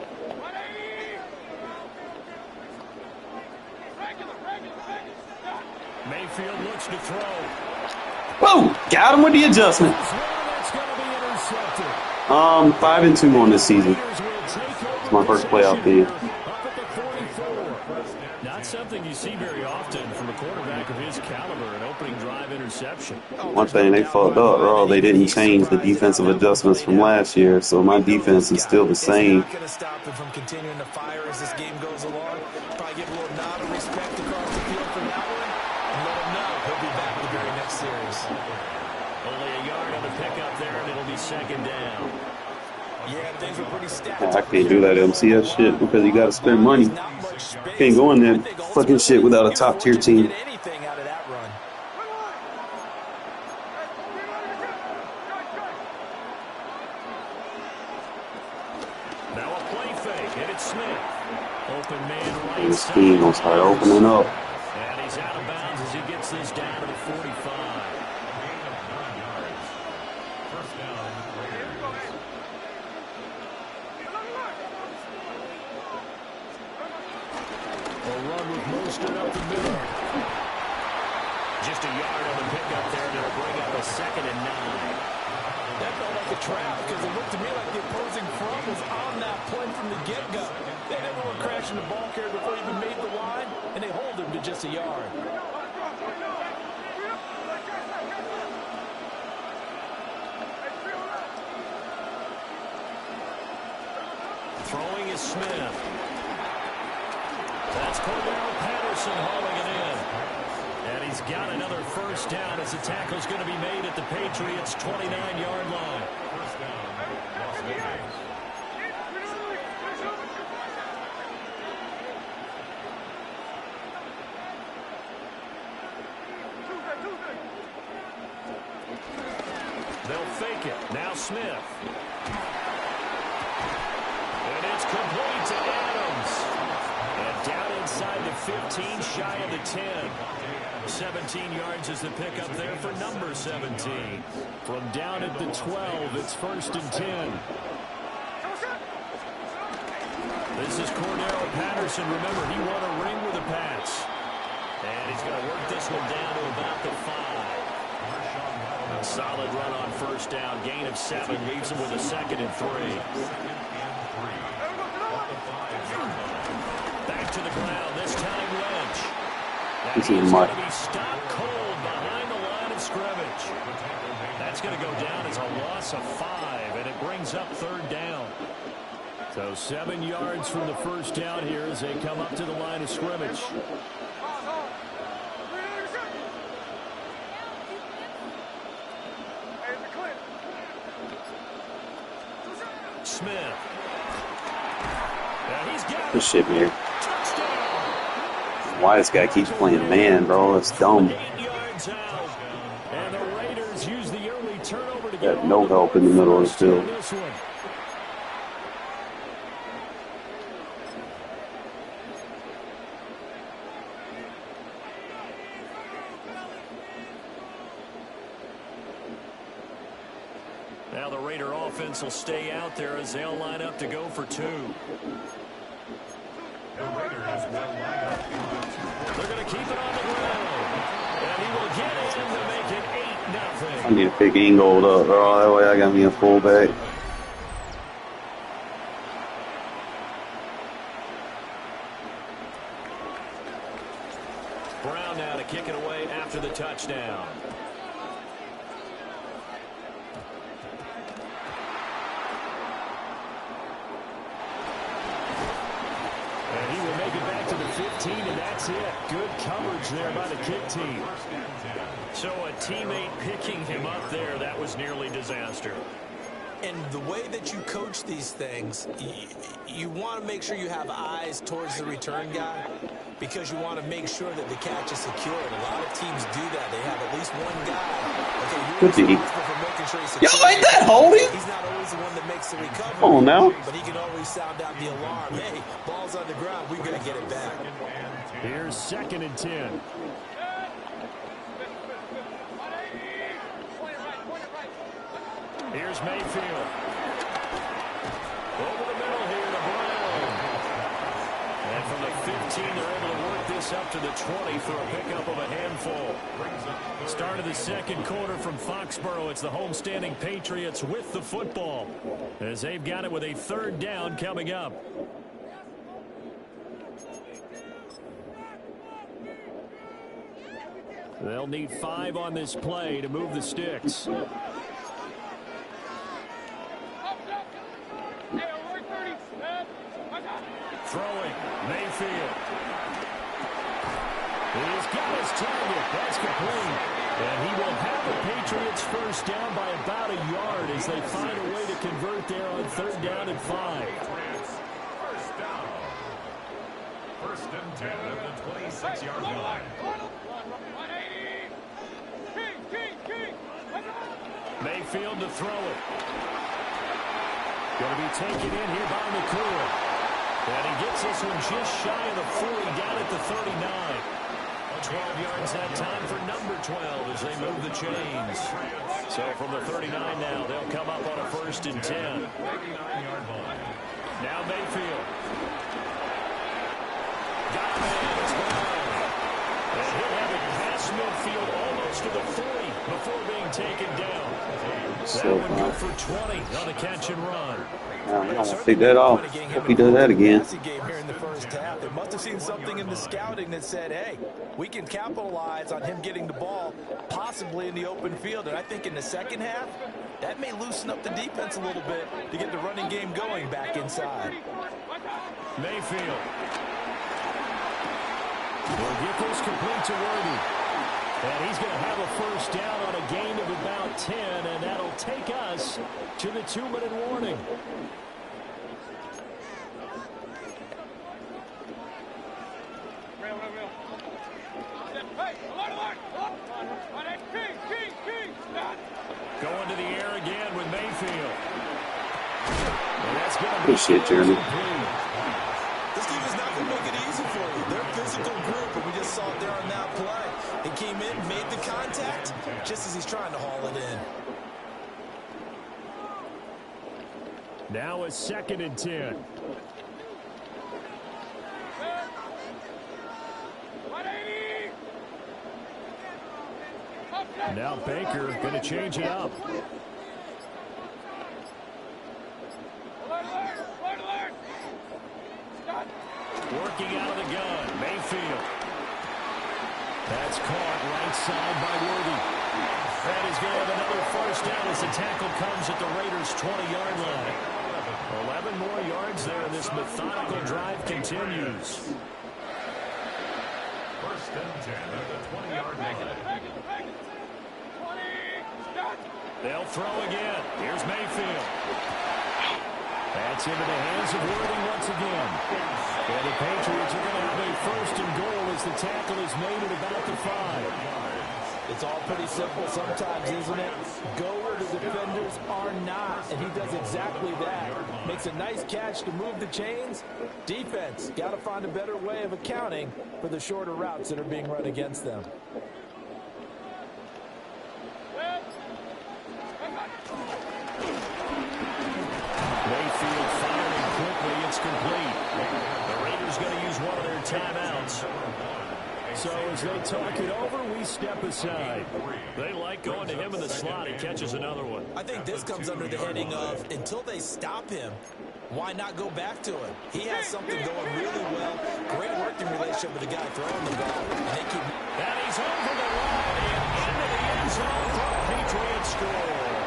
S8: Mayfield looks to throw.
S1: Whoa! Got him with the adjustment.
S8: That's going to be intercepted.
S1: 5-2 on this season. It's my first playoff game.
S8: Up at the 44. Not something you see very often from a quarterback of his caliber, an opening drive interception.
S1: One thing they fucked up, bro, they didn't change the defensive adjustments from last year, so my defense is still the same.
S9: It's not going to stop him from continuing to fire as this game goes along. Probably give a little nod of respect across the field for that one, and let him know he'll be back the very next series.
S8: Only a yard on the pickup there, and it'll be second down.
S9: Yeah, things were pretty stacked.
S1: I can't do that MCS shit because you got to spend money. Can't go in there fucking shit without a top tier team.
S9: Anything out of that run.
S8: Now a play fake, and it's Smith. Open man right
S1: This team will start opening up.
S8: And he's out of bounds as he gets this down to the 45. Up the middle. Just a yard on the pickup there, and it'll bring up a 2nd and 9.
S9: That felt like a trap because it looked to me like the opposing front was on that play from the get-go. They never were crashing the ball carrier before he even made the line, and they hold him to just a yard.
S8: Throwing is Smith. That's Cordero Patterson hauling it in. And he's got another first down as the tackle's going to be made at the Patriots' 29-yard line. They'll fake it. Now Smith. And it's complete to Adams. And down inside the 15, shy of the 10. 17 yards is the pickup there for number 17. From down at the 12, it's 1st and 10. This is Cordero Patterson. Remember, he won a ring with the Pats. And he's going to work this one down to about the 5. A solid run on first down. Gain of 7 leaves him with a 2nd and 3. Back to the ground, this time Lynch. And he's going to be stopped cold behind the line of scrimmage. That's going to go down as a loss of 5, and it brings up 3rd down. So 7 yards from the first down here as they come up to the line of scrimmage. Smith.
S1: This shit here. Why this guy keeps playing man, bro? It's dumb. Got no help in the middle of the field.
S8: Now the Raider offense will stay out there as they'll line up to go for 2.
S4: The Raiders will line up.
S8: They're going to keep it on the ground. And he will get in to make it 8-0.
S1: I need to pick Ingold up, bro. That way I got me a fullback.
S8: Brown now to kick it away after the touchdown. And he will make it back to the 15, and that's it. Good coverage there by the kick team. So a teammate picking him up there, that was nearly disaster.
S9: And the way that you coach these things, you want to make sure you have eyes towards the return guy because you want to make sure that the catch is secured. A lot of teams do that. They have at least one guy. Okay, you're responsible for making sure he's
S1: Yo, ain't that holding?
S9: He's not always the one that makes the recovery.
S1: Oh, now.
S9: But he can always sound out the alarm. Hey, ball's on the ground. We're going to get it back.
S8: Here's 2nd and 10. Here's Mayfield. Over the middle here to Brown. And from the 15, they're able to work this up to the 20 for a pickup of a handful. Start of the 2nd quarter from Foxborough. It's the homestanding Patriots with the football as they've got it with a 3rd down coming up. They'll need 5 on this play to move the sticks. Throwing, Mayfield. He's got his target. That's complete. And he will have the Patriots 1st down by about a yard as they find a way to convert there on 3rd down and 5.
S4: 1st and 10 at the 26-yard line.
S8: Mayfield to throw it. Going to be taken in here by McCoy. And he gets this one just shy of the 40, down at the 39. 12 yards that time for number 12 as they move the chains. So from the 39 now, they'll come up on a 1st and 10. Now Mayfield. Got him in. It's Brown. And he'll have it past midfield almost to the 40 before being taken down. That would go for 20 on the catch and run.
S1: I don't want to take that off. Hope he does that again.
S9: Game here in the 1st half. They must have seen something in the scouting that said, hey, we can capitalize on him getting the ball possibly in the open field. And I think in the 2nd half, that may loosen up the defense a little bit to get the running game going back inside.
S8: Mayfield. Will get this complete to Worthy. And he's going to have a 1st down on a gain of about 10, and that'll take us to the 2-minute warning. Going to the air again with Mayfield. And that's going to be
S1: good shit, Jeremy.
S9: This team is not going to make it easy for you. They're a physical group, and we just saw it there on that play. He came in, made the contact, just as he's trying to haul it in.
S8: Now a 2nd and 10. Now Baker going to change it up. Working out of the gun, Mayfield. That's caught right side by Worthy. That is going to have another 1st down as the tackle comes at the Raiders' 20-yard line. 11 more yards there, and this methodical drive continues.
S4: 1st and 10 at the 20-yard line.
S8: They'll throw again. Here's Mayfield. That's into the hands of Worthy once again. And the Patriots are going to have a 1st and goal as the tackle is made at about the 5.
S9: It's all pretty simple sometimes, isn't it? Go where the defenders are not, and he does exactly that. Makes a nice catch to move the chains. Defense, got to find a better way of accounting for the shorter routes that are being run against them.
S8: Mayfield firing quickly. It's complete. The Raiders going to use one of their timeouts. So as they talk it over, we step aside. They like going to him in the slot. He catches another one.
S9: I think this comes under the heading of until they stop him, why not go back to him? He has something going really well. Great working relationship with the guy throwing the ball. And they keep...
S8: And he's over the line and into the end zone for a Patriots score.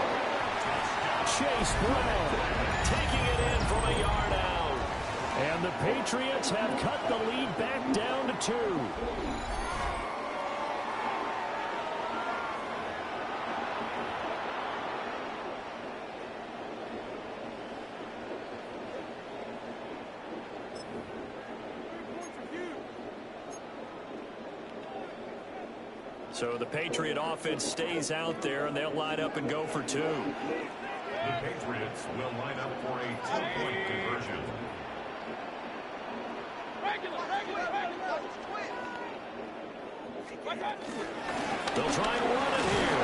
S8: Chase Brown taking it in from a yard out. And the Patriots have cut the lead back down to 2. So the Patriot offense stays out there, and they'll line up and go for 2.
S4: The Patriots will line up for a 2-point conversion.
S8: They'll try and run it here.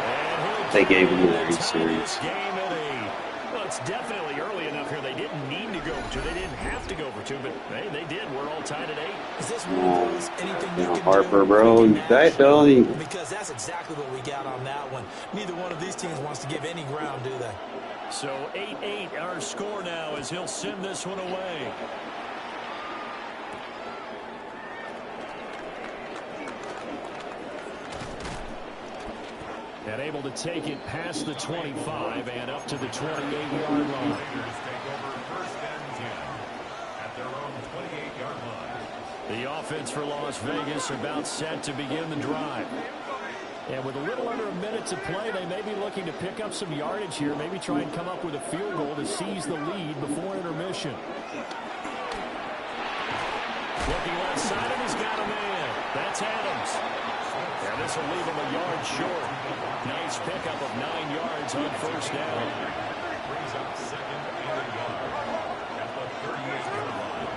S8: And
S1: They gave him the series.
S8: Game at 8. Well, it's definitely early enough here. They didn't need to go for 2. They didn't have to go for 2, but hey, they did. We're all tied at 8.
S9: Is this one of those anything you can
S1: Harper,
S9: do?
S1: bro, you that don't.
S9: Because that's exactly what we got on that one. Neither one of these teams wants to give any ground, do they?
S8: So 8-8 our score now as he'll send this one away. And able to take it past the 25 and up to the 28-yard line.
S4: Raiders take over 1st and 10 at their own 28-yard line.
S8: The offense for Las Vegas about set to begin the drive. And with a little under a minute to play, they may be looking to pick up some yardage here, maybe try and come up with a field goal to seize the lead before intermission. Looking left side, and he's got a man. That's Adams. And this will leave him a yard short. Nice pickup of 9 yards on 1st down.
S4: Brings up 2nd and a yard at the 38-yard line.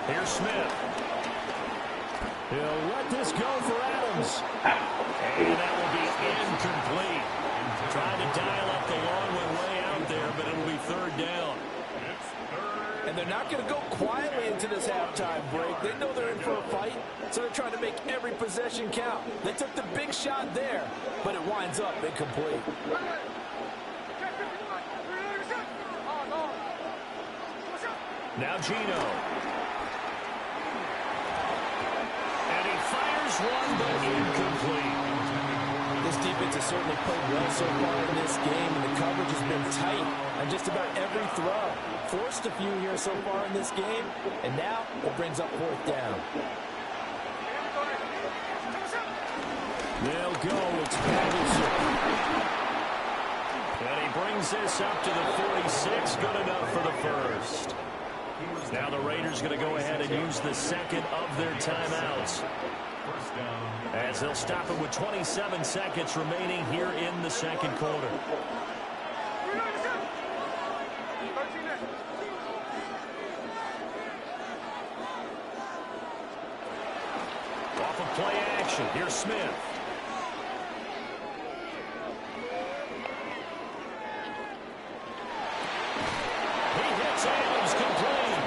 S8: Here's Smith. He'll let this go for Adams. And that will be incomplete. Trying to dial up the long one way out there, but it'll be 3rd down.
S9: And they're not going to go quietly into this halftime break. They know they're in for a fight, so they're trying to make every possession count. They took the big shot there, but it winds up incomplete.
S8: Now Gino. And he fires one, but incomplete.
S9: This defense has certainly played well so far in this game, and the coverage has been tight on just about every throw. Forced a few here so far in this game, and now it brings up 4th down.
S8: They'll go. It's Patterson. And he brings this up to the 46. Good enough for the 1st. Now the Raiders going to go ahead and use the 2nd of their timeouts, as they'll stop it with 27 seconds remaining here in the 2nd quarter. Off of play action, here's Smith. He hits Adams complete.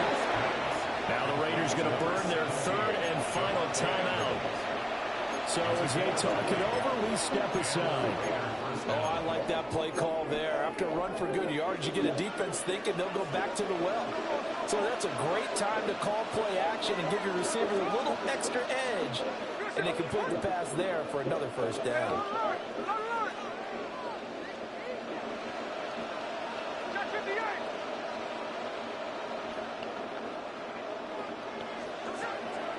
S8: Now the Raiders going to burn their 3rd and final timeout. So as they talk it over, we step aside.
S9: Oh, I like that play call there. After a run for good yards, you get a defense thinking they'll go back to the well. So that's a great time to call play action and give your receiver a little extra edge. And they complete the pass there for another 1st down.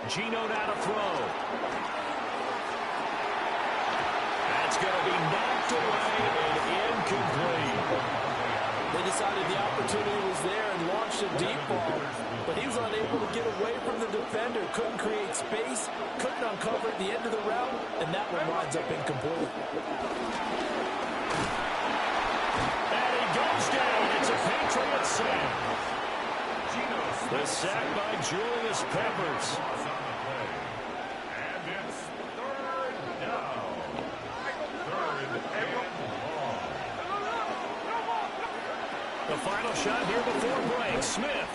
S8: Gino now to throw. That's going to be knocked away and incomplete.
S9: They decided the opportunity was there and launched a deep ball, but he was unable to get away from the defender, couldn't create space, couldn't uncover at the end of the route, and that one winds up incomplete.
S8: And he goes down. It's a Patriot sack. The sack by Julius Peppers.
S4: And it's 3rd down. 3rd and long.
S8: The final shot here before break. Smith.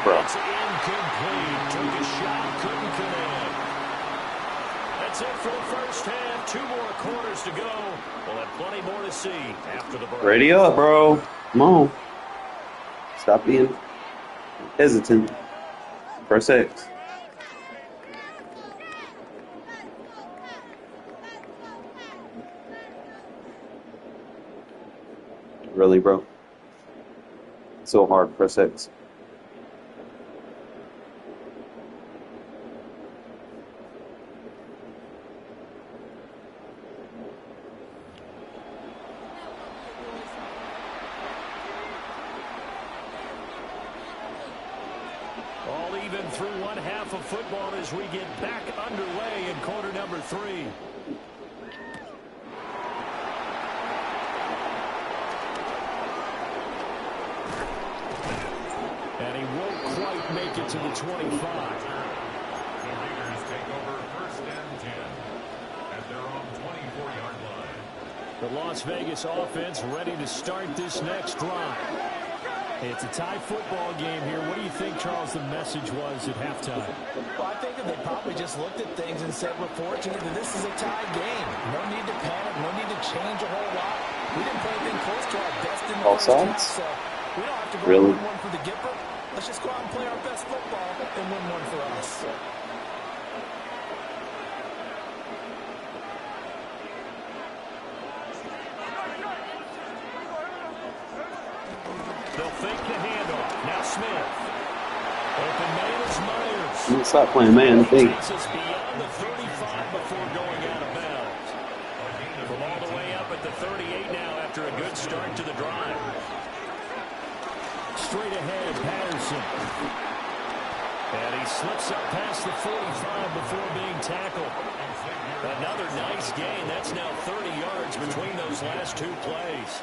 S1: Bro.
S8: It's incomplete. Took a shot, couldn't connect. That's it for the 1st half. 2 more quarters to go. We'll have plenty more to see after the break.
S1: Ready up, bro. Come on. Stop being hesitant. Press X. Really, bro? So hard. Press X.
S8: even through one half of football as we get back underway in quarter number 3. And he won't quite make it to the 25.
S4: The Raiders take over 1st and 10 at their own 24-yard line.
S8: The Las Vegas offense ready to start this next drive. It's a tie football game here. What do you think, Charles, the message was at halftime?
S9: Well, I think that they probably just looked at things and said, we're fortunate that this is a tie game. No need to panic. No need to change a whole lot. We didn't play anything close to our best in the first half, so we don't have to go
S1: Really?
S9: win one for the Gipper. Let's just go out and play our best football and win one for us.
S8: They'll fake the handoff. Now Smith. Open man is Myers.
S1: You can stop playing man. Think.
S8: Takes us beyond the 35 before going out of bounds. From all the way up at the 38 now after a good start to the drive. Straight ahead, Patterson. And he slips up past the 45 before being tackled. Another nice gain. That's now 30 yards between those last 2 plays.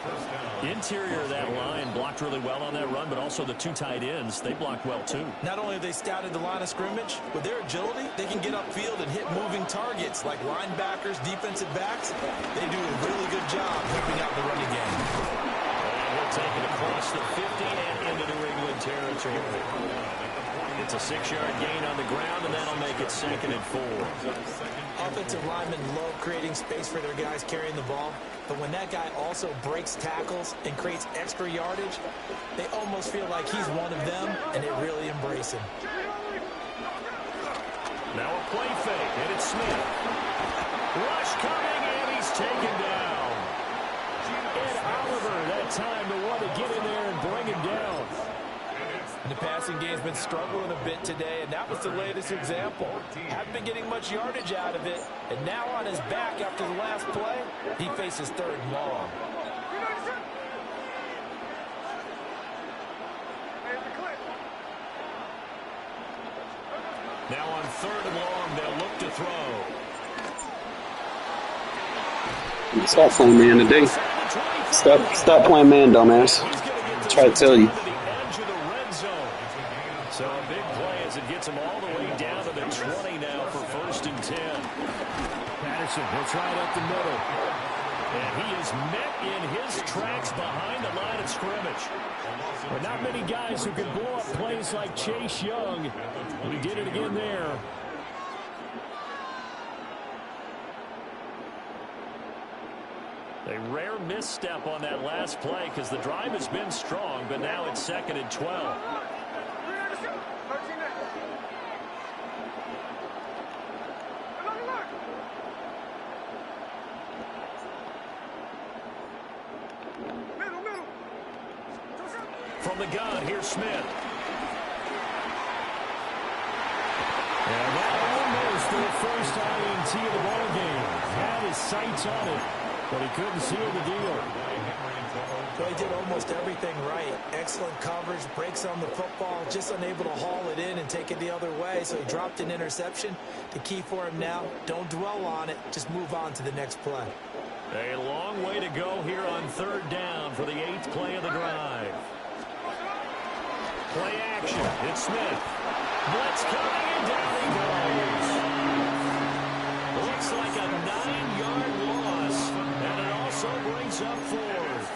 S8: The interior of that line blocked really well on that run, but also the 2 tight ends, they blocked well too.
S9: Not only have they scouted the line of scrimmage, with their agility, they can get upfield and hit moving targets like linebackers, defensive backs. They do a really good job helping out the running game.
S8: And we'll take it across the 50 and into New England territory. It's a 6-yard gain on the ground, and that'll make it 2nd and 4.
S9: Offensive linemen love creating space for their guys carrying the ball, but when that guy also breaks tackles and creates extra yardage, they almost feel like he's one of them, and they really embrace him.
S8: Now a play fake, and it's Smith. Rush coming, and he's taken down. Ed Oliver, that time to want to get in there and bring him down.
S9: And the passing game's been struggling a bit today, and that was the latest example. Haven't been getting much yardage out of it, and now on his back after the last play, he faces 3rd and long.
S8: Now on 3rd and long, they'll look to throw.
S1: Stop playing man today. Stop playing man, dumbass. Try to tell you.
S8: So a big play as it gets him all the way down to the 20 now for 1st and 10. Patterson hits right up the middle. And he is met in his tracks behind the line of scrimmage. But not many guys who can blow up plays like Chase Young. And he did it again there. A rare misstep on that last play because the drive has been strong, but now it's 2nd and 12. From the gun, here's Smith. And that almost their first INT of the ball game. Had his sights on it, but he couldn't seal the deal.
S9: Well, he did almost everything right. Excellent coverage, breaks on the football, just unable to haul it in and take it the other way, so he dropped an interception. The key for him now, don't dwell on it, just move on to the next play.
S8: A long way to go here on 3rd down for the 8th play of the drive. Play action. It's Smith. Blitz coming, and down he goes. Looks like a 9-yard loss, and it also brings up 4th.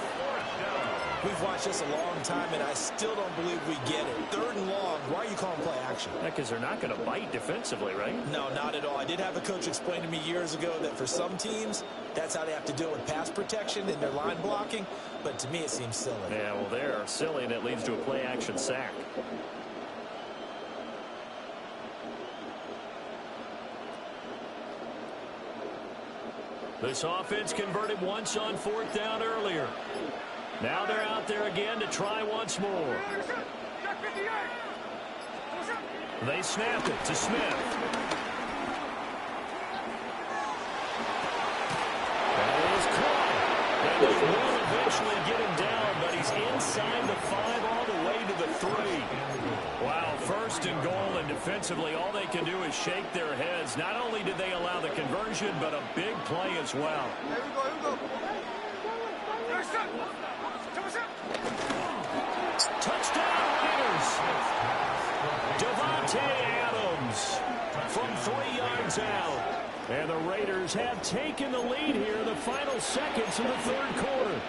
S9: We've watched this a long time, and I still don't believe we get it. 3rd and long. Why are you calling play action?
S8: Because they're not going to bite defensively, right?
S9: No, not at all. I did have a coach explain to me years ago that for some teams, that's how they have to deal with pass protection and their line blocking. But to me, it seems silly.
S8: Yeah, well, they're silly, and it leads to a play action sack. This offense converted once on 4th down earlier. Now they're out there again to try once more. They snapped it to Smith. That is caught. And they will eventually get him down, but he's inside the 5 all the way to the 3. Wow, first first and goal, and defensively, all they can do is shake their heads. Not only did they allow the conversion, but a big play as well.
S5: Here we go.
S8: Touchdown, Raiders. Devontae Adams from 3 yards out. And the Raiders have taken the lead here in the final seconds of the third quarter.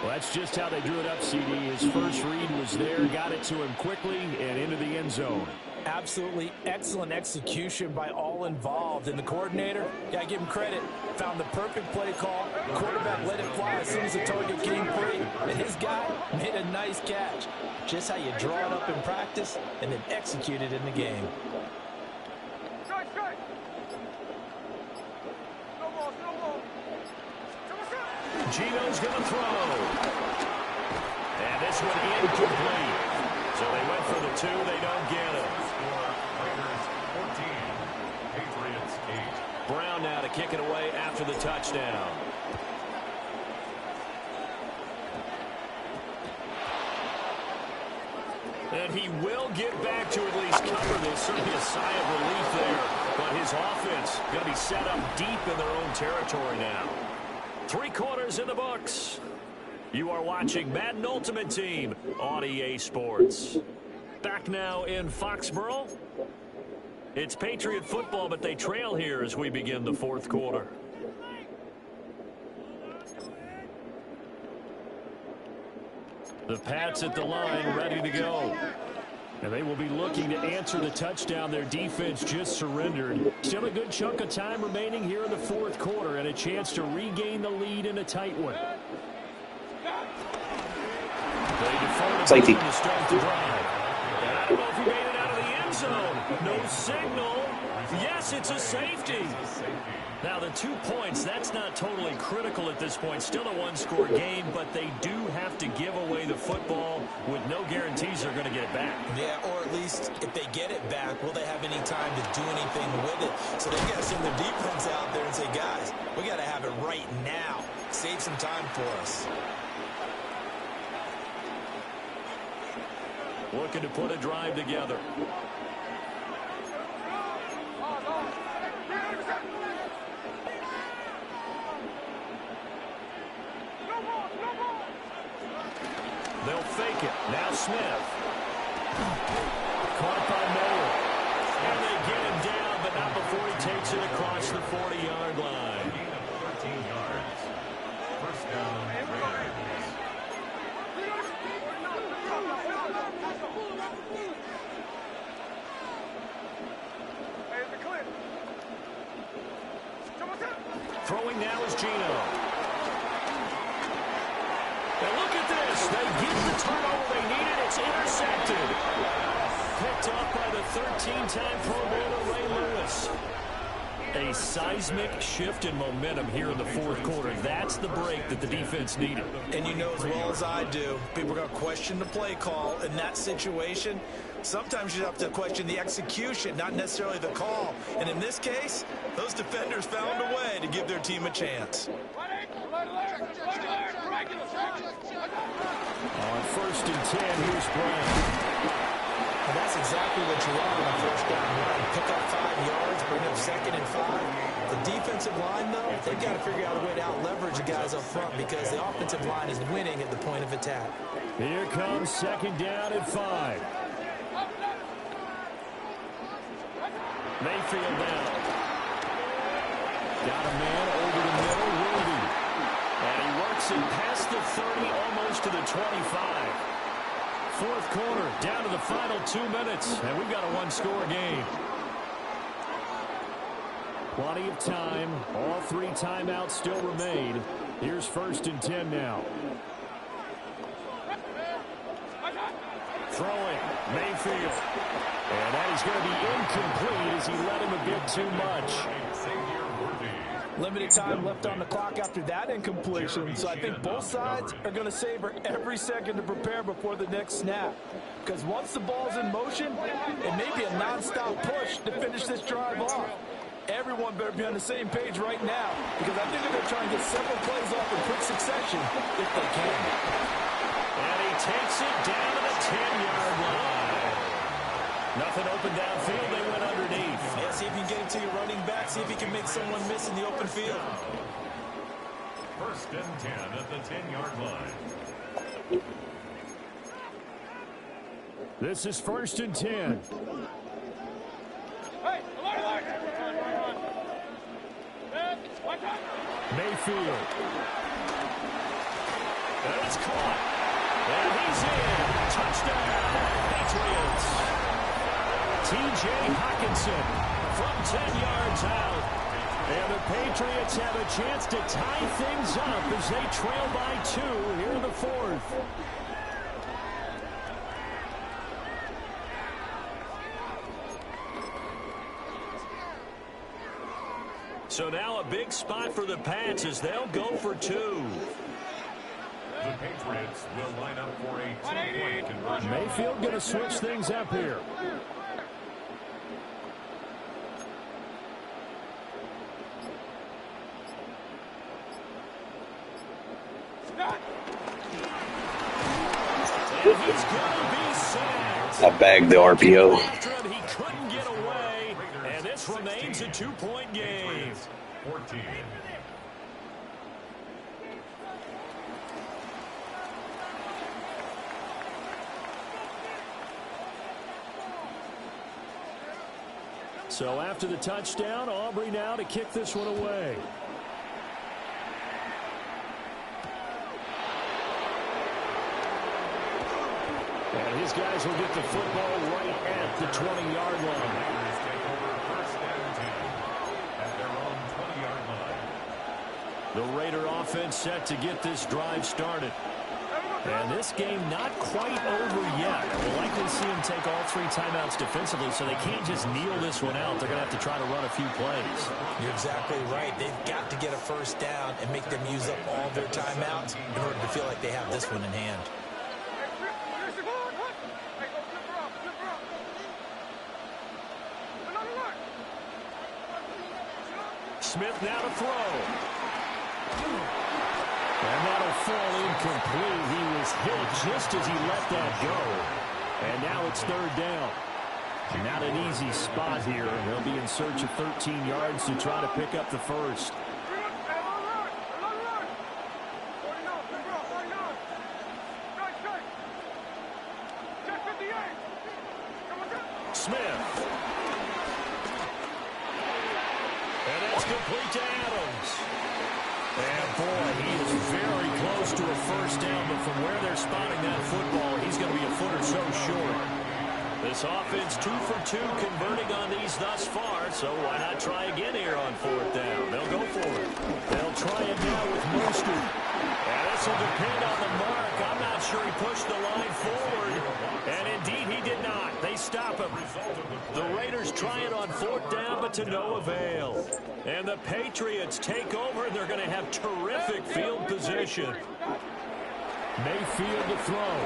S8: Well, that's just how they drew it up, CD. His first read was there, got it to him quickly, and into the end zone.
S9: Absolutely excellent execution by all involved. And the coordinator, got to give him credit, found the perfect play call. The quarterback let it fly as soon as the target came free. And his guy made a nice catch. Just how you draw it up in practice and then execute it in the game.
S8: Gino's going to throw. And this one incomplete. So they went for the 2. They don't get it.
S4: Raiders 14, Patriots 8.
S8: Brown now to kick it away after the touchdown. And he will get back to at least cover this. Certainly a sigh of relief there. But his offense going to be set up deep in their own territory now. 3 quarters in the books. You are watching Madden Ultimate Team on EA Sports. Back now in Foxborough. It's Patriot football, but they trail here as we begin the fourth quarter. The Pats at the line, ready to go. And they will be looking to answer the touchdown their defense just surrendered. Still a good chunk of time remaining here in the fourth quarter and a chance to regain the lead in a tight one.
S1: Safety.
S8: To start the drive. And I don't know if he made it out of the end zone. No signal. Yes, it's a safety. Now, the 2 points, that's not totally critical at this point. Still a one-score game, but they do have to give away the football with no guarantees they're going to get it back.
S9: Yeah, or at least if they get it back, will they have any time to do anything with it? So they've got to send their defense out there and say, guys, we got to have it right now. Save some time for us.
S8: Looking to put a drive together. They'll fake it. Now Smith. Caught by Miller. And they get him down, but not before he takes it across the 40-yard line.
S4: Gain of 13 yards. First down, Raiders.
S8: Throwing now is Gino. And look at this. They get the turnover they needed. It's intercepted. Picked off by the 13-time Pro Bowler Ray Lewis. A seismic shift in momentum here in the fourth quarter. That's the break that the defense needed.
S9: And you know as well as I do, people are going to question the play call in that situation. Sometimes you have to question the execution, not necessarily the call. And in this case, those defenders found a way to give their team a chance.
S8: On first and 10, here's Brown.
S9: And that's exactly what you want on a first down run. Pick up 5 yards, bring up 2nd and 5. The defensive line, though, they've got to figure out a way to out-leverage the guys up front because the offensive line is winning at the point of attack.
S8: Here comes 2nd down and 5. Mayfield down. Got a man over the middle, Rudy. And he works it past the 30, almost to the 25. Fourth quarter, down to the final 2 minutes, and we've got a one-score game. Plenty of time. All 3 timeouts still remain. Here's first and 10 now. Throwing, Mayfield. And that is going to be incomplete as he led him a bit too much.
S9: Limited time left on the clock after that incompletion, so I think both sides are going to savor every second to prepare before the next snap. Because once the ball's in motion, it may be a nonstop push to finish this drive off. Everyone better be on the same page right now, because I think they're going to try and get several plays off in quick succession if they can.
S8: And he takes it down to the 10-yard Nothing open downfield. They went underneath.
S9: Yeah, see if you can get it to your running back. See if you can make someone miss in the open field.
S4: First and 10 at the 10-yard line.
S8: This is first and 10.
S5: Hey, line. Watch out.
S8: Mayfield. And it's caught. And he's in. Touchdown, Patriots. T.J. Hockenson from 10 yards out. And the Patriots have a chance to tie things up as they trail by 2 here in the fourth. So now a big spot for the Pats as they'll go for 2.
S4: The Patriots will line up for a 2-point conversion.
S8: Mayfield going to switch things up here. And he's going to be sacked.
S1: I bagged the RPO.
S8: He couldn't get away, and this remains a 2-point game.
S4: 14.
S8: So after the touchdown, Aubrey now to kick this one away. And his guys will get the football right at the 20-yard line.
S4: Take over first and 10 at their own 20-yard line.
S8: The Raider offense set to get this drive started. And this game not quite over yet. We'll likely see him take all 3 timeouts defensively, so they can't just kneel this one out. They're going to have to try to run a few plays.
S9: You're exactly right. They've got to get a first down and make them use up all their timeouts in order to feel like they have this one in hand.
S8: Smith now to throw. And that'll fall incomplete. He was hit just as he let that go. And now it's third down. Not an easy spot here. They'll be in search of 13 yards to try to pick up the first. Smith. And that's complete to Adams. And boy, he is very close to a first down, but from where they're spotting that football, he's going to be a foot or so short. This offense 2 for 2 converting on these thus far, so why not try again here on fourth down? They'll go for it. They'll try it now with Mostert. And this will depend on the mark. I'm not sure he pushed the line forward. And indeed, he did not. They stop him. The Raiders try it on fourth down, but to no avail. And the Patriots take over, and they're going to have terrific field position. Mayfield to throw.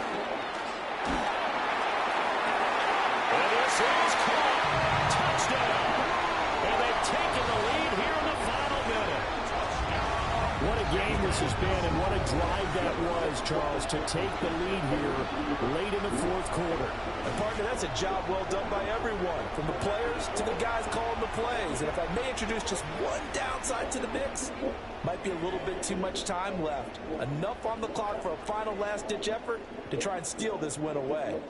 S8: And this is caught. Touchdown. And they've taken the lead here in the final minute. What a game this has been, and what a drive that was, Charles, to take the lead here late in the fourth quarter.
S9: And partner, that's a job well done by everyone, from the players to the guys calling the plays. And if I may introduce just one downside to the mix, might be a little bit too much time left. Enough on the clock for a final last-ditch effort to try and steal this win away.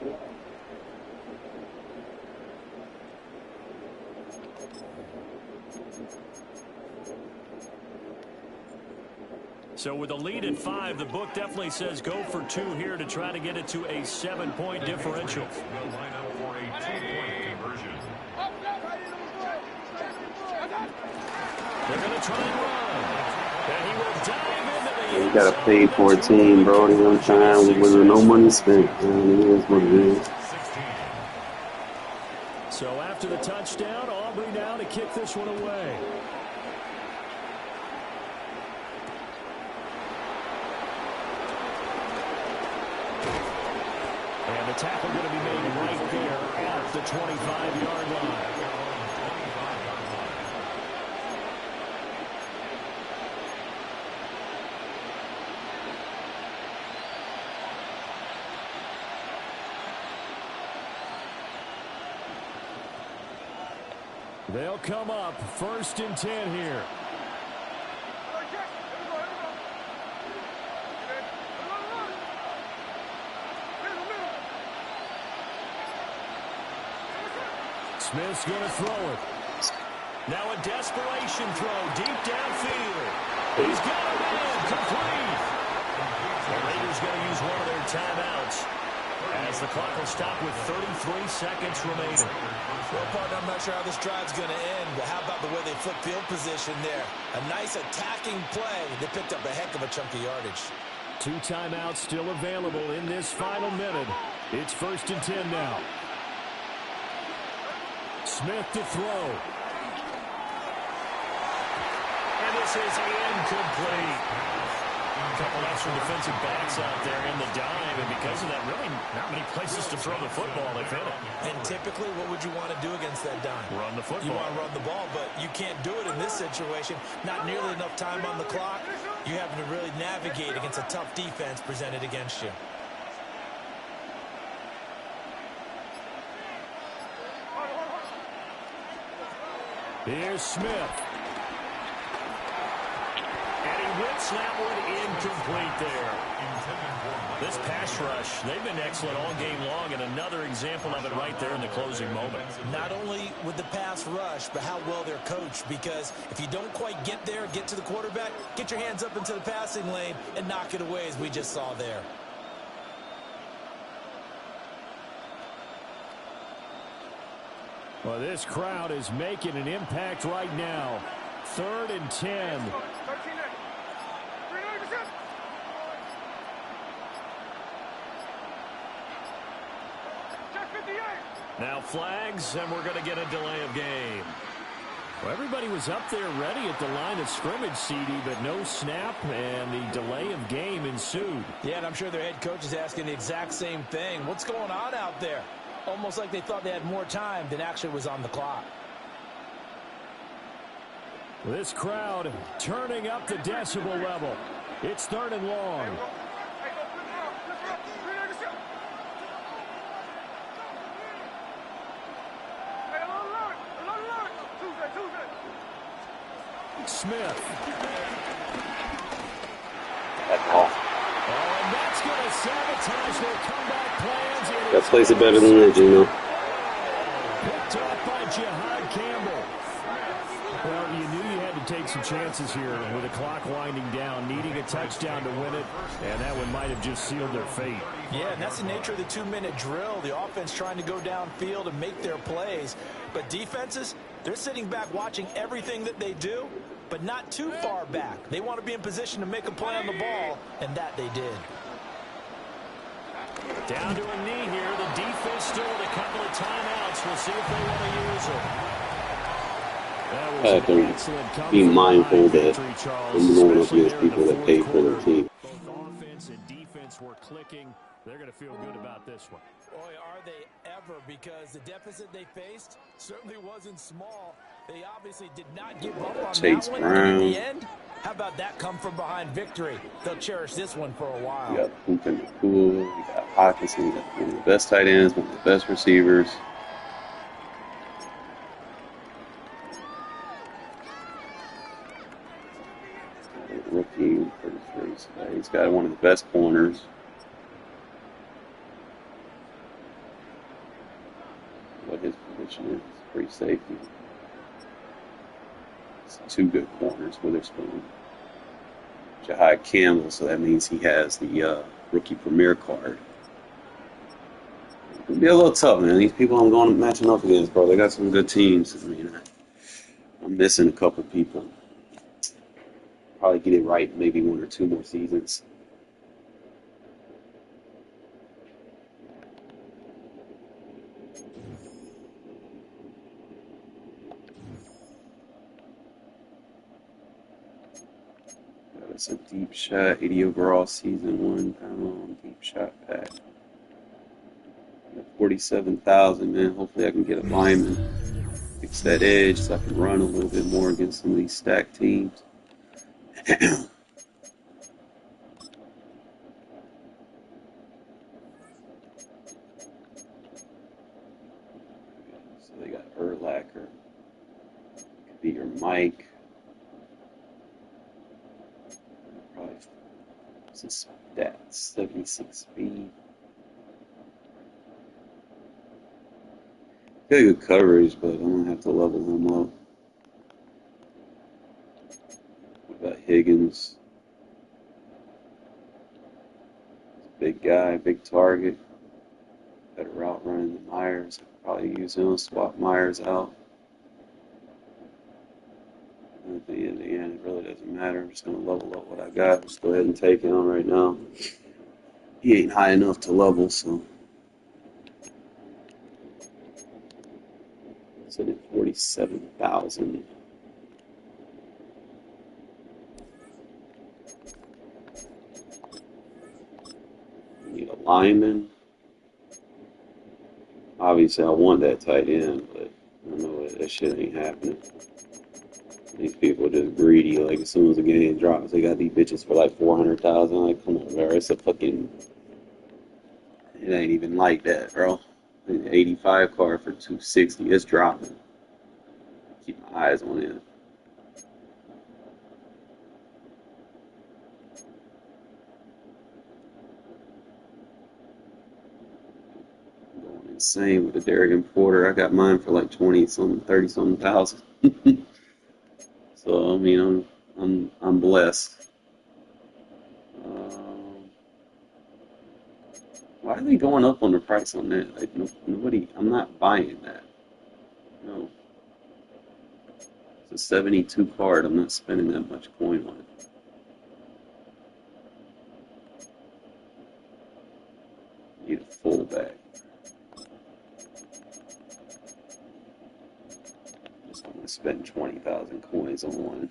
S8: So with a lead at 5, the book definitely says go for 2 here to try to get it to a 7-point differential.
S4: Will line up for a 2-point conversion.
S8: They're going to try and run. And he will dive into the
S1: You gotta pay for a team, bro. They gonna try with no money spent. Man, it is what it is.
S8: So after the touchdown, Aubrey now to kick this one away. And the tackle going to be made right there at the 25-yard line. They'll come up 1st and 10 here. Smith's going to throw it. Now a desperation throw deep downfield. He's got it in, complete. The Raiders going to use one of their timeouts as the clock will stop with 33 seconds remaining.
S9: Well, partner, I'm not sure how this drive's going to end, but how about the way they flip field position there? A nice attacking play. They picked up a heck of a chunk of yardage.
S8: 2 timeouts still available in this final minute. It's 1st and 10 now. Smith to throw. And this is incomplete. A couple extra defensive backs out there in the dime, and because of that, really not many places to throw the football. They've hit it.
S9: And typically, what would you want to do against that dime?
S8: Run the football.
S9: You want to run the ball, but you can't do it in this situation. Not nearly enough time on the clock. You having to really navigate against a tough defense presented against you.
S8: Here's Smith. And he whips that one incomplete there. This pass rush, they've been excellent all game long, and another example of it right there in the closing moment.
S9: Not only with the pass rush, but how well they're coached, because if you don't quite get there, get to the quarterback, get your hands up into the passing lane and knock it away, as we just saw there.
S8: Well, this crowd is making an impact right now. 3rd and 10. Now flags, and we're going to get a delay of game. Well, everybody was up there ready at the line of scrimmage, CD, but no snap, and the delay of game ensued.
S9: Yeah, and I'm sure their head coach is asking the exact same thing. What's going on out there? Almost like they thought they had more time than actually was on the clock.
S8: This crowd turning up the decibel level. It's 3rd and long. Smith.
S1: That's all.
S8: Oh, and that's going to sabotage their comeback plans.
S1: That plays it better than that, Gino.
S8: Picked up by Jihad Campbell. Well, you knew you had to take some chances here with the clock winding down, needing a touchdown to win it, and that one might have just sealed their fate.
S9: Yeah, and that's the nature of the 2-minute drill. The offense trying to go downfield and make their plays. But defenses, they're sitting back watching everything that they do, but not too far back. They want to be in position to make a play on the ball, and that they did.
S8: Down to a knee here. The defense still with a couple of timeouts. We'll see if they want to use them.
S1: Have to be mindful that I'm going up against people that pay for their team.
S8: Both offense and defense were clicking. They're going to feel good about this one.
S9: Boy, are they ever, because the deficit they faced certainly wasn't small. They obviously did not give up on
S1: Chase
S9: that one.
S1: Brown.
S9: And in the end, how about that come from behind victory? They'll cherish this one for a while.
S1: You got Puka Nakua, you got Hawkinson, you got one of the best tight ends, one of the best receivers. Rookie, he's got one of the best corners. What his position is, free safety. It's 2 good corners, Witherspoon. Jihad Campbell, so that means he has the rookie premier card. It'll be a little tough, man. These people I'm going matching up against, bro, they got some good teams. I mean, I'm missing a couple people. Probably get it right maybe 1 or 2 more seasons. That's a deep shot, 80 overall season, 1 pound deep shot pack. 47,000, man. Hopefully I can get a lineman, fix that edge so I can run a little bit more against some of these stacked teams. So they got Urlacher, be your Mike. Probably some stats, 76 speed. Got good coverage, but I'm gonna have to level him up. What about Higgins? Big guy, big target. Better route running than Myers. I could probably use him, swap Myers out. At the end, it really doesn't matter. I'm just going to level up what I got. Just go ahead and take him right now. He ain't high enough to level, so. Set at 47,000. Need a lineman. Obviously, I want that tight end, but I know that shit ain't happening. These people are just greedy. Like, as soon as the game drops, they got these bitches for like 400,000. Like, come on, bro. It's a fucking. It ain't even like that, bro. An 85 car for 260. It's dropping. Keep my eyes on it. Going insane with the Derrick Porter. I got mine for like 20 something, 30 something thousand. So I mean, I'm blessed. Why are they going up on the price on that? Like, nobody. I'm not buying that. No. It's a 72 card. I'm not spending that much coin on it. Need a fullback. Just want to spend 20,000 coins on one.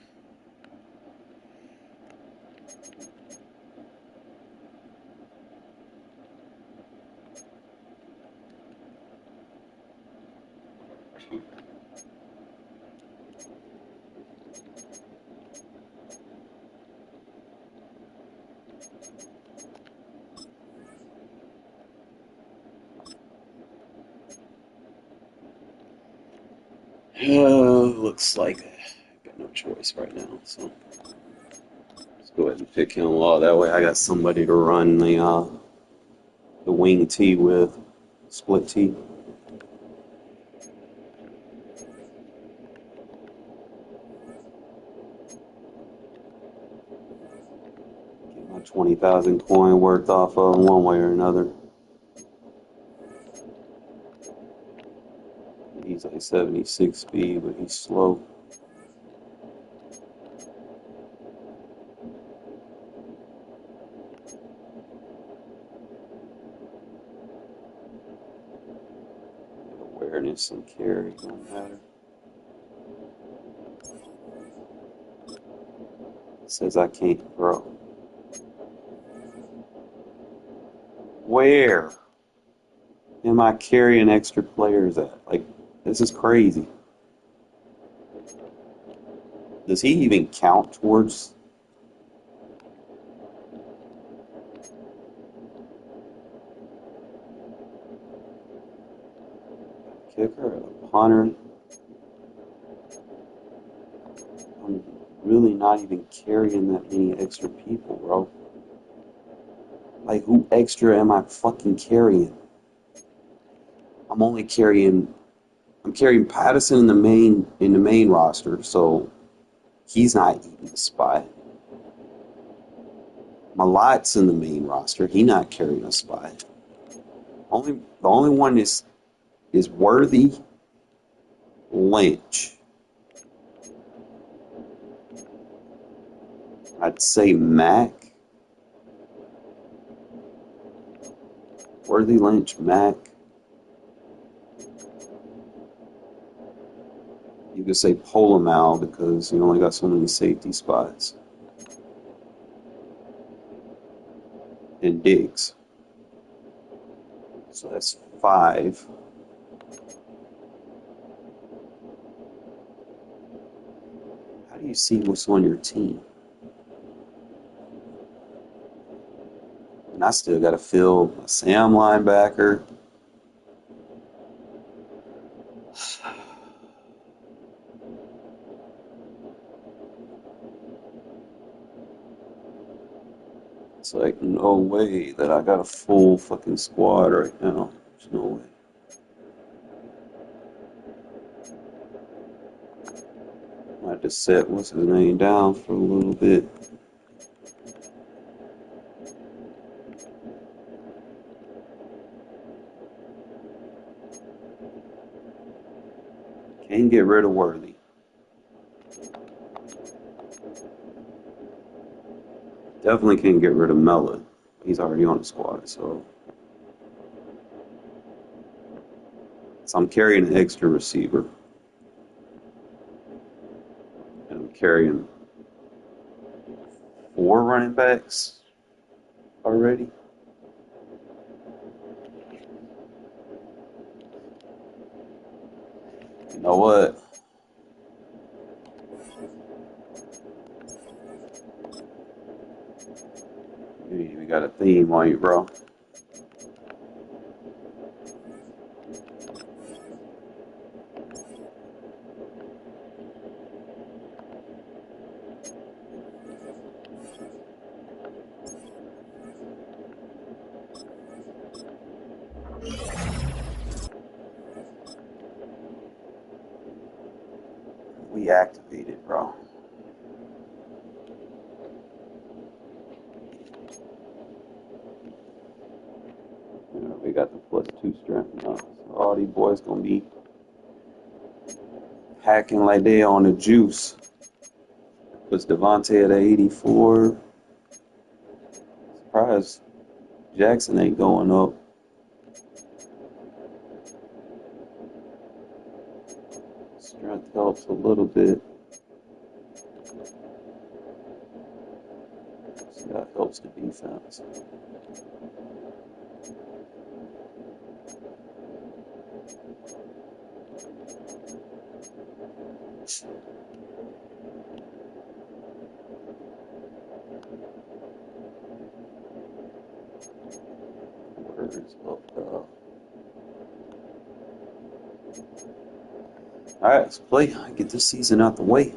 S1: Looks like I got no choice right now, so let's go ahead and pick him. Well, that way I got somebody to run the wing tee with, split tee. Get my 20,000 coin worth off of one way or another. He's like 76 speed, but he's slow. Awareness and carry don't matter. It says I can't grow. Where am I carrying extra players at? Like, this is crazy. Does he even count towards? Kicker, a punter? I'm really not even carrying that many extra people, bro. Like, who extra am I fucking carrying? I'm carrying Patterson in the main roster, so he's not eating a spot. Malot's in the main roster, he not carrying a spot. The only one is Worthy, Lynch. I'd say Mac. Worthy, Lynch, Mac. You could say Polomal because you only got so many safety spots. And Diggs. So that's 5. How do you see what's on your team? And I still got to fill a Sam linebacker. It's like no way that I got a full fucking squad right now. There's no way. I had to set what's his name down for a little bit. Can't get rid of Worthy. Definitely can't get rid of Mella. He's already on the squad, so I'm carrying an extra receiver. And I'm carrying 4 running backs already. You know what? We got a theme on you, bro. We activated, bro. We got the +2 strength now. So all these boys gonna be hacking like they on the juice. Puts Devontae at 84. Surprised Jackson ain't going up. Strength helps a little bit. So that helps the defense. Words up. All right, let's play. Get this season out the way.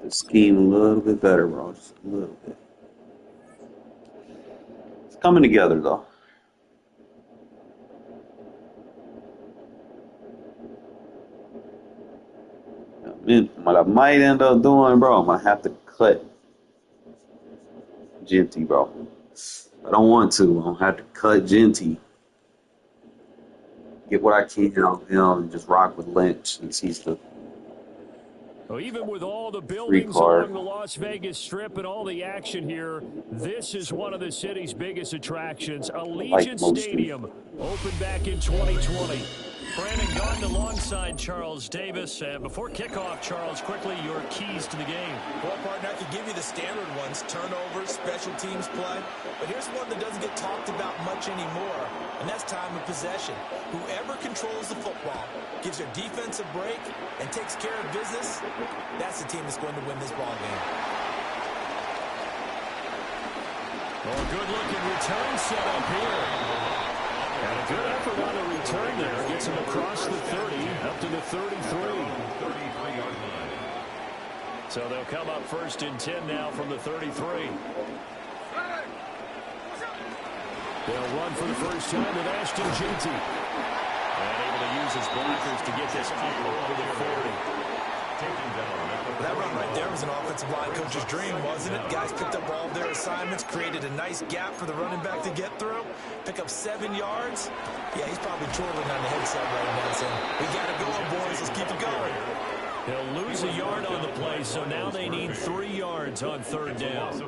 S1: The scheme a little bit better, bro. Just a little bit. It's coming together, though. Man, what I might end up doing, bro, I'm gonna have to cut Genty, bro. I don't want to. I'm gonna have to cut Genty. Get what I can out of him and just rock with Lynch since he's the
S8: Well, even with all the
S1: free
S8: buildings
S1: card.
S8: along the Las Vegas Strip and all the action here, this is one of the city's biggest attractions. Allegiant Stadium opened back in 2020. Brandon Garden alongside Charles Davis. And before kickoff, Charles, quickly, your keys to the game.
S9: Well, partner, I could give you the standard ones, turnovers, special teams play. But here's one that doesn't get talked about much anymore, and that's time of possession. Whoever controls the football, gives their defense a break, and takes care of business, that's the team that's going to win this ball game.
S8: Well, good-looking return set up here. And a good effort on the return there. Gets him across the 30, up to the 33.
S4: 33-yard line.
S8: So they'll come up 1st and 10 now from the 33. They'll run for the first time with Ashton Genty. And able to use his blockers to get this up over the 40.
S9: That run right there was an offensive line coach's dream, wasn't it? Guys picked up all of their assignments, created a nice gap for the running back to get through, pick up 7 yards. Yeah, he's probably twirling on the headset right now saying, we got to go, boys. Let's keep it going.
S8: He'll lose a yard on the play, so now they need 3 yards on 3rd down.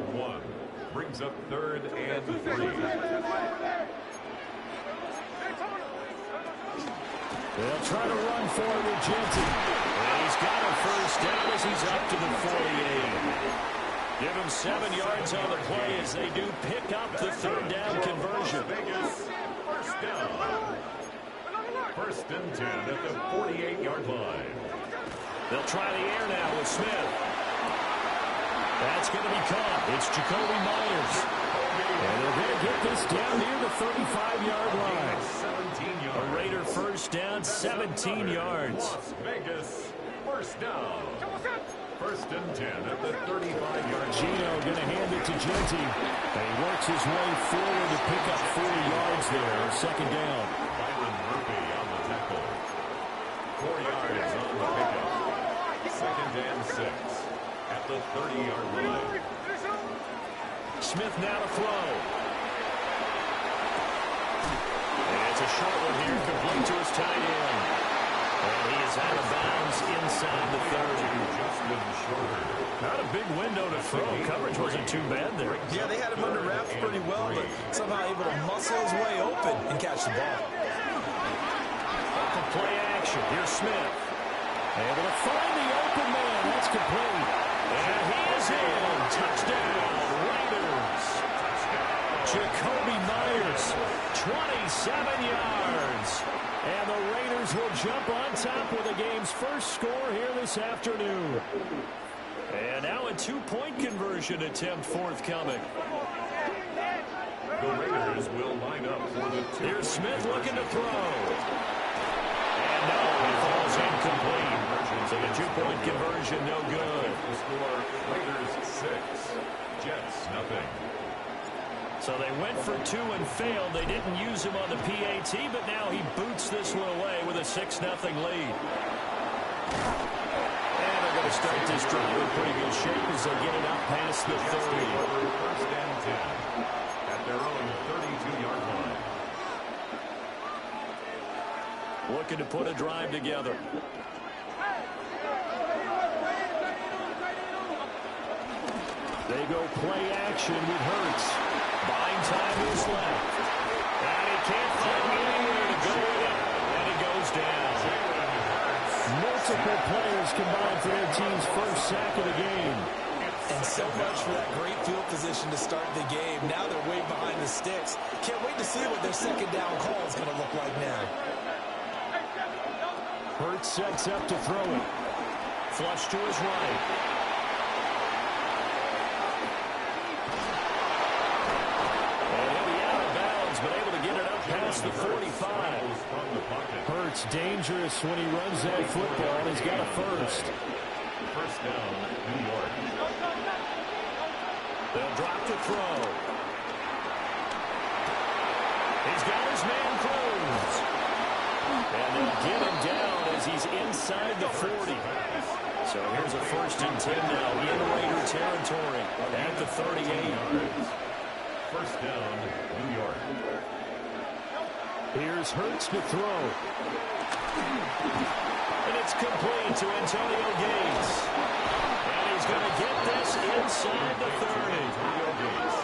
S4: Brings up 3rd and 3.
S8: They'll try to run for it with Genty. And he's got a first down as he's up to the 48. Give him 7 yards on the play as they do pick up the 3rd down conversion.
S4: First down. 1st and 10 at the 48-yard line.
S8: They'll try the air now with Smith. That's going to be caught. It's Jacoby Myers. And they're going to get this down near the 35-yard line. A Raider first down, 17 yards.
S4: Las Vegas, first down. First and 10 at the 35-yard line.
S8: Gino going to hand it to Genty. And he works his way forward to pick up 40 yards there. Second down.
S4: Byron Murphy on the tackle. 4 yards on the pickup. Second and 6 at the 30-yard line.
S8: Smith now to throw. And it's a short one here, complete to his tight end. And he is out of bounds inside the 30.
S4: Justin Shorter.
S8: Not a big window to throw. Coverage wasn't too bad there.
S9: Yeah, they had him under wraps pretty well, but somehow able to muscle his way open and catch the ball.
S8: Off of play action. Here's Smith. Able to find the open man. That's complete. And he is in. Touchdown, Raiders. Jacoby Myers, 27 yards. And the Raiders will jump on top with the game's first score here this afternoon. And now a two-point conversion attempt forthcoming.
S4: The Raiders will line up for the two.
S8: Here's Smith looking to throw. And no, it falls incomplete. So the two-point conversion no good.
S4: The score, Raiders 6, Jets nothing.
S8: So they went for two and failed. They didn't use him on the PAT, but now he boots this one away with a 6-0 lead. And they're going to start this drive in pretty good shape as they get it up past the 30.
S4: First and 10 at their own 32-yard line.
S8: Looking to put a drive together. They go play action with Hurts. Buying time is left. And he can't find anywhere to go with it. And he goes down. Multiple players combined for their team's first sack of the game.
S9: And so much for that great field position to start the game. Now they're way behind the sticks. Can't wait to see what their second down call is going to look like now.
S8: Hurts sets up to throw it. Flush to his right. And he'll be out of bounds, but able to get it up past the 45. Hurts dangerous when he runs that football. He's got a first.
S4: First down, New York.
S8: They'll drop the throw. He's got his man closed. And they'll get him down as he's inside the 40. So here's a first and 10 now in Raider territory at the 38.
S4: First down, New York.
S8: Here's Hurts to throw. And it's complete to Antonio Gates. And he's going to get this inside the 30.
S4: Antonio Gates.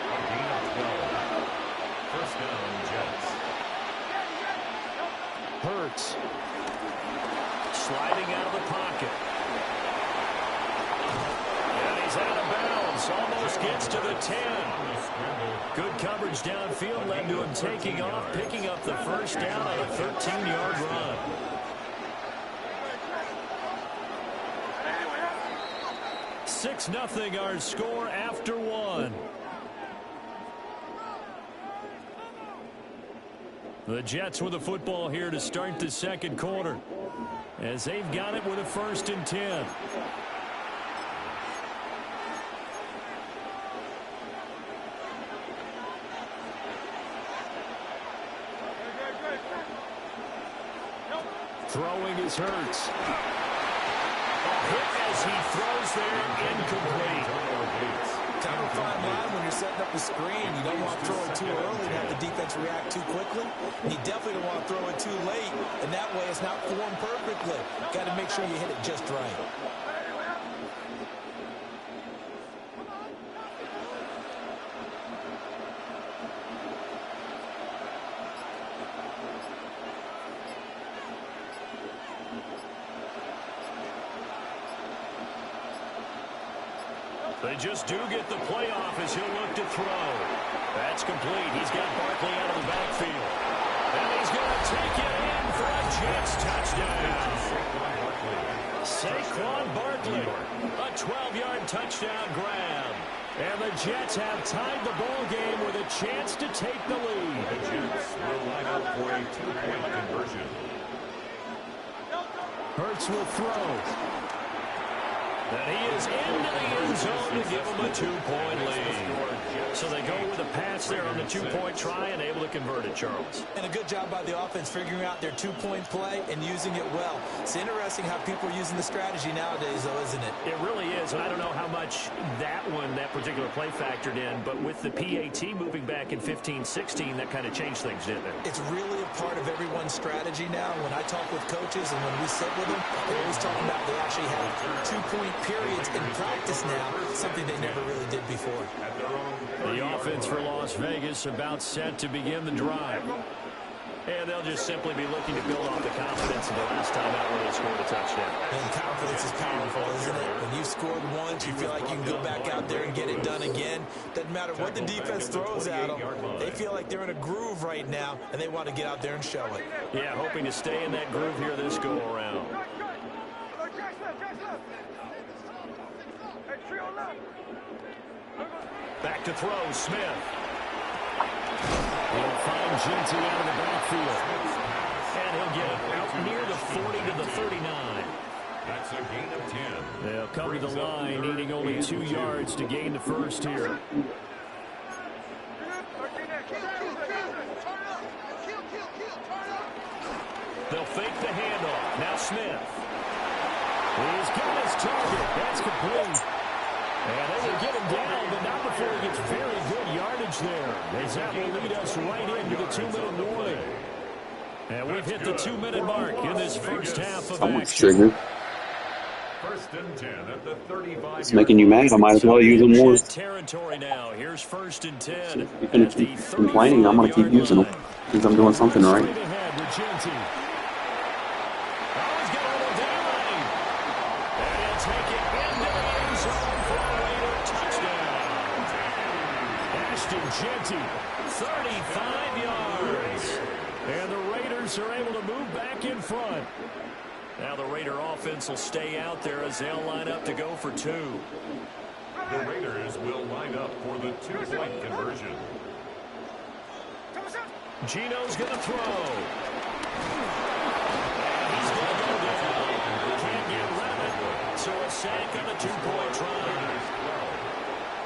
S4: A gain of 12. First down, Jets.
S8: Hurts. Sliding out of the pocket. And he's out of bounds. Almost gets to the 10. Good coverage downfield led to him taking off, picking up the first down on a 13-yard run. Six 0 our score after one. The Jets with the football here to start the second quarter, as they've got it with a first and 10. Throwing is Hurts. A hit as he throws there, incomplete.
S9: Kind of a fine line when you're setting up the screen. You don't want to throw it too early and have the defense react too quickly. And you definitely don't want to throw it too late, and that way it's not formed perfectly. Got to make sure you hit it just right.
S8: They just do get the playoff as he'll look to throw. That's complete. He's got Barkley out of the backfield. And he's going to take it in for a Jets touchdown. Saquon Barkley, a 12-yard touchdown grab. And the Jets have tied the ball game with a chance to take the lead.
S4: The Jets will line up for a 2-point conversion.
S8: Hurts will throw. And he is into the end zone to give them a 2-point lead. So they go with a pass there on the 2-point try and able to convert it, Charles.
S9: And a good job by the offense figuring out their 2-point play and using it well. It's interesting how people are using the strategy nowadays, though, isn't it?
S8: It really is, and I don't know how much that particular play factored in, but with the PAT moving back in 15-16, that kind of changed things, didn't it?
S9: It's really a part of everyone's strategy now. When I talk with coaches and when we sit with them, they're always talking about they actually have 2-point periods in practice now, something they never really did before.
S8: The offense for Las Vegas about set to begin the drive. And they'll just simply be looking to build off the confidence of the last time out where they scored a touchdown.
S9: And confidence is powerful, isn't it? When you've scored once, you feel like you can go back out there and get it done again. Doesn't matter what the defense throws at them. They feel like they're in a groove right now, and they want to get out there and show it.
S8: Yeah, hoping to stay in that groove here this go-around. Back to throw, Smith. He'll find Genty out of the backfield. And he'll get it out near the 40 to the 39.
S4: That's a gain of 10.
S8: They'll come to the line, needing only 2 yards to gain the first here. They'll fake the handoff. Now Smith. He's got his target. That's complete. And they will get him down, but not before he gets very good yardage there. As that will lead us right into the 2-minute warning. And we've hit the 2-minute mark in this first half of
S1: Someone's
S8: action.
S1: triggered.
S4: First and 10 at the 35.
S1: It's making you mad. I might as well use them more.
S8: Territory now. Here's first and 10.
S1: You're going to keep complaining. I'm going to keep using them because I'm doing something right.
S8: Genty, 35 yards. And the Raiders are able to move back in front. Now the Raider offense will stay out there as they'll line up to go for 2.
S4: The Raiders will line up for the 2-point conversion.
S8: Gino's going to throw. He's going to go down. Can't get rid of it. So a sack on the 2-point try.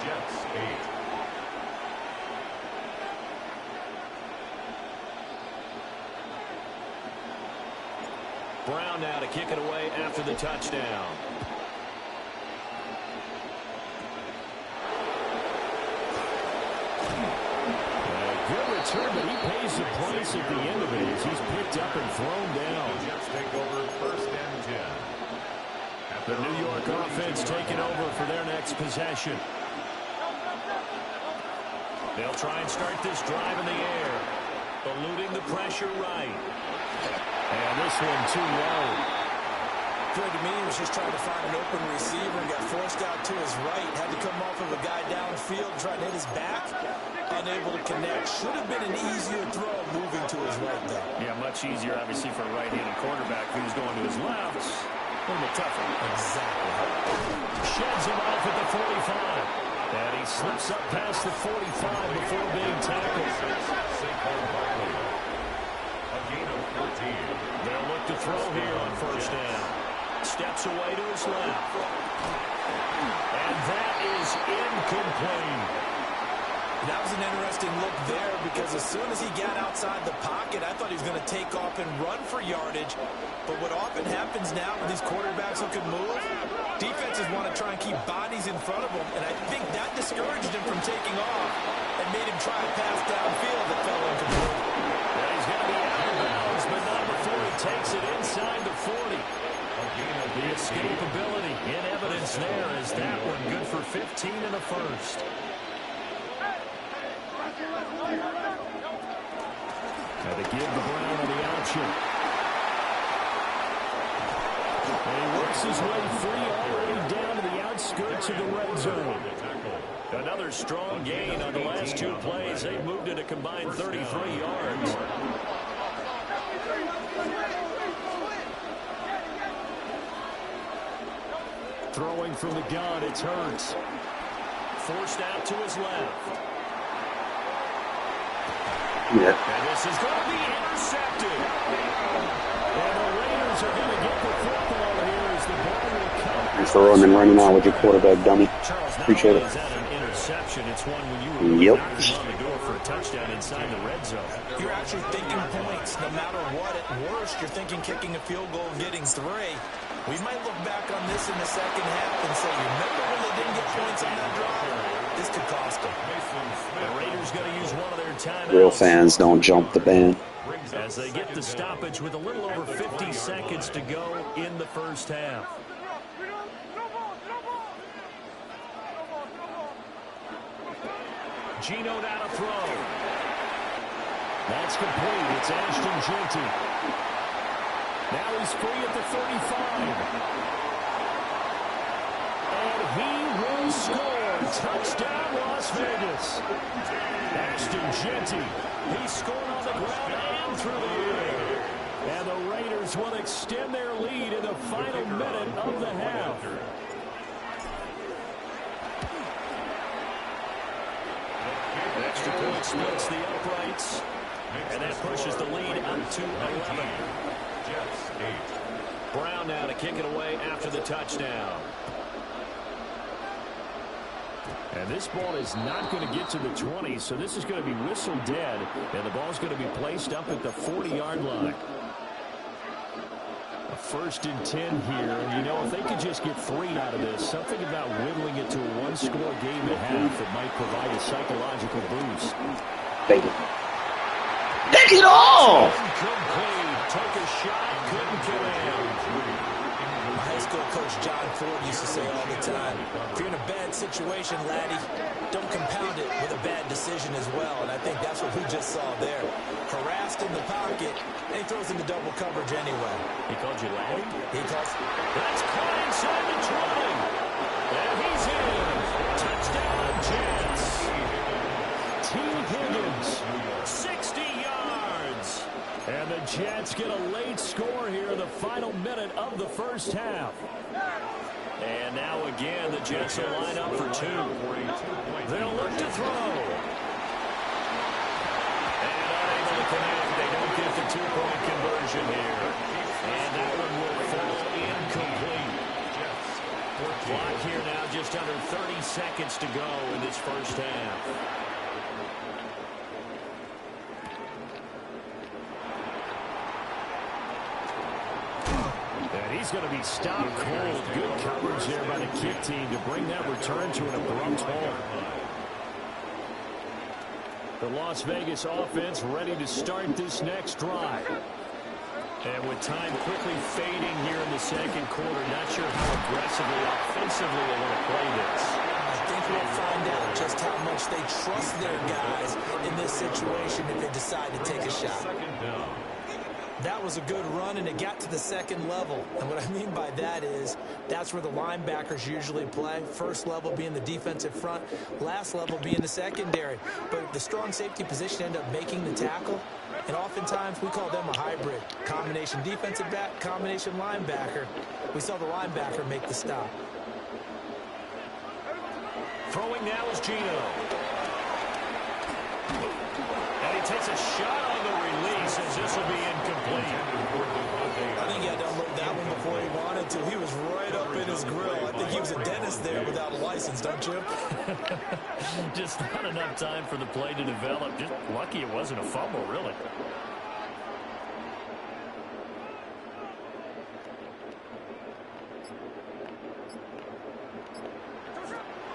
S4: Jets 8.
S8: Brown now to kick it away after the touchdown. Good return, but he pays the price at the end of it as he's picked up and thrown down.
S4: The Jets take over first and 10.
S8: The New York offense taking over for their next possession. They'll try and start this drive in the air, eluding the pressure right. And this one too low.
S9: Good to me, he was just trying to find an open receiver and got forced out to his right. Had to come off of a guy downfield, trying to hit his back. Unable to connect. Should have been an easier throw moving to his right, though.
S8: Yeah, much easier, obviously, for a right-handed quarterback who's going to his left. A little bit tougher.
S9: Exactly.
S8: Sheds him off at the 45. And he slips up past the 45 before being tackled.
S4: Saquon Barkley. A gain of 14.
S8: They'll look to throw here on first down. Steps away to his left. And that is incomplete.
S9: That was an interesting look there because as soon as he got outside the pocket, I thought he was going to take off and run for yardage. But what often happens now with these quarterbacks who can move, defenses want to try and keep bodies in front of them. And I think that discouraged him from taking off and made him try a pass downfield that fell incomplete.
S8: Well, he's going to be out of bounds, but not before he takes it inside the 40. The escapability in evidence there is that one good for 15 in the first. Had to give the Brown on the option. And he works his way free already down to the outskirts of the red zone. Another strong gain on the last 2 plays. They've moved it a combined 33 yards. Throwing from the gun, it's Hurts. Forced out to his left.
S1: Yeah.
S8: And this is going to be intercepted. And the Raiders are going to get the football here as the ball will come.
S1: Thanks for running and running out with your quarterback, dummy. Appreciate it.
S8: Is that an interception? It's one when you were
S1: Yep.
S8: knocking on the door for a touchdown inside the red zone.
S9: You're actually thinking points. No matter what, at worst, you're thinking kicking a field goal and getting 3. We might look back on this in the second half and say, you remember when they didn't get points on that drive? This could cost them.
S8: The Raiders going to use one of their timeouts.
S1: Real fans don't jump the band.
S8: As they get the stoppage with a little over 50 seconds to go in the first half. Geno down a throw. That's complete. It's Ashton Jeanty. Now he's free at the 35. And he will score. Touchdown, Las Vegas. Ashton Jeanty. He scored on the ground and through the air. And the Raiders will extend their lead in the final minute of the half. Extra point splits the uprights. And that pushes the lead up to 11. Brown now to kick it away after the touchdown. And this ball is not going to get to the 20, so this is going to be whistle dead, and the ball's going to be placed up at the 40-yard line. A 1st and 10 here, and you know, if they could just get 3 out of this, something about whittling it to a 1-score game at half that might provide a psychological boost.
S1: Take it. Take it all!
S8: Incomplete. Took a shot, couldn't get in.
S9: My high school coach John Ford used to say all the time, if you're in a bad situation, laddie, don't compound it with a bad decision as well. And I think that's what we just saw there. Harassed in the pocket, and he throws into double coverage anyway.
S8: He called you laddie?
S9: He calls.
S8: That's caught inside the 20. And he's in. Touchdown, Jets. T. Higgins, 60 yards. And the Jets get a late score here in the final minute of the first half. And now again, the Jets will line up for 2. They'll look to throw. And unable to connect. They don't get the 2-point conversion here. And that one will fall incomplete. Clock here now, just under 30 seconds to go in this first half. And he's going to be stopped cold. Good coverage there by the kick team to bring that return to an abrupt halt. The Las Vegas offense ready to start this next drive. And with time quickly fading here in the second quarter, not sure how aggressively, offensively they want to play this.
S9: I think we'll find out just how much they trust their guys in this situation if they decide to take a shot. That was a good run, and it got to the second level. And what I mean by that is that's where the linebackers usually play. First level being the defensive front, last level being the secondary. But the strong safety position ended up making the tackle. And oftentimes we call them a hybrid. Combination defensive back, combination linebacker. We saw the linebacker make the stop.
S8: Throwing now is Geno. And he takes a shot on the release as this will be incomplete.
S9: I think he had to unload that one before he wanted to. He was right up in his grill. I think he was a dentist there without a license, don't you?
S8: Just not enough time for the play to develop. Just lucky it wasn't a fumble, really.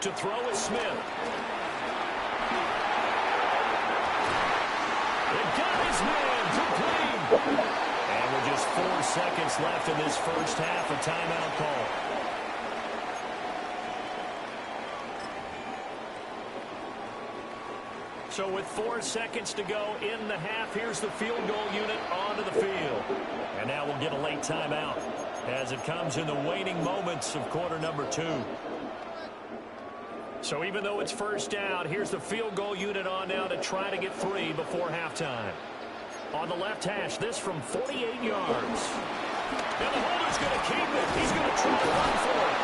S8: To throw is Smith. It got his man complete. And with just 4 seconds left in this first half, a timeout call. So with 4 seconds to go in the half, here's the field goal unit onto the field. And now we'll get a late timeout as it comes in the waning moments of quarter number 2. So even though it's first down, here's the field goal unit on now to try to get 3 before halftime. On the left hash, this from 48 yards. Now the holder's going to keep it. He's going to try to run for it.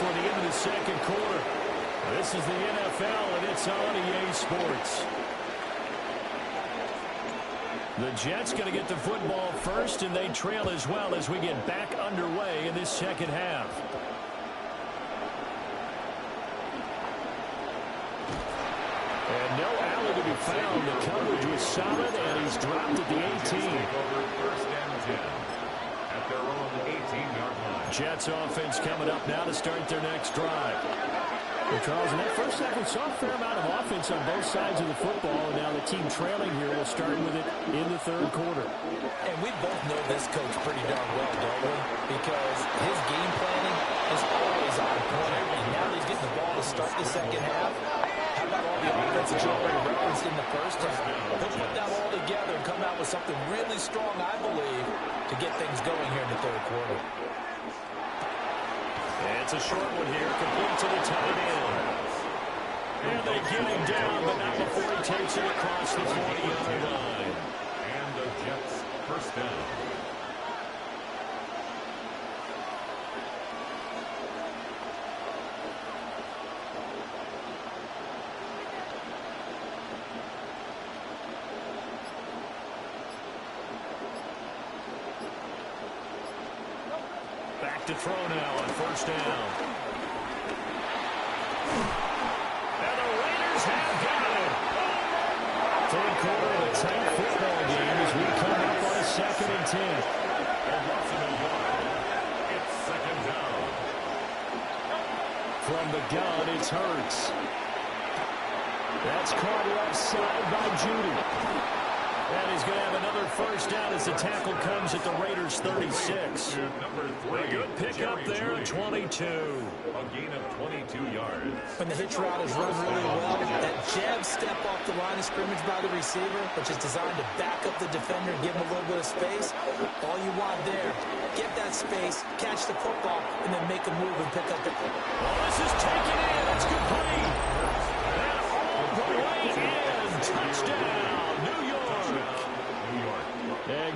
S8: before the end of the second quarter. This is the NFL, and it's on EA Sports. The Jets going to get the football first, and they trail as well as we get back underway in this second half. And no alley to be found. The coverage was solid, and he's dropped at the 18.
S4: First and 10 at their own 18-yard line.
S8: Jets offense coming up now to start their next drive. Well, Charles, in that first half, we saw a fair amount of offense on both sides of the football, and now the team trailing here will start with it in the third quarter.
S9: And we both know this coach pretty darn well, don't we? Because his game planning is always on point, and now he's getting the ball to start the second half. How about all the offense that you already referenced in the first half? He'll put that all together and come out with something really strong, I believe, to get things going here in the third quarter.
S8: It's a short one here, complete to the tight end. And they get him down, but not before he takes it across the 40-yard line.
S4: And the Jets first down.
S8: Back to throw now on first down. And the Raiders have got it. Third quarter of a tight football game as we come up on a 2nd and 10.
S4: And loss of a yard. It's second down.
S8: From the gun, it's Hurts. That's caught left side by Judy. And he's going to have another first down as the tackle comes at the Raiders' 36. A good pickup there at 22.
S4: A gain of 22 yards.
S9: When the hitch route is run really well, that jab step off the line of scrimmage by the receiver, which is designed to back up the defender and give him a little bit of space, all you want there, get that space, catch the football, and then make a move and pick up the...
S8: Oh, this is taken in. It's complete. And all the way in. Touchdown, New York.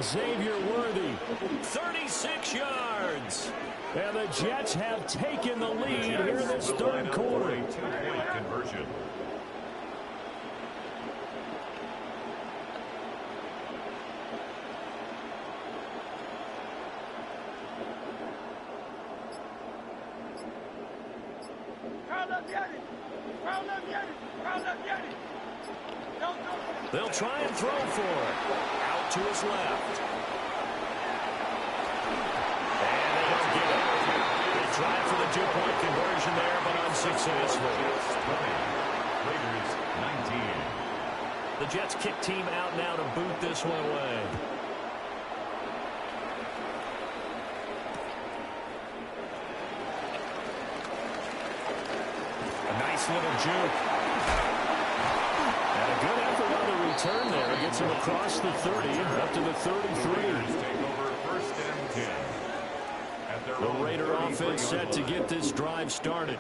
S8: Xavier Worthy, 36 yards. And the Jets have taken the lead here in this third quarter.
S4: Two-point conversion.
S8: They'll try and throw for it. Out to his left. And they don't get it. They try for the two-point conversion there, but unsuccessful.
S4: Raiders 19.
S8: The Jets kick team out now to boot this one away. A nice little juke. And a good effort on the return there. Gets him across the 30, up to the 33.
S4: Take over first and 10. At their
S8: The Raider offense set to get this drive started.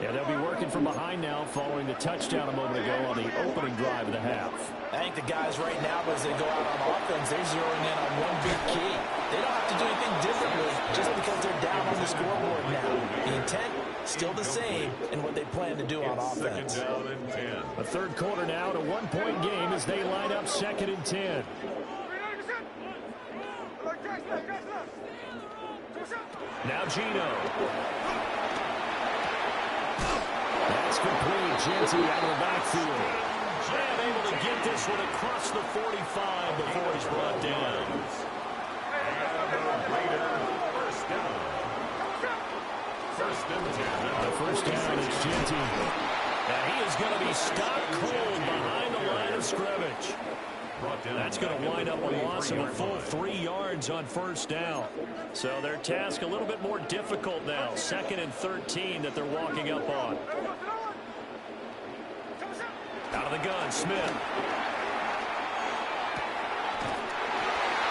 S8: Yeah, they'll be working from behind now following the touchdown a moment ago on the opening drive of the half.
S9: I think the guys right now, as they go out on offense, they're zeroing in on one big key. They don't have to do anything differently just because they're down on the scoreboard now. The intent, still the same in what they plan to do on offense.
S4: Second down and 10.
S8: A third quarter now, and a one-point game as they line up 2nd and 10. Now Gino. That's complete. Genty out of the backfield. And able to get this one across the 45 before he's brought down.
S4: First down. First and 10.
S8: The first down is Genty. And he is going to be stopped cold behind the line of scrimmage. That's going to wind up a loss of a full 3 yards on first down. So their task a little bit more difficult now. 2nd and 13 that they're walking up on. Out of the gun, Smith.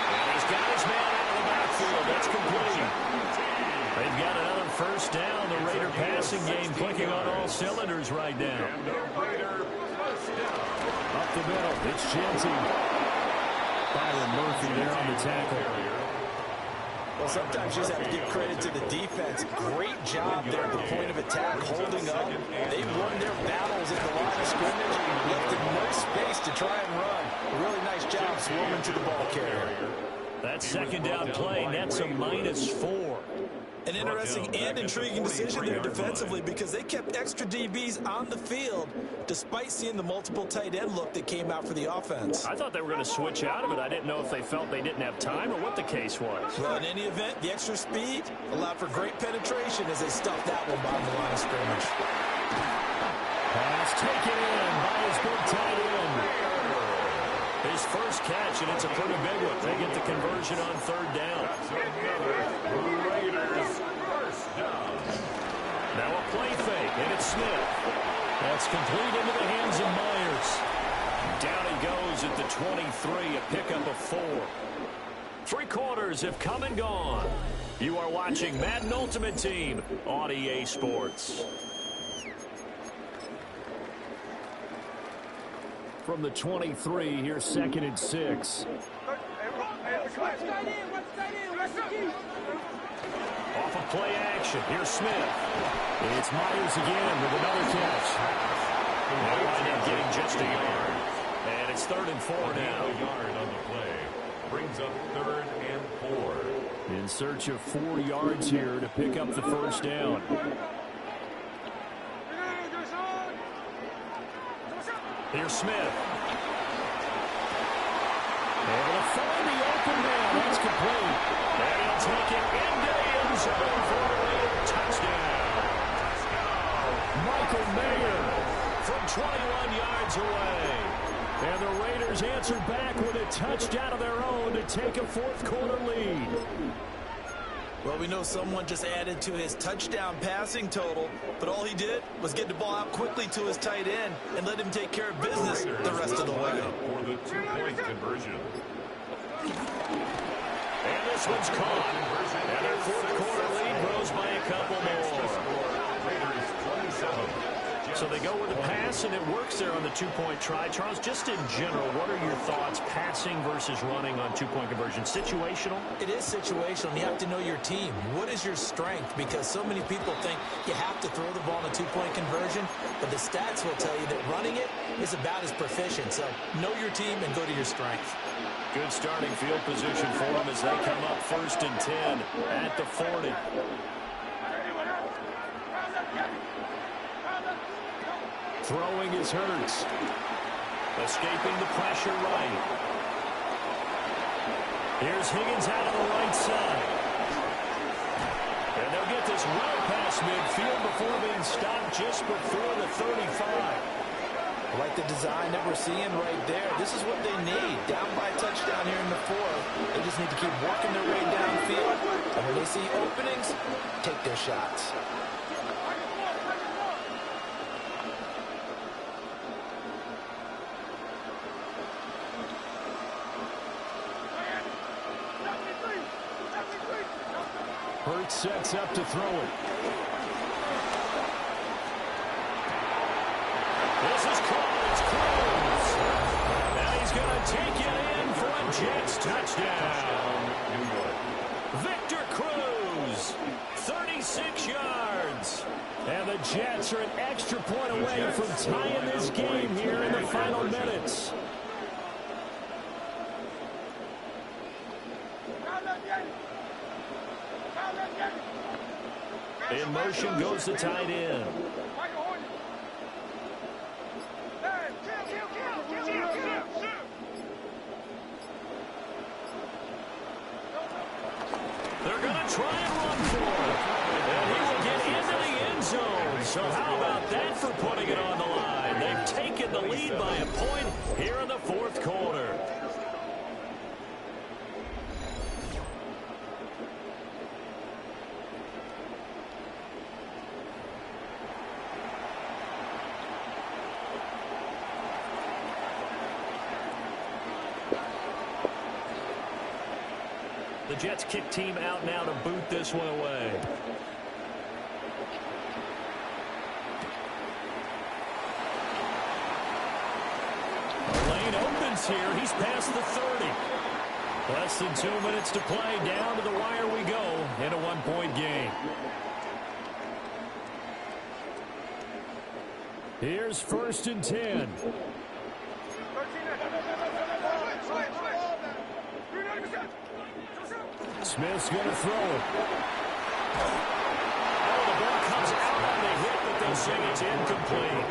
S8: And he's got his man out of the backfield. That's complete. They've got another first down. The Raider passing game clicking on all cylinders right now. Up the middle, it's Genty. Byron Murphy there on the tackle.
S9: Well, sometimes you just have to give credit to the defense. Great job there at the point of attack, holding up. They won their battles at the line of scrimmage and left no space to try and run. A really nice job swarming to the ball carrier.
S8: That second down play nets a -4.
S9: An interesting and intriguing decision there defensively because they kept extra DBs on the field despite seeing the multiple tight end look that came out for the offense.
S8: I thought they were going to switch out of it. I didn't know if they felt they didn't have time or what the case was.
S9: Well, in any event, the extra speed allowed for great penetration as they stuffed that one behind the line of scrimmage.
S8: Pass taken in by his big tight end. His first catch, and it's a pretty big one. They get the conversion on third down. Now a play fake, and it's Smith. That's complete into the hands of Myers. Down he goes at the 23, a pickup of 4. 3 quarters have come and gone. You are watching Madden Ultimate Team on EA Sports. From the 23, here's 2nd and 6. Off of play action, here's Smith. It's Myers again with another catch. They'll wind up getting just a yard. And it's 3rd and 4 now.
S4: A yard on the play. Brings up 3rd and 4.
S8: In search of 4 yards here to pick up the first down. Here's Smith. Able to find the open man. That's complete. And he'll take it into the end zone for a touchdown. Michael Mayer from 21 yards away. And the Raiders answer back with a touchdown of their own to take a 4th quarter lead.
S9: Well, we know someone just added to his touchdown passing total, but all he did was get the ball out quickly to his tight end and let him take care of business the rest of the way.
S4: For the 2-point conversion.
S8: And this one's caught. And their 4th quarter lead grows by a couple more.
S4: Raiders 27.
S8: So they go with a pass, and it works there on the 2-point try. Charles, just in general, what are your thoughts passing versus running on 2-point conversion? Situational?
S9: It is situational, and you have to know your team. What is your strength? Because so many people think you have to throw the ball in a 2-point conversion, but the stats will tell you that running it is about as proficient. So know your team and go to your strength.
S8: Good starting field position for them as they come up 1st and 10 at the 40. Throwing is Hurts. Escaping the pressure right. Here's Higgins out of the right side. And they'll get this well past midfield before being stopped just before the 35.
S9: I like the design that we're seeing right there. This is what they need. Down by a touchdown here in the 4th. They just need to keep working their way downfield. And when they see openings, take their shots.
S8: Hurts sets up to throw it. This is caught. It's close. Now he's going to take it in for a Jets touchdown. Victor Cruz, 36 yards. And the Jets are an extra point away from tying this game here in the final minutes. In motion goes the tight end. They're going to try and run for it. And he will get into the end zone. So how about that for putting it on the line? They've taken the lead by a point here in the 4th quarter. The Jets kick team out now to boot this one away. A lane opens here. He's past the 30. Less than 2 minutes to play. Down to the wire we go in a 1-point game. Here's 1st and 10. Smith's going to throw it. Oh, the ball comes out on the hit, but they'll say it's incomplete.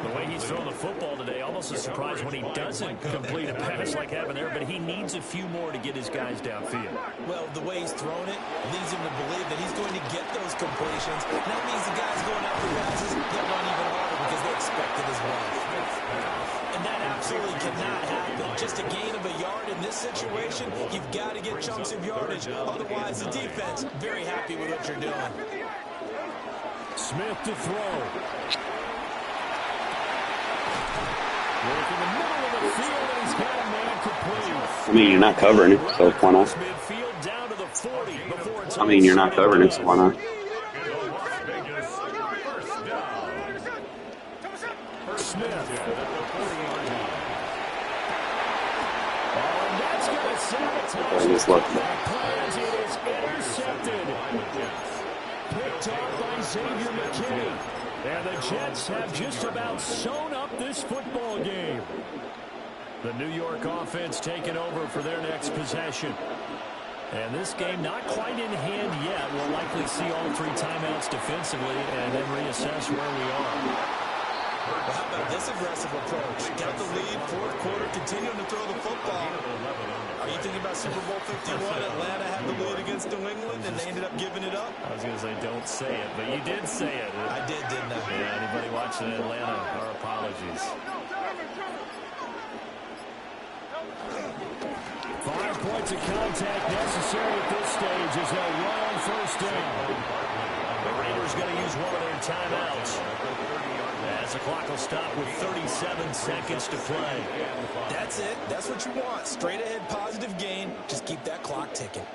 S8: The way he's thrown the football today, almost a surprise when he doesn't complete a pass like having there, but he needs a few more to get his guys downfield.
S9: Well, the way he's thrown it leads him to believe that he's going to get those completions. And that means the guys going after passes, they'll run even harder because they expect it as well. And that absolutely cannot happen. Just a gain of a yard in this situation, you've got to get chunks of yardage. Otherwise, the defense, very happy with what you're doing.
S8: Smith to throw. Working the middle of the field, and he's got a man complete.
S1: I mean, you're not covering it, so why not?
S8: Midfield down to the 40 before it's
S1: I mean, you're not covering it, so why not?
S8: Smith. And that's going to sabotage.
S1: I just lucky.
S8: Plans, it is intercepted. Picked off by Xavier McKinney. And the Jets have just about sewn up this football game. The New York offense taking over for their next possession. And this game not quite in hand yet. We'll likely see all 3 timeouts defensively and then reassess where we are.
S9: Well, how about this aggressive approach? Got the lead, 4th quarter, continuing to throw the football. Are you thinking about Super Bowl 51? Atlanta had the lead against New England, and they ended up giving it up?
S8: I was going to say, don't say it, but you did say it.
S9: I did, didn't I?
S8: Yeah, anybody watching Atlanta, our apologies. 5 points of contact necessary at this stage as they'll run on 1st down. The Raiders going to use one of their timeouts. As the clock will stop with 37 seconds to play.
S9: That's it. That's what you want. Straight ahead, positive gain. Just keep that clock ticking.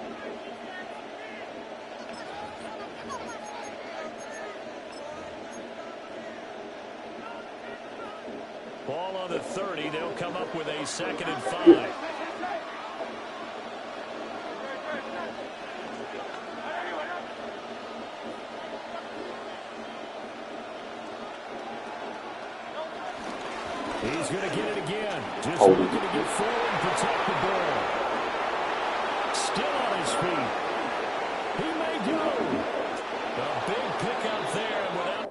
S8: Ball on the 30. They'll come up with a 2nd and 5. He's going to get it again. Just looking to get forward and protect the ball. Still on his feet. He may go. A big pickup there without.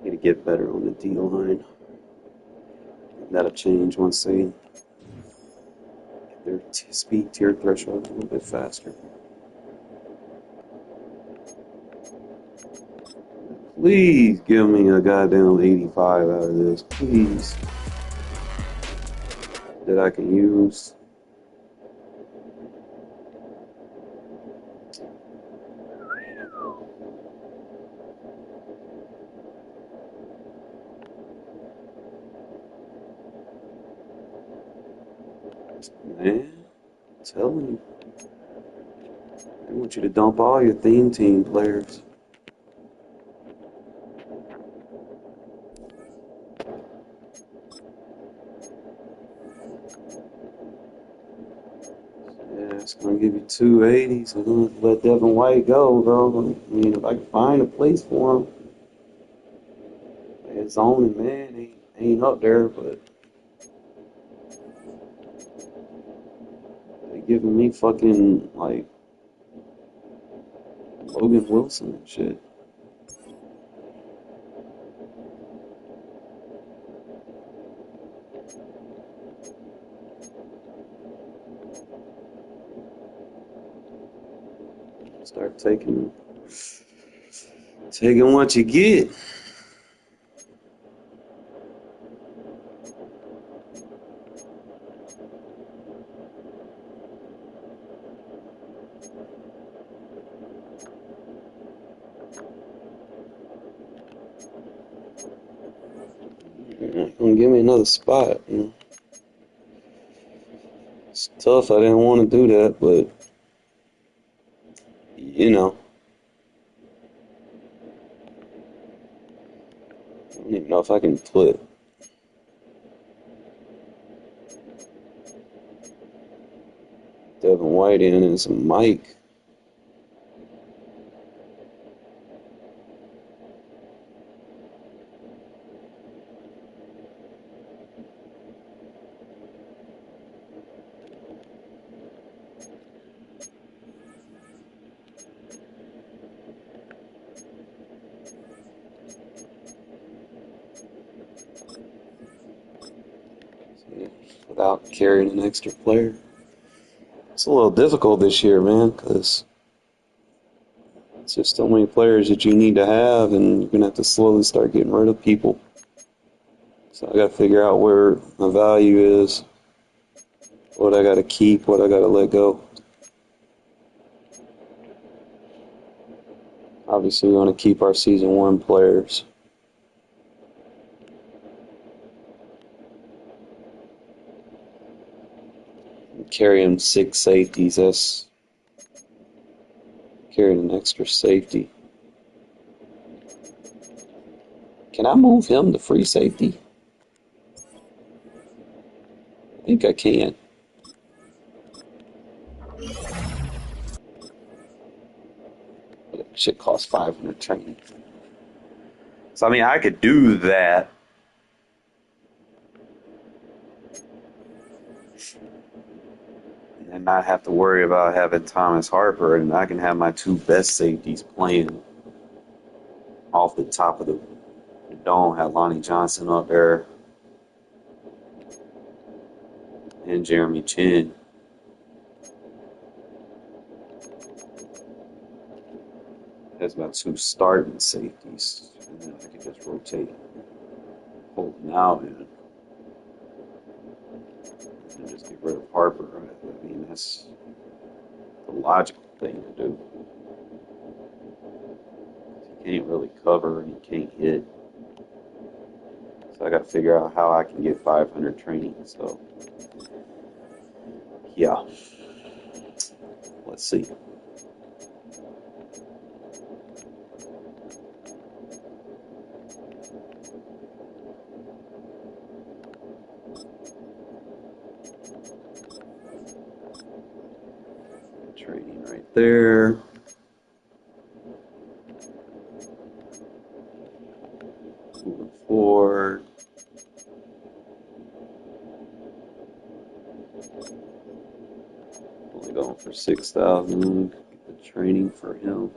S1: Need to get better on the D line. That'll change once they get their speed tier threshold a little bit faster. Please give me a goddamn 85 out of this, please. That I can use. Man, I'm telling you. I want you to dump all your theme team players. It's going to give you 280s. I'm going to let Devin White go, bro. I mean, if I can find a place for him. His only man ain't up there, but they're giving me fucking, like, Logan Wilson and shit. Start taking what you get. Gonna give me another spot. You know. It's tough. I didn't want to do that, but you know. even know if I can put Devin White in as a Mike. Without carrying an extra player. It's a little difficult this year, man, because it's just so many players that you need to have, and you're going to have to slowly start getting rid of people. So I got to figure out where my value is, what I got to keep, what I got to let go. Obviously, we want to keep our season 1 players. Carrying 6 safeties, that's carrying an extra safety. Can I move him to free safety? I think I can. But it should cost 500 training. So, I mean, I could do that. And not have to worry about having Thomas Harper, and I can have my 2 best safeties playing off the top of the dome. Have Lonnie Johnson up there and Jeremy Chin. That's my 2 starting safeties, and then I can just rotate Holden out and just get rid of Harper. I mean, that's the logical thing to do. He can't really cover and he can't hit. So I got to figure out how I can get 500 training. So, yeah. Let's see. Training right there. Moving forward. Only going for 6,000. Get the training for him.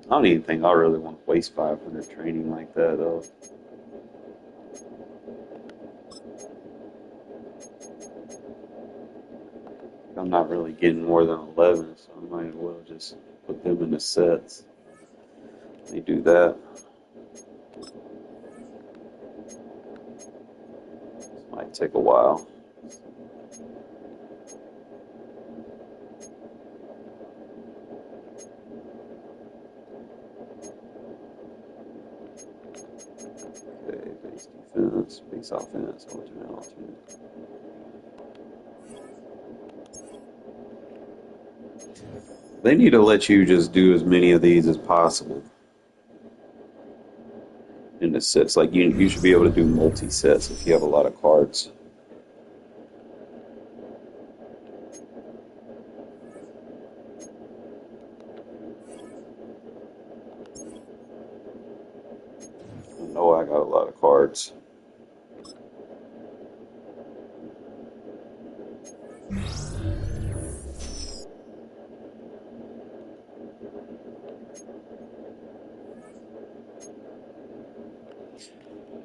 S1: I don't even think I really want to waste 500 training like that, though. I'm not really getting more than 11, so I might as well just put them in the sets. Let me do that. This might take a while. Okay, base defense, base offense, alternate. They need to let you just do as many of these as possible in the sets. Like you should be able to do multi-sets if you have a lot of cards. I know I got a lot of cards.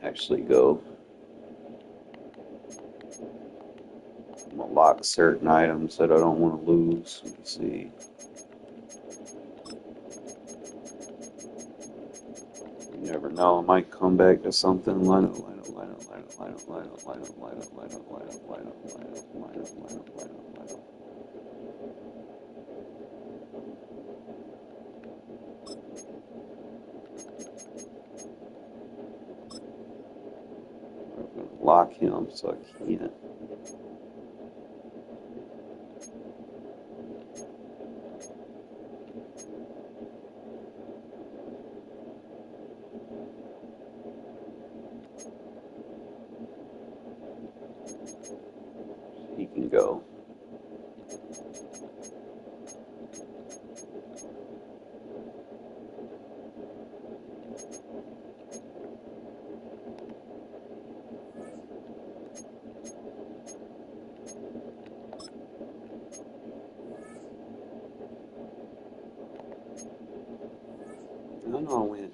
S1: Actually go. I'm gonna lock certain items that I don't want to lose. Let me see. You never know. I might come back to something. Line up. lock him, so I can't. He can go. I know I went.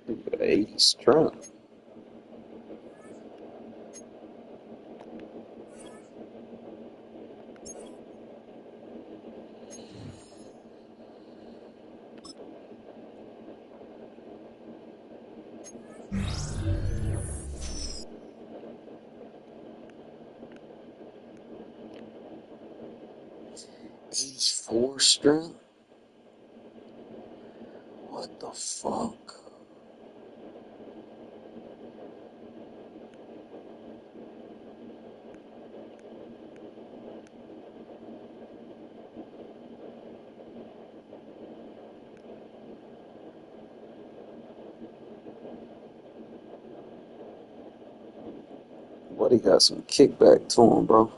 S1: But 80 strong. '84 strength? What the fuck? Buddy got some kickback to him, bro.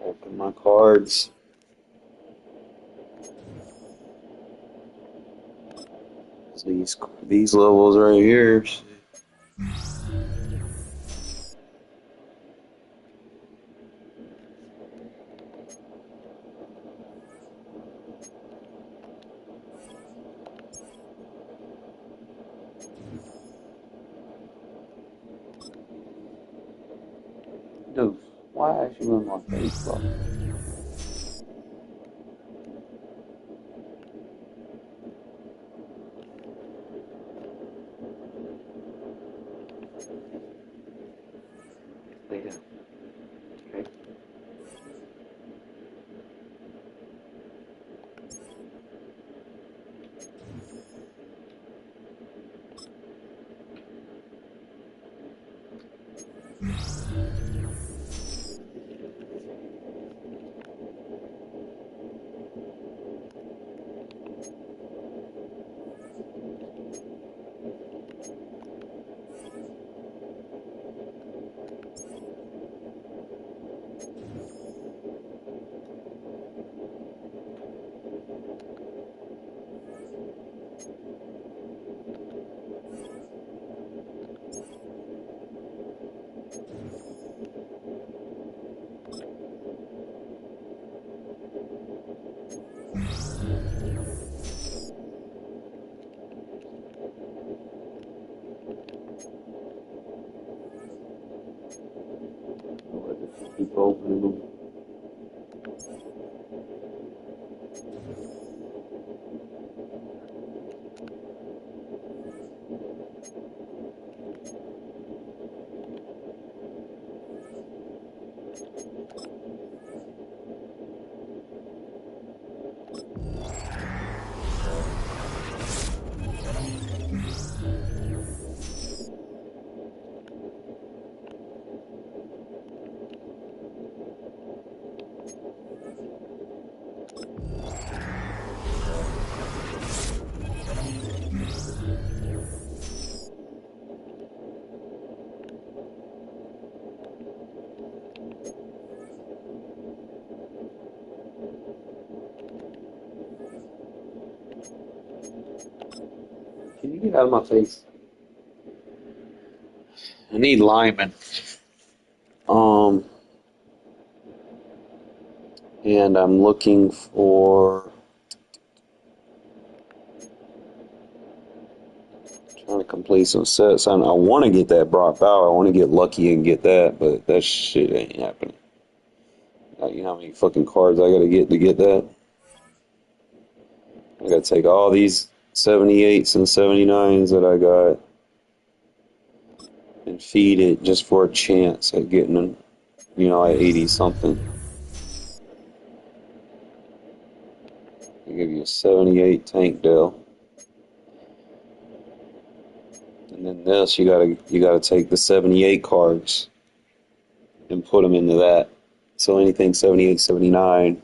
S1: Open my cards. These levels right here. Dude, why is you in my face, bro? Lay down. Okay. Keep opening them. Can you get out of my face? I need linemen. And I'm looking for trying to complete some sets. I want to get that Brock Bauer. I want to get lucky and get that, but that shit ain't happening. You know how many fucking cards I gotta get to get that? I gotta take all these 78s and 79s that I got and feed it just for a chance at getting them, at 80 something. I give you a 78 tank deal. And then this, you gotta take the 78 cards and put them into that. So anything 78, 79,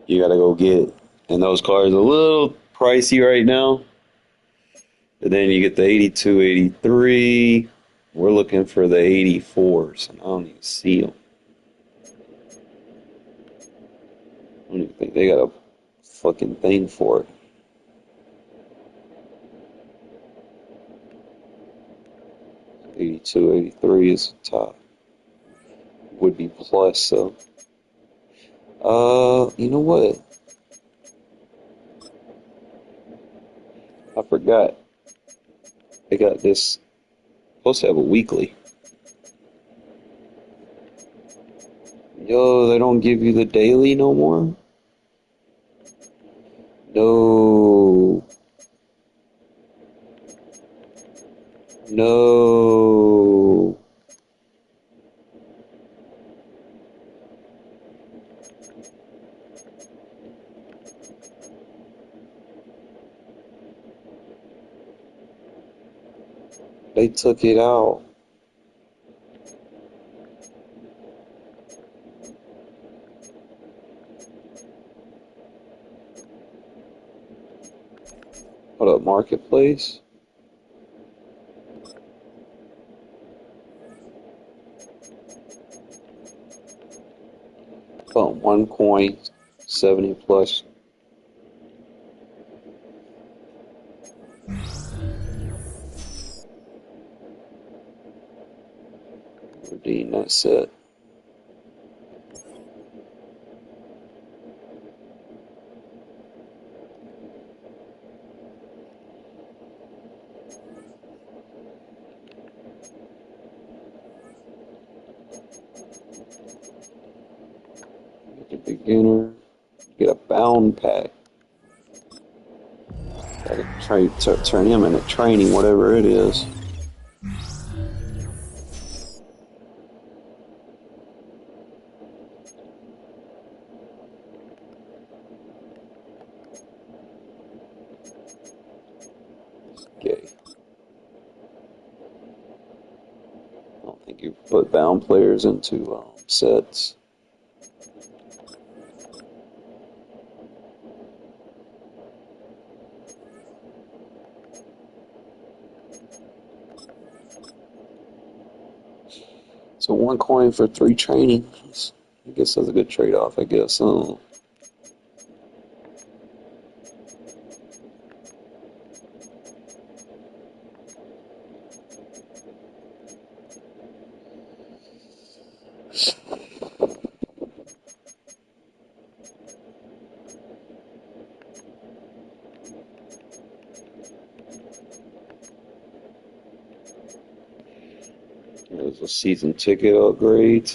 S1: you got to go get. And those cars are a little pricey right now. But then you get the 82, 83. We're looking for the 84s, and I don't even see them. I don't even think they got a fucking thing for it. 82, 83 is the top. Would be plus, so. You know what? I forgot. They got this. Supposed to have a weekly. Yo, they don't give you the daily no more? No. No. They took it out. What up, Marketplace? Oh, 1 coin, 70 plus. Redeem that set. Get a beginner. Get a bound pack. Gotta turn him into training, whatever it is. Okay. I don't think you put bound players into sets. So 1 coin for 3 training. I guess that's a good trade-off, I guess. There's a season ticket upgrade.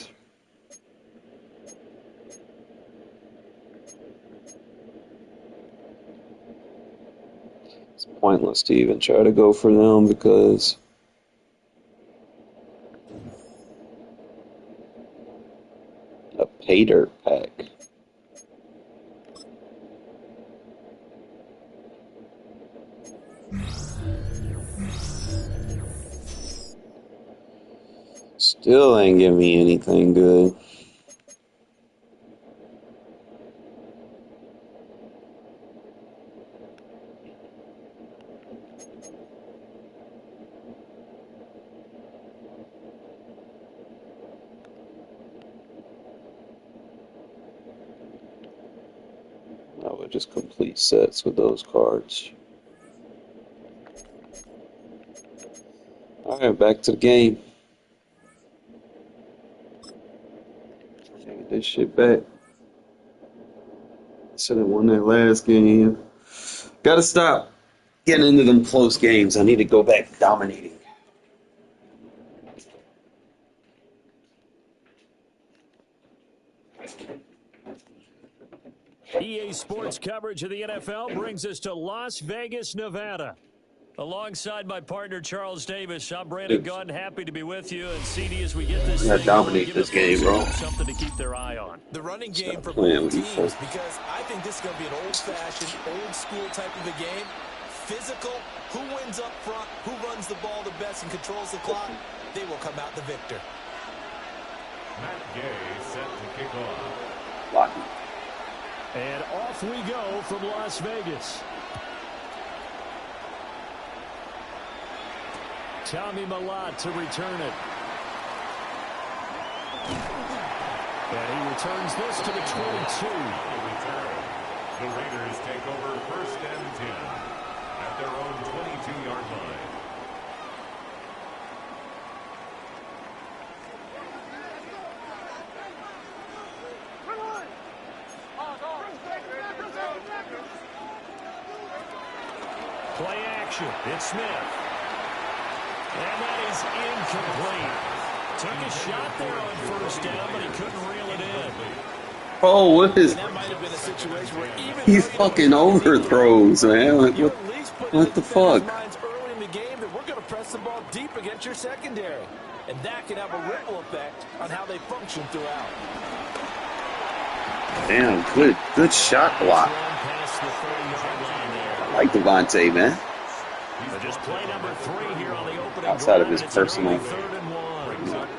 S1: It's pointless to even try to go for them because a pay dirt pack. Still ain't giving me anything good. I would just complete sets with those cards. Alright, back to the game. Take this shit back. Should have won that last game. Gotta stop getting into them close games. I need to go back dominating.
S8: EA Sports coverage of the NFL brings us to Las Vegas, Nevada. Alongside my partner, Charles Davis, I'm Brandon Gunn. Happy to be with you. And CD, as we get this
S1: I
S8: thing
S1: dominate this game, bro.
S8: Something to keep their eye on.
S9: The running game for both teams, because I think this is going to be an old-fashioned, old-school type of a game. Physical, who wins up front, who runs the ball the best and controls the clock, they will come out the victor.
S4: Matt Gay set to kick off.
S1: Lucky.
S8: And off we go from Las Vegas. Tommy Millott to return it. And he returns this to the 22.
S4: The Raiders take over 1st and 10 at their own 22-yard line.
S8: Play action. It's Smith. And that is incomplete. Took a shot there on 1st down, but he couldn't reel it in.
S1: Oh, what is...
S9: That might have been a situation where even
S1: He fucking overthrows, man. Like, what the fuck?
S9: early in the game that we're going to press the ball deep against your secondary. And that can have a ripple effect on how they function throughout.
S1: Damn, good shot block. I like Devontae, man.
S8: Just play number 3 here on the opening
S1: Outside of
S8: drive.
S1: his personal,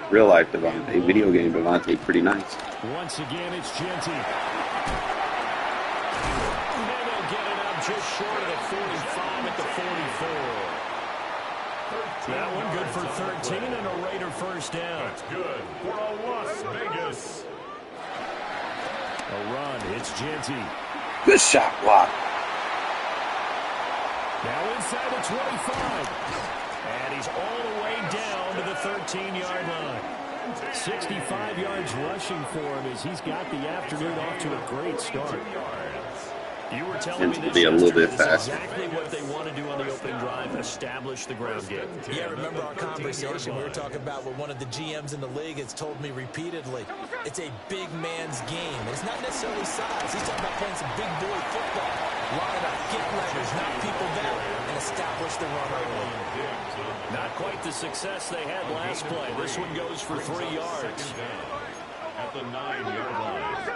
S1: real life Devontae, video game Devontae, pretty nice.
S8: Once again, it's Genty. And they'll get it up just short of the 45 at the 44. That one good for 13 and a Raider 1st down.
S4: That's good for a Las Vegas.
S8: A run, it's Genty.
S1: Good shot block.
S8: Now inside the 25. And he's all the way down to the 13-yard line. 65 yards rushing for him as he's got the afternoon off to a great start. You were telling me
S1: Tends to be a little bit
S8: this is
S1: faster.
S8: exactly what they want to do on the opening drive, establish the ground game.
S9: Yeah, remember our conversation we were talking about with one of the GMs in the league has told me repeatedly, it's a big man's game. It's not necessarily size. He's talking about playing some big boy football. Line up, get leverage, knock people down, and establish the run early.
S8: Not quite the success they had last play. This one goes for 3 yards.
S4: At the 9-yard line.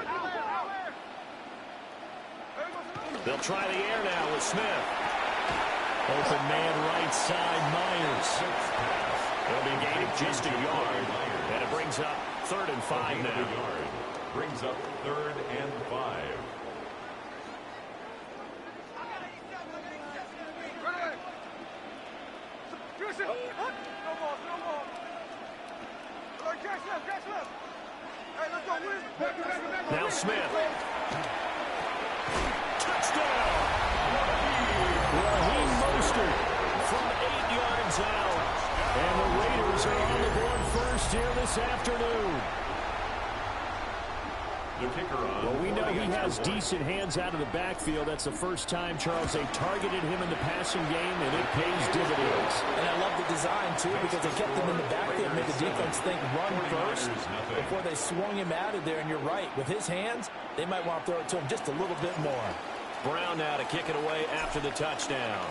S8: They'll try the air now with Smith. Open man right side, Myers. They'll be gaining just a yard. And it brings up 3rd and 5 now.
S4: Brings up 3rd and 5.
S8: Now Smith. Touchdown! Raheem Mostert from 8 yards out. And the Raiders are on the board first here this afternoon.
S4: The kicker on.
S8: Well, we know he has decent hands out of the backfield. That's the first time, Charles, they targeted him in the passing game, and it pays dividends.
S9: And I love the design, too, because they kept him in the backfield, made the defense think run first before they swung him out of there. And you're right, with his hands, they might want to throw it to him just a little bit more.
S8: Brown now to kick it away after the touchdown.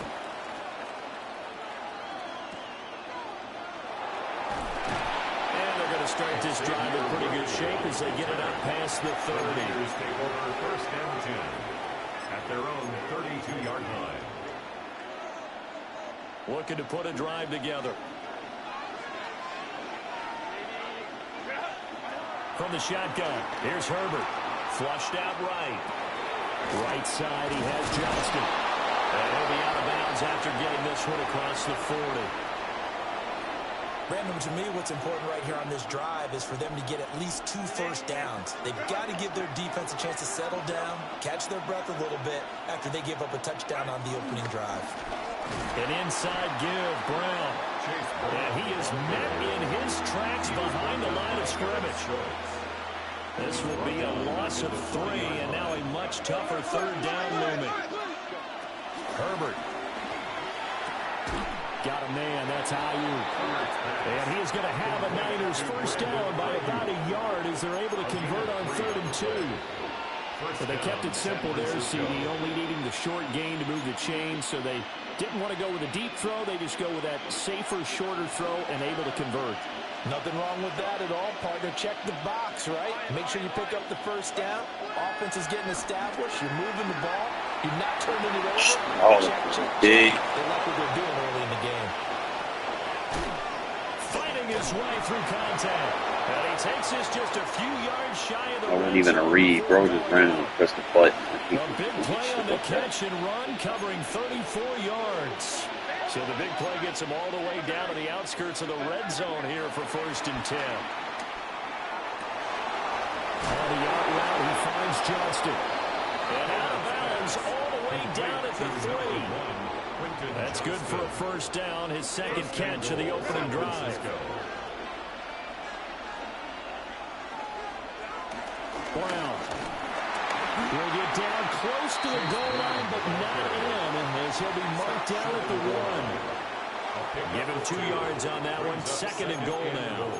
S8: And they're going to start this drive in pretty good shape as they get it up past the 30.
S4: Raiders take over 1st and 10 at their own 32-yard line.
S8: Looking to put a drive together. From the shotgun, here's Herbert. Flushed out right. Right side, he has Johnston. And he'll be out of bounds after getting this one across the 40.
S9: Brandon, to me, what's important right here on this drive is for them to get at least 2 first downs. They've got to give their defense a chance to settle down, catch their breath a little bit after they give up a touchdown on the opening drive.
S8: An inside give, Brown. And he is met in his tracks behind the line of scrimmage. This will be a loss of 3, and now a much tougher 3rd down looming. Herbert. Got a man, that's Ayuk. And he is going to have a Niners 1st down by about a yard as they're able to convert on 3rd and 2. But they kept it simple there, CD, only needing the short gain to move the chain, so they didn't want to go with a deep throw. They just go with that safer, shorter throw and able to convert.
S9: Nothing wrong with that at all, partner. Check the box, right? Make sure you pick up the 1st down. Offense is getting established. You're moving the ball. You're not turning it over.
S1: Oh,
S9: check.
S1: big.
S9: They like what they're doing early in the game.
S8: Fighting his way through contact. And he takes this just a few yards shy of the
S1: I wasn't even a read. Bro just ran and pressed the button.
S8: A big play on the catch and run, covering 34 yards. So the big play gets him all the way down to the outskirts of the red zone here for 1st and 10. On the out route, he finds Johnston. And out of bounds all the way down at the 3. That's good for a 1st down, his 2nd catch of the opening drive. Brown will get down close to the goal line, but not in, as he'll be marked down at the 1. Give him 2 yards on that one. 2nd and goal now.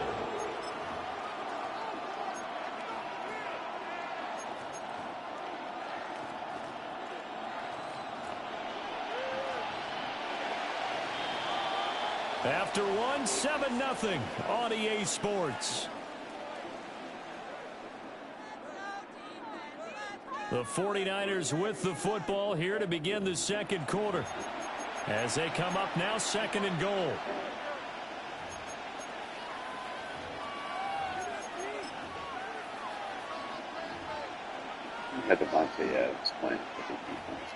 S8: After 1, 7-0 on EA Sports. The 49ers with the football here to begin the 2nd quarter. As they come up now, 2nd and goal.
S1: Had Devontae Adams playing for the defense.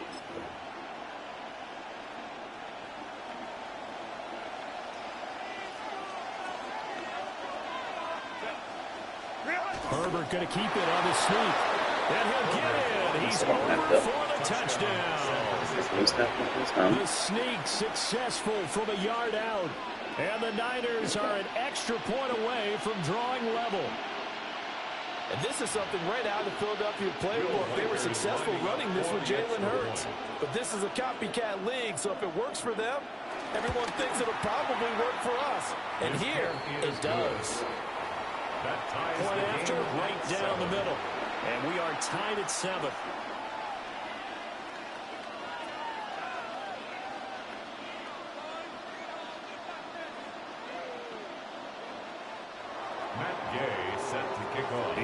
S8: Herbert going to keep it on the sneak. And he'll get in. He's over for the touchdown. The sneak successful from a yard out. And the Niners are an extra point away from drawing level.
S9: And this is something right out of the Philadelphia playbook. They were successful running this with Jalen Hurts. But this is a copycat league, so if it works for them, everyone thinks it'll probably work for us. And here, it does.
S8: Point after, right down the middle. And we are tied at 7.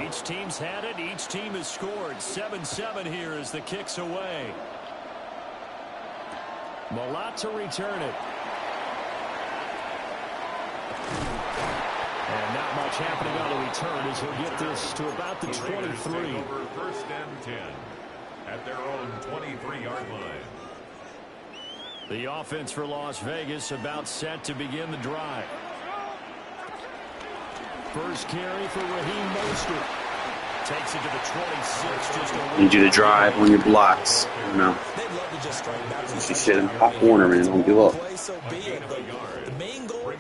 S8: Each team's had it. Each team has scored. 7-7 here as the kick's away. Malott to return it. And not much happening on the return as he'll get this to about the 23.
S4: 1st and 10 at their own 23-yard line.
S8: The offense for Las Vegas about set to begin the drive. First carry for Raheem Mostert. Takes it to the 26. Just
S1: Need you to drive on your blocks. You know.
S9: They'd love to just strike back.
S1: She shit in Pop Warner, man. Don't give up.
S9: So be it. The main goal,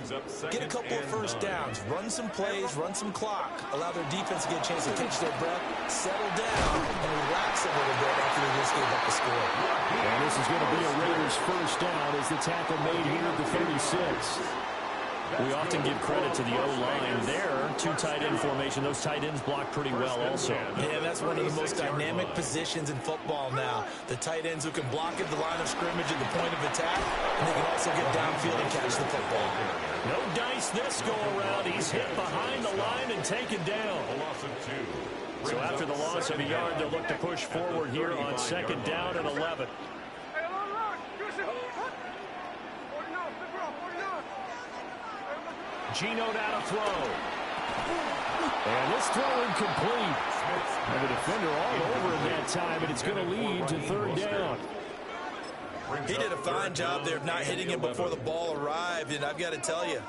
S9: get a couple of 1st downs, run some plays, run some clock, allow their defense to get a chance to catch their breath, settle down, and relax a little bit after they just gave up the score.
S8: And this is going to be a Raiders 1st down as the tackle made here at the 36. We often give credit to the O-line there. 2 tight end formation. Those tight ends block pretty well also.
S9: Yeah, that's one of the most dynamic positions in football now. The tight ends who can block at the line of scrimmage at the point of attack, and they can also get downfield and catch the football.
S8: No dice this go around. He's hit behind the line and taken down. So after the loss of a yard, they'll look to push forward here on 2nd down and 11. Gino now to throw. And this throw incomplete. And the defender all over him that time, and it's going to lead to 3rd down.
S9: He did a fine job there of not hitting him before the ball arrived, and I've got to tell you,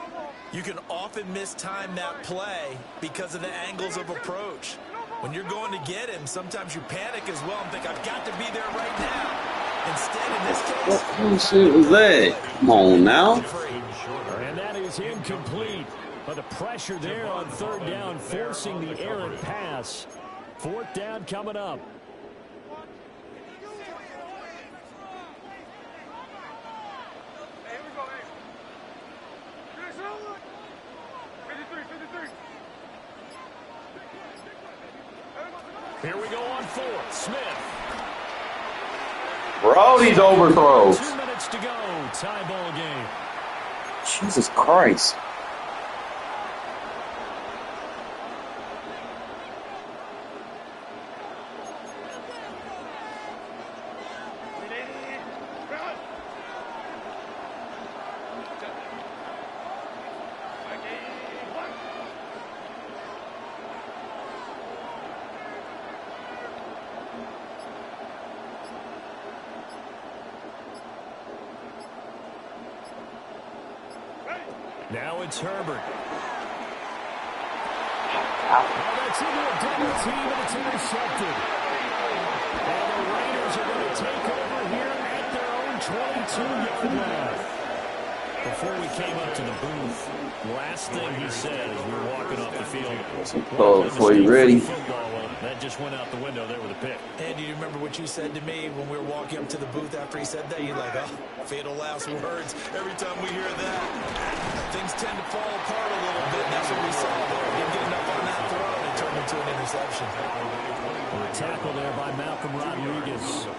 S9: you can often mistime that play because of the angles of approach. When you're going to get him, sometimes you panic as well and think, I've got to be there right now. Instead, in this case...
S1: What bullshit was that? Come on now.
S8: And that is incomplete. But the pressure there on 3rd down, forcing the errant pass. 4th down coming up. Here we go on 4th. Smith.
S1: Brody's overthrows.
S8: 2 minutes to go. Tie ball game.
S1: Jesus Christ.
S8: Now it's Herbert. Oh, that's into a double team, and it's intercepted. And the Raiders are going to take over here at their own 22-yard line. Before we came up to the booth, last thing he said as we were walking off the field.
S1: Oh, before you ready.
S8: That just went out the window there with a pick.
S9: And do you remember what you said to me when we were walking up to the booth after he said that? You're like, oh, fatal last words. Every time we hear that, things tend to fall apart a little bit. And that's what we saw there. He didn't get enough on that throw, and it turned into an interception.
S8: A tackle there by Malcolm Rodriguez.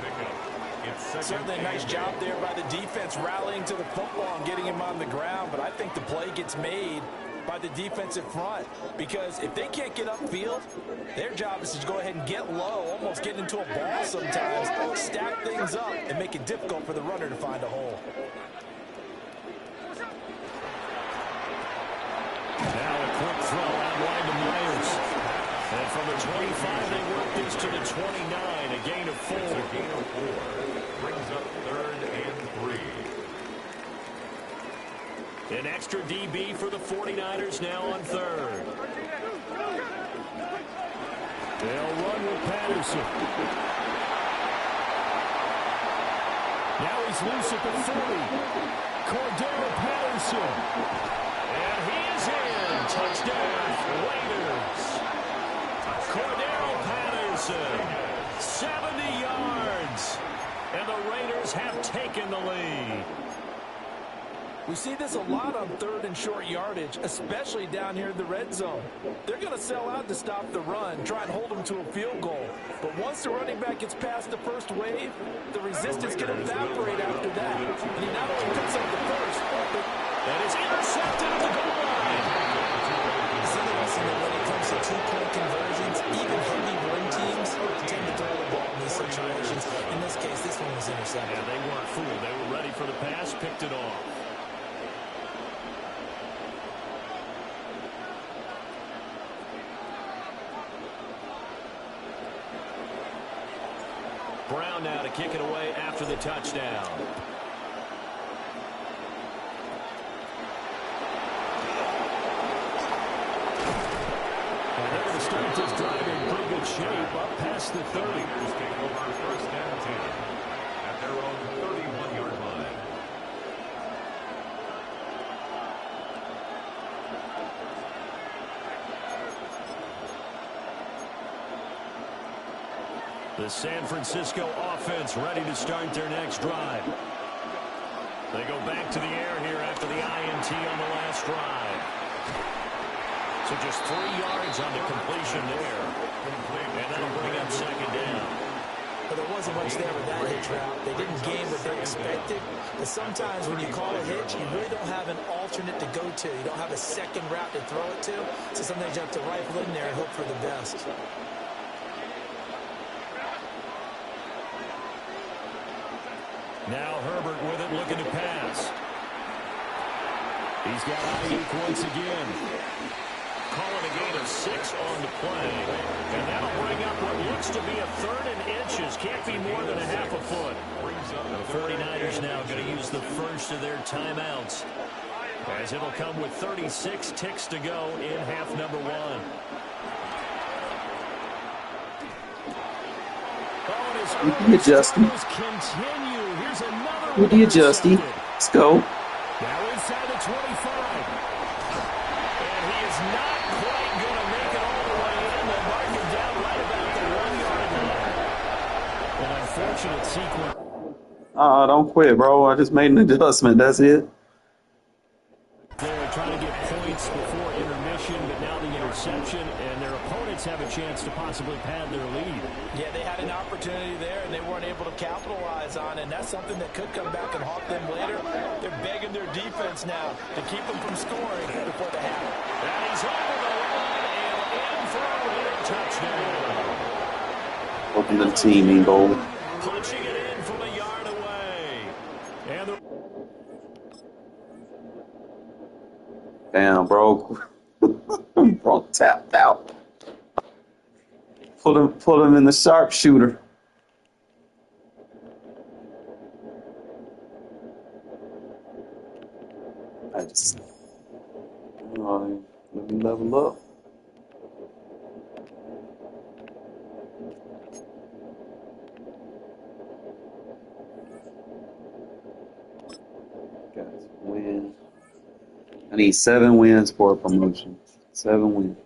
S9: Certainly a nice job there by the defense rallying to the football and getting him on the ground, but I think the play gets made by the defensive front, because if they can't get upfield, their job is to go ahead and get low, almost get into a ball sometimes, stack things up, and make it difficult for the runner to find a hole.
S8: Now a quick throw out wide to Myers. And from the 25, they work this to the 29, a gain of 4.
S4: Brings up 3rd and 3.
S8: An extra DB for the 49ers now on 3rd. They'll run with Patterson. Now he's loose at the 40. Cordero Patterson. And he is in. Touchdown, Raiders. Cordero Patterson, 70 yards. And the Raiders have taken the lead.
S9: We see this a lot on 3rd and short yardage, especially down here in the red zone. They're going to sell out to stop the run, try and hold them to a field goal. But once the running back gets past the first wave, the resistance can evaporate after that. And he not only picks up the first, but
S8: that is intercepted at the goal line.
S9: It's interesting that when it comes to two-point conversions, even heavy run teams tend to throw the ball in these situations. In this case, this one was intercepted.
S8: Yeah, they weren't fooled. They were ready for the pass, picked it off. Brown now to kick it away after the touchdown. And they're going to start this drive in pretty good shape up past the 30.
S4: Take over 1st and 10 at their own 31-yard line.
S8: The San Francisco offense ready to start their next drive. They go back to the air here after the INT on the last drive. So just 3 yards on the completion there. And that'll bring up 2nd down.
S9: But there wasn't much there with that hitch route. They didn't gain what they expected. But sometimes when you call a hitch, you really don't have an alternate to go to. You don't have a second route to throw it to. So sometimes you have to rifle in there and hope for the best.
S8: Now Herbert with it, looking to pass. He's got Ayuk once again. Calling a gain of 6 on the play. And that'll bring up what looks to be a 3rd and inches. Can't be more than a half a foot. The 49ers now going to use the first of their timeouts, as it'll come with 36 ticks to go in half number 1.
S1: You Justy. Who do you, Justy? Let's go.
S8: Now inside the 25. And he is not quite going to make it all the way in. They'll mark him down right about the 1-yard line. An unfortunate sequence.
S1: Don't quit, bro. I just made an adjustment. That's it.
S8: They're trying to get points before intermission, but now the interception, and their opponents have a chance to possibly pad their lead.
S9: Yeah, they had an opportunity there, and they weren't able to capitalize on it, and that's something that could come back and haunt them later. They're begging their defense now to keep them from scoring before they have it.
S8: And he's over the line and in for a Raider touchdown.
S1: Welcome to the team, Eagle.
S8: Punching it in from a yard away. And the
S1: Damn, bro. Bro tapped out. Put him in the sharpshooter. I just I need 7 wins for a promotion. 7 wins.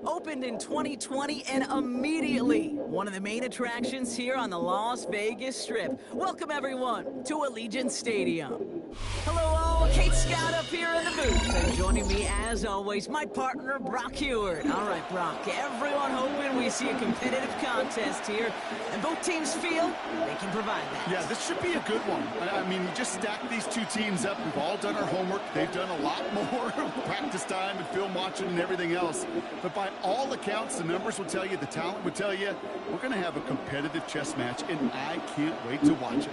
S6: Opened in 2020 and immediately one of the main attractions here on the Las Vegas Strip. Welcome everyone to Allegiant Stadium. Hello all, Kate Scott up here in the booth. And joining me as always, my partner Brock Heward. All right, Brock, everyone hoping we see a competitive contest here. And both teams feel they can provide that.
S7: Yeah, this should be a good one. I mean, you just stack these two teams up. We've all done our homework. They've done a lot more practice time and film watching and everything else. But by all accounts, the numbers will tell you, the talent will tell you, we're going to have a competitive chess match, and I can't wait to watch it.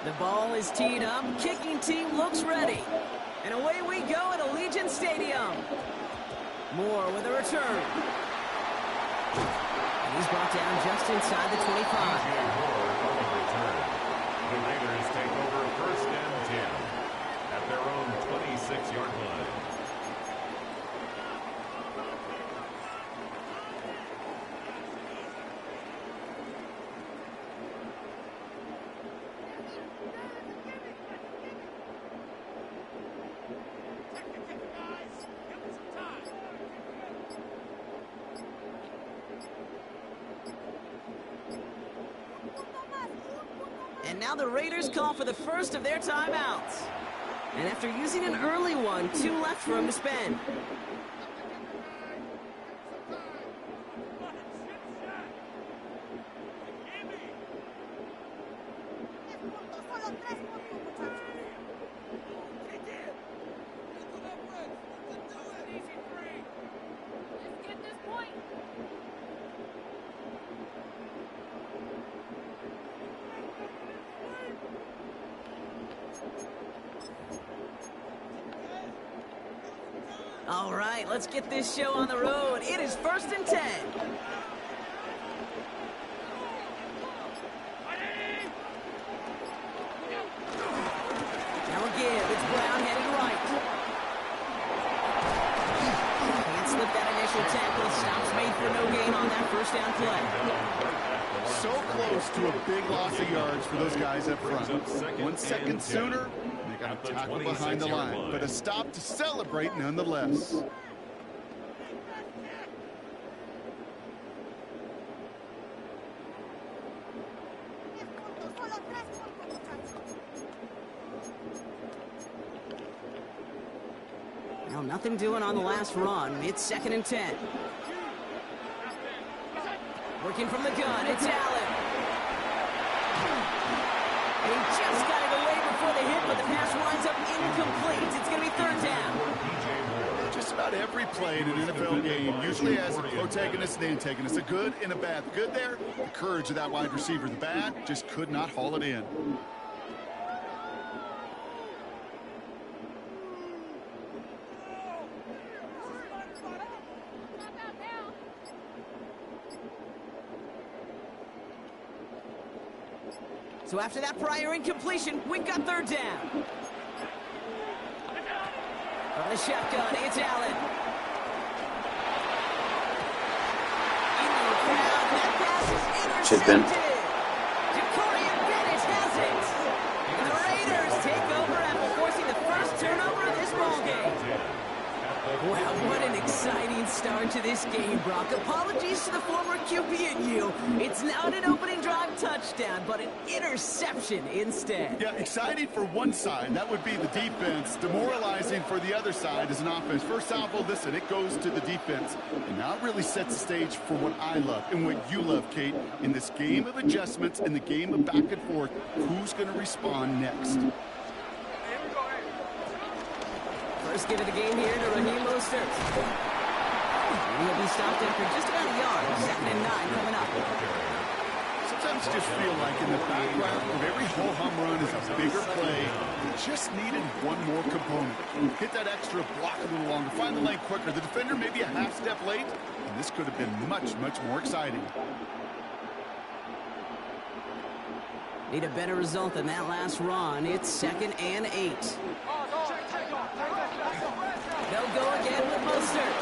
S6: The ball is teed up. Kicking team looks ready. And away we go at Allegiant Stadium. Moore with a return. And he's brought down just inside the 25.
S4: The Raiders take over 1st and 10 at their own 26-yard line.
S6: And now the Raiders call for the first of their timeouts. And after using an early one, 2 left for him to spend. All right, let's get this show on the road. It is 1st and 10. Now again, it's Brown heading right. Can't slip that initial tackle. Stops made for no gain on that 1st down play.
S7: So close to a big loss of yards for those guys up front. 1 second sooner, they got a tackle behind the line, but a stop to celebrate nonetheless.
S6: Well, nothing doing on the last run. It's 2nd and 10. Working from the gun, it's Allen. And he just got it away before the hit, but the pass winds up incomplete. It's going to be 3rd down.
S7: Just about every play in an NFL game usually has a protagonist and antagonist, a good and a bad. The good there, the courage of that wide receiver. The bad, just could not haul it in.
S6: So after that prior incompletion, we've got 3rd down. From the shotgun, it's Allen. Into the crowd, that pass is intercepted. Ja'Cory Bennett has it. And the Raiders take over after forcing the first turnover of this ballgame. Wow, what an exciting start to this game, Brock. Apologies to the former QB and you. It's not an opening drive touchdown, but an interception instead.
S7: Yeah, exciting for one side. That would be the defense. Demoralizing for the other side as an offense. First salvo, listen, it goes to the defense. And now it really sets the stage for what I love and what you love, Kate. In this game of adjustments, in the game of back and forth, who's going to respond next?
S6: First give of the game here to Raheem Mostert. He'll be stopped after just about a yard. 2nd and 9 coming up.
S7: Sometimes you just feel like in the background of every ho-hum run is a bigger play. They just needed one more component. Hit that extra block a little longer. Find the lane quicker. The defender maybe a half step late. And this could have been much, much more exciting.
S6: Need a better result than that last run. It's 2nd and 8. They'll go again with Mostert.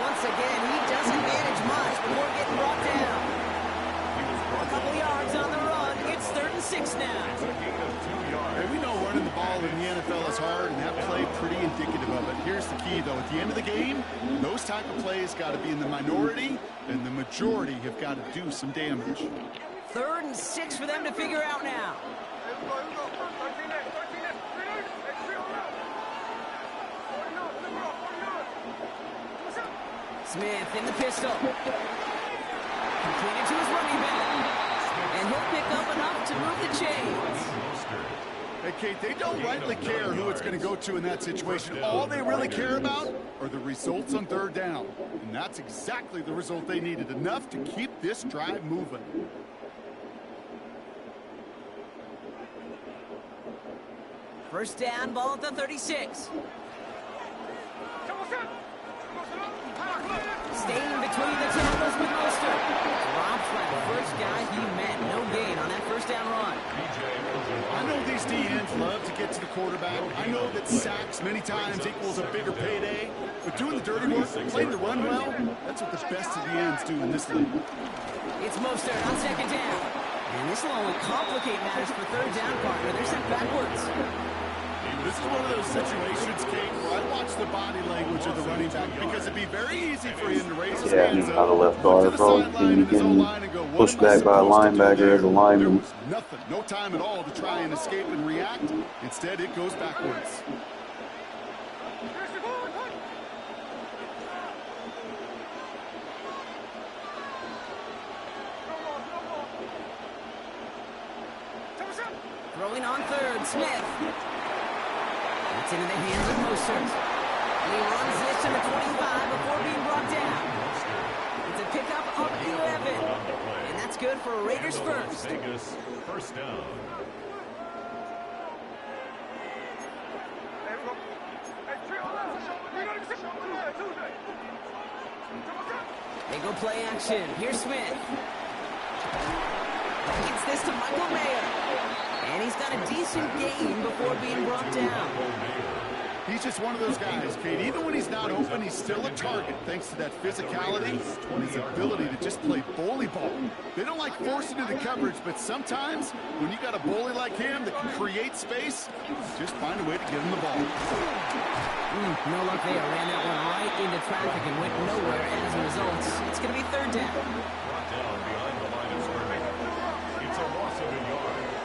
S6: once again, he doesn't manage much before getting brought down. A couple yards on the run. It's 3rd and 6 now.
S7: Hey, we know running the ball in the NFL is hard, and that play pretty indicative of it. Here's the key, though. At the end of the game, those type of plays got to be in the minority, and the majority have got to do some damage.
S6: 3rd and 6 for them to figure out now. Smith in the pistol. Completed to his running back. And he'll pick up enough to move the chains.
S7: Hey, Kate, they don't rightly care who it's going to go to in that situation. All they really care about are the results on 3rd down. And that's exactly the result they needed. Enough to keep this drive moving.
S6: First down, ball at the 36. Staying between the tackles with Mostert. Drops by the first guy he met. No gain on that first down run.
S7: I know these D-ends love to get to the quarterback. I know that sacks many times equals a bigger payday. But doing the dirty work, playing the run well, that's what the best of the ends do in this league.
S6: It's Mostert on 2nd down. And this will only complicate matters for 3rd down, partner. They're sent backwards.
S7: This is one of those situations, Kate, where I watch the body language of the running back because it'd be very easy for him to raise his hands
S1: Not a
S7: up,
S1: left
S7: look to
S1: guard,
S7: the
S1: bro.
S7: sideline of his own line and go, what
S1: Pushed
S7: am I
S1: back by a
S7: supposed to do
S1: linebacker
S7: there?
S1: as a lineman.
S7: There was nothing, no time at all to try and escape and react. Instead, it goes backwards.
S6: Throwing on 3rd, Smith. It's into the hands of Mostert. He runs this to the 25 before being brought down. It's a pickup of 11. And that's good for Raiders first.
S4: Vegas, first down.
S6: They go play action. Here's Smith. Gets this to Michael Mayer. And he's got a decent gain before being brought down.
S7: He's just one of those guys, Kate. Even when he's not open, he's still a target thanks to that physicality and his ability to just play bully ball. They don't like forcing into coverage, but sometimes when you got a bully like him that can create space, just find a way to give him the ball.
S6: No luck there. Ran that one right into traffic and went nowhere as a result. It's going to be 3rd down.
S4: Brought down behind the line of scrimmage. It's a loss of a yard.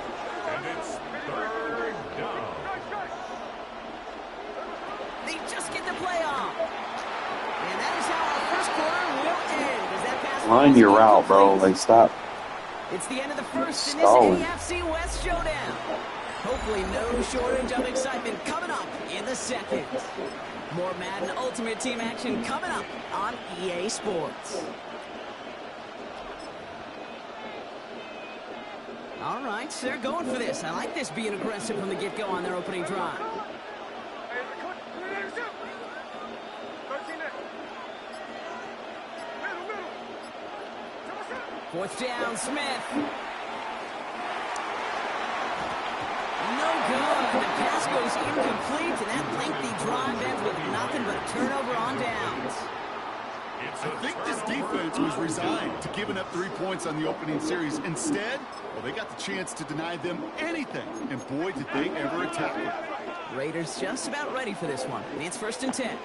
S4: And it's 3rd down.
S6: They just get the play off. And that is how our first quarter will end. As that pass
S1: Line your route, bro. Like, stop.
S6: It's the end of the first in
S1: Stalling.
S6: this AFC West showdown. Hopefully no shortage of excitement coming up in the second. More Madden Ultimate Team action coming up on EA Sports. All right, so they're going for this. I like this being aggressive from the get-go on their opening drive. Fourth down, Smith. No good. The pass goes incomplete, and that lengthy drive ends with nothing but a turnover on downs.
S7: I think this defense was resigned to giving up 3 points on the opening series. Instead, well, they got the chance to deny them anything, and boy, did they ever attack it.
S6: Raiders just about ready for this one. And it's 1st and 10.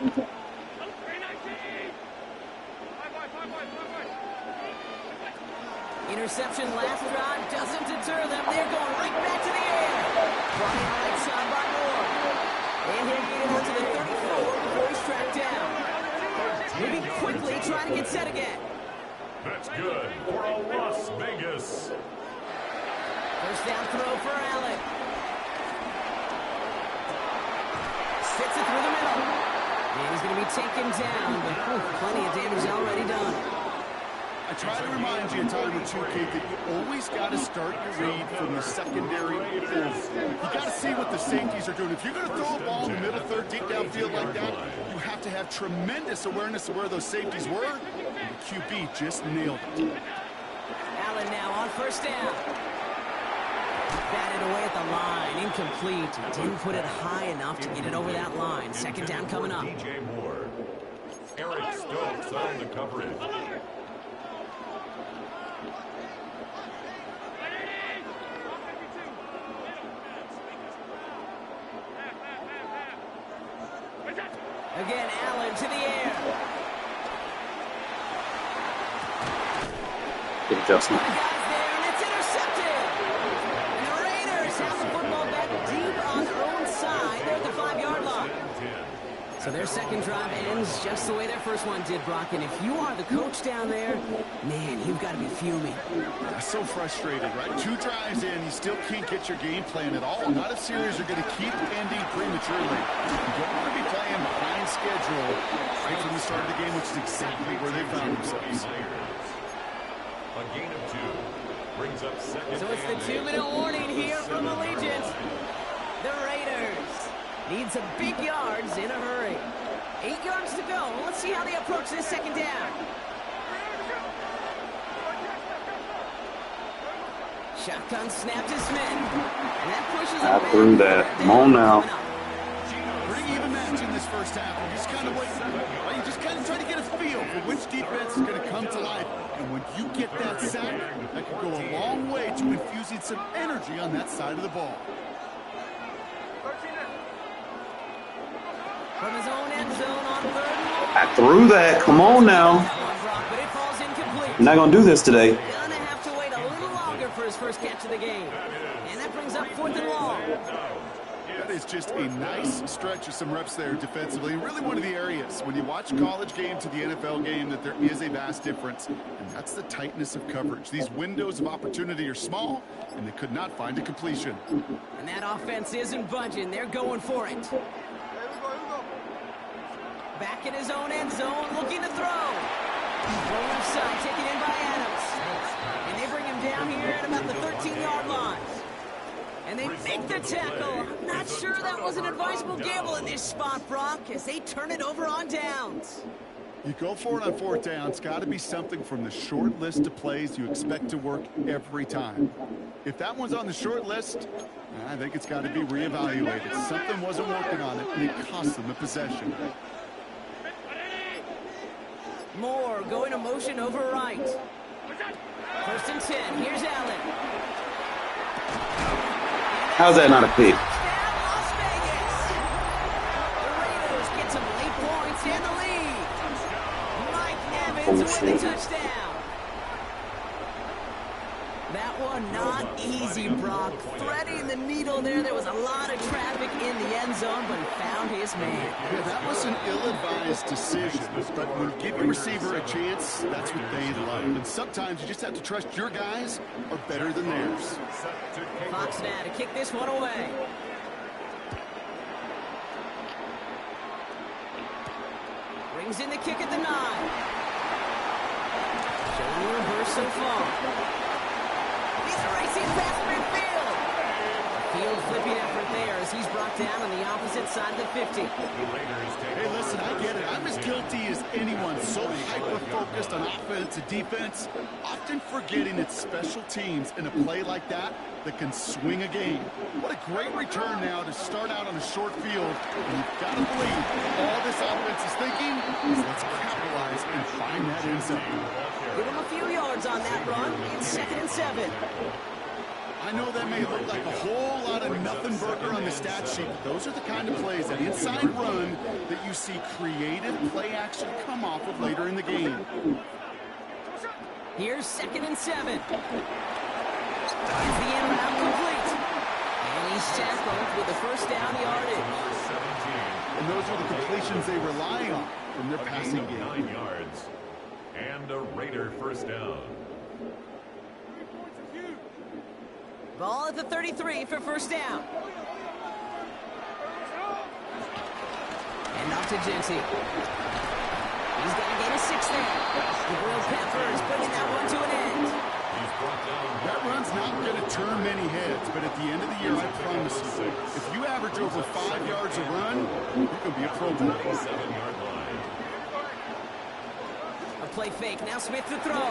S6: Interception last drive doesn't deter them. They're going right back to the air. Flying right side by Moore. And he'll get it out to the 34 before he's tracked down. Moving quickly, trying to get set again.
S4: That's good for a Las Vegas.
S6: First down throw for Allen. Sits it through the middle. And he's going to be taken down, but plenty of damage already done.
S7: I try to remind you a time or two, Kate, that you always got to start your read from the secondary forward. You got to see what the safeties are doing. If you're going to throw a ball in the middle third, deep downfield like that, you have to have tremendous awareness of where those safeties were. And the QB just nailed it.
S6: Allen now on first down. Batted away at the line, incomplete. Didn't put it high enough to get it over that line. Second down coming up.
S4: DJ Moore. Eric Stokes on the coverage.
S6: Again, Allen to the air.
S1: Good adjustment.
S6: The guy's there, and it's intercepted. And the Raiders have the football back deep on their own side. They're at the 5-yard line. So their second drive ends just the way their first one did, Brock. And if you are the coach down there, man, you've got to be fuming.
S7: That's so frustrated, right? 2 drives in, you still can't get your game plan at all. Not a series you're going to keep ending prematurely. You don't want to be playing behind schedule right from the start of the game, which is exactly where they found themselves.
S4: A gain of 2 brings up second.
S6: So it's the 2-minute warning here from Allegiant. The Raiders need some big yards in a hurry. 8 yards to go. Let's see how they approach this second down. Shotgun snap to Smith. And that pushes him back.
S1: Through that. Come on now.
S7: Pretty even match in this first half. You just kind of wait. You just kind of try to get a feel for which defense is going to come to life. And when you get that sack, that could go a long way to infusing some energy on that side of the ball.
S6: From his own end zone on 3rd and long.
S1: I threw that. Come on now.
S6: But it falls incomplete.
S1: You're not going to do this today.
S6: Gonna have to wait a little longer for his first catch of the game. And that brings up 4th and long.
S7: That is just a nice stretch of some reps there defensively. Really one of the areas when you watch college game to the NFL game that there is a vast difference. And that's the tightness of coverage. These windows of opportunity are small, and they could not find a completion.
S6: And that offense isn't budging. They're going for it. Back in his own end zone, looking to throw. Going left side, taken in by Adams. And they bring him down here at about the 13-yard line. And they make the tackle. I'm not sure that was an advisable gamble in this spot, Brock, as they turn it over on downs.
S7: You go for it on 4th down. It's got to be something from the short list of plays you expect to work every time. If that one's on the short list, I think it's got to be reevaluated. Something wasn't working on it, and it cost them a possession.
S6: Moore going to motion over right. 1st and 10. Here's Allen.
S1: How's that not a pick?
S6: Las Vegas. The Raiders get some late points and the lead. Mike Evans with the touchdown. That one not easy, Brock. Threading the needle there. There was a lot of traffic in the end zone, but he found his man.
S7: Yeah, that was an ill-advised decision, but when you give your receiver a chance, that's what they love. And sometimes you just have to trust your guys are better than theirs.
S6: Fox now to kick this one away. Brings in the kick at the 9. Showing the reverse so far. He's racing past midfield. Field flipping effort there as he's brought down on the opposite side of the 50.
S7: Hey, listen, I get it. I'm as guilty as anyone. So hyper-focused on offense and defense, often forgetting it's special teams in a play like that can swing a game. What a great return now to start out on a short field. And you've got to believe all this offense is thinking is let's capitalize and find that end zone.
S6: Give him a few yards on that run. It's 2nd and 7.
S7: I know that may look like a whole lot of nothing burger on the stat sheet, but those are the kind of plays, that inside run, that you see creative play action come off of later in the game.
S6: Here's 2nd and 7. Finds the end route complete. And he's tackled with the first down yardage.
S7: And those are the completions they rely on from their passing game.
S4: 9 yards. And a Raider first down.
S6: Ball at the 33 for first down. And off to Jinty. He's got to gain a 6 there. The Grilled Peppers bringing that one to an end.
S7: That run's not going to turn many heads, but at the end of the year, I promise you, if you average over 5 yards a run, you can be a Pro Bowl.
S4: 7-yard line.
S6: A play fake. Now Smith to throw.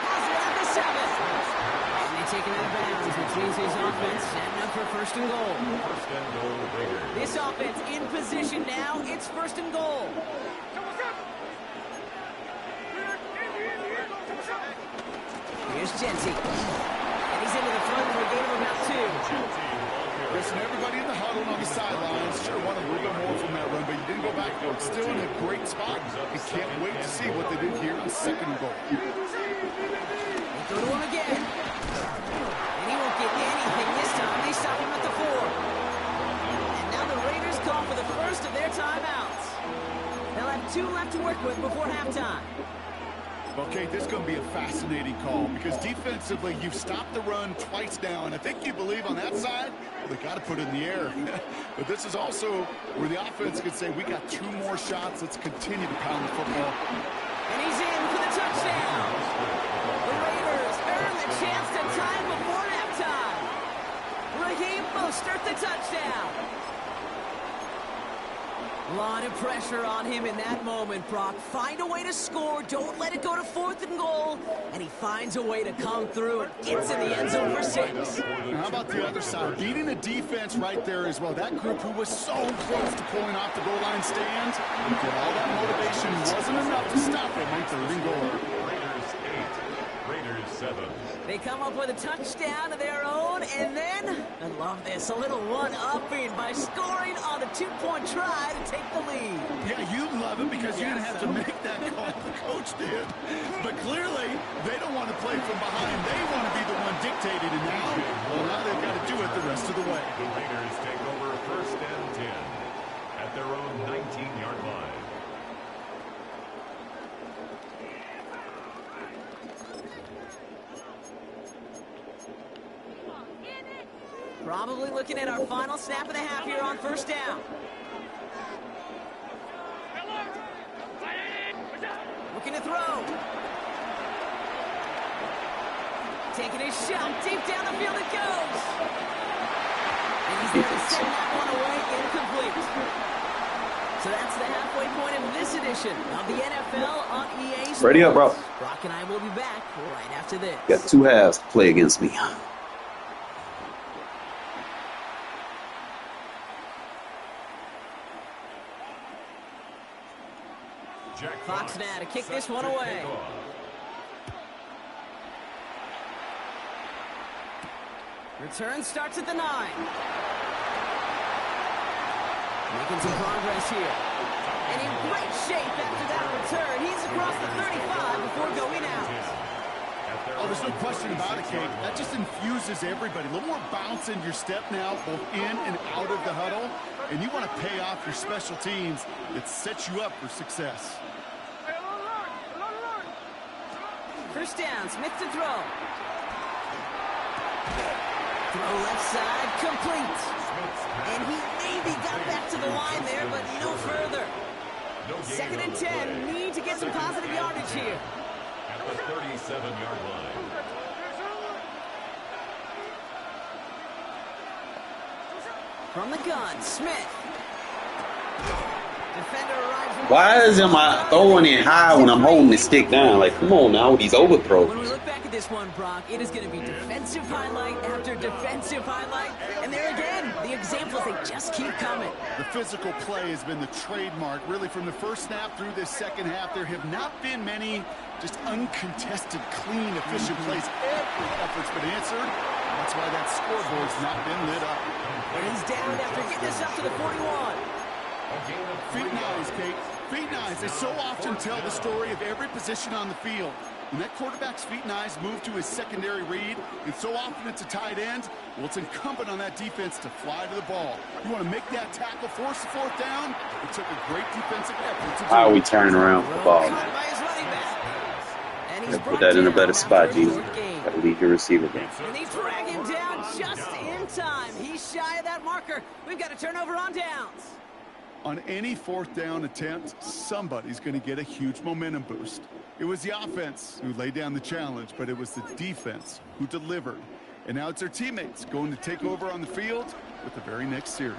S6: Has it at the 7. And they take taken out of bounds, which means his offense setting up for first and goal.
S4: First and goal, Raiders.
S6: This offense in position now. It's first and goal. Here's Genty. And he's into the front for a gain of about 2.
S7: Listen, everybody in the huddle and on the sidelines sure wanted a little bit more from that run, but you didn't go backwards. Still in a great spot. You can't wait to see what they did here on second and goal.
S6: They go to him again. And he won't get anything this time. They stop him at the 4. And now the Raiders call for the first of their timeouts. They'll have 2 left to work with before halftime.
S7: Okay, this is going to be a fascinating call because defensively, you've stopped the run twice now, and I think you believe on that side, well, they got to put it in the air. But this is also where the offense could say, we got 2 more shots. Let's continue to pound the football.
S6: And he's in for the touchdown. The Raiders earn the chance to tie before halftime. Raheem Mostert the touchdown. A lot of pressure on him in that moment, Brock. Find a way to score. Don't let it go to 4th and goal. And he finds a way to come through and gets in the end zone for 6.
S7: Now, how about the other side? Beating the defense right there as well. That group who was so close to pulling off the goal line stand, but all that motivation wasn't enough to stop him on 3rd and goal.
S4: Raiders 8, Raiders 7.
S6: They come up with a touchdown of their own, and then, I love this, a little one-upping by scoring on a 2-point try to take the lead.
S7: Yeah, you love it because you didn't have to make that call. The coach did. But clearly, they don't want to play from behind. They want to be the one dictating it now. Well, now they've got to do it the rest of the way.
S4: The Raiders take over first and 10 at their own 19-yard line.
S6: Probably looking at our final snap of the half here on first down. Looking to throw. Taking a shot. Deep down the field it goes. And he's there to send that one away. Incomplete. So that's the halfway point of this edition of the NFL on EA Sports.
S1: Ready up, bro.
S6: Brock and I will be back right after this.
S1: Got 2 halves to play against me.
S6: Fox now to kick this one away. Return starts at the 9. Making some progress here. And in great shape after that return. He's across the 35 before going out.
S7: Oh, there's no question about it, Kate. That just infuses everybody. A little more bounce in your step now, both in and out of the huddle. And you want to pay off your special teams. It sets you up for success.
S6: First down, Smith to throw. Throw left side, complete. And he maybe got back to the line there, but no further. 2nd and 10, need to get some positive yardage here.
S4: At the 37-yard line.
S6: From the gun, Smith. Defender arrives.
S1: Why am I throwing it high when I'm holding the stick down? Like, come on now with these overthrows.
S6: When we look back at this one, Brock, it is going to be defensive highlight after defensive highlight. And there again, the examples, they just keep coming.
S7: The physical play has been the trademark, really, from the first snap through this second half. There have not been many just uncontested, clean, efficient plays. Every effort's been answered. That's why that scoreboard's not been lit up.
S6: And he's down after getting this up to the 41.
S7: Feet nice, Kate. Feet nice. They so often tell the story of every position on the field. When that quarterback's feet nice move to his secondary read, and so often it's a tight end, well, it's incumbent on that defense to fly to the ball. You want to make that tackle, force the 4th down. It took a great defensive effort to do.
S1: How are we turning around the ball? Put that in a better spot, Jesus. Got to lead your receiver game.
S6: And they drag him down just in time. He's shy of that marker. We've got a turnover on downs.
S7: On any 4th down attempt, somebody's going to get a huge momentum boost. It was the offense who laid down the challenge, but it was the defense who delivered. And now it's their teammates going to take over on the field with the very next series.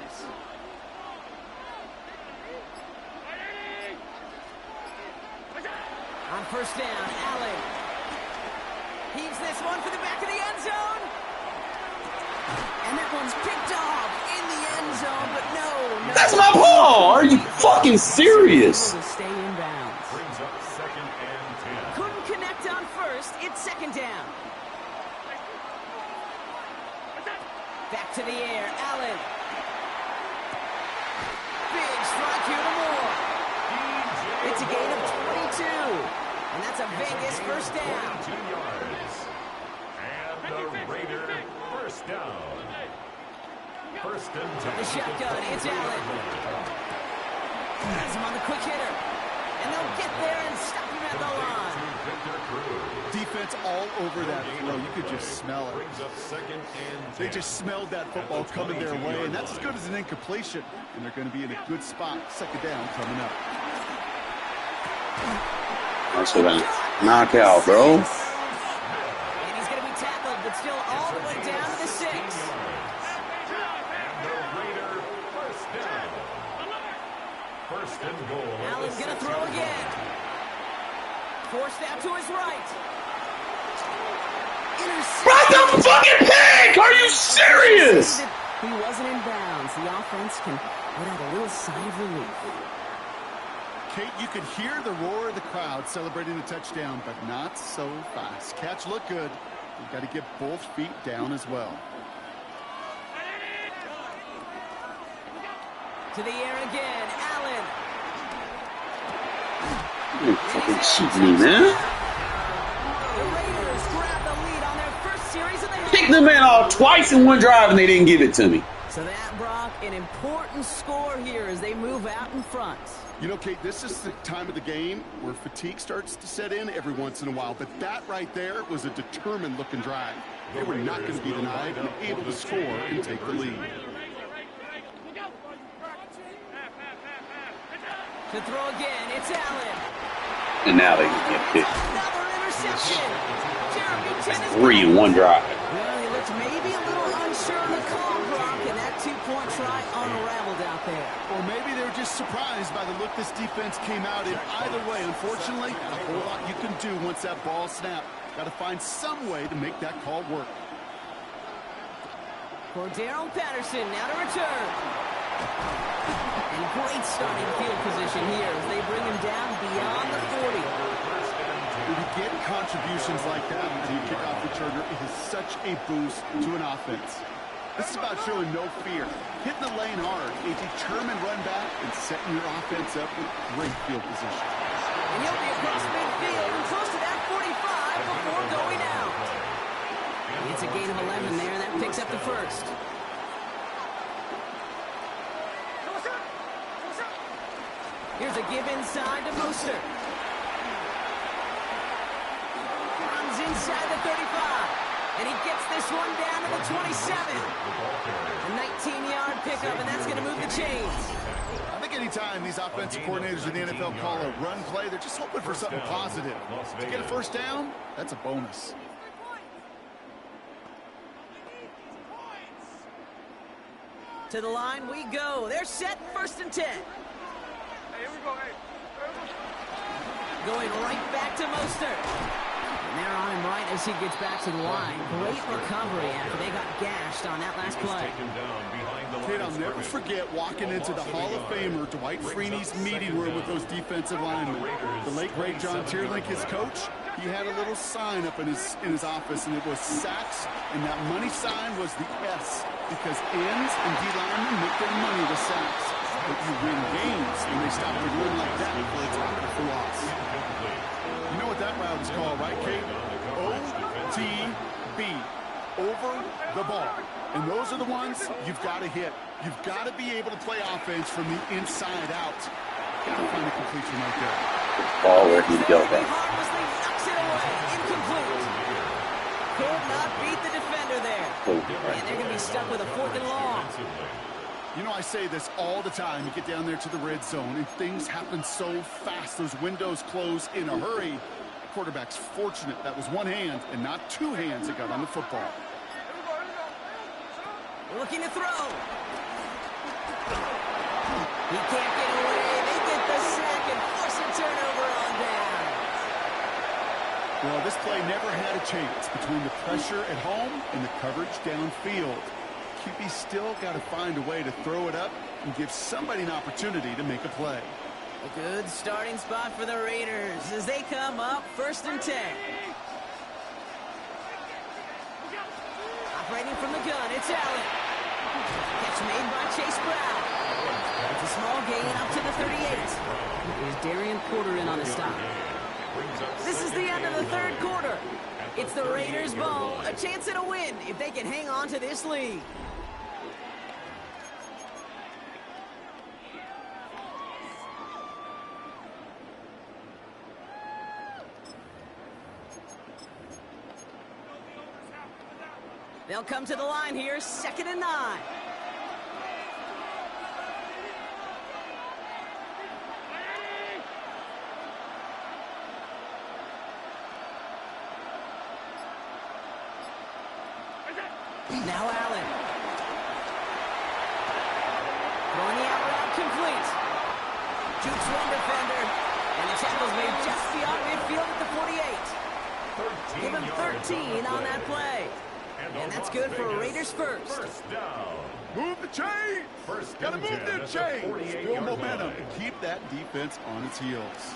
S6: On first down, Allen. Heaves this one for the back of the end zone. And that one's picked off in the end zone, but no.
S1: That's my ball. Are you fucking serious?
S6: To stay in bounds.
S4: Brings up 2nd and 10.
S6: Couldn't connect on first. It's 2nd down. Back to the air. Allen. Big strike here to Moore. It's a gain of 22. And that's a Vegas first down.
S4: 22 yards. And the Raider first down. First and 10.
S6: The shotgun. It's Allen. Has him on the quick hitter. And they'll get there and stop him at the line.
S7: Defense all over that throw. You could just smell it.
S4: Brings up 2nd and 10.
S7: They just smelled that football coming their way, and that's as good as an incompletion. And they're going to be in a good spot. 2nd down coming up.
S1: That's what I knockout, bro.
S6: And he's going to be tackled, but still all the way down to the 6.
S4: And the Raider first down. First and goal.
S6: Allen's going to throw again. Forced out to his right.
S1: What the fucking pick? Are you serious?
S6: He wasn't in bounds. The offense can let out a little sigh of relief.
S7: Kate, you could hear the roar of the crowd celebrating the touchdown, but not so fast. Catch looked good. You've got to get both feet down as well.
S6: To the air again, Allen.
S1: You fucking cheat me, man.
S6: The Raiders grab the lead on their first series of the half.
S1: Picked the man off twice in one drive and they didn't give it to me.
S6: So that, Brock, an important score here as they move out in front.
S7: You know, Kate, this is the time of the game where fatigue starts to set in every once in a while, but that right there was a determined-looking drive. They were not going to be denied and able to score and take the lead.
S6: To throw again, it's Allen.
S1: And now they can get picked.
S6: Another interception. Jeremy Tennant.
S1: 3 in one drive.
S6: Well, he looked maybe a little unsure of the call, Brock, and that two-point try unraveled out there.
S7: Or maybe they were just surprised by the look this defense came out in. Either way, unfortunately, not a whole lot you can do once that ball snapped. Got to find some way to make that call work.
S6: Cordero Patterson now to return. And great starting field position here as they bring him down beyond the 40.
S7: When you get contributions like that when you kick off returner, it is such a boost to an offense. This is about showing no fear, hitting the lane hard, a determined run back, and setting your offense up with great field position.
S6: And he'll be across midfield and close to that 45 before going out. It's a gain of 11 there, and that picks up the first. Here's a give inside to Mostert. Runs inside the 35. And he gets this one down to the 27. A 19-yard pickup, and that's going to move the chains.
S7: I think anytime these offensive coordinators in the NFL call a run play, they're just hoping for something positive. To get a first down, that's a bonus.
S6: To the line we go. They're set, 1st and 10.
S5: Here we go, hey.
S6: Going right back to Mostert. And they're on him right as he gets back to the line. Great recovery after they got gashed on that last play.
S7: Kate, I'll never forget walking into the Hall of Famer Dwight Freeney's meeting room with those defensive linemen. The late, great John Tierlink, his coach, he had a little sign up in his office, and it was sacks, and that money sign was the S, because ends and D linemen make their money with sacks. But you win games when they stop a run like that before it's tackle for loss. You know what that route is called, right, Kate? OTB, over the ball. And those are the ones you've got to hit. You've got to be able to play offense from the inside out. Got to find a completion right there.
S1: Ball where he go back.
S6: Harmlessly knocks it away. Incomplete. Could not beat the defender there. And they're going to be stuck with a 4th and long.
S7: You know, I say this all the time. You get down there to the red zone, and things happen so fast. Those windows close in a hurry. The quarterback's fortunate that was one hand and not two hands that got on the football.
S6: Looking to throw. He can't get away. They get the sack and force a turnover on down.
S7: Well, this play never had a chance between the pressure at home and the coverage downfield. QB still got to find a way to throw it up and give somebody an opportunity to make a play.
S6: A good starting spot for the Raiders as they come up 1st and 10. Operating from the gun, it's Allen. Catch made by Chase Brown. It's a small gain up to the 38. Here's Darian Porter in on the stop. This is the end of the 3rd quarter. It's the Raiders' ball, a chance at a win if they can hang on to this lead. They'll come to the line here, 2nd and 9. Now Allen. Throwing the out route complete. Jukes one defender. And the tackle's made just beyond midfield at the 48. Give him 13 on that play. And that's good for Raiders first.
S7: Move the chains. Got to move the chains. Build momentum and keep that defense on its heels.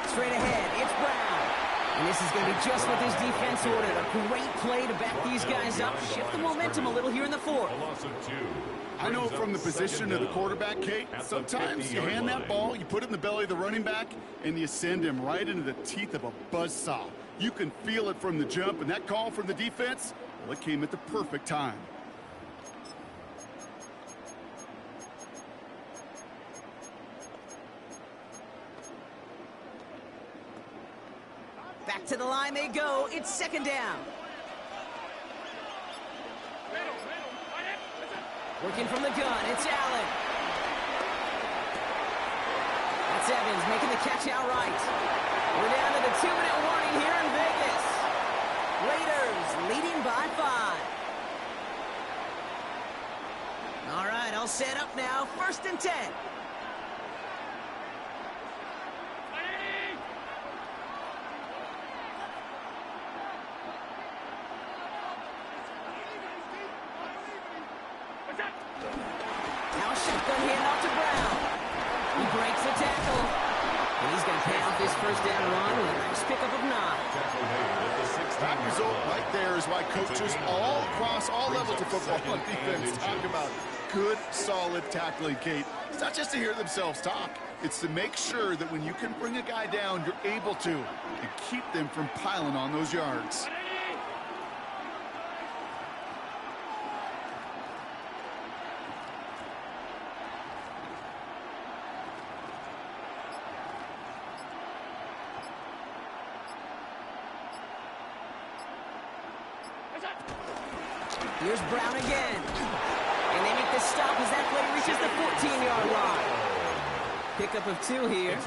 S6: Straight ahead, it's Brown. And this is going to be just what this defense ordered. A great play to back these guys up, shift the momentum a little here in the 4th.
S7: I know from the position of the quarterback, Kate, sometimes you hand that ball, you put it in the belly of the running back, and you send him right into the teeth of a buzzsaw. You can feel it from the jump, and that call from the defense, well, it came at the perfect time.
S6: Back to the line they go. It's 2nd down. Working from the gun, it's Allen. That's Evans making the catch outright. We're down to the 2-minute warning here in Vegas. Raiders leading by 5. All right, I'll set up now. 1st and 10. Now shotgun handoff to Brown. He breaks the tackle. And he's going to pay off this 1st down run with a nice pickup of 9.
S7: That result right there is why coaches all across all levels of football on defense talk about good, solid tackling, Kate. It's not just to hear themselves talk. It's to make sure that when you can bring a guy down, you're able to, and keep them from piling on those yards.
S6: Here's Brown again. And they make the stop as that play reaches the 14-yard line. Pickup of 2 here.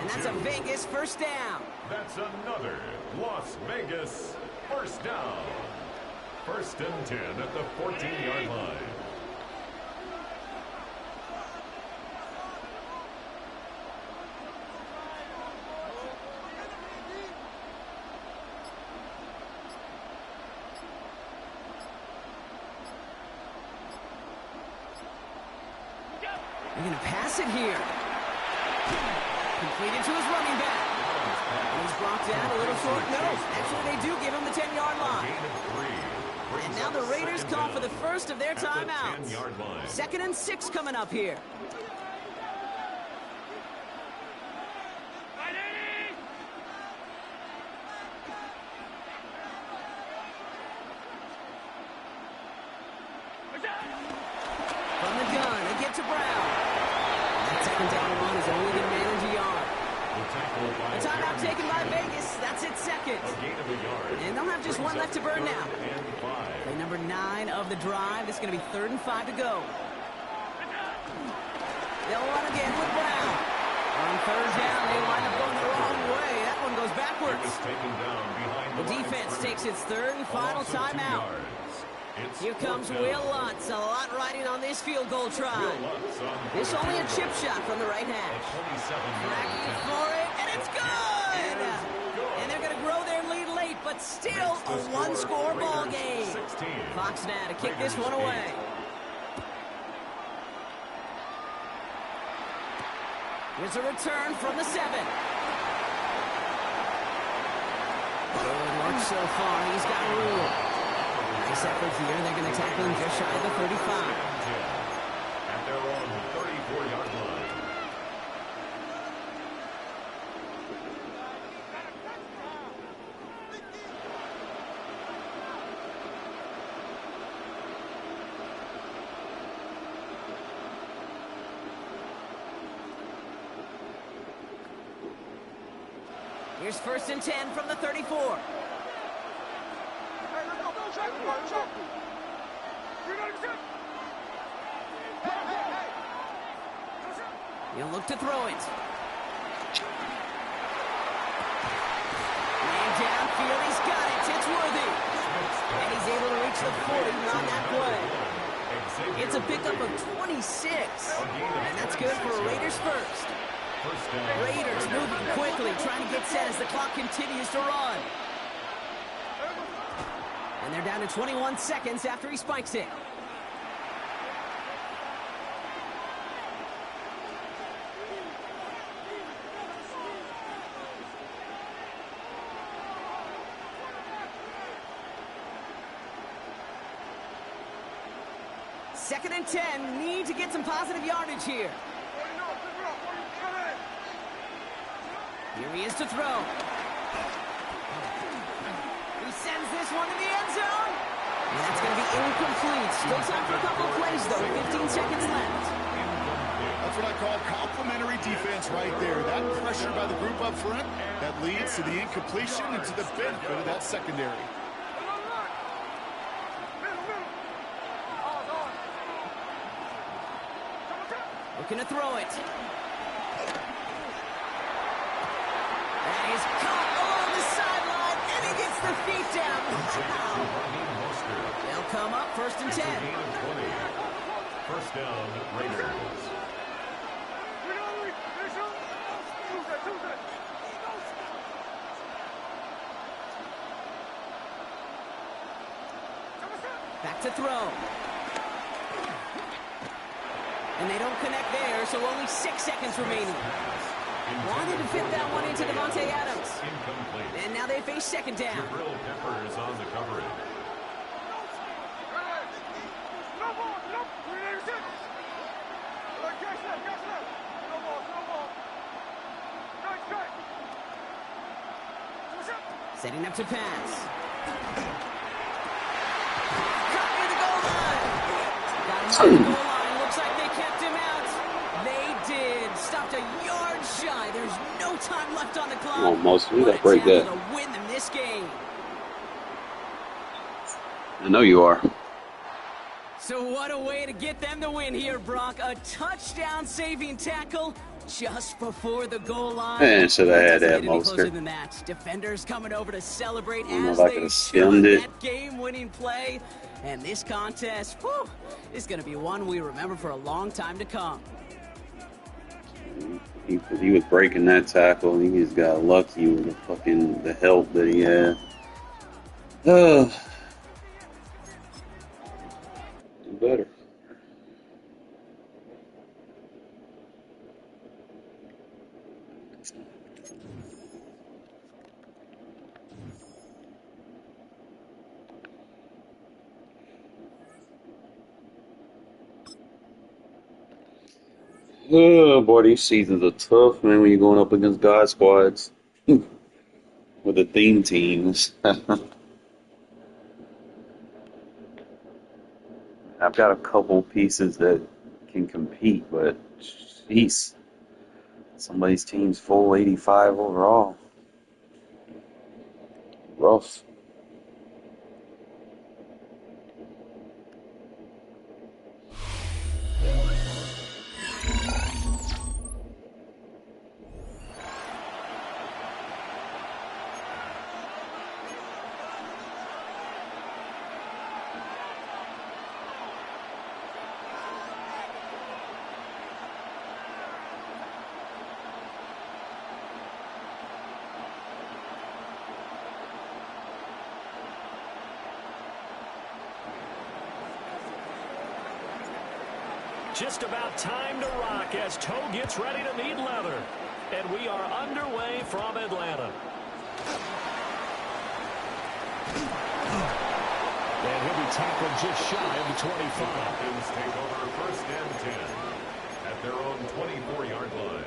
S6: And that's a Vegas 1st down.
S4: That's another Las Vegas 1st down. 1st and 10 at the 14-yard line.
S6: They're going to pass it here. Completed to his running back. And he's brought down a little short. No, actually they do give him the 10-yard line. And now the Raiders call for the first of their timeouts. 2nd and 6 coming up here. From the gun, they get to Brown. That 2nd down run is only going to manage a yard. A timeout taken by Vegas. That's its 2nd. And they'll have just 1 left to burn now. Play number 9 of the drive. This is going to be 3rd and 5 to go. They'll run again with Brown. On 3rd down, they wind up going the wrong way. That one goes
S4: He
S6: backwards.
S4: was taken down behind
S6: The
S4: the line of
S6: defense
S4: scrimmage.
S6: takes its third and
S4: A
S6: final
S4: loss of 2
S6: timeout.
S4: yards. It's
S6: Here comes
S4: fourth down.
S6: Will Lutz. A lot riding on this field goal try.
S4: Will Lutz on
S6: This
S4: the
S6: only a
S4: field
S6: chip
S4: goal.
S6: shot from the right
S4: A
S6: hash.
S4: 27-yard
S6: Tracking
S4: attempt.
S6: for it, and it's good! And they're going to grow their lead late, but still
S4: Makes the
S6: a one-score ball
S4: Raiders
S6: game.
S4: 16.
S6: Fox now to kick this
S4: Raiders
S6: one away.
S4: 8.
S6: Here's a return from the 7. Good work so far. He's got room. Nice effort here. They're going to tackle him just shy of the 35.
S4: At their own 34-yard line.
S6: Here's 1st and 10 from the 34. He'll look to throw it. Man downfield, he's got it. It's Worthy. And he's able to reach the 40 on that play. It's a pickup of 26. And that's good for a Raiders first. Raiders moving quickly, trying to get set as the clock continues to run. And they're down to 21 seconds after he spikes it. Second and 10, need to get some positive yardage here. Here he is to throw. He sends this one to the end zone. And that's going to be incomplete. Still time for a couple of plays, though. 15 seconds left.
S7: That's what I call complimentary defense right there. That pressure by the group up front, that leads to the incompletion and to the benefit of that secondary.
S6: Looking to throw it. And he's caught along the sideline, and he gets the feet down. Wow. They'll come up 1st and 10.
S4: First down, Raiders.
S6: Back to throw. And they don't connect there, so only 6 seconds remaining. Wanted to fit that one into Devontae Adams.
S4: Incomplete.
S6: And now they face 2nd down.
S4: Jabril Peppers on the coverage.
S6: Setting up to pass. Got near the goal line. Got him on the goal line. Looks like they kept him out. They did. Stopped a yard shy. There's no time left on the clock.
S1: Almost. We
S6: What
S1: gotta
S6: a
S1: break
S6: tackle
S1: that.
S6: to win them this game.
S1: I know you are.
S6: So what a way to get them to win here, Brock. A touchdown-saving tackle just before the goal line.
S1: Man, should have had that,
S6: Doesn't get any closer
S1: Mostert.
S6: than that. Defenders coming over to celebrate
S1: I don't know
S6: as
S1: if I
S6: they
S1: could've
S6: should.
S1: skimmed it.
S6: That game-winning play. And this contest, whew, is going to be one we remember for a long time to come.
S1: He was breaking that tackle. He just got lucky with the help that he had. Do better. Oh boy, these seasons are tough, man, when you're going up against God squads with the theme teams. I've got a couple pieces that can compete, but jeez, somebody's team's full 85 overall. Rough.
S8: just about time to rock as Toe gets ready to meet leather. And we are underway from Atlanta. And he'll be tackled just shy of the 25.
S4: Falcons take over 1st and 10 at their own 24-yard line.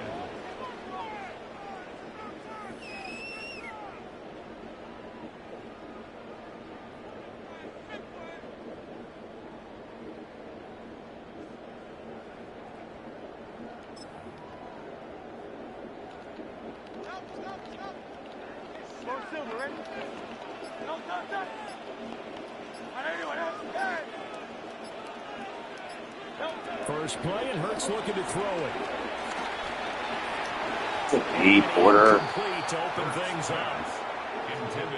S8: First play, and Hurts looking to throw it.
S1: Hey, Porter.
S8: Complete to open things up.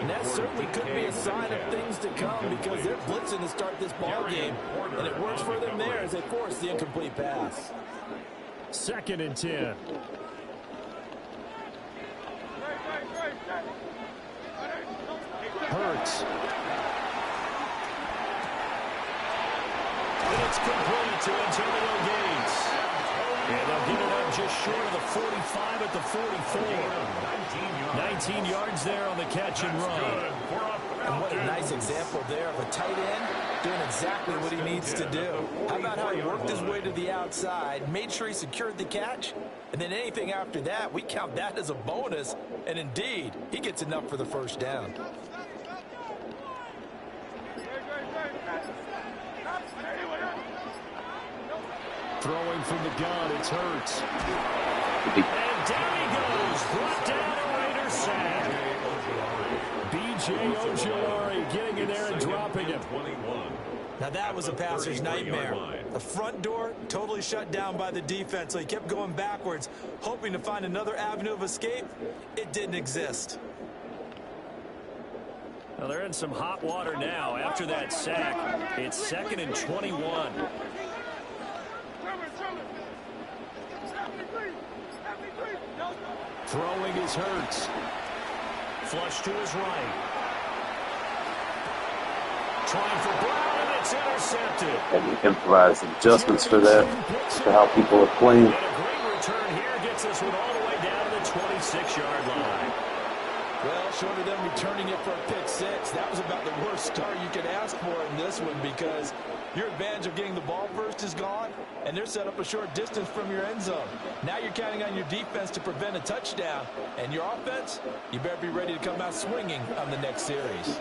S9: And that certainly could be a sign of things to come because they're blitzing to start this ball game, and it works for them there as they force the incomplete pass.
S8: 2nd and 10. Hurts. And it's complete to Antonio Gates. And they'll get it up just short of the 45 at the 44. 19 yards there on the catch and run.
S9: And what a nice example there of a tight end doing exactly what he needs to do. How about how he worked his way to the outside, made sure he secured the catch, and then anything after that, we count that as a bonus. And indeed, he gets enough for the first down.
S8: Throwing from the gun, it's Hurts. And down he goes, brought down a Raider sack. B.J. Ojolari getting in there and dropping him.
S9: Now that was a passer's nightmare. The front door totally shut down by the defense, so he kept going backwards, hoping to find another avenue of escape. It didn't exist.
S8: Well, they're in some hot water now after that sack. It's 2nd and 21. Throwing his Hurts. Flush to his right. Trying for Brown, and it's intercepted.
S1: And you improvise adjustments for that, for how people are playing.
S8: And a great return here gets us all the way down to the 26-yard line.
S9: Well, short of them returning it for a pick six, that was about the worst start you could ask for in this one because your advantage of getting the ball first is gone, and they're set up a short distance from your end zone. Now you're counting on your defense to prevent a touchdown, and your offense, you better be ready to come out swinging on the next series.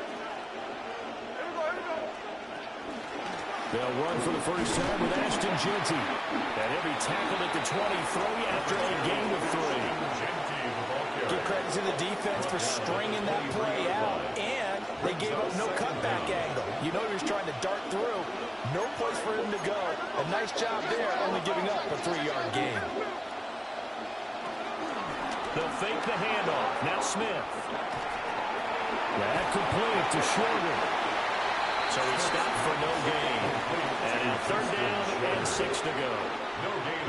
S8: They'll run for the first time with Ashton Jeanty. That heavy tackle at the 23 after a gain of 3.
S9: Give credit to the defense for stringing that play out, and they gave up no cutback angle. You know he was trying to dart through. No place for him to go. A nice job there, only giving up a 3-yard gain.
S8: They'll fake the handoff. Now Smith. That complete to Shorter. So he stopped for no gain. And now 3rd down and 6 to go.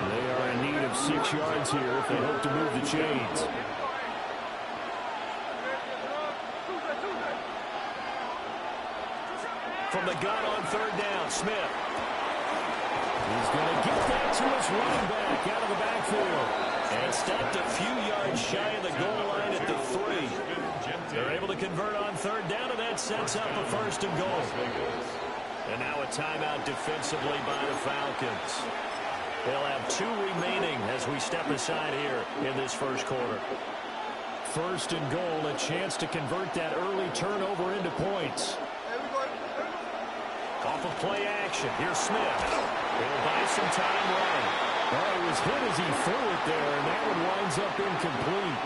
S8: They are in need of 6 yards here if they hope to move the chains. From the gun on 3rd down, Smith. He's going to get that to his running back out of the backfield. And stopped a few yards shy of the goal line at the 3. They're able to convert on 3rd down, and that sets up a 1st and goal. And now a timeout defensively by the Falcons. They'll have 2 remaining as we step aside here in this first quarter. 1st and goal, a chance to convert that early turnover into points. Off of play action. Here's Smith. He'll buy some time running. Oh, he was hit as he threw it there, and that one winds up incomplete.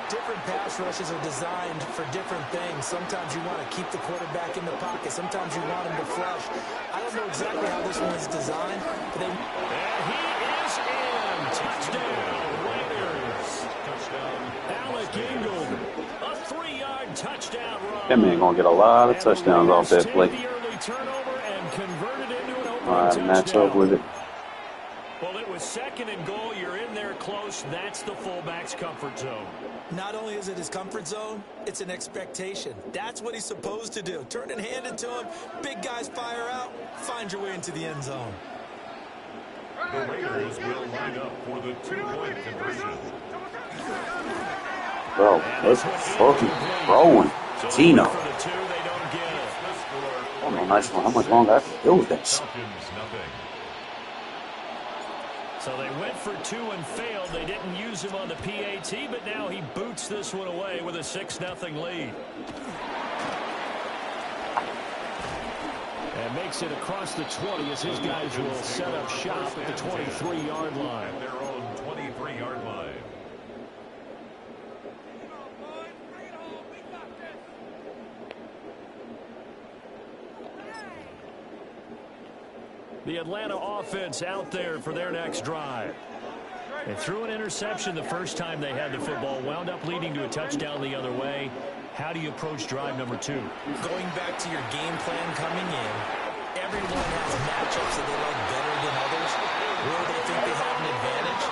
S9: Different pass rushes are designed for different things. Sometimes you want to keep the quarterback in the pocket. Sometimes you want him to flush. I don't know exactly how this one is designed. But
S8: and he is in. Touchdown, Raiders. Touchdown, Alec Ingold. A 3-yard touchdown run.
S1: That man gonna get a lot of touchdowns off that play.
S8: Turnover and converted into an open
S1: touchdown. Match up with it.
S8: Well, it was 2nd and goal. You're in there close. That's the fullback's comfort zone.
S9: Not only is it his comfort zone, it's an expectation. That's what he's supposed to do. Turn and hand it to him. Big guys fire out. Find your way into the end zone.
S4: The Raiders will line up for the two-point conversion.
S1: Bro, what's the fucking throwing? Gino. Hold on, nice one. How much longer I can deal with this?
S8: So they went for 2 and failed. They didn't use him on the PAT, but now he boots this one away with a 6-0 lead. And makes it across the 20 as his guys will set up shop at the 23-yard line.
S4: At their own 23-yard line.
S8: The Atlanta offense out there for their next drive. They threw an interception the first time they had the football, wound up leading to a touchdown the other way. How do you approach drive number 2?
S9: Going back to your game plan coming in, everyone has matchups that they like better than others. Where they think they have an advantage,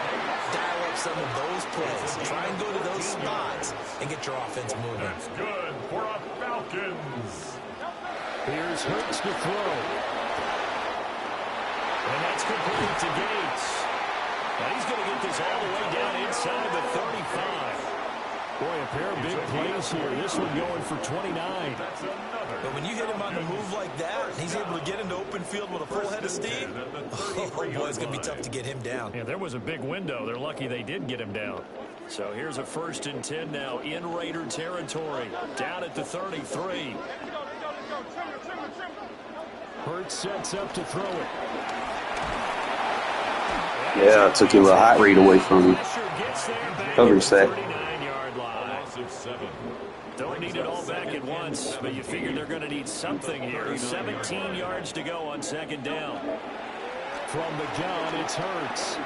S9: dial up some of those plays. Try and go to those spots and get your offense moving.
S4: That's good for a Falcons.
S8: Here's Hurts to throw. And that's complete to Gates. Now he's going to get this all the way down inside the 35. Boy, a pair of big plays here. This one going for 29.
S9: But when you hit him on the move like that, he's able to get into open field with a full head of steam. Oh, boy, it's going to be tough to get him down.
S8: Yeah, there was a big window. They're lucky they did get him down. So here's a 1st and 10 now in Raider territory. Down at the 33. Hurts sets up to throw it.
S1: Yeah, I took your little hot read away from you. Cover sack.
S8: Don't need it all back at once, but you figure they're going to need something here. 17 yards to go on 2nd down. From the gun, it's Hurts.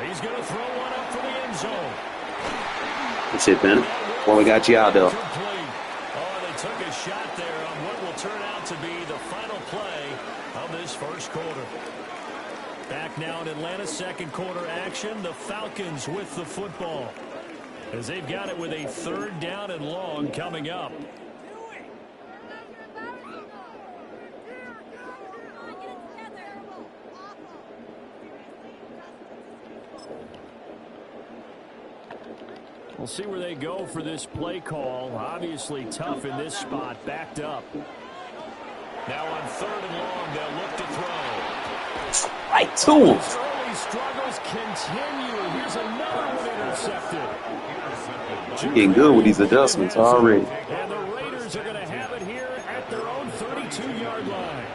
S8: He's going to throw one up for the end zone.
S1: That's it, Ben. Well, we got you out there.
S8: Oh, they took a shot there on what will turn out to be the final play of this first quarter. Back now in Atlanta's 2nd quarter action. The Falcons with the football, as they've got it with a 3rd down and long coming up. We'll see where they go for this play call. Obviously tough in this spot, backed up. Now on 3rd and long, they'll look to throw.
S1: Right to him.
S8: Early struggles continue. Here's another one intercepted.
S1: Getting good with these adjustments already.
S8: And the Raiders are going to have it here at their own 32-yard line.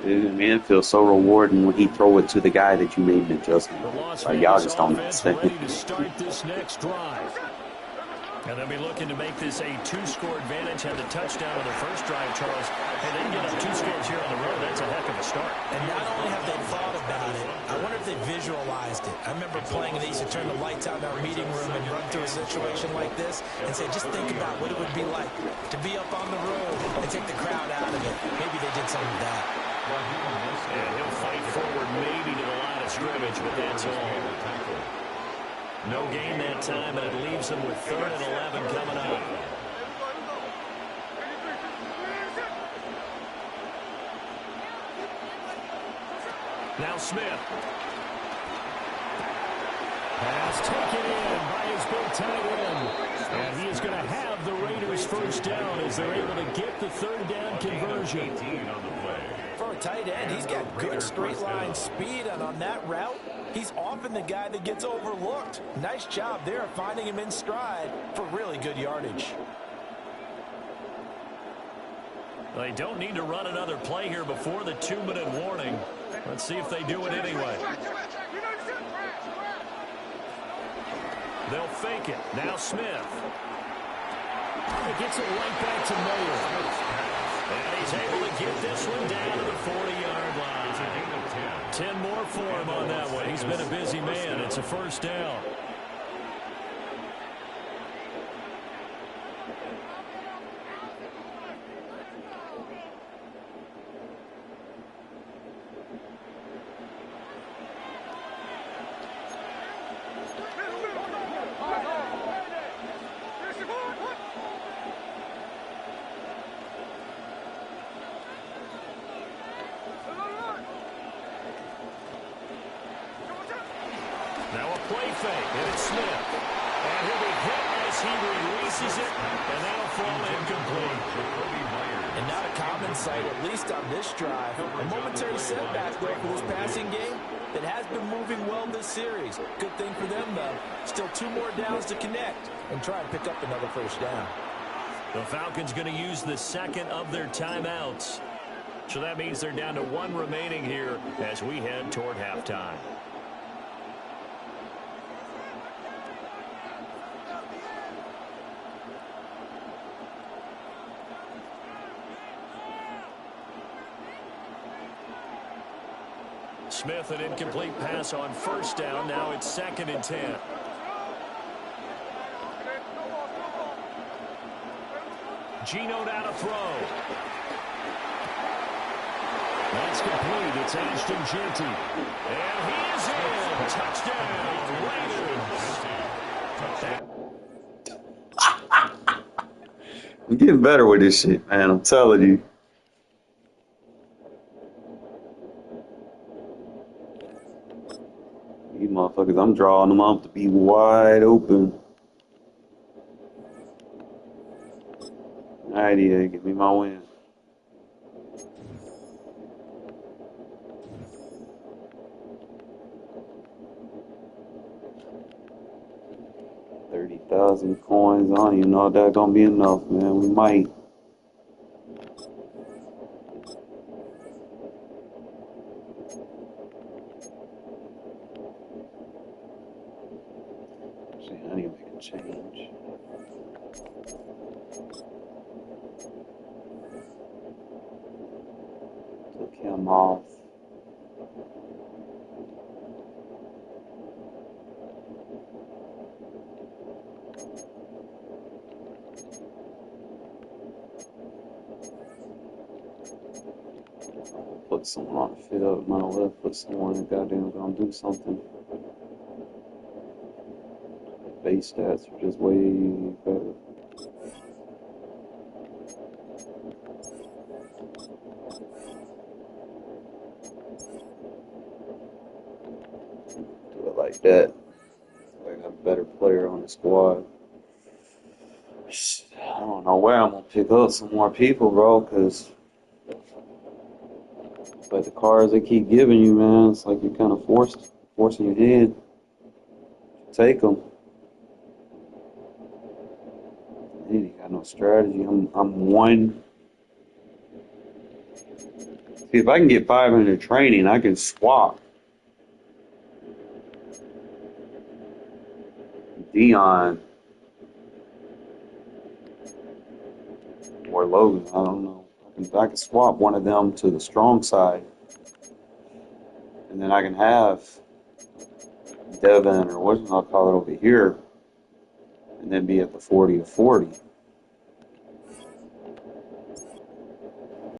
S1: Dude, man, it feels so rewarding when he throw it to the guy that you made an adjustment. Like, y'all just don't understand.
S8: Ready to start this next drive. And they'll be looking to make this a 2-score advantage. Had the touchdown on their first drive, Charles, and then get up 2 scores here on the road. That's a heck of a start.
S9: And not only have they thought about it, I wonder if they visualized it. I remember playing, and they used to turn the lights out in our meeting room and run through a situation like this and say, just think about what it would be like to be up on the road and take the crowd out of it. Maybe they did some of that.
S8: And he'll fight forward maybe to the line of scrimmage, but that's all. No gain that time, and it leaves them with 3rd and 11 coming up. Now Smith. Pass taken in by his big tight end. And he is going to have the Raiders' 1st down as they're able to get the 3rd down conversion.
S9: For a tight end, he's got good straight line speed, and on that route, he's often the guy that gets overlooked. Nice job there finding him in stride for really good yardage.
S8: They don't need to run another play here before the 2-minute warning. Let's see if they do it anyway. They'll fake it. Now Smith. He gets it right back to Miller. And he's able to get this one down to the 40-yard line. 10 more for him on that one. He's been a busy man. It's a 1st down. fake, and it's Smith. And he'll be hit as he releases it, and that'll fall incomplete.
S9: And not a common sight, at least on this drive. A momentary setback, though, for this passing game that has been moving well this series. Good thing for them, though. Still 2 more downs to connect and try and pick up another first down.
S8: The Falcons going to use the second of their timeouts. So that means they're down to 1 remaining here as we head toward halftime. Smith, an incomplete pass on first down. Now it's 2nd and 10. Geno down to throw. That's complete. It's Ashton Jeanty. And he is in. Touchdown, Raiders.
S1: I'm getting better with this shit, man. I'm telling you. These motherfuckers, I'm drawing them up to be wide open. Alrighty, give me my win. $30,000 coins. I don't even know if that's gonna be enough, man. We might. Actually, I need to make a change. Took him off. Put someone on the field. Might as well put someone that goddamn gonna do something. Base stats are just way better. Do it like that. I got a better player on the squad. I don't know where I'm gonna pick up some more people, bro, because like the cards they keep giving you, man, it's like you're kind of forcing your hand to take them. He ain't got no strategy. I'm one. See, if I can get 500 training, I can swap Dion or Logan. I don't know. I can swap one of them to the strong side, and then I can have Devin or what I'll call it over here, and then be at the 40 of 40.